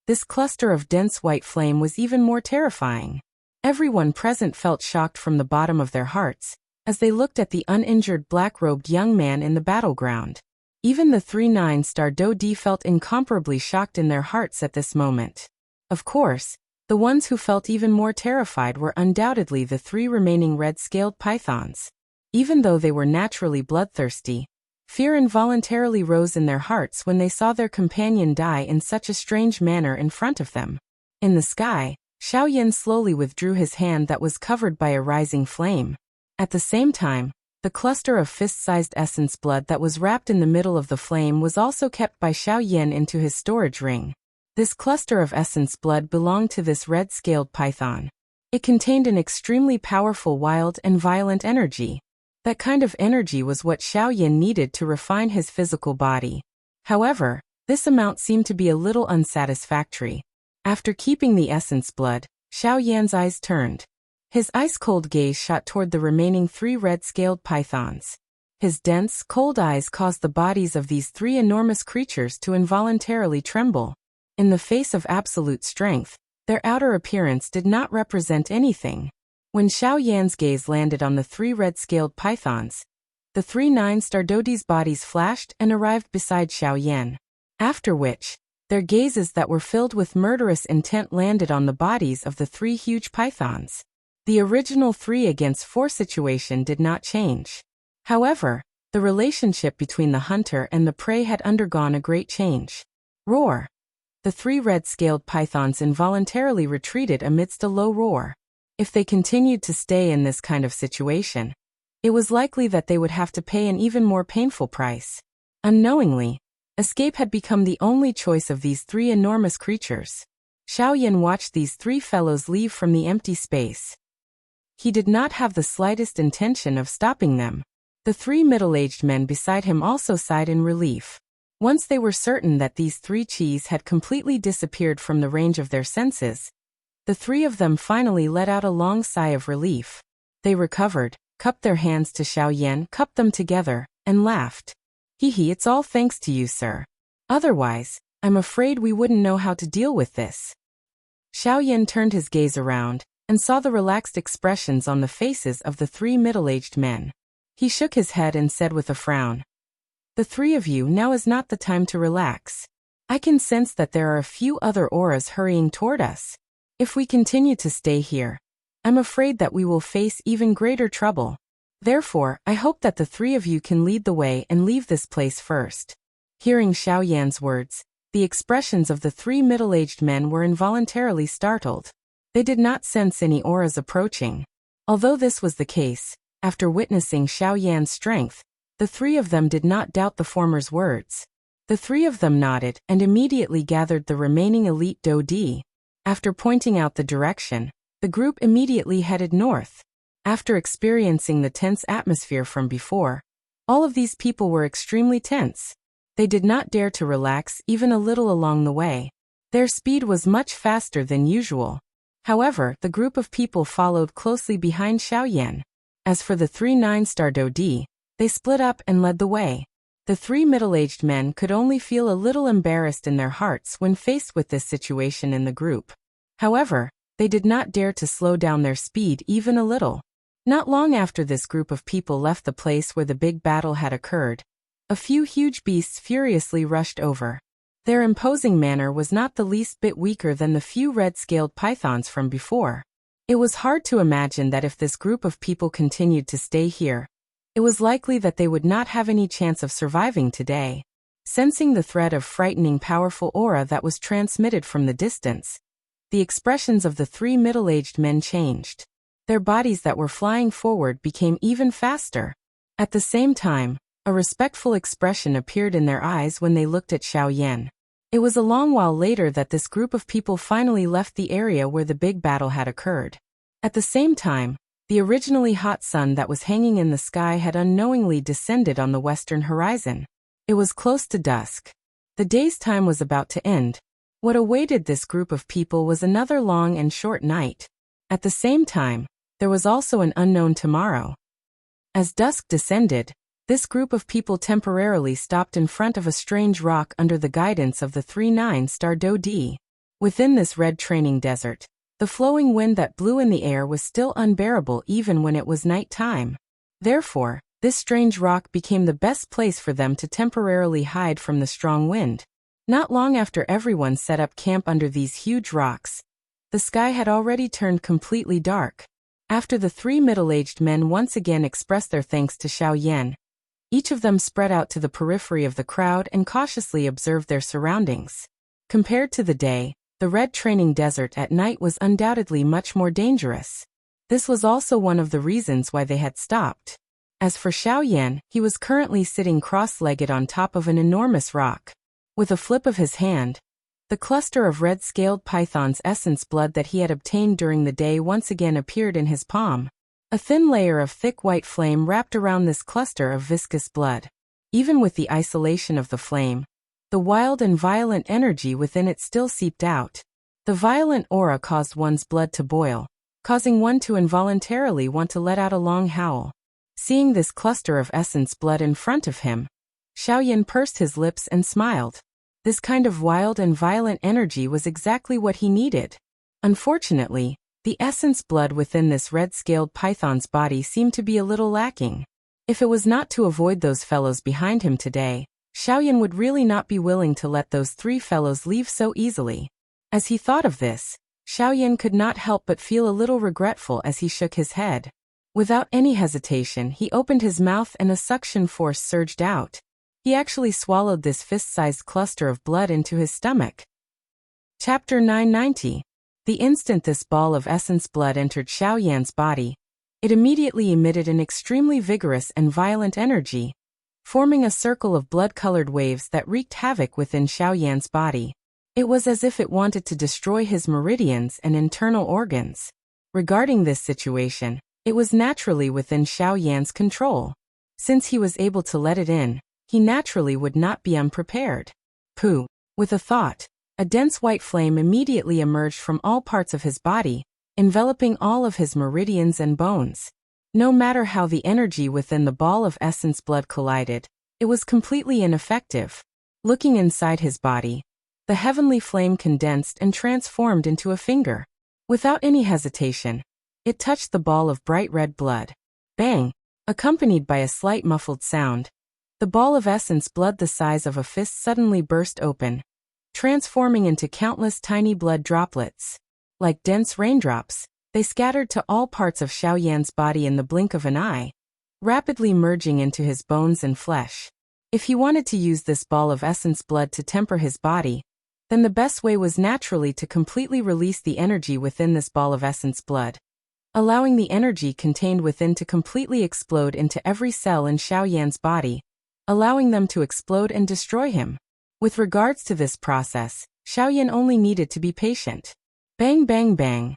this cluster of dense white flame was even more terrifying. Everyone present felt shocked from the bottom of their hearts, as they looked at the uninjured black-robed young man in the battleground. Even the 3 9-star Dodi felt incomparably shocked in their hearts at this moment. Of course, the ones who felt even more terrified were undoubtedly the 3 remaining red-scaled pythons. Even though they were naturally bloodthirsty, fear involuntarily rose in their hearts when they saw their companion die in such a strange manner in front of them. In the sky, Xiaoyan slowly withdrew his hand that was covered by a rising flame. At the same time, the cluster of fist-sized essence blood that was wrapped in the middle of the flame was also kept by Xiaoyan into his storage ring. This cluster of essence blood belonged to this red-scaled python. It contained an extremely powerful wild and violent energy. That kind of energy was what Xiaoyan needed to refine his physical body. However, this amount seemed to be a little unsatisfactory. After keeping the essence blood, Xiaoyan's eyes turned. His ice-cold gaze shot toward the remaining 3 red-scaled pythons. His dense, cold eyes caused the bodies of these 3 enormous creatures to involuntarily tremble. In the face of absolute strength, their outer appearance did not represent anything. When Xiaoyan's gaze landed on the 3 red-scaled pythons, the 3 9-star Dodi's bodies flashed and arrived beside Xiaoyan. After which, their gazes that were filled with murderous intent landed on the bodies of the 3 huge pythons. The original 3 against 4 situation did not change. However, the relationship between the hunter and the prey had undergone a great change. Roar! The 3 red-scaled pythons involuntarily retreated amidst a low roar. If they continued to stay in this kind of situation, it was likely that they would have to pay an even more painful price. Unknowingly, escape had become the only choice of these 3 enormous creatures. Xiaoyan watched these 3 fellows leave from the empty space. He did not have the slightest intention of stopping them. The three middle-aged men beside him also sighed in relief. Once they were certain that these three Qis had completely disappeared from the range of their senses, the three of them finally let out a long sigh of relief. They recovered, cupped their hands to Xiaoyan, cupped them together, and laughed. Hee, it's all thanks to you, sir. Otherwise, I'm afraid we wouldn't know how to deal with this. Xiaoyan turned his gaze around, and saw the relaxed expressions on the faces of the three middle-aged men. He shook his head and said with a frown, "The three of you, now is not the time to relax. I can sense that there are a few other auras hurrying toward us. If we continue to stay here, I'm afraid that we will face even greater trouble. Therefore, I hope that the three of you can lead the way and leave this place first." Hearing Xiaoyan's words, the expressions of the three middle-aged men were involuntarily startled. They did not sense any auras approaching. Although this was the case, after witnessing Xiaoyan's strength, the three of them did not doubt the former's words. The three of them nodded and immediately gathered the remaining elite Dodi. After pointing out the direction, the group immediately headed north. After experiencing the tense atmosphere from before, all of these people were extremely tense. They did not dare to relax even a little along the way. Their speed was much faster than usual. However, the group of people followed closely behind Xiaoyan. As for the three 9-star Dodi, they split up and led the way. The three middle-aged men could only feel a little embarrassed in their hearts when faced with this situation in the group. However, they did not dare to slow down their speed even a little. Not long after this group of people left the place where the big battle had occurred, a few huge beasts furiously rushed over. Their imposing manner was not the least bit weaker than the few red-scaled pythons from before. It was hard to imagine that if this group of people continued to stay here, it was likely that they would not have any chance of surviving today. Sensing the threat of frightening powerful aura that was transmitted from the distance, the expressions of the three middle-aged men changed. Their bodies that were flying forward became even faster. At the same time, a respectful expression appeared in their eyes when they looked at Xiaoyan. It was a long while later that this group of people finally left the area where the big battle had occurred. At the same time, the originally hot sun that was hanging in the sky had unknowingly descended on the western horizon. It was close to dusk. The day's time was about to end. What awaited this group of people was another long and short night. At the same time, there was also an unknown tomorrow. As dusk descended, this group of people temporarily stopped in front of a strange rock under the guidance of the three 9-star Dodi. Within this red training desert, the flowing wind that blew in the air was still unbearable even when it was night time. Therefore, this strange rock became the best place for them to temporarily hide from the strong wind. Not long after everyone set up camp under these huge rocks, the sky had already turned completely dark. After the three middle-aged men once again expressed their thanks to Xiaoyan, each of them spread out to the periphery of the crowd and cautiously observed their surroundings. Compared to the day, the red training desert at night was undoubtedly much more dangerous. This was also one of the reasons why they had stopped. As for Xiaoyan, he was currently sitting cross-legged on top of an enormous rock. With a flip of his hand, the cluster of red-scaled python's essence blood that he had obtained during the day once again appeared in his palm. A thin layer of thick white flame wrapped around this cluster of viscous blood. Even with the isolation of the flame, the wild and violent energy within it still seeped out. The violent aura caused one's blood to boil, causing one to involuntarily want to let out a long howl. Seeing this cluster of essence blood in front of him, Xiaoyan pursed his lips and smiled. This kind of wild and violent energy was exactly what he needed. Unfortunately, the essence blood within this red-scaled python's body seemed to be a little lacking. If it was not to avoid those fellows behind him today, Xiaoyan would really not be willing to let those three fellows leave so easily. As he thought of this, Xiaoyan could not help but feel a little regretful as he shook his head. Without any hesitation, he opened his mouth and a suction force surged out. He actually swallowed this fist-sized cluster of blood into his stomach. Chapter 990. The instant this ball of essence blood entered Xiaoyan's body, it immediately emitted an extremely vigorous and violent energy, forming a circle of blood-colored waves that wreaked havoc within Xiaoyan's body. It was as if it wanted to destroy his meridians and internal organs. Regarding this situation, it was naturally within Xiaoyan's control. Since he was able to let it in, he naturally would not be unprepared. Pooh! With a thought, a dense white flame immediately emerged from all parts of his body, enveloping all of his meridians and bones. No matter how the energy within the ball of essence blood collided, it was completely ineffective. Looking inside his body, the heavenly flame condensed and transformed into a finger. Without any hesitation, it touched the ball of bright red blood. Bang! Accompanied by a slight muffled sound, the ball of essence blood the size of a fist suddenly burst open, transforming into countless tiny blood droplets. Like dense raindrops, they scattered to all parts of Xiaoyan's body in the blink of an eye, rapidly merging into his bones and flesh. If he wanted to use this ball of essence blood to temper his body, then the best way was naturally to completely release the energy within this ball of essence blood, allowing the energy contained within to completely explode into every cell in Xiaoyan's body, allowing them to explode and destroy him. With regards to this process, Xiaoyan only needed to be patient. Bang bang bang.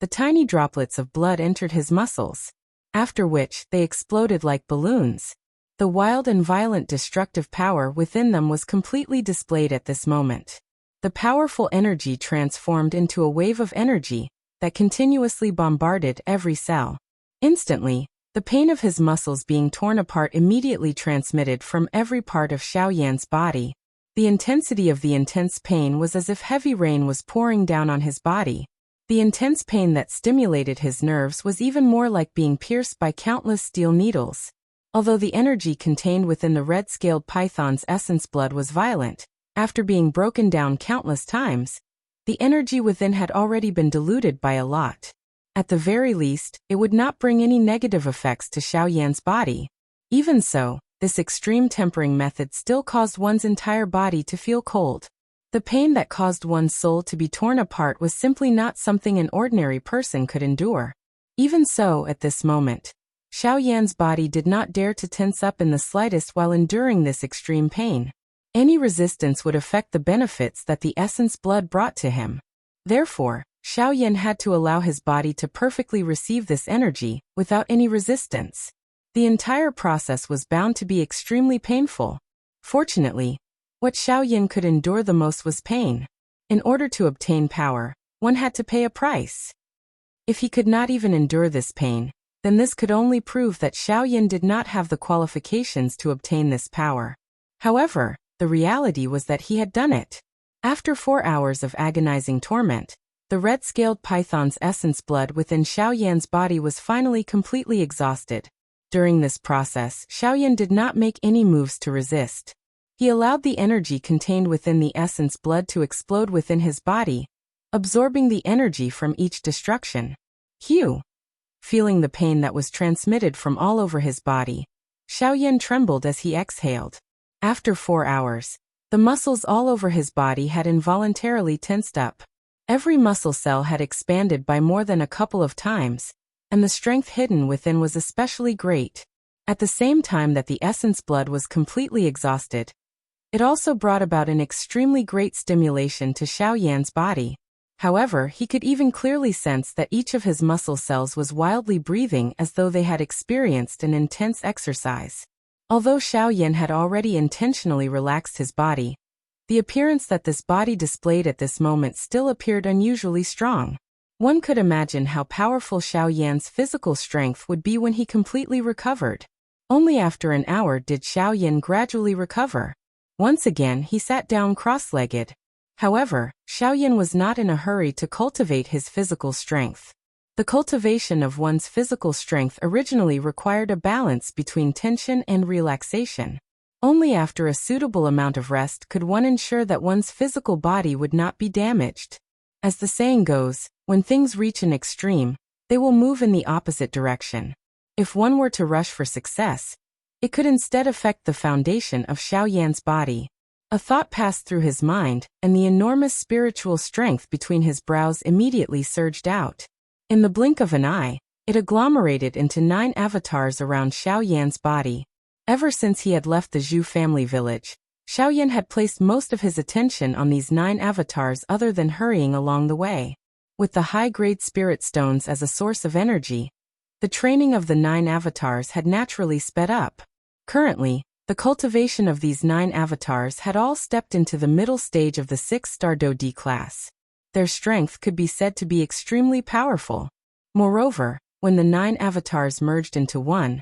The tiny droplets of blood entered his muscles, after which they exploded like balloons. The wild and violent destructive power within them was completely displayed at this moment. The powerful energy transformed into a wave of energy that continuously bombarded every cell. Instantly, the pain of his muscles being torn apart immediately transmitted from every part of Xiaoyan's body. The intensity of the intense pain was as if heavy rain was pouring down on his body. The intense pain that stimulated his nerves was even more like being pierced by countless steel needles. Although the energy contained within the red-scaled python's essence blood was violent, after being broken down countless times, the energy within had already been diluted by a lot. At the very least, it would not bring any negative effects to Xiaoyan's body. Even so, this extreme tempering method still caused one's entire body to feel cold. The pain that caused one's soul to be torn apart was simply not something an ordinary person could endure. Even so, at this moment, Xiaoyan's body did not dare to tense up in the slightest while enduring this extreme pain. Any resistance would affect the benefits that the essence blood brought to him. Therefore, Xiaoyan had to allow his body to perfectly receive this energy without any resistance. The entire process was bound to be extremely painful. Fortunately, what Xiaoyan could endure the most was pain. In order to obtain power, one had to pay a price. If he could not even endure this pain, then this could only prove that Xiaoyan did not have the qualifications to obtain this power. However, the reality was that he had done it. After 4 hours of agonizing torment, the red-scaled python's essence blood within Xiaoyan's body was finally completely exhausted. During this process, Xiaoyan did not make any moves to resist. He allowed the energy contained within the essence blood to explode within his body, absorbing the energy from each destruction. Phew! Feeling the pain that was transmitted from all over his body, Xiaoyan trembled as he exhaled. After 4 hours, the muscles all over his body had involuntarily tensed up. Every muscle cell had expanded by more than a couple of times, and the strength hidden within was especially great. At the same time that the essence blood was completely exhausted, it also brought about an extremely great stimulation to Xiaoyan's body. However, he could even clearly sense that each of his muscle cells was wildly breathing as though they had experienced an intense exercise. Although Xiaoyan had already intentionally relaxed his body, the appearance that this body displayed at this moment still appeared unusually strong. One could imagine how powerful Xiaoyan's physical strength would be when he completely recovered. Only after an hour did Xiaoyan gradually recover. Once again, he sat down cross-legged. However, Xiaoyan was not in a hurry to cultivate his physical strength. The cultivation of one's physical strength originally required a balance between tension and relaxation. Only after a suitable amount of rest could one ensure that one's physical body would not be damaged. As the saying goes, when things reach an extreme, they will move in the opposite direction. If one were to rush for success, it could instead affect the foundation of Xiaoyan's body. A thought passed through his mind, and the enormous spiritual strength between his brows immediately surged out. In the blink of an eye, it agglomerated into 9 avatars around Xiaoyan's body. Ever since he had left the Zhu family village, Xiaoyan had placed most of his attention on these 9 avatars other than hurrying along the way. With the high-grade spirit stones as a source of energy, the training of the 9 avatars had naturally sped up. Currently, the cultivation of these 9 avatars had all stepped into the middle stage of the 6-star Do D class. Their strength could be said to be extremely powerful. Moreover, when the 9 avatars merged into one,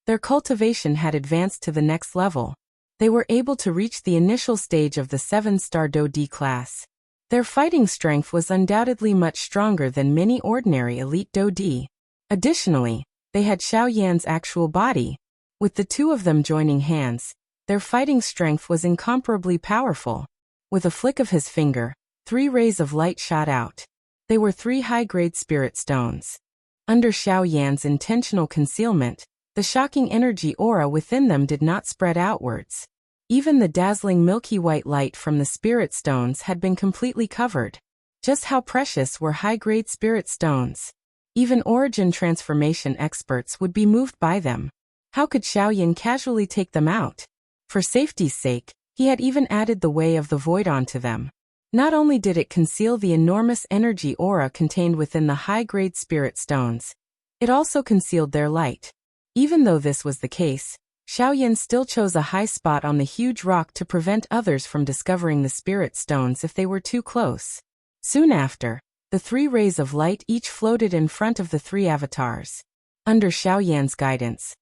their cultivation had advanced to the next level. They were able to reach the initial stage of the 7-star Do D class. Their fighting strength was undoubtedly much stronger than many ordinary elite Do D. Additionally, they had Xiao Yan's actual body. With the two of them joining hands, their fighting strength was incomparably powerful. With a flick of his finger, 3 rays of light shot out. They were 3 high-grade spirit stones. Under Xiao Yan's intentional concealment, the shocking energy aura within them did not spread outwards. Even the dazzling milky white light from the spirit stones had been completely covered. Just how precious were high-grade spirit stones? Even origin transformation experts would be moved by them. How could Xiao Yan casually take them out? For safety's sake, he had even added the Way of the Void onto them. Not only did it conceal the enormous energy aura contained within the high-grade spirit stones, it also concealed their light. Even though this was the case, Xiao Yan still chose a high spot on the huge rock to prevent others from discovering the spirit stones if they were too close. Soon after, the 3 rays of light each floated in front of the 3 avatars. Under Xiao Yan's guidance,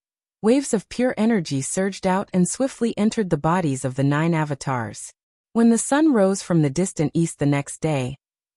waves of pure energy surged out and swiftly entered the bodies of the 9 avatars. When the sun rose from the distant east the next day,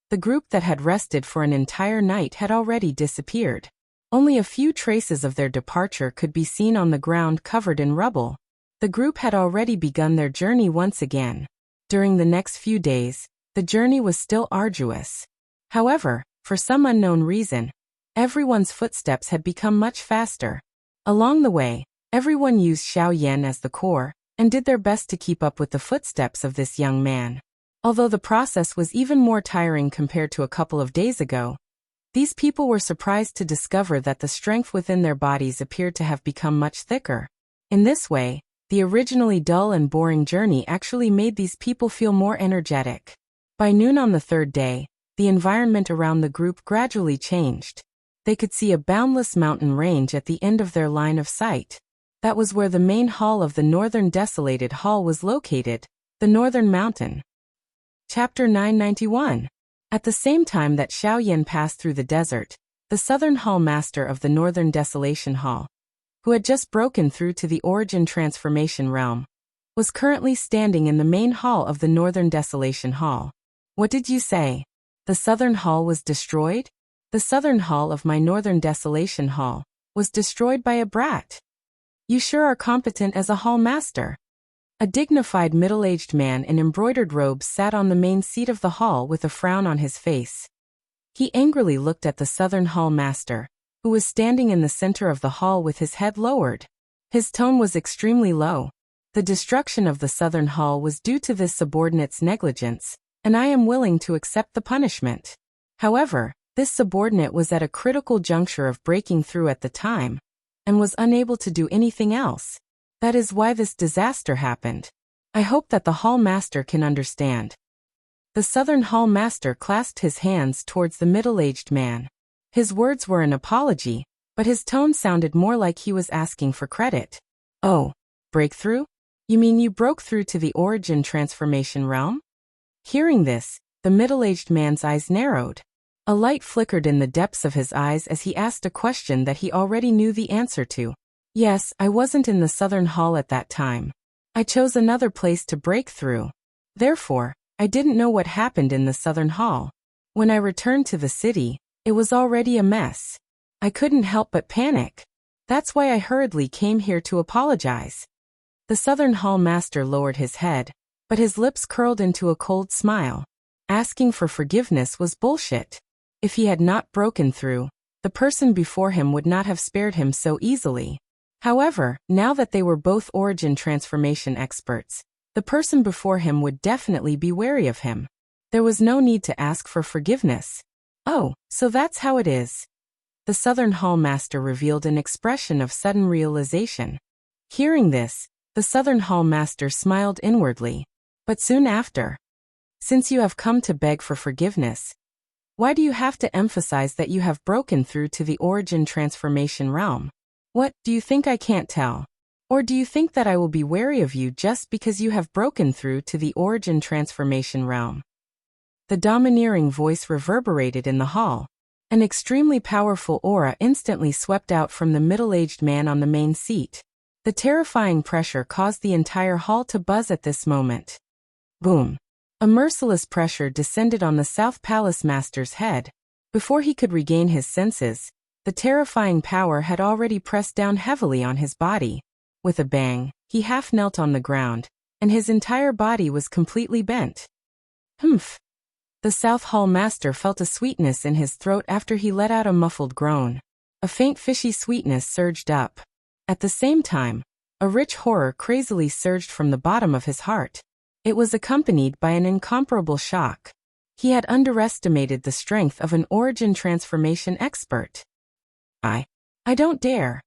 the group that had rested for an entire night had already disappeared. Only a few traces of their departure could be seen on the ground covered in rubble. The group had already begun their journey once again. During the next few days, the journey was still arduous. However, for some unknown reason, everyone's footsteps had become much faster. Along the way, everyone used Xiao Yan as the core, and did their best to keep up with the footsteps of this young man. Although the process was even more tiring compared to a couple of days ago, these people were surprised to discover that the strength within their bodies appeared to have become much thicker. In this way, the originally dull and boring journey actually made these people feel more energetic. By noon on the 3rd day, the environment around the group gradually changed. They could see a boundless mountain range at the end of their line of sight. That was where the main hall of the Northern Desolated Hall was located, the Northern Mountain. Chapter 991. At the same time that Xiao Yan passed through the desert, the Southern Hall Master of the Northern Desolation Hall, who had just broken through to the Origin Transformation Realm, was currently standing in the main hall of the Northern Desolation Hall. What did you say? The Southern Hall was destroyed? The Southern Hall of my Northern Desolation Hall was destroyed by a brat. You sure are competent as a hall master. A dignified middle-aged man in embroidered robes sat on the main seat of the hall with a frown on his face. He angrily looked at the Southern Hall Master, who was standing in the center of the hall with his head lowered. His tone was extremely low. The destruction of the Southern Hall was due to this subordinate's negligence, and I am willing to accept the punishment. However, this subordinate was at a critical juncture of breaking through at the time, and was unable to do anything else. That is why this disaster happened. I hope that the Hall Master can understand. The Southern Hall Master clasped his hands towards the middle-aged man. His words were an apology, but his tone sounded more like he was asking for credit. Oh, breakthrough? You mean you broke through to the Origin Transformation Realm? Hearing this, the middle-aged man's eyes narrowed. A light flickered in the depths of his eyes as he asked a question that he already knew the answer to. Yes, I wasn't in the Southern Hall at that time. I chose another place to break through. Therefore, I didn't know what happened in the Southern Hall. When I returned to the city, it was already a mess. I couldn't help but panic. That's why I hurriedly came here to apologize. The Southern Hall Master lowered his head, but his lips curled into a cold smile. Asking for forgiveness was bullshit. If he had not broken through, the person before him would not have spared him so easily. However, now that they were both Origin Transformation experts, the person before him would definitely be wary of him. There was no need to ask for forgiveness. Oh, so that's how it is. The Southern Hall Master revealed an expression of sudden realization. Hearing this, the Southern Hall Master smiled inwardly. But soon after, since you have come to beg for forgiveness, why do you have to emphasize that you have broken through to the Origin Transformation Realm? What, do you think I can't tell? Or do you think that I will be wary of you just because you have broken through to the origin transformation realm? The domineering voice reverberated in the hall. An extremely powerful aura instantly swept out from the middle-aged man on the main seat. The terrifying pressure caused the entire hall to buzz at this moment. Boom! A merciless pressure descended on the South Palace Master's head. Before he could regain his senses, the terrifying power had already pressed down heavily on his body. With a bang, he half knelt on the ground, and his entire body was completely bent. Humph! The South Hall Master felt a sweetness in his throat after he let out a muffled groan. A faint fishy sweetness surged up. At the same time, a rich horror crazily surged from the bottom of his heart. It was accompanied by an incomparable shock. He had underestimated the strength of an origin transformation expert. I don't dare.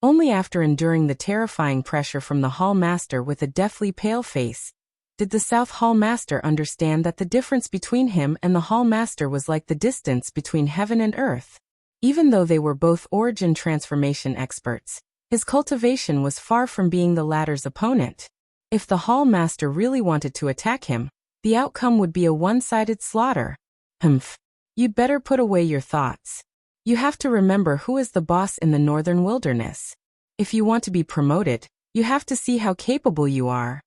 Only after enduring the terrifying pressure from the Hall Master with a deathly pale face, did the South Hall Master understand that the difference between him and the Hall Master was like the distance between heaven and earth. Even though they were both origin transformation experts, his cultivation was far from being the latter's opponent. If the Hall Master really wanted to attack him, the outcome would be a one-sided slaughter. Humph. You'd better put away your thoughts. You have to remember who is the boss in the Northern Wilderness. If you want to be promoted, you have to see how capable you are.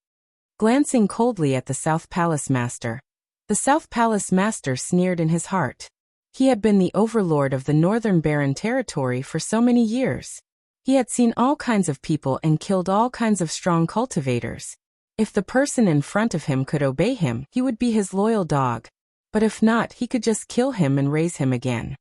Glancing coldly at the South Palace Master, the South Palace Master sneered in his heart. He had been the overlord of the Northern Barren territory for so many years. He had seen all kinds of people and killed all kinds of strong cultivators. If the person in front of him could obey him, he would be his loyal dog. But if not, he could just kill him and raise him again.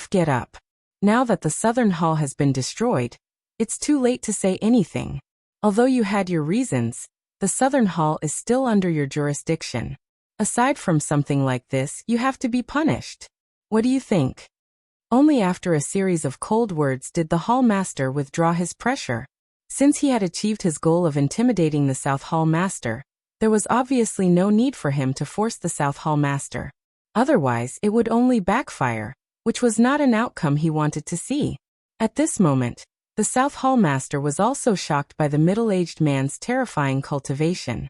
Get up. Now that the Southern Hall has been destroyed, it's too late to say anything. Although you had your reasons, the Southern Hall is still under your jurisdiction. Aside from something like this, you have to be punished. What do you think? Only after a series of cold words did the Hall Master withdraw his pressure. Since he had achieved his goal of intimidating the South Hall Master, there was obviously no need for him to force the South Hall Master. Otherwise, it would only backfire, which was not an outcome he wanted to see. At this moment, the South Hall Master was also shocked by the middle-aged man's terrifying cultivation.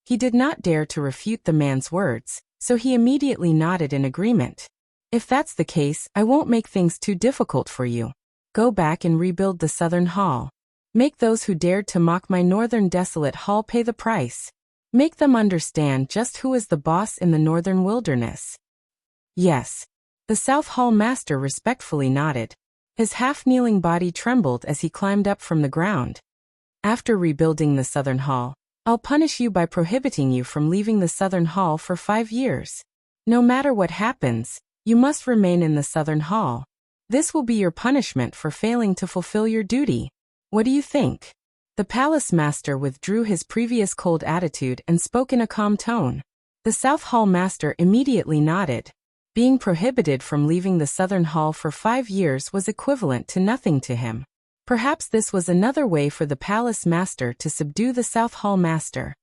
He did not dare to refute the man's words, so he immediately nodded in agreement. If that's the case, I won't make things too difficult for you. Go back and rebuild the Southern Hall. Make those who dared to mock my Northern Desolate Hall pay the price. Make them understand just who is the boss in the Northern Wilderness. Yes. The South Hall Master respectfully nodded. His half-kneeling body trembled as he climbed up from the ground. After rebuilding the Southern Hall, I'll punish you by prohibiting you from leaving the Southern Hall for 5 years. No matter what happens, you must remain in the Southern Hall. This will be your punishment for failing to fulfill your duty. What do you think? The Palace Master withdrew his previous cold attitude and spoke in a calm tone. The South Hall Master immediately nodded. Being prohibited from leaving the Southern Hall for 5 years was equivalent to nothing to him. Perhaps this was another way for the Palace Master to subdue the South Hall Master.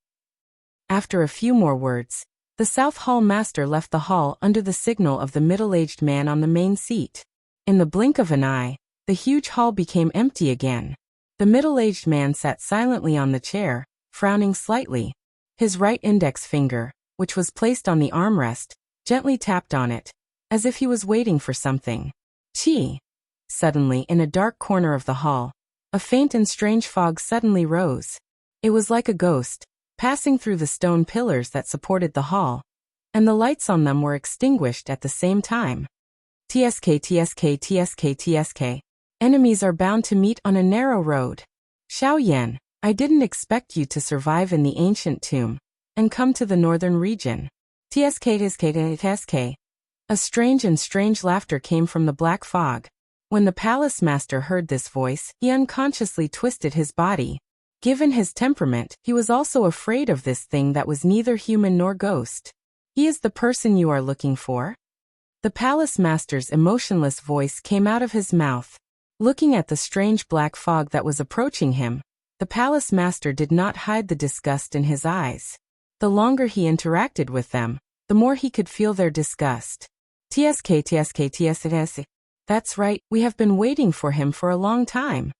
After a few more words, the South Hall Master left the hall under the signal of the middle-aged man on the main seat. In the blink of an eye, the huge hall became empty again. The middle-aged man sat silently on the chair, frowning slightly. His right index finger, which was placed on the armrest, gently tapped on it, as if he was waiting for something. Chee! Suddenly, in a dark corner of the hall, a faint and strange fog suddenly rose. It was like a ghost, passing through the stone pillars that supported the hall, and the lights on them were extinguished at the same time. TSK. Enemies are bound to meet on a narrow road. Xiaoyan, I didn't expect you to survive in the ancient tomb, and come to the northern region. TSK. A strange laughter came from the black fog. When the Palace Master heard this voice, he unconsciously twisted his body. Given his temperament, he was also afraid of this thing that was neither human nor ghost. He is the person you are looking for? The Palace Master's emotionless voice came out of his mouth. Looking at the strange black fog that was approaching him, the Palace Master did not hide the disgust in his eyes. The longer he interacted with them, the more he could feel their disgust. TSK. That's right, we have been waiting for him for a long time.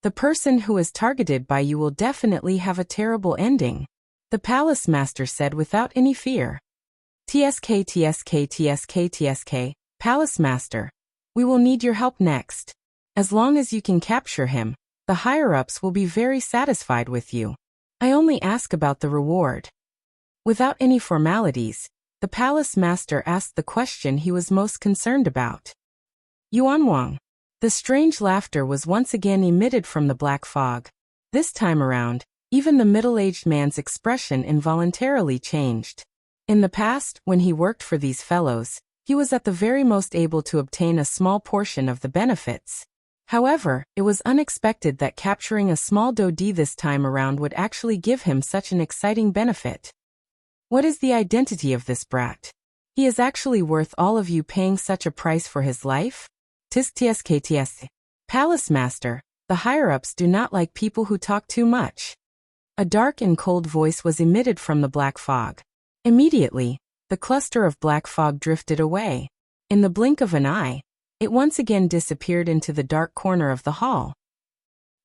The person who is targeted by you will definitely have a terrible ending, the palace master said without any fear. TSK, TSK, TSK, TSK, Palace Master. We will need your help next. As long as you can capture him, the higher-ups will be very satisfied with you. I only ask about the reward. Without any formalities, the palace master asked the question he was most concerned about. Yuanwang. The strange laughter was once again emitted from the black fog. This time around, even the middle-aged man's expression involuntarily changed. In the past, when he worked for these fellows, he was at the very most able to obtain a small portion of the benefits. However, it was unexpected that capturing a small dodi this time around would actually give him such an exciting benefit. What is the identity of this brat? He is actually worth all of you paying such a price for his life? Tisk tsk ts. Palace Master, the higher-ups do not like people who talk too much. A dark and cold voice was emitted from the black fog. Immediately, the cluster of black fog drifted away. In the blink of an eye, it once again disappeared into the dark corner of the hall.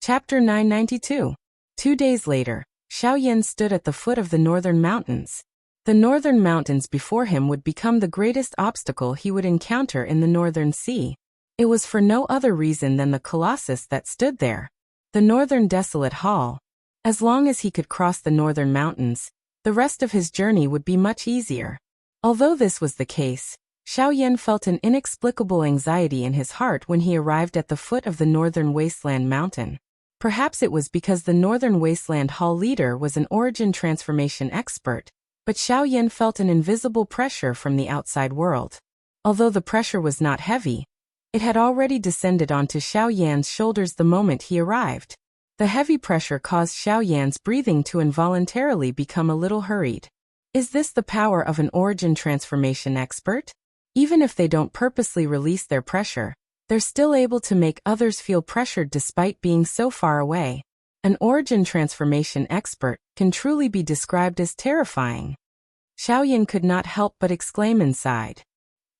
Chapter 992. 2 days later, Xiaoyan stood at the foot of the northern mountains. The northern mountains before him would become the greatest obstacle he would encounter in the northern sea. It was for no other reason than the colossus that stood there. The northern desolate hall. As long as he could cross the northern mountains, the rest of his journey would be much easier. Although this was the case, Xiaoyan felt an inexplicable anxiety in his heart when he arrived at the foot of the northern wasteland mountain. Perhaps it was because the northern wasteland hall leader was an origin transformation expert, but Xiaoyan felt an invisible pressure from the outside world. Although the pressure was not heavy, it had already descended onto Xiaoyan's shoulders the moment he arrived. The heavy pressure caused Xiaoyan's breathing to involuntarily become a little hurried. Is this the power of an origin transformation expert? Even if they don't purposely release their pressure, they're still able to make others feel pressured despite being so far away. An origin transformation expert can truly be described as terrifying. Xiaoyan could not help but exclaim inside.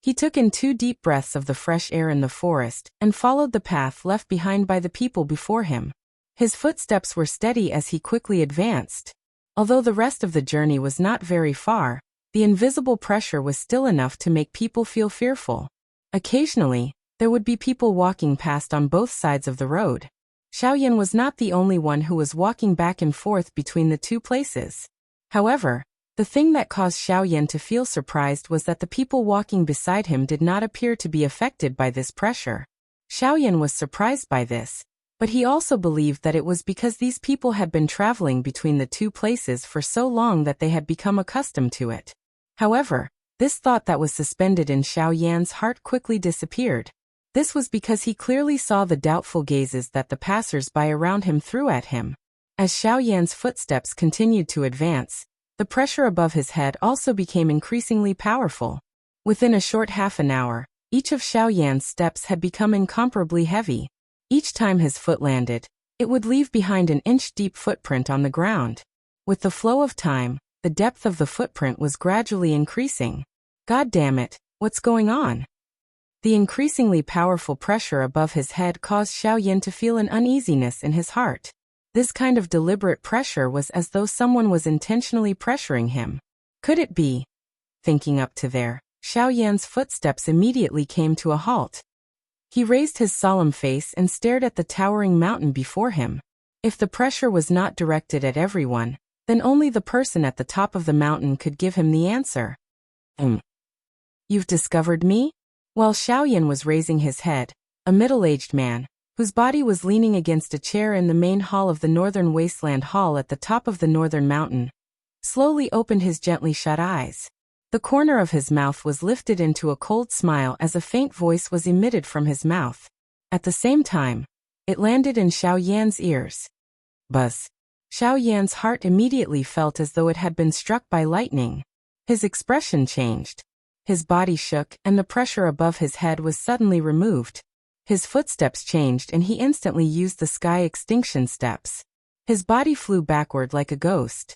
He took in 2 deep breaths of the fresh air in the forest and followed the path left behind by the people before him. His footsteps were steady as he quickly advanced. Although the rest of the journey was not very far, the invisible pressure was still enough to make people feel fearful. Occasionally, there would be people walking past on both sides of the road. Xiaoyan was not the only one who was walking back and forth between the 2 places. However, the thing that caused Xiaoyan to feel surprised was that the people walking beside him did not appear to be affected by this pressure. Xiaoyan was surprised by this, but he also believed that it was because these people had been traveling between the 2 places for so long that they had become accustomed to it. However, this thought that was suspended in Xiaoyan's heart quickly disappeared. This was because he clearly saw the doubtful gazes that the passers-by around him threw at him. As Xiaoyan's footsteps continued to advance, the pressure above his head also became increasingly powerful. Within a short half an hour, each of Xiaoyan's steps had become incomparably heavy. Each time his foot landed, it would leave behind an inch-deep footprint on the ground. With the flow of time, the depth of the footprint was gradually increasing. God damn it, what's going on? The increasingly powerful pressure above his head caused Xiaoyan to feel an uneasiness in his heart. This kind of deliberate pressure was as though someone was intentionally pressuring him. Could it be? Thinking up to there, Xiaoyan's footsteps immediately came to a halt. He raised his solemn face and stared at the towering mountain before him. If the pressure was not directed at everyone, then only the person at the top of the mountain could give him the answer. You've discovered me? While Xiaoyan was raising his head, a middle-aged man, whose body was leaning against a chair in the main hall of the northern wasteland hall at the top of the northern mountain, slowly opened his gently shut eyes. The corner of his mouth was lifted into a cold smile as a faint voice was emitted from his mouth. At the same time, it landed in Xiaoyan's ears. Buzz. Xiaoyan's heart immediately felt as though it had been struck by lightning. His expression changed. His body shook and the pressure above his head was suddenly removed. His footsteps changed and he instantly used the sky extinction steps. His body flew backward like a ghost.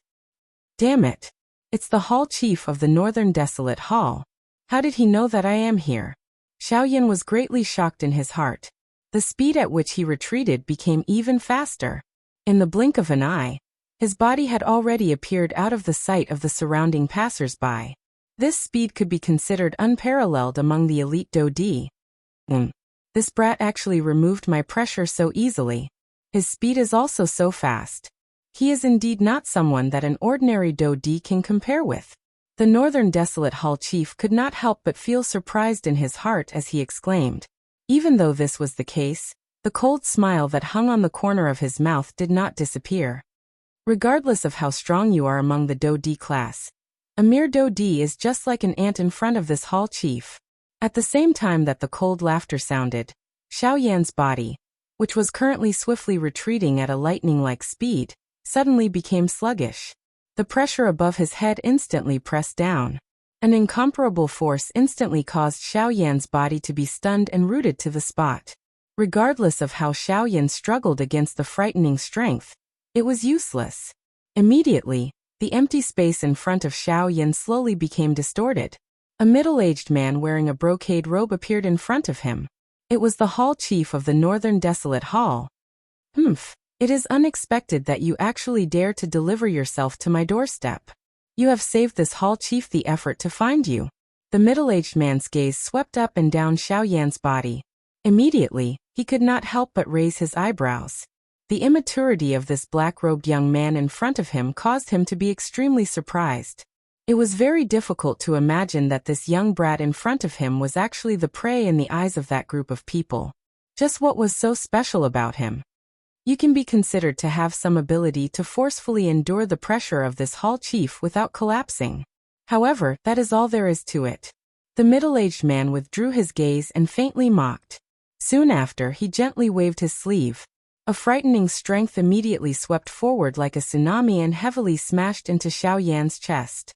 Damn it. It's the hall chief of the northern desolate hall. How did he know that I am here? Xiaoyan was greatly shocked in his heart. The speed at which he retreated became even faster. In the blink of an eye, his body had already appeared out of the sight of the surrounding passers-by. This speed could be considered unparalleled among the elite Dodi. This brat actually removed my pressure so easily. His speed is also so fast. He is indeed not someone that an ordinary Dodi can compare with. The Northern Desolate Hall chief could not help but feel surprised in his heart as he exclaimed. Even though this was the case, the cold smile that hung on the corner of his mouth did not disappear. Regardless of how strong you are among the Dodi class, a mere Dodi is just like an ant in front of this hall chief. At the same time that the cold laughter sounded, Xiao Yan's body, which was currently swiftly retreating at a lightning-like speed, suddenly became sluggish. The pressure above his head instantly pressed down. An incomparable force instantly caused Xiao Yan's body to be stunned and rooted to the spot. Regardless of how Xiao Yan struggled against the frightening strength, it was useless. Immediately, the empty space in front of Xiao Yan slowly became distorted. A middle-aged man wearing a brocade robe appeared in front of him. It was the hall chief of the Northern Desolate Hall. It is unexpected that you actually dare to deliver yourself to my doorstep. You have saved this hall chief the effort to find you. The middle-aged man's gaze swept up and down Xiao Yan's body. Immediately, he could not help but raise his eyebrows. The immaturity of this black-robed young man in front of him caused him to be extremely surprised. It was very difficult to imagine that this young brat in front of him was actually the prey in the eyes of that group of people. Just what was so special about him? You can be considered to have some ability to forcefully endure the pressure of this hall chief without collapsing. However, that is all there is to it. The middle-aged man withdrew his gaze and faintly mocked. Soon after, he gently waved his sleeve. A frightening strength immediately swept forward like a tsunami and heavily smashed into Xiao Yan's chest.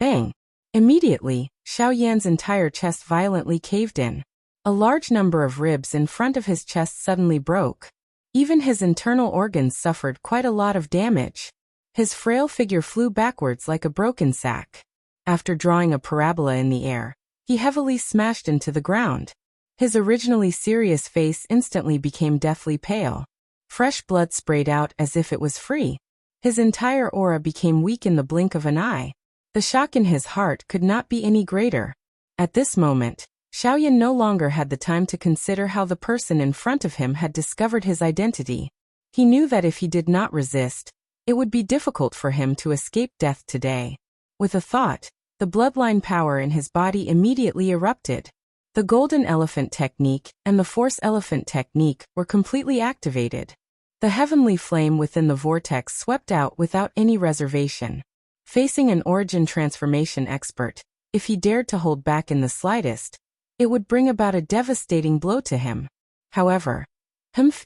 Bang! Immediately, Xiao Yan's entire chest violently caved in. A large number of ribs in front of his chest suddenly broke. Even his internal organs suffered quite a lot of damage. His frail figure flew backwards like a broken sack. After drawing a parabola in the air, he heavily smashed into the ground. His originally serious face instantly became deathly pale. Fresh blood sprayed out as if it was free. His entire aura became weak in the blink of an eye. The shock in his heart could not be any greater. At this moment, Xiao Yan no longer had the time to consider how the person in front of him had discovered his identity. He knew that if he did not resist, it would be difficult for him to escape death today. With a thought, the bloodline power in his body immediately erupted. The Golden Elephant Technique and the Force Elephant Technique were completely activated. The heavenly flame within the vortex swept out without any reservation. Facing an origin transformation expert, if he dared to hold back in the slightest, it would bring about a devastating blow to him. However,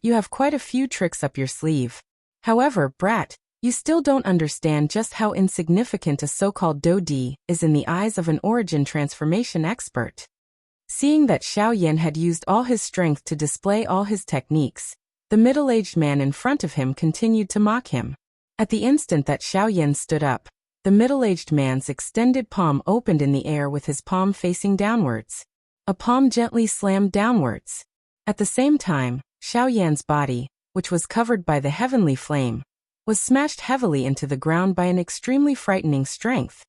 you have quite a few tricks up your sleeve. However, brat, you still don't understand just how insignificant a so-called Dodi is in the eyes of an origin transformation expert. Seeing that Xiao Yan had used all his strength to display all his techniques, the middle-aged man in front of him continued to mock him. At the instant that Xiao Yan stood up, the middle-aged man's extended palm opened in the air with his palm facing downwards. A palm gently slammed downwards. At the same time, Xiao Yan's body, which was covered by the heavenly flame, was smashed heavily into the ground by an extremely frightening strength.